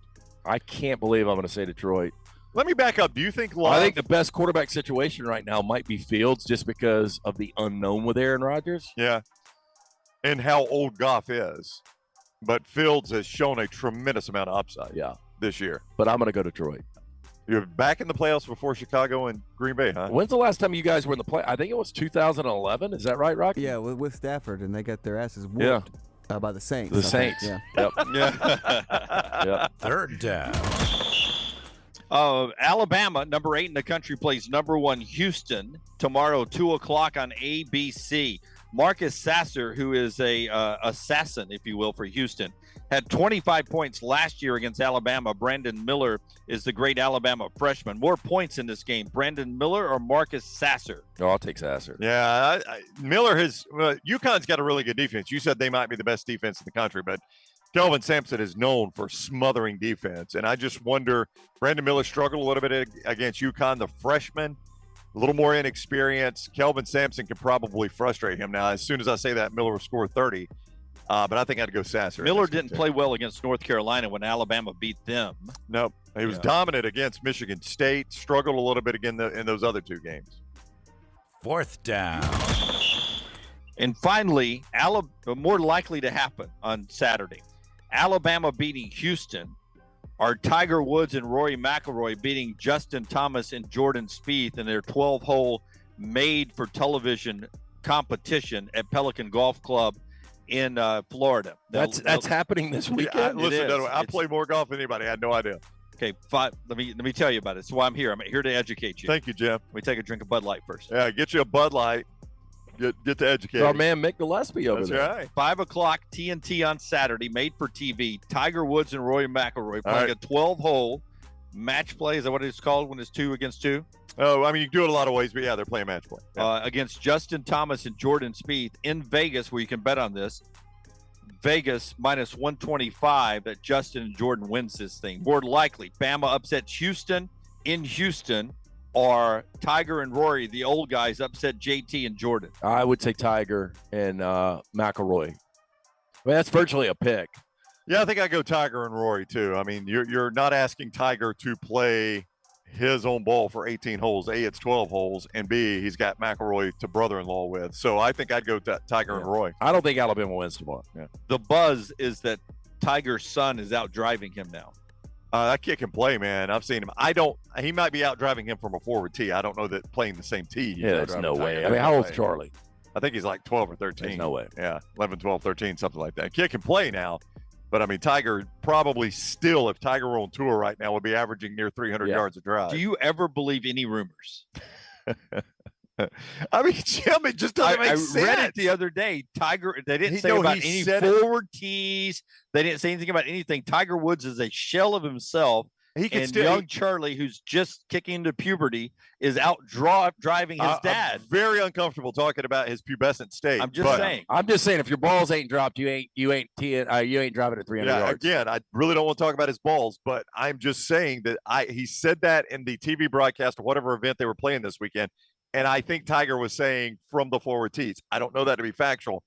I can't believe I'm going to say Detroit. Let me back up. Do you think I think the best quarterback situation right now might be Fields just because of the unknown with Aaron Rodgers? Yeah. And how old Goff is. But Fields has shown a tremendous amount of upside this year. But I'm going to go Detroit. You're back in the playoffs before Chicago and Green Bay, huh? When's the last time you guys were in the play? I think it was 2011. Is that right, Rocky? Yeah, with Stafford, and they got their asses whooped by the Saints. The Saints. Yeah. Yep. Yep. Third down. Alabama, number 8 in the country, plays number 1 Houston tomorrow, 2:00 on ABC. Marcus Sasser, who is a assassin, if you will, for Houston, had 25 points last year against Alabama. Brandon Miller is the great Alabama freshman. More points in this game, Brandon Miller or Marcus Sasser? Oh, I'll take Sasser. Yeah, Miller has UConn's got a really good defense. You said they might be the best defense in the country, but Kelvin Sampson is known for smothering defense. And I just wonder, Brandon Miller struggled a little bit against UConn, the freshman, a little more inexperienced. Kelvin Sampson could probably frustrate him. Now, as soon as I say that, Miller will score 30. But I think I'd go Sasser. Miller didn't play well against North Carolina when Alabama beat them. Nope. He was dominant against Michigan State, struggled a little bit again in those other two games. Fourth down. And finally, more likely to happen on Saturday, Alabama beating Houston, are Tiger Woods and Rory McIlroy beating Justin Thomas and Jordan Spieth in their 12-hole made-for-television competition at Pelican Golf Club in Florida. That's happening this weekend. I play more golf than anybody. I had no idea. Okay, let me tell you about it. That's why I'm here. I'm here to educate you. Thank you, Jim. Let me take a drink of Bud Light first. Yeah, get you a Bud Light. Get to educate. Our man Mick Gillespie over there. Right. 5:00 TNT on Saturday, made for TV. Tiger Woods and Rory McIlroy playing a 12-hole match play. Is that what it's called when it's 2 against 2? Oh, I mean, you can do it a lot of ways, but yeah, they're playing match play. Yeah. Against Justin Thomas and Jordan Spieth in Vegas, where you can bet on this. Vegas minus 125 that Justin and Jordan wins this thing. More likely, Bama upsets Houston in Houston, or Tiger and Rory, the old guys, upset JT and Jordan. I would say Tiger and McIlroy. I mean, that's virtually a pick. Yeah, I think I go Tiger and Rory too. I mean, you're not asking Tiger to play his own ball for 18 holes. A, it's 12 holes, and B, he's got McIlroy to brother-in-law with. So I think I'd go Tiger and Roy. I don't think Alabama wins tomorrow. Yeah. The buzz is that Tiger's son is out driving him now. That kid can play, man. I've seen him. He might be out driving him from a forward tee. I don't know that playing the same tee. Yeah, there's no way. I mean, how old's Charlie? I think he's like 12 or 13. There's no way. Yeah, 11, 12, 13, something like that. Kid can play now. But, I mean, Tiger probably still, if Tiger were on tour right now, would be averaging near 300 yards a drive. Do you ever believe any rumors? I mean, Jim, it just doesn't make sense. I read it the other day. Tiger, they didn't say about any forward tees. They didn't say anything about anything. Tiger Woods is a shell of himself. Young Charlie, who's just kicking into puberty, is out driving his dad. I'm very uncomfortable talking about his pubescent state. I'm just saying. I'm just saying, if your balls ain't dropped, you ain't driving at 300 yards. Again, I really don't want to talk about his balls, but I'm just saying that he said that in the TV broadcast or whatever event they were playing this weekend, and I think Tiger was saying from the forward tees. I don't know that to be factual.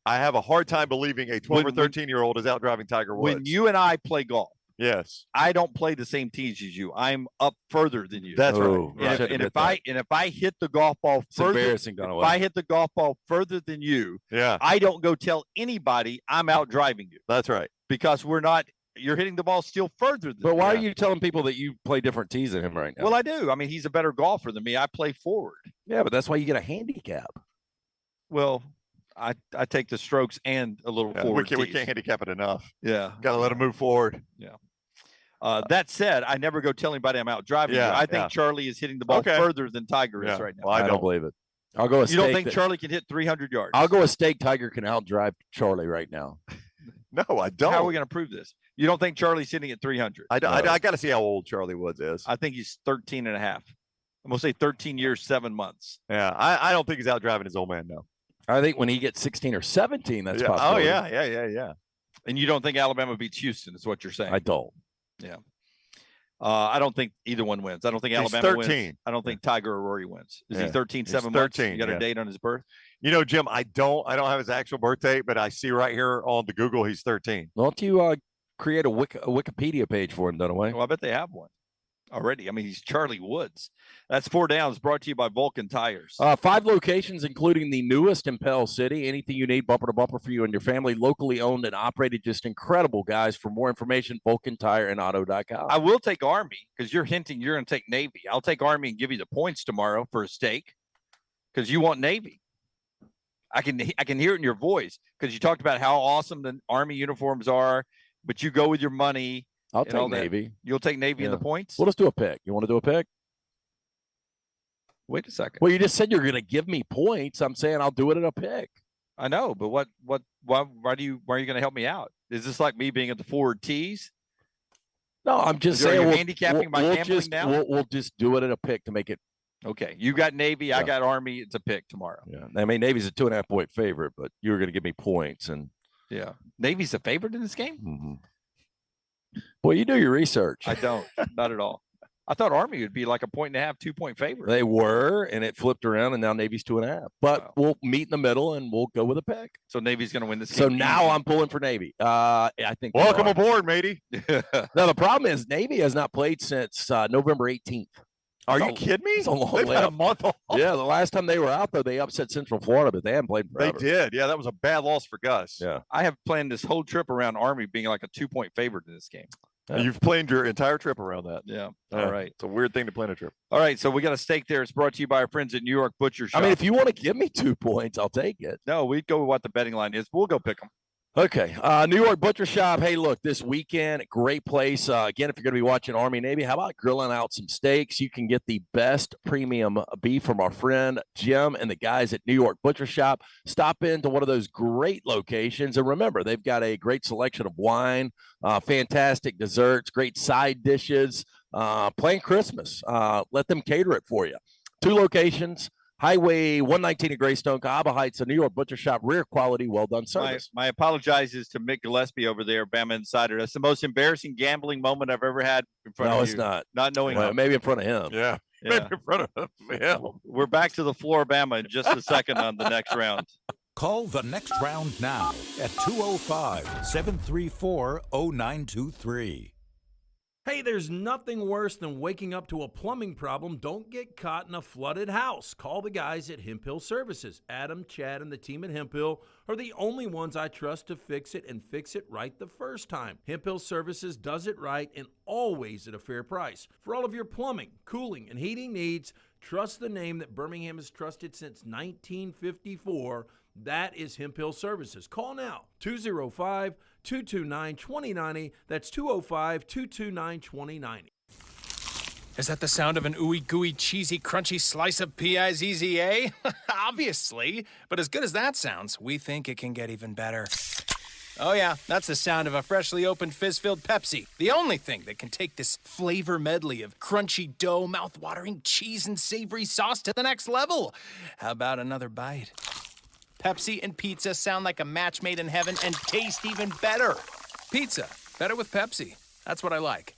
I have a hard time believing a 12 or 13-year-old is out driving Tiger Woods. When you and I play golf, yes, I don't play the same tees as you. I'm up further than you. That's right. And if I hit the golf ball further, embarrassing, if I hit the golf ball further than you, yeah, I don't go tell anybody I'm out driving you. That's right. Because we're not you're hitting the ball still further than But why me. are you telling people that you play different tees than him right now? Well, I do. I mean, he's a better golfer than me. I play forward. Yeah, but that's why you get a handicap. Well, I take the strokes and a little forward. We can't handicap it enough. Yeah. Got to let him move forward. Yeah. That said, I never go tell anybody I'm out driving. Yeah, you. I think yeah. Charlie is hitting the ball further than Tiger is right now. Well, I don't believe it. I'll go. You don't think Charlie can hit 300 yards? I'll go a stake. Tiger can outdrive Charlie right now. No, I don't. How are we going to prove this? You don't think Charlie's hitting at 300? I got to see how old Charlie Woods is. I think he's 13 and a half. I'm going to say 13 years, 7 months. Yeah, I don't think he's out driving his old man, no. I think when he gets 16 or 17, that's yeah. possible. Oh, yeah. And you don't think Alabama beats Houston is what you're saying? I don't. Yeah. I don't think either one wins. I don't think He's Alabama 13. wins. I don't think Tiger or Rory wins. Is he 13, He's 7 months? 13, You got a yeah. date on his birth? You know, Jim, I don't have his actual birthday, but I see right here on the Google he's 13. Why don't you create a Wikipedia page for him, Dunaway? Well, I bet they have one already. I mean, he's Charlie Woods. That's 4 Downs brought to you by Vulcan Tires. 5 locations, including the newest in Pell City. Anything you need, bumper to bumper for you and your family. Locally owned and operated. Just incredible, guys. For more information, VulcanTireandAuto.com. I will take Army because you're hinting you're going to take Navy. I'll take Army and give you the points tomorrow for a stake because you want Navy. I can hear it in your voice because you talked about how awesome the Army uniforms are, but you go with your money. I'll and all take that. Navy. You'll take Navy in the points? We'll just do a pick. You want to do a pick? Wait a second. Well, you just said you're going to give me points. I'm saying I'll do it at a pick. I know, but why are you going to help me out? Is this like me being at the forward tees? No, I'm just Are saying you we'll, handicapping my we'll gambling just, now? We'll just do it at a pick to make it. Okay, you got Navy, I got Army. It's a pick tomorrow. Yeah, I mean Navy's a 2.5 point favorite, but you were going to give me points, and yeah, Navy's a favorite in this game. Mm-hmm. Well, you do your research. I don't, not at all. I thought Army would be like a 1.5, 2 point favorite. They were, and it flipped around, and now Navy's 2.5. But we'll meet in the middle, and we'll go with a pick. So Navy's going to win this game. So now I'm pulling for Navy. I think. Welcome aboard, matey. Now the problem is Navy has not played since November 18th. Are you kidding me? It's a long They've had a month off. Yeah, the last time they were out, though, they upset Central Florida, but they haven't played forever. They did. Yeah, that was a bad loss for Gus. Yeah. I have planned this whole trip around Army being like a 2 point favorite in this game. Yeah. You've planned your entire trip around that. Yeah. Yeah. All right. It's a weird thing to plan a trip. All right. So we got a stake there. It's brought to you by our friends at New York Butcher Shop. I mean, if you want to give me 2 points, I'll take it. No, we'd go with what the betting line is. We'll go pick them. Okay. New York Butcher Shop. Hey, look, this weekend, great place. Again, if you're going to be watching Army Navy, how about grilling out some steaks? You can get the best premium beef from our friend Jim and the guys at New York Butcher Shop. Stop into one of those great locations. And remember, they've got a great selection of wine, fantastic desserts, great side dishes, playing Christmas. Let them cater it for you. 2 locations. Highway 119 in Greystone, Cahaba Heights, a New York Butcher Shop, rare quality, well-done service. My apologizes to Mick Gillespie over there, Bama Insider. That's the most embarrassing gambling moment I've ever had in front of you. No, it's not. Not knowing Well, him. maybe in front of him. Yeah. Yeah. Maybe in front of him. We're back to the floor, Bama, in just a second on the next round. Call the next round now at 205-734-0923. Hey, there's nothing worse than waking up to a plumbing problem. Don't get caught in a flooded house. Call the guys at Hemp Hill Services. Adam, Chad, and the team at Hemp Hill are the only ones I trust to fix it and fix it right the first time. Hemp Hill Services does it right and always at a fair price. For all of your plumbing, cooling, and heating needs, trust the name that Birmingham has trusted since 1954. That is Hemp Hill Services. Call now, 205-229-2090. That's 205-229-2090. Is that the sound of an ooey gooey cheesy crunchy slice of P-I-Z-Z-A? Obviously, but as good as that sounds, we think it can get even better. Oh yeah, that's the sound of a freshly opened fizz-filled Pepsi. The only thing that can take this flavor medley of crunchy dough, mouth-watering cheese, and savory sauce to the next level. How about another bite? Pepsi and pizza sound like a match made in heaven and taste even better. Pizza, better with Pepsi. That's what I like.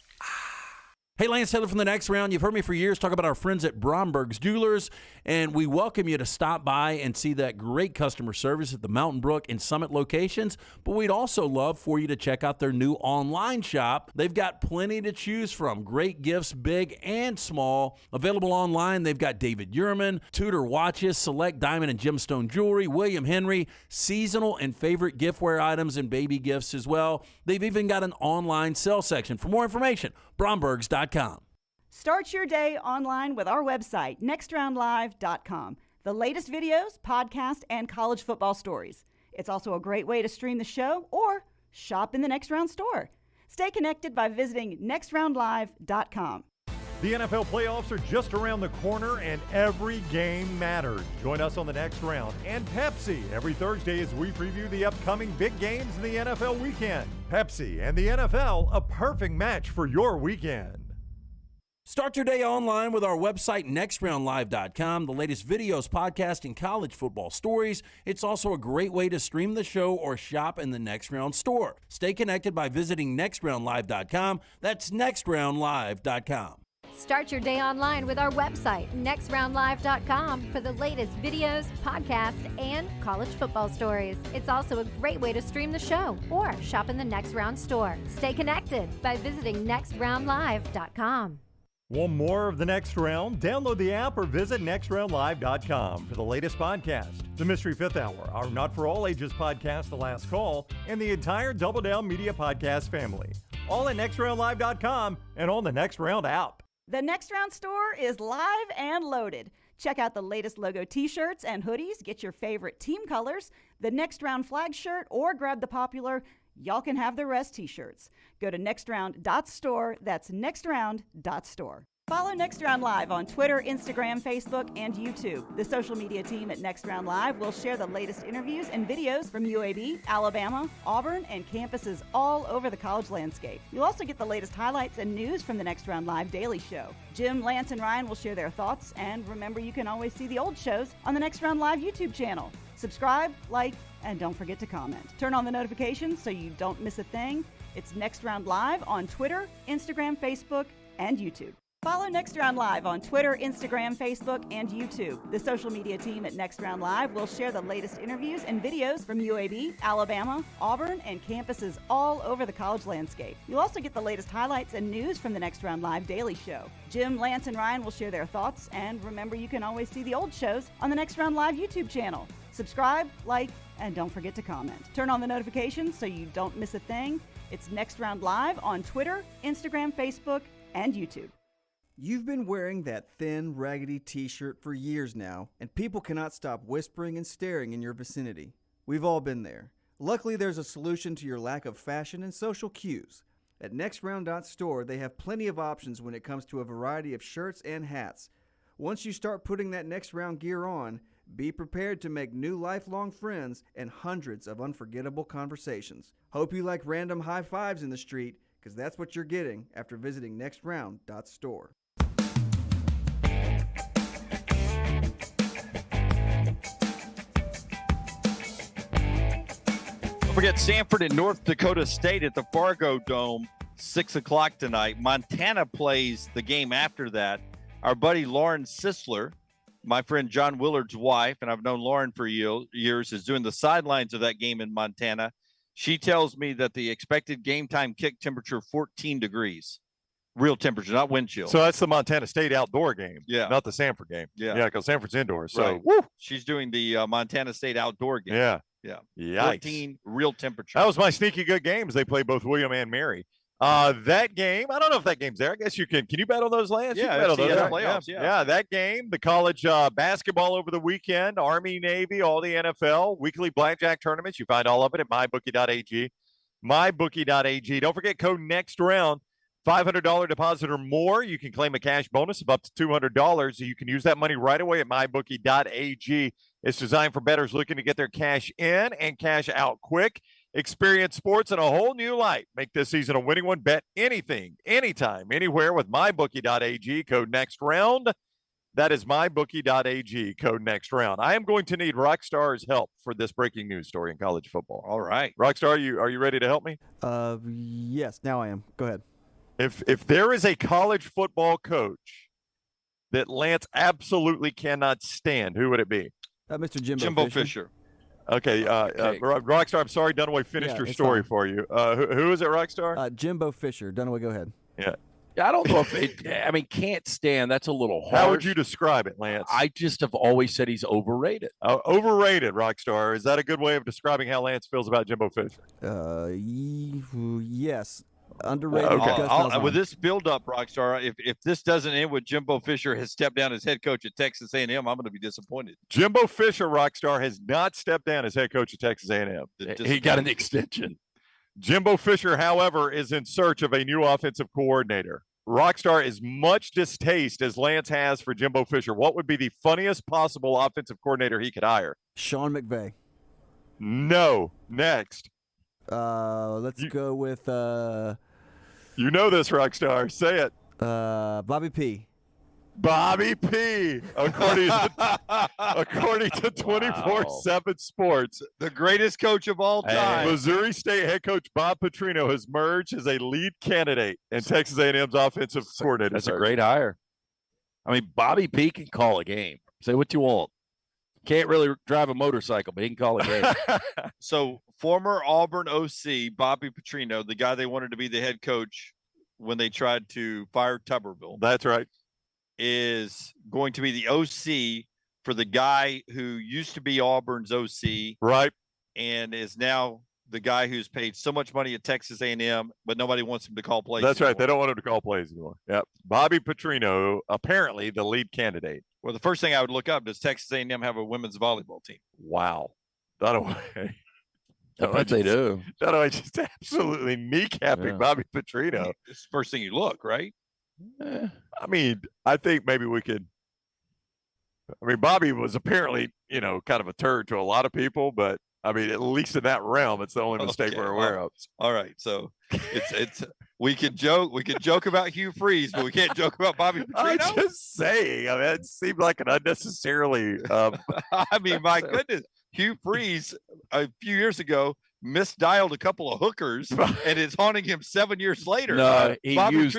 Hey, Lance Taylor from the Next Round. You've heard me for years talk about our friends at Bromberg's Jewelers, and we welcome you to stop by and see that great customer service at the Mountain Brook and Summit locations. But we'd also love for you to check out their new online shop. They've got plenty to choose from. Great gifts, big and small. Available online, they've got David Yurman, Tudor watches, select diamond and gemstone jewelry, William Henry, seasonal and favorite giftware items, and baby gifts as well. They've even got an online sale section. For more information, brombergs.com. Start your day online with our website, nextroundlive.com. The latest videos, podcasts, and college football stories. It's also a great way to stream the show or shop in the Next Round store. Stay connected by visiting nextroundlive.com. The NFL playoffs are just around the corner and every game matters. Join us on the Next Round and Pepsi every Thursday as we preview the upcoming big games in the NFL weekend. Pepsi and the NFL, a perfect match for your weekend. Start your day online with our website, nextroundlive.com. The latest videos, podcasts, and college football stories. It's also a great way to stream the show or shop in the Next Round store. Stay connected by visiting nextroundlive.com. That's nextroundlive.com. Start your day online with our website, nextroundlive.com, for the latest videos, podcasts, and college football stories. It's also a great way to stream the show or shop in the Next Round store. Stay connected by visiting nextroundlive.com. Want more of the Next Round? Download the app or visit nextroundlive.com for the latest podcast, The Mystery Fifth Hour, our Not For All Ages podcast, The Last Call, and the entire Double Down Media podcast family. All at nextroundlive.com and on the Next Round app. The Next Round store is live and loaded. Check out the latest logo t-shirts and hoodies, get your favorite team colors, the Next Round flag shirt, or grab the popular Y'all Can Have the Rest t-shirts. Go to nextround.store. That's nextround.store. Follow Next Round Live on Twitter, Instagram, Facebook, and YouTube. The social media team at Next Round Live will share the latest interviews and videos from UAB, Alabama, Auburn, and campuses all over the college landscape. You'll also get the latest highlights and news from the Next Round Live Daily Show. Jim, Lance, and Ryan will share their thoughts, and remember, you can always see the old shows on the Next Round Live YouTube channel. Subscribe, like, and don't forget to comment. Turn on the notifications so you don't miss a thing. It's Next Round Live on Twitter, Instagram, Facebook, and YouTube. Follow Next Round Live on Twitter, Instagram, Facebook, and YouTube. The social media team at Next Round Live will share the latest interviews and videos from UAB, Alabama, Auburn, and campuses all over the college landscape. You'll also get the latest highlights and news from the Next Round Live Daily Show. Jim, Lance, and Ryan will share their thoughts, and remember, you can always see the old shows on the Next Round Live YouTube channel. Subscribe, like, and don't forget to comment. Turn on the notifications so you don't miss a thing. It's Next Round Live on Twitter, Instagram, Facebook, and YouTube. You've been wearing that thin, raggedy t-shirt for years now, and people cannot stop whispering and staring in your vicinity. We've all been there. Luckily, there's a solution to your lack of fashion and social cues. At nextround.store, they have plenty of options when it comes to a variety of shirts and hats. Once you start putting that Next Round gear on, be prepared to make new lifelong friends and hundreds of unforgettable conversations. Hope you like random high fives in the street, because that's what you're getting after visiting nextround.store. Don't forget Sanford and North Dakota State at the Fargo Dome, 6 o'clock tonight. Montana plays the game after that. Our buddy Lauren Sisler, my friend John Willard's wife, and I've known Lauren for years, is doing the sidelines of that game in Montana. She tells me that the expected game time kick temperature, 14 degrees. Real temperature, not wind chill. So that's the Montana State outdoor game, yeah, not the Sanford game. Yeah, because Sanford's indoors. So right. woo. She's doing the Montana State outdoor game. Yeah. Yeah. 14 real temperature. That was my sneaky good games. They play both William and Mary. That game, I don't know if that game's there. I guess you can. Can you bet on those, Lance? Yeah, bet on those. playoffs. Yeah, that game, the college basketball over the weekend, Army, Navy, all the NFL, weekly blackjack tournaments. You find all of it at mybookie.ag. Mybookie.ag. Don't forget code next round. $500 deposit or more, you can claim a cash bonus of up to $200. You can use that money right away at mybookie.ag. It's designed for bettors looking to get their cash in and cash out quick. Experience sports in a whole new light. Make this season a winning one. Bet anything, anytime, anywhere with mybookie.ag. Code next round. That is mybookie.ag. Code next round. I am going to need Rockstar's help for this breaking news story in college football. All right. Rockstar, are you ready to help me? Yes, now I am. Go ahead. If there is a college football coach that Lance absolutely cannot stand, who would it be? Mr. Jimbo Fisher. Okay, Rockstar, I'm sorry, Dunaway finished your story for you. Who is it, Rockstar? Jimbo Fisher. Dunaway, go ahead. Yeah. I don't know if can't stand. That's a little harsh. How would you describe it, Lance? I just have always said he's overrated. Overrated, Rockstar. Is that a good way of describing how Lance feels about Jimbo Fisher? Yes. Underrated. With this build-up, Rockstar, if this doesn't end with Jimbo Fisher has stepped down as head coach at Texas A&M, I'm going to be disappointed. Jimbo Fisher, Rockstar, has not stepped down as head coach at Texas A&M. He got an extension. Jimbo Fisher, however, is in search of a new offensive coordinator. Rockstar, as much distaste as Lance has for Jimbo Fisher, what would be the funniest possible offensive coordinator he could hire? Sean McVay. No. Next. Let's go with you know this, Rockstar. Say it. Bobby P. Bobby P. According to 24/7 Sports, the greatest coach of all time. Missouri State head coach Bob Petrino has merged as a lead candidate in Texas A&M's offensive coordinator. That's a great hire. I mean, Bobby P can call a game. Say what you want. Can't really drive a motorcycle, but he can call a game. So, former Auburn OC Bobby Petrino, the guy they wanted to be the head coach when they tried to fire Tuberville. That's right. Is going to be the OC for the guy who used to be Auburn's OC, right? And is now the guy who's paid so much money at Texas A&M, but nobody wants him to call plays. That's anymore. right. They don't want him to call plays anymore. Yep. Bobby Petrino, apparently the lead candidate. Well, the first thing I would look up, does Texas A&M have a women's volleyball team? Wow. Dunaway. I bet they do. Dunaway just absolutely kneecapping Bobby Petrino. It's the first thing you look, right? I mean, I think maybe we could. I mean, Bobby was apparently, kind of a turd to a lot of people, but I mean, at least in that realm, it's the only mistake we're aware of. All right, so it's we can joke about Hugh Freeze, but we can't joke about Bobby Petrino. I'm just saying. I mean, it seemed like an unnecessarily. I mean, my goodness, Hugh Freeze a few years ago misdialed a couple of hookers and it's haunting him 7 years later. No, he used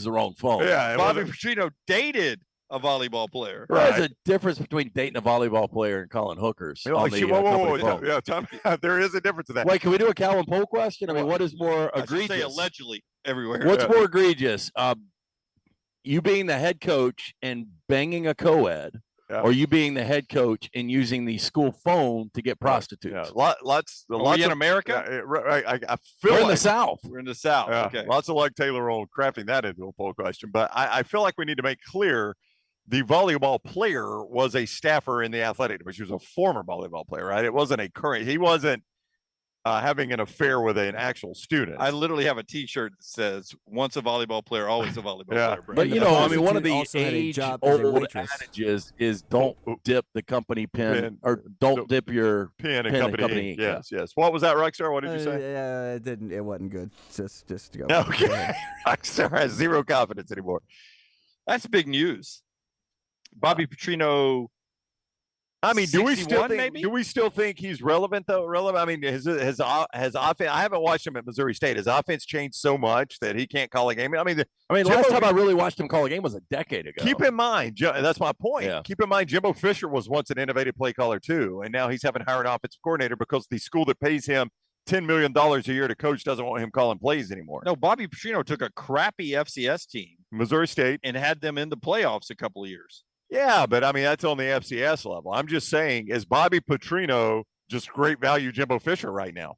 the wrong phone. Yeah, Bobby Petrino dated a volleyball player. Right. There's a difference between dating a volleyball player and calling hookers. On the company phone. Yeah, there is a difference in that. Wait, can we do a Calvin Pohl question? I mean, what is more egregious? I should say allegedly everywhere. What's more egregious? You being the head coach and banging a co-ed, or you being the head coach and using the school phone to get prostitutes? Yeah. Lots in America? I feel We're like in the South. We're in the South. Yeah, Okay. Lots of like Taylor on crafting that into a poll question. But I feel like we need to make clear the volleyball player was a staffer in the athletic division. He was a former volleyball player, right? It wasn't a current. He wasn't having an affair with an actual student. I literally have a T-shirt that says "Once a volleyball player, always a volleyball player." But I mean, one of the age-old adages is don't dip the company pin or don't dip your pin and company. Yes. What was that, Rockstar? What did you say? Yeah, it wasn't good. Just to go. Okay. Rockstar has zero confidence anymore. That's big news. Bobby Petrino. I mean, do we still think he's relevant though? I mean, his offense. I haven't watched him at Missouri State. His offense changed so much that he can't call a game. I mean, last time I really watched him call a game was a decade ago. Keep in mind, that's my point. Yeah. Keep in mind, Jimbo Fisher was once an innovative play caller too, and now he's having to hire an offensive coordinator because the school that pays him $10 million a year to coach doesn't want him calling plays anymore. No, Bobby Petrino took a crappy FCS team, Missouri State, and had them in the playoffs a couple of years. Yeah, but I mean, that's on the FCS level. I'm just saying, is Bobby Petrino just great value Jimbo Fisher right now?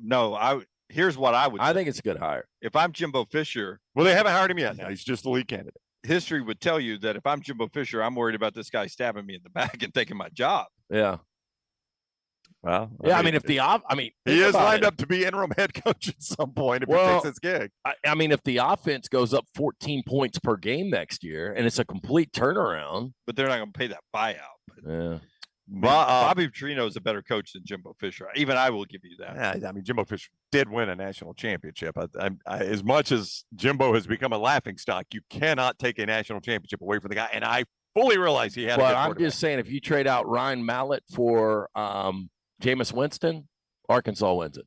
No, here's what I would say. I think it's a good hire. If I'm Jimbo Fisher. Well, they haven't hired him yet. Now he's just the lead candidate. History would tell you that if I'm Jimbo Fisher, I'm worried about this guy stabbing me in the back and taking my job. Yeah. Well, I mean, he is lined up to be interim head coach at some point if he takes this gig. I mean, if the offense goes up 14 points per game next year and it's a complete turnaround, but they're not going to pay that buyout. Yeah. Bobby Petrino is a better coach than Jimbo Fisher. Even I will give you that. Yeah, I mean, Jimbo Fisher did win a national championship. As much as Jimbo has become a laughingstock, you cannot take a national championship away from the guy. And I fully realize he had. But I'm just saying, if you trade out Ryan Mallett for Jameis Winston, Arkansas wins it.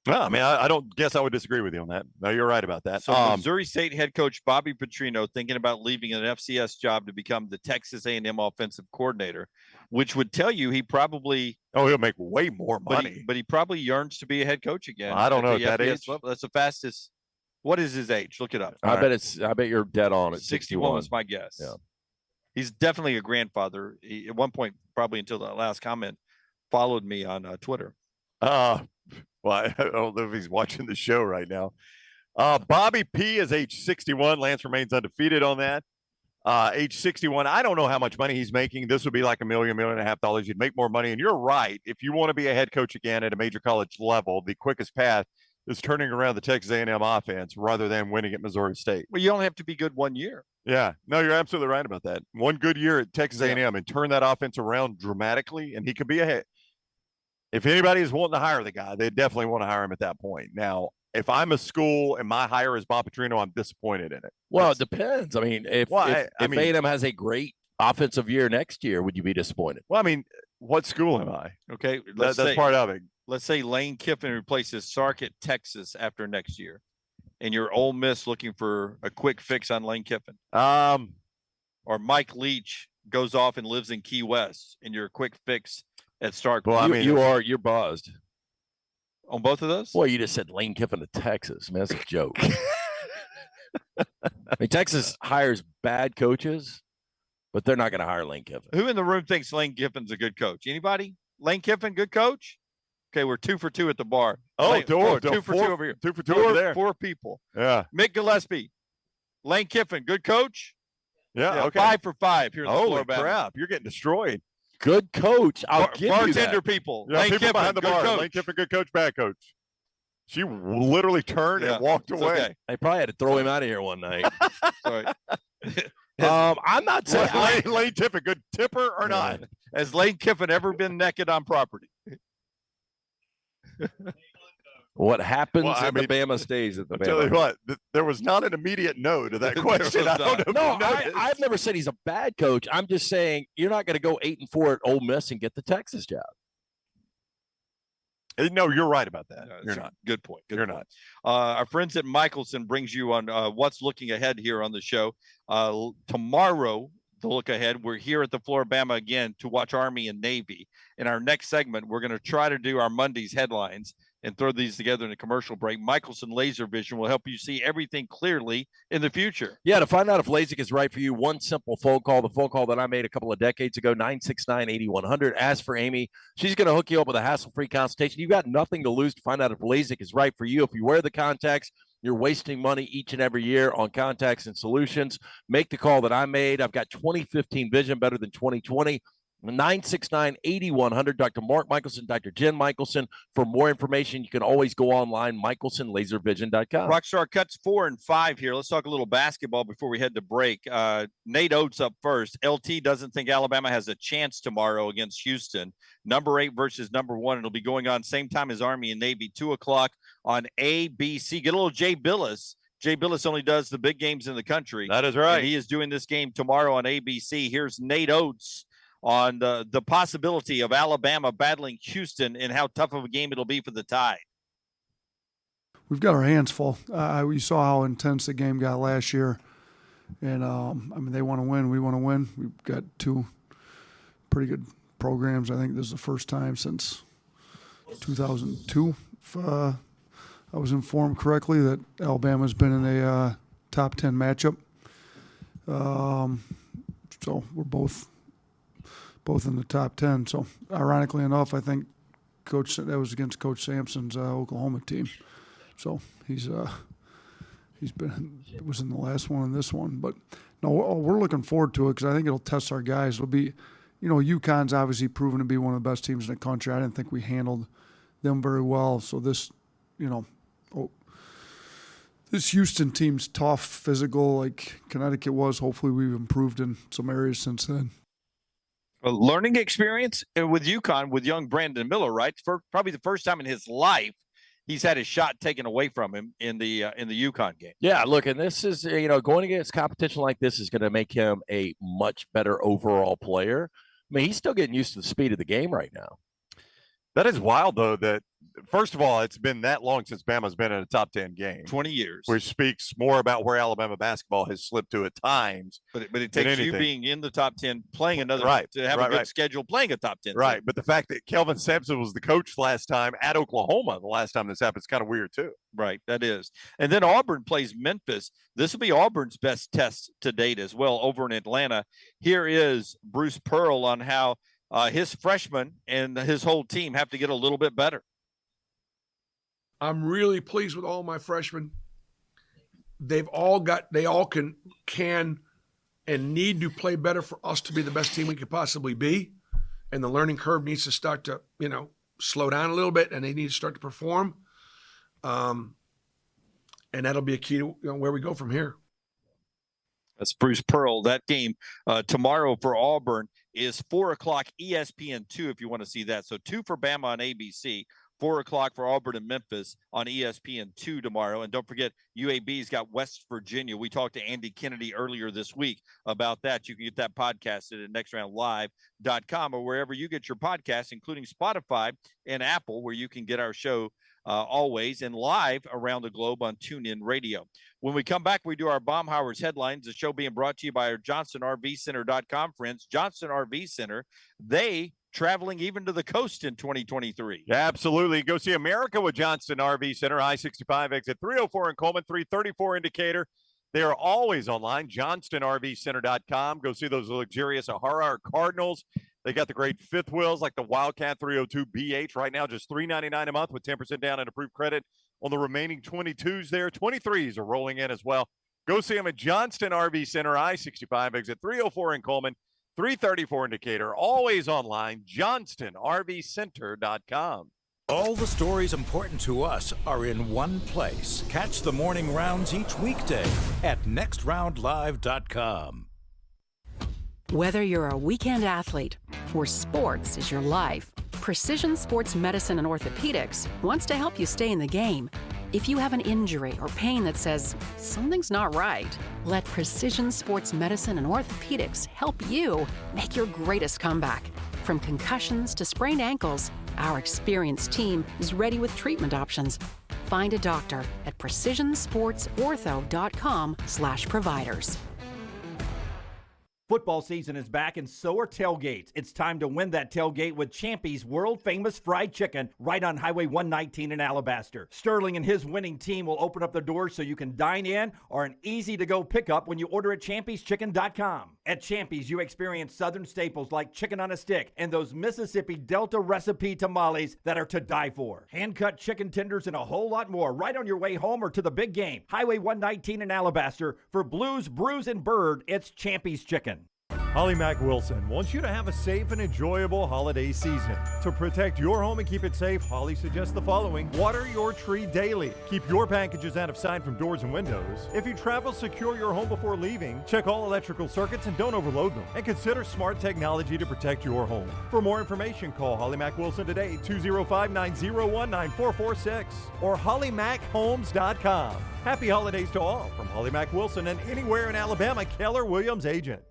No, I mean, I don't guess I would disagree with you on that. No, you're right about that. So Missouri State head coach Bobby Petrino thinking about leaving an FCS job to become the Texas A&M offensive coordinator, which would tell you he probably he'll make way more money. But he probably yearns to be a head coach again. I don't know at that FBS age. level. That's the fastest. What is his age? Look it up. I bet you're dead on at 61. Was my guess. Yeah. He's definitely a grandfather. He, at one point, probably until the last comment, followed me on Twitter. Well, I don't know if he's watching the show right now. Bobby P is age 61. Lance remains undefeated on that. Age 61. I don't know how much money he's making. This would be like $1 million, $1.5 million. You'd make more money. And you're right. If you want to be a head coach again at a major college level, the quickest path is turning around the Texas A&M offense rather than winning at Missouri State. Well, you only have to be good 1 year. Yeah. No, you're absolutely right about that. One good year at Texas A&M and turn that offense around dramatically, and he could be a head. If anybody is wanting to hire the guy, they definitely want to hire him at that point. Now, if I'm a school and my hire is Bob Petrino, I'm disappointed in it. Well, it depends. I mean, if A&M has a great offensive year next year, would you be disappointed? Well, I mean, what school am I? Okay, that's part of it. Let's say Lane Kiffin replaces Sark at Texas after next year, and you're Ole Miss looking for a quick fix on Lane Kiffin. Or Mike Leach goes off and lives in Key West, and you're a quick fix at Stark. Well, you're buzzed on both of those. Well, you just said Lane Kiffin to Texas. Man, that's a joke. I mean, Texas hires bad coaches, but they're not going to hire Lane Kiffin. Who in the room thinks Lane Kiffin's a good coach? Anybody? Lane Kiffin, good coach? Okay, we're 2 for 2 at the bar. Oh, Lane, 2 for 2 over here. 2 for 2 over there. 4 people. Yeah. Mick Gillespie, Lane Kiffin, good coach? Yeah, okay. 5 for 5 here in the Holy floor. crap, you're getting destroyed. Good coach. I'll give you that. Bartender people. Yeah, Lane people Kiffin, behind the good bar. coach. Lane Kiffin, good coach, bad coach. She literally turned and walked away. Okay. They probably had to throw him out of here one night. Sorry. I'm not saying Lane Kiffin, good tipper or not? Has Lane Kiffin ever been naked on property? What happens at the Bama stays at the Bama. Tell you what, there was not an immediate no to that question. I don't know. No, I've never said he's a bad coach. I'm just saying you're not going to go 8-4 at Ole Miss and get the Texas job. No, you're right about that. You're not. Good point. You're not. Our friends at Michelson brings you on what's looking ahead here on the show. Tomorrow, the look ahead, we're here at the Floribama again to watch Army and Navy. In our next segment, we're going to try to do our Monday's headlines and throw these together in a commercial break. Michelson Laser Vision will help you see everything clearly in the future. Yeah, to find out if LASIK is right for you, one simple phone call, the phone call that I made a couple of decades ago, 969-8100. Ask for Amy. She's going to hook you up with a hassle-free consultation. You've got nothing to lose to find out if LASIK is right for you. If you wear the contacts, you're wasting money each and every year on contacts and solutions. Make the call that I made. I've got 2015 vision, better than 2020. 969-8100. Dr. Mark Michelson, Dr. Jen Michelson. For more information, you can always go online, michelsonlaservision.com. Rockstar cuts 4 and 5 here. Let's talk a little basketball before we head to break. Nate Oates up first. LT doesn't think Alabama has a chance tomorrow against Houston. Number 8 versus number 1. It'll be going on same time as Army and Navy, 2 o'clock on ABC. Get a little Jay Billis. Jay Billis only does the big games in the country. That is right. And he is doing this game tomorrow on ABC. Here's Nate Oates on the possibility of Alabama battling Houston and how tough of a game it'll be for the Tide. We've got our hands full. We saw how intense the game got last year. And, I mean, they want to win. We want to win. We've got 2 pretty good programs. I think this is the first time since 2002, if I was informed correctly, that Alabama's been in a top 10 matchup. So we're both in the top 10. So ironically enough, I think that was against Coach Sampson's Oklahoma team. So was in the last one and this one. But no, we're looking forward to it because I think it'll test our guys. It'll be, UConn's obviously proven to be one of the best teams in the country. I didn't think we handled them very well. So this, this Houston team's tough, physical, like Connecticut was. Hopefully we've improved in some areas since then. A learning experience with UConn with young Brandon Miller, right? Probably the first time in his life he's had his shot taken away from him in the UConn game. Yeah, look, and this is, going against competition like this is going to make him a much better overall player. I mean, he's still getting used to the speed of the game right now. That is wild, though, that first of all, it's been that long since Bama's been in a top 10 game. 20 years. Which speaks more about where Alabama basketball has slipped to at times. But it takes you being in the top 10, playing another, to have a good schedule, playing a top 10. Right. team. But the fact that Kelvin Sampson was the coach last time at Oklahoma, the last time this happened, is kind of weird, too. Right. That is. And then Auburn plays Memphis. This will be Auburn's best test to date as well over in Atlanta. Here is Bruce Pearl on how his freshmen and his whole team have to get a little bit better. I'm really pleased with all my freshmen. They all can and need to play better for us to be the best team we could possibly be. And the learning curve needs to start to, slow down a little bit, and they need to start to perform. And that'll be a key to where we go from here. That's Bruce Pearl. That game tomorrow for Auburn is 4:00 ESPN2 if you want to see that. So 2 for Bama on ABC, 4:00 for Auburn and Memphis on ESPN2 tomorrow. And don't forget, UAB's got West Virginia. We talked to Andy Kennedy earlier this week about that. You can get that podcasted at nextroundlive.com or wherever you get your podcasts, including Spotify and Apple, where you can get our show always and live around the globe on TuneIn Radio. When we come back, we do our Baumhauer's headlines, the show being brought to you by our JohnsonRVCenter.com friends. Johnson RV Center, they traveling even to the coast in 2023. Yeah, absolutely. Go see America with Johnston RV Center, I-65 exit 304 in Coleman, 334 indicator. They are always online, JohnstonRVCenter.com. Go see those luxurious Ahara Cardinals. They got the great fifth wheels like the Wildcat 302 BH right now, just $399 a month with 10% down and approved credit on the remaining 22s there. 23s are rolling in as well. Go see them at Johnston RV Center, I-65 exit 304 in Coleman, 334 indicator. Always online, JohnstonRVCenter.com. All the stories important to us are in one place. Catch the morning rounds each weekday at nextroundlive.com. Whether you're a weekend athlete or sports is your life, Precision Sports Medicine and Orthopedics wants to help you stay in the game. If you have an injury or pain that says something's not right, let Precision Sports Medicine and Orthopedics help you make your greatest comeback. From concussions to sprained ankles, our experienced team is ready with treatment options. Find a doctor at precisionsportsortho.com/providers. Football season is back and so are tailgates. It's time to win that tailgate with Champy's world-famous fried chicken right on Highway 119 in Alabaster. Sterling and his winning team will open up the doors so you can dine in or an easy-to-go pickup when you order at champyschicken.com. At Champy's, you experience southern staples like chicken on a stick and those Mississippi Delta recipe tamales that are to die for. Hand-cut chicken tenders and a whole lot more right on your way home or to the big game. Highway 119 in Alabaster. For Blues, Brews, and Bird, it's Champy's Chicken. Holly Mack Wilson wants you to have a safe and enjoyable holiday season. To protect your home and keep it safe, Holly suggests the following. Water your tree daily. Keep your packages out of sight from doors and windows. If you travel, secure your home before leaving. Check all electrical circuits and don't overload them. And consider smart technology to protect your home. For more information, call Holly Mack Wilson today, 205-901-9446 or hollymachomes.com. Happy holidays to all from Holly Mack Wilson and anywhere in Alabama, Keller Williams agent.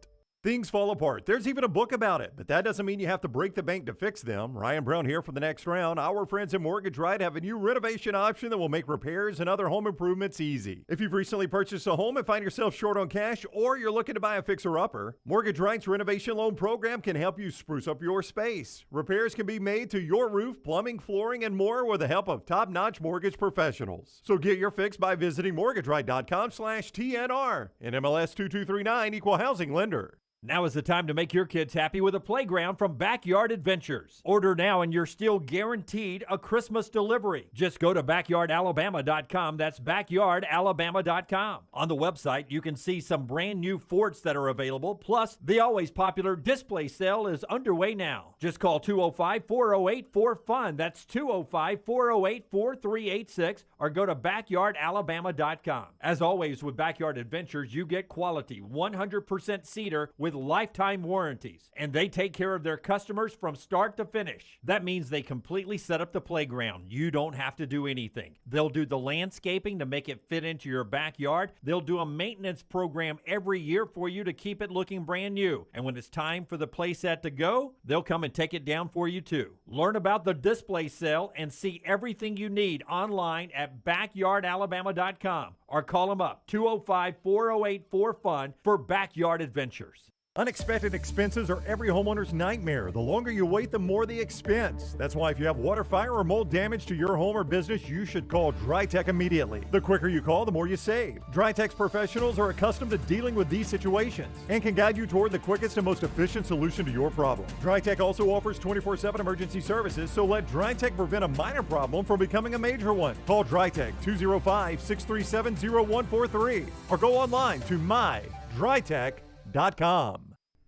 Things fall apart. There's even a book about it, but that doesn't mean you have to break the bank to fix them. Ryan Brown here for the next round. Our friends at Mortgage Right have a new renovation option that will make repairs and other home improvements easy. If you've recently purchased a home and find yourself short on cash, or you're looking to buy a fixer-upper, Mortgage Right's renovation loan program can help you spruce up your space. Repairs can be made to your roof, plumbing, flooring, and more with the help of top-notch mortgage professionals. So get your fix by visiting mortgageright.com/TNR. NMLS 2239, Equal Housing Lender. Now is the time to make your kids happy with a playground from Backyard Adventures. Order now and you're still guaranteed a Christmas delivery. Just go to backyardalabama.com. That's backyardalabama.com. On the website, you can see some brand new forts that are available. Plus, the always popular display sale is underway now. Just call 205-408-4FUN. That's 205-408-4386 or go to backyardalabama.com. As always with Backyard Adventures, you get quality 100% cedar with with lifetime warranties, and they take care of their customers from start to finish. That means they completely set up the playground. You don't have to do anything. They'll do the landscaping to make it fit into your backyard. They'll do a maintenance program every year for you to keep it looking brand new. And when it's time for the playset to go, they'll come and take it down for you too. Learn about the display sale and see everything you need online at backyardalabama.com or call them up 205-408-4FUN for Backyard Adventures. Unexpected expenses are every homeowner's nightmare. The longer you wait, the more the expense. That's why if you have water, fire, or mold damage to your home or business, you should call DryTech immediately. The quicker you call, the more you save. DryTech's professionals are accustomed to dealing with these situations and can guide you toward the quickest and most efficient solution to your problem. DryTech also offers 24/7 emergency services, so let DryTech prevent a minor problem from becoming a major one. Call DryTech 205-637-0143 or go online to mydrytech.com.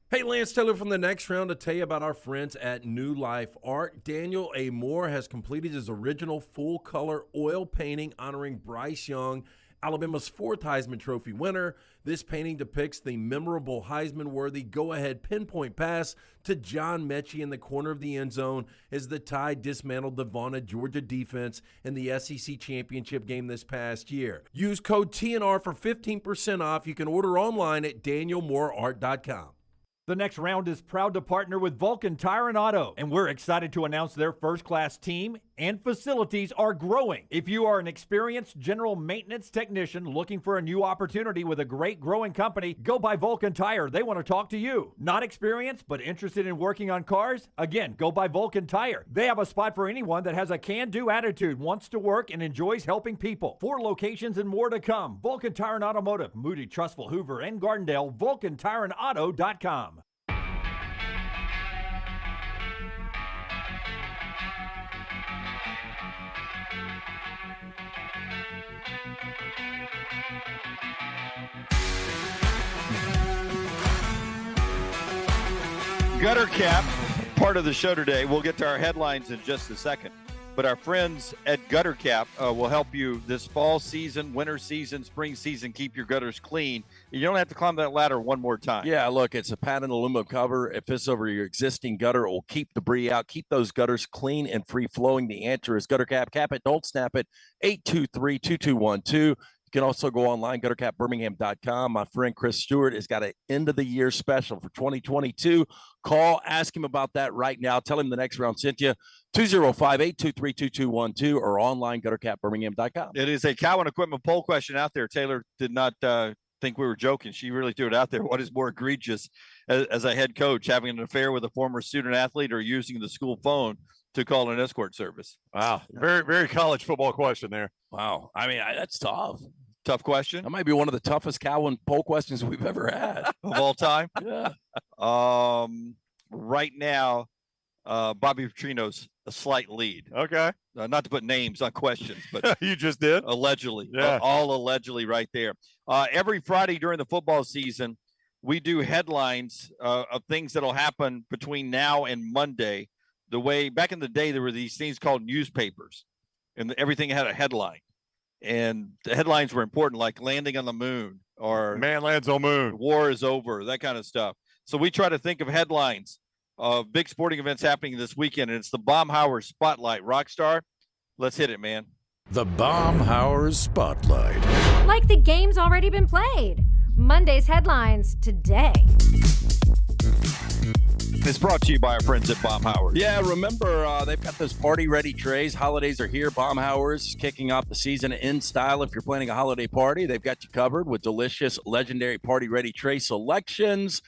Hey, Lance Taylor from the Next Round to tell you about our friends at New Life Art. Daniel A. Moore has completed his original full-color oil painting honoring Bryce Young, Alabama's 4th Heisman Trophy winner. This painting depicts the memorable Heisman-worthy go-ahead pinpoint pass to John Mechie in the corner of the end zone as the Tide dismantled the vaunted Georgia defense in the SEC championship game this past year. Use code TNR for 15% off. You can order online at danielmooreart.com. The Next Round is proud to partner with Vulcan Tire and Auto, and we're excited to announce their first-class team and facilities are growing. If you are an experienced general maintenance technician looking for a new opportunity with a great growing company, go by Vulcan Tire. They want to talk to you. Not experienced, but interested in working on cars? Again, go by Vulcan Tire. They have a spot for anyone that has a can-do attitude, wants to work, and enjoys helping people. 4 locations and more to come. Vulcan Tire and Automotive, Moody, Trustful, Hoover, and Gardendale, VulcanTireandAuto.com. Gutter Cap, part of the show today. We'll get to our headlines in just a second. But our friends at Gutter Cap will help you this fall season, winter season, spring season, keep your gutters clean. You don't have to climb that ladder one more time. Yeah, look, it's a patented aluminum cover. It fits over your existing gutter. It will keep debris out, keep those gutters clean and free-flowing. The answer is Gutter Cap. Cap it, don't snap it, 823-2212. You can also go online, guttercapbirmingham.com. My friend Chris Stewart has got an end-of-the-year special for 2022. Call, ask him about that right now. Tell him the Next Round sent you, 205-823-2212, or online, guttercapbirmingham.com. It is a cow and equipment poll question out there. Taylor did not think we were joking. She really threw it out there. What is more egregious as a head coach, having an affair with a former student athlete or using the school phone to call an escort service? Wow. Very, very college football question there. Wow. I mean, that's tough. Tough question. That might be one of the toughest Cowen poll questions we've ever had of all time. Yeah. Right now, Bobby Petrino's a slight lead. Okay. Not to put names on questions, but you just did. Allegedly. Yeah. All allegedly right there. Every Friday during the football season, we do headlines of things that'll happen between now and Monday. The way back in the day, there were these things called newspapers, and everything had a headline. And the headlines were important, like landing on the moon or man lands on moon, war is over, that kind of stuff. So we try to think of headlines of big sporting events happening this weekend, and it's the Baumhauer Spotlight. Rockstar, let's hit it, man. The Baumhauer Spotlight. Like the game's already been played. Monday's headlines today. It's brought to you by our friends at Baumhauer. Yeah, remember, they've got those party-ready trays. Holidays are here. Baumhauer's kicking off the season in style. If you're planning a holiday party, they've got you covered with delicious, legendary party-ready tray selections.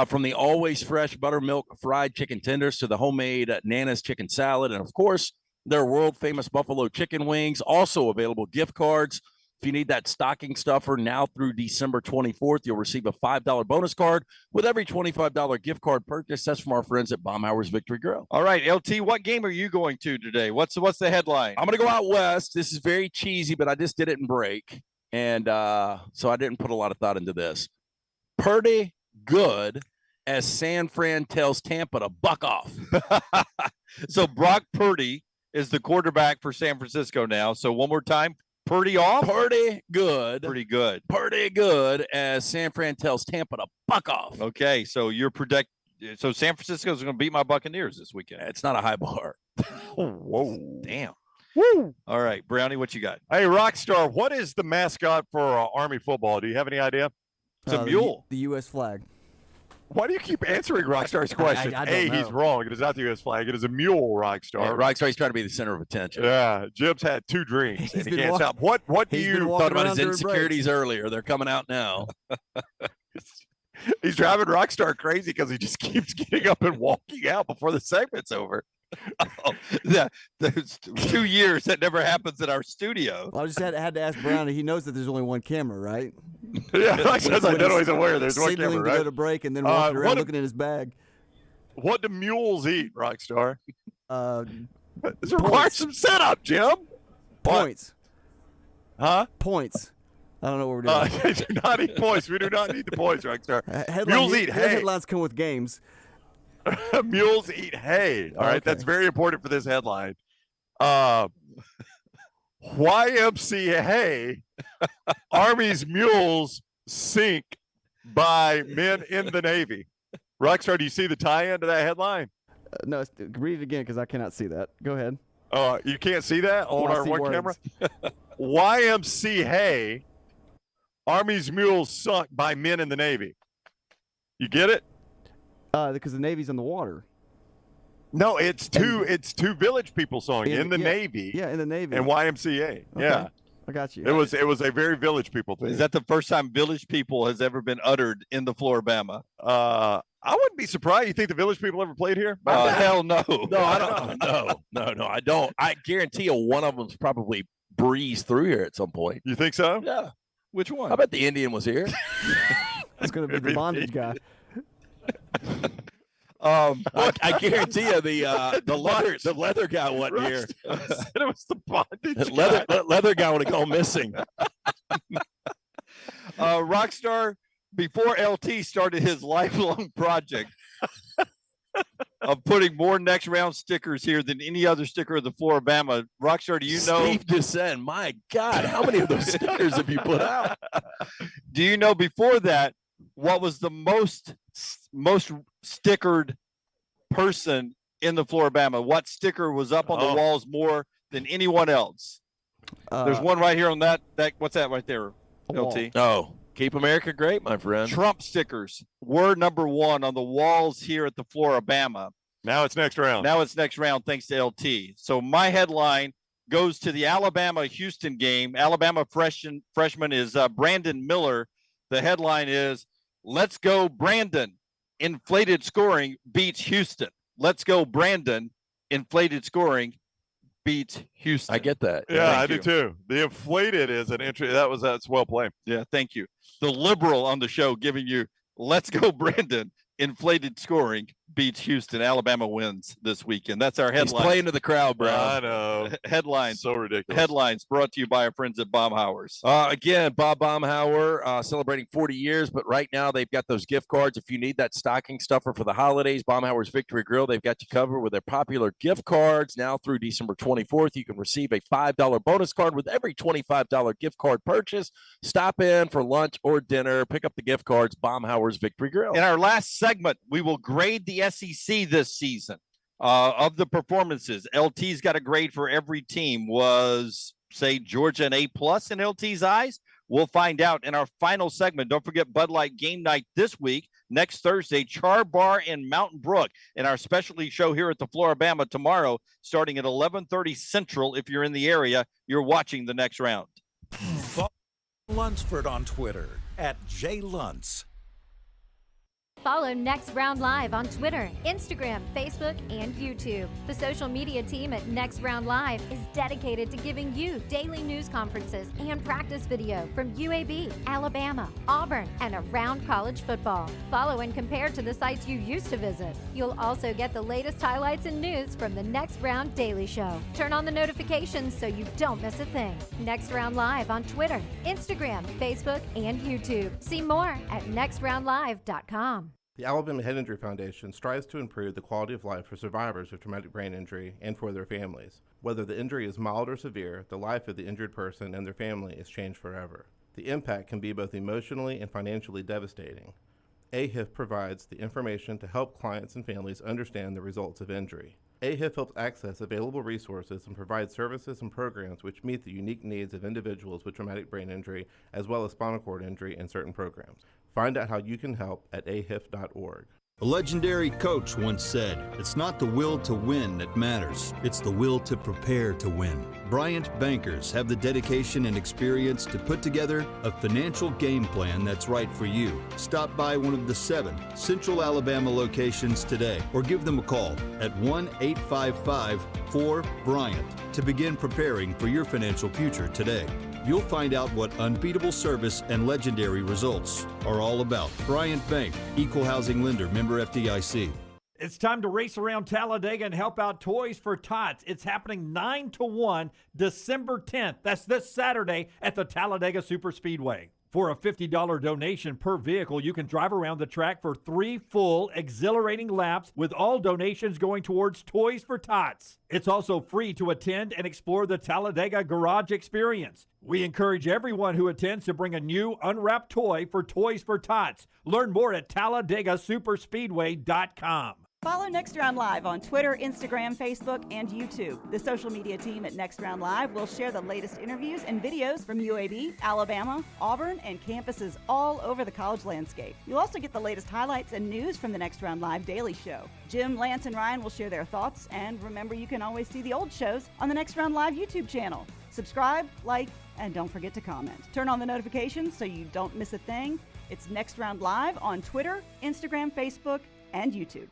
From the always fresh buttermilk fried chicken tenders to the homemade Nana's chicken salad. And, of course, their world-famous buffalo chicken wings. Also available gift cards. If you need that stocking stuffer now through December 24th, you'll receive a $5 bonus card with every $25 gift card purchase. That's from our friends at Baumhauer's Victory Grill. All right, LT, what game are you going to today? What's the headline? I'm going to go out west. This is very cheesy, but I just did it in break. And so I didn't put a lot of thought into this. Purdy good as San Fran tells Tampa to buck off. So Brock Purdy is the quarterback for San Francisco now. So one more time. Pretty off? Pretty good. Pretty good. Pretty good as San Fran tells Tampa to buck off. Okay, so so San Francisco is going to beat my Buccaneers this weekend. It's not a high bar. Whoa. Damn. Woo. All right, Brownie, what you got? Hey, Rockstar, what is the mascot for Army football? Do you have any idea? It's a mule. The U.S. flag. Why do you keep answering Rockstar's question? I don't know. He's wrong. It is not the U.S. flag. It is a mule, Rockstar. Yeah, Rockstar, he's trying to be the center of attention. Yeah, Jim's had two drinks, and he can't stop. What do he's you been thought about his around during insecurities earlier? They're coming out now. He's driving Rockstar crazy because he just keeps getting up and walking out before the segment's over. There's 2 years that never happens in our studio. Well, I just had to ask Brownie. He knows that there's only one camera, right? Yeah, Rockstar's like, no, he's aware there's one Signaling camera, to right? go to break and then walking around what looking at his bag. What do mules eat, Rockstar? This requires Points. some setup, Jim. Points. Huh? Points. I don't know what we're doing. They do not eat points. We do not need the points, Rockstar. Mules eat Your hay. headlines come with games. Mules eat hay. All right, Okay. that's very important for this headline. YMCA Army's mules sink by men in the Navy. Rockstar, do you see the tie-in to that headline? No, read it again because I cannot see that. Go ahead. You can't see that on I our see one words. camera? YMCA Army's mules sunk by men in the Navy. You get it? Because the Navy's in the water. No, it's two village people song in the yeah, Navy. Yeah, in the Navy. And YMCA. Okay. Yeah. I got you. It was a very village people thing. Is that the first time Village People has ever been uttered in the Floribama? I wouldn't be surprised. You think the village people ever played here? Hell no. No, I don't. No, I don't. I guarantee you one of them's probably breezed through here at some point. You think so? Yeah. Which one? I bet the Indian was here. It's going to be the bondage guy. I guarantee you the leather guy wasn't here. It was the bondage Leather guy would have gone missing. Rockstar, before LT started his lifelong project of putting more next round stickers here than any other sticker of the Floribama, Rockstar, do you know? Steve Descend, my God, how many of those stickers have you put out? Do you know before that what was the most stickered person in the Floribama? What sticker was up on the walls more than anyone else? There's one right here on that. What's that right there, LT? Oh, keep America great, my friend. Trump stickers were number one on the walls here at the Floribama. Now it's next round. Thanks to LT. So my headline goes to the Alabama-Houston game. Alabama freshman is Brandon Miller. The headline is, "Let's go Brandon. Inflated scoring beats Houston." Let's go Brandon. Inflated scoring beats Houston. I get that. Yeah, I do too. The inflated is an entry. That's well played. Yeah, thank you. The liberal on the show giving you "Let's go Brandon." Inflated scoring beats Houston. Alabama wins this weekend. That's our headline. He's playing to the crowd, bro. I know. Headlines. So ridiculous. Headlines brought to you by our friends at Baumhauer's. Again, Bob Baumhauer celebrating 40 years, but right now they've got those gift cards. If you need that stocking stuffer for the holidays, Baumhauer's Victory Grill, they've got you covered with their popular gift cards. Now through December 24th, you can receive a $5 bonus card with every $25 gift card purchase. Stop in for lunch or dinner. Pick up the gift cards, Baumhauer's Victory Grill. In our last segment, we will grade the SEC this season of the performances. LT's got a grade for every team. Was, say, Georgia an A+ in LT's eyes? We'll find out in our final segment. Don't forget Bud Light Game Night this week. Next Thursday, Char Bar in Mountain Brook. And our specialty show here at the Floribama tomorrow, starting at 11:30 Central. If you're in the area, you're watching the next round. Follow Lunsford on Twitter @JLuntz. Follow Next Round Live on Twitter, Instagram, Facebook, and YouTube. The social media team at Next Round Live is dedicated to giving you daily news conferences and practice video from UAB, Alabama, Auburn, and around college football. Follow and compare to the sites you used to visit. You'll also get the latest highlights and news from the Next Round Daily Show. Turn on the notifications so you don't miss a thing. Next Round Live on Twitter, Instagram, Facebook, and YouTube. See more at nextroundlive.com. The Alabama Head Injury Foundation strives to improve the quality of life for survivors of traumatic brain injury and for their families. Whether the injury is mild or severe, the life of the injured person and their family is changed forever. The impact can be both emotionally and financially devastating. AHIF provides the information to help clients and families understand the results of injury. AHIF helps access available resources and provides services and programs which meet the unique needs of individuals with traumatic brain injury as well as spinal cord injury in certain programs. Find out how you can help at ahif.org. A legendary coach once said, "It's not the will to win that matters, it's the will to prepare to win." Bryant bankers have the dedication and experience to put together a financial game plan that's right for you. Stop by one of the 7 Central Alabama locations today or give them a call at 1-855-4-BRYANT to begin preparing for your financial future today. You'll find out what unbeatable service and legendary results are all about. Bryant Bank, Equal Housing Lender, member FDIC. It's time to race around Talladega and help out Toys for Tots. It's happening 9 to 1, December 10th. That's this Saturday at the Talladega Superspeedway. For a $50 donation per vehicle, you can drive around the track for 3 full, exhilarating laps with all donations going towards Toys for Tots. It's also free to attend and explore the Talladega Garage experience. We encourage everyone who attends to bring a new unwrapped toy for Toys for Tots. Learn more at TalladegaSuperspeedway.com. Follow Next Round Live on Twitter, Instagram, Facebook, and YouTube. The social media team at Next Round Live will share the latest interviews and videos from UAB, Alabama, Auburn, and campuses all over the college landscape. You'll also get the latest highlights and news from the Next Round Live Daily Show. Jim, Lance, and Ryan will share their thoughts, and remember, you can always see the old shows on the Next Round Live YouTube channel. Subscribe, like, and don't forget to comment. Turn on the notifications so you don't miss a thing. It's Next Round Live on Twitter, Instagram, Facebook, and YouTube.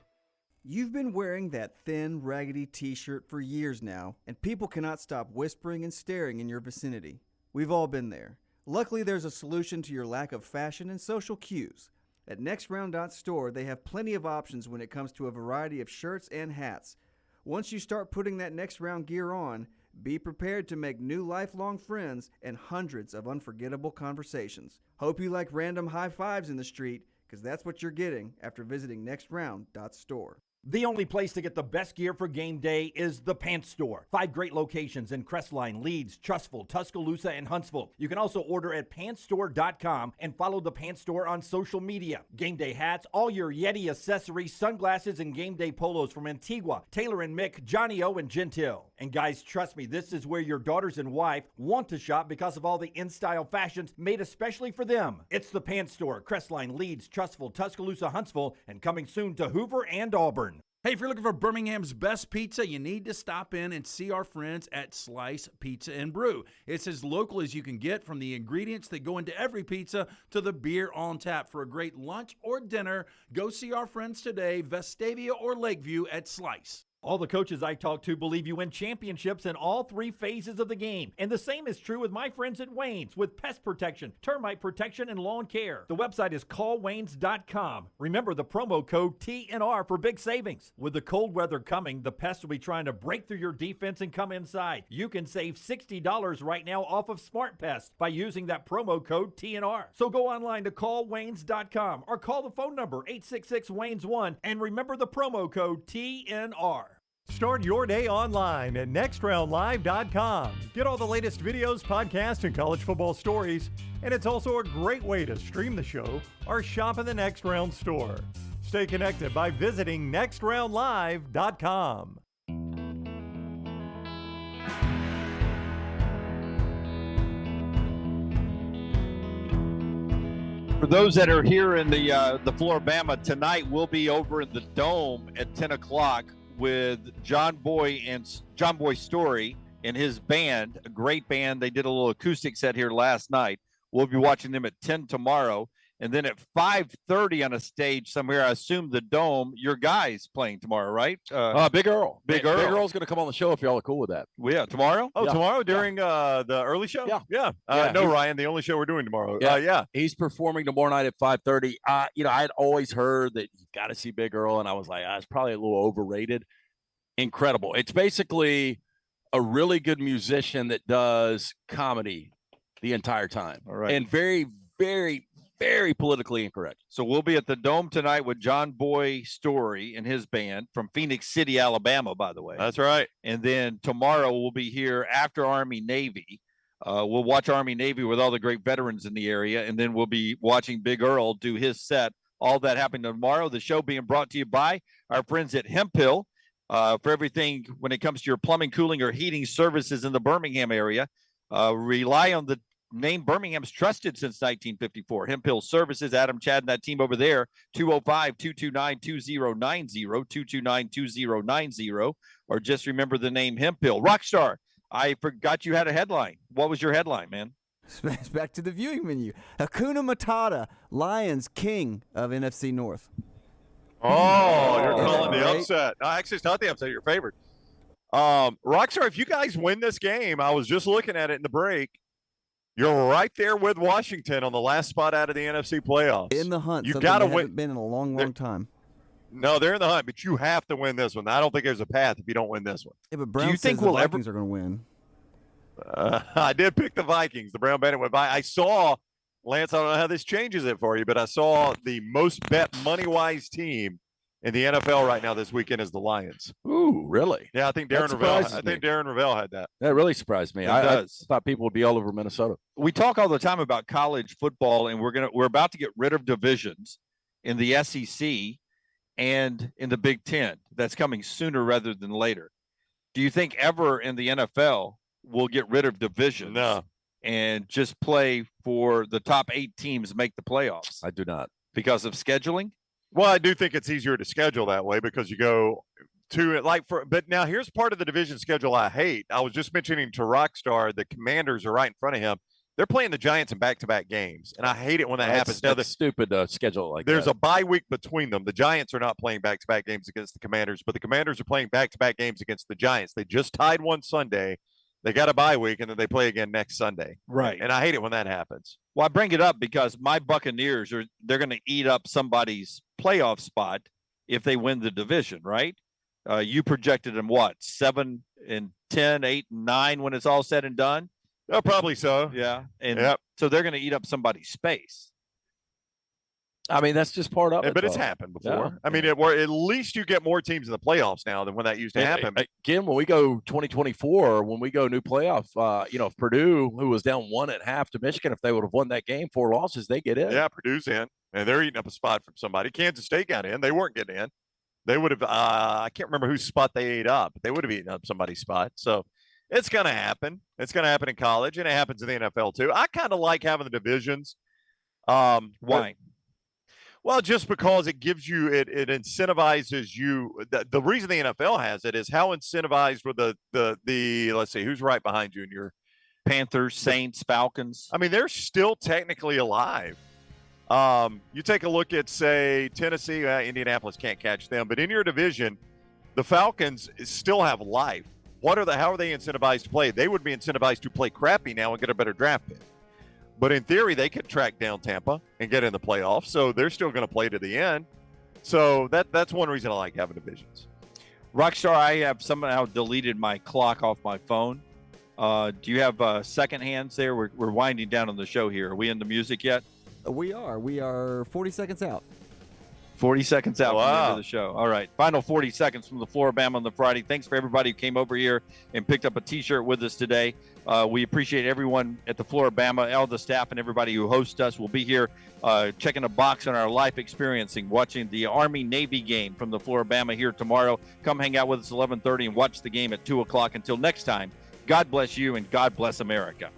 You've been wearing that thin, raggedy t-shirt for years now, and people cannot stop whispering and staring in your vicinity. We've all been there. Luckily, there's a solution to your lack of fashion and social cues. At NextRound.store, they have plenty of options when it comes to a variety of shirts and hats. Once you start putting that Next Round gear on, be prepared to make new lifelong friends and hundreds of unforgettable conversations. Hope you like random high fives in the street, because that's what you're getting after visiting NextRound.store. The only place to get the best gear for game day is the Pants Store. 5 great locations in Crestline, Leeds, Trustful, Tuscaloosa, and Huntsville. You can also order at PantsStore.com and follow the Pants Store on social media. Game day hats, all your Yeti accessories, sunglasses, and game day polos from Antigua, Taylor and Mick, Johnny O, and Gentile. And guys, trust me, this is where your daughters and wife want to shop because of all the in-style fashions made especially for them. It's the Pants Store, Crestline, Leeds, Trustful, Tuscaloosa, Huntsville, and coming soon to Hoover and Auburn. Hey, if you're looking for Birmingham's best pizza, you need to stop in and see our friends at Slice Pizza and Brew. It's as local as you can get, from the ingredients that go into every pizza to the beer on tap. For a great lunch or dinner, go see our friends today, Vestavia or Lakeview at Slice. All the coaches I talk to believe you win championships in all 3 phases of the game. And the same is true with my friends at Wayne's with pest protection, termite protection, and lawn care. The website is callwaynes.com. Remember the promo code TNR for big savings. With the cold weather coming, the pests will be trying to break through your defense and come inside. You can save $60 right now off of Smart Pest by using that promo code TNR. So go online to callwaynes.com or call the phone number 866-WAYNES1 and remember the promo code TNR. Start your day online at nextroundlive.com. Get all the latest videos, podcasts, and college football stories. And it's also a great way to stream the show or shop in the Next Round store. Stay connected by visiting nextroundlive.com. For those that are here in the Floribama tonight, we'll be over in the Dome at 10 o'clock with John Boy Story and his band, a great band. They did a little acoustic set here last night. We'll be watching them at 10 tomorrow. And then at 5:30 on a stage somewhere, I assume the Dome, your guys playing tomorrow, right? Big Earl. Big Earl. Big Earl's going to come on the show if y'all are cool with that. Well, yeah, tomorrow? Oh, Yeah. tomorrow during the early show? Yeah. No, Ryan, the only show we're doing tomorrow. He's performing tomorrow night at 5:30. I'd always heard that you've got to see Big Earl, and I was like, it's probably a little overrated. Incredible. It's basically a really good musician that does comedy the entire time. All right. And very, very, very politically incorrect. So we'll be at the Dome tonight with John Boy Story and his band from Phoenix City, Alabama, by the way. That's right. And then tomorrow we'll be here after Army Navy. We'll watch Army Navy with all the great veterans in the area, and then we'll be watching Big Earl do his set. All that happening tomorrow. The show being brought to you by our friends at Hemp Hill. For everything when it comes to your plumbing, cooling, or heating services in the Birmingham area, rely on the name Birmingham's trusted since 1954. Hemp Hill Services, Adam, Chad, and that team over there, 205-229-2090, 229-2090, or just remember the name Hemp Hill. Rockstar, I forgot you had a headline. What was your headline, man? It's back to the viewing menu. Hakuna Matata, Lions king of NFC North. Oh, you're calling the upset. No, actually, it's not the upset. Your favorite. Rockstar, if you guys win this game, I was just looking at it in the break. You're right there with Washington on the last spot out of the NFC playoffs. In the hunt. You got to win. Been in a long time. No, they're in the hunt, but you have to win this one. I don't think there's a path if you don't win this one. Yeah, but Brown says the Vikings are going to win. I did pick the Vikings. The Brown Bandit went by. I saw, Lance, I don't know how this changes it for you, but I saw the most bet money-wise team in the NFL right now this weekend is the Lions. Ooh, really? Yeah, I think Darren Ravel had that. That really surprised me. I thought people would be all over Minnesota. We talk all the time about college football, and we're about to get rid of divisions in the SEC and in the Big Ten. That's coming sooner rather than later. Do you think ever in the NFL we'll get rid of divisions? No. And just play for the top 8 teams make the playoffs? I do not. Because of scheduling? Well, I do think it's easier to schedule that way because you go to it but now here's part of the division schedule I hate. I was just mentioning to Rockstar, the Commanders are right in front of him. They're playing the Giants in back-to-back games, and I hate it when that happens. Now, that's stupid schedule like there's that. a bye week between them. The Giants are not playing back-to-back games against the Commanders, but the Commanders are playing back-to-back games against the Giants. They just tied one Sunday. They got a bye week, and then they play again next Sunday. Right. And I hate it when that happens. Well, I bring it up because my Buccaneers they're going to eat up somebody's playoff spot if they win the division, right? You projected them what, 7-10, 8-9 when it's all said and done? Oh, probably so. Yeah. And so they're going to eat up somebody's space. I mean, that's just part of it. But it's though. happened before. Yeah. I mean, at least you get more teams in the playoffs now than when that used to happen. Again, when we go 2024, when we go new playoff, if Purdue, who was down 1.5 to Michigan, if they would have won that game, 4 losses, they get in. Yeah, Purdue's in, and they're eating up a spot from somebody. Kansas State got in. They weren't getting in. They would have, I can't remember whose spot they ate up, but they would have eaten up somebody's spot. So it's going to happen. It's going to happen in college, and it happens in the NFL too. I kind of like having the divisions. Why? Well, just because it gives you, it incentivizes you. The reason the NFL has it is how incentivized were the let's see, who's right behind you in your Panthers, Saints, Falcons. I mean, they're still technically alive. You take a look at, say, Tennessee, Indianapolis can't catch them, but in your division, the Falcons still have life. How are they incentivized to play? They would be incentivized to play crappy now and get a better draft pick. But in theory, they could track down Tampa and get in the playoffs, so they're still going to play to the end. So that's one reason I like having divisions. Rockstar, I have somehow deleted my clock off my phone. Do you have second hands there? We're winding down on the show here. Are we in the music yet? We are. We are 40 seconds out. 40 seconds out from the end Wow. of the show. All right. Final 40 seconds from the Floribama on the Friday. Thanks for everybody who came over here and picked up a T-shirt with us today. We appreciate everyone at the Floribama, all the staff and everybody who hosts us. We'll be here checking a box on our life experiencing, watching the Army-Navy game from the Floribama here tomorrow. Come hang out with us at 11:30 and watch the game at 2 o'clock. Until next time, God bless you and God bless America.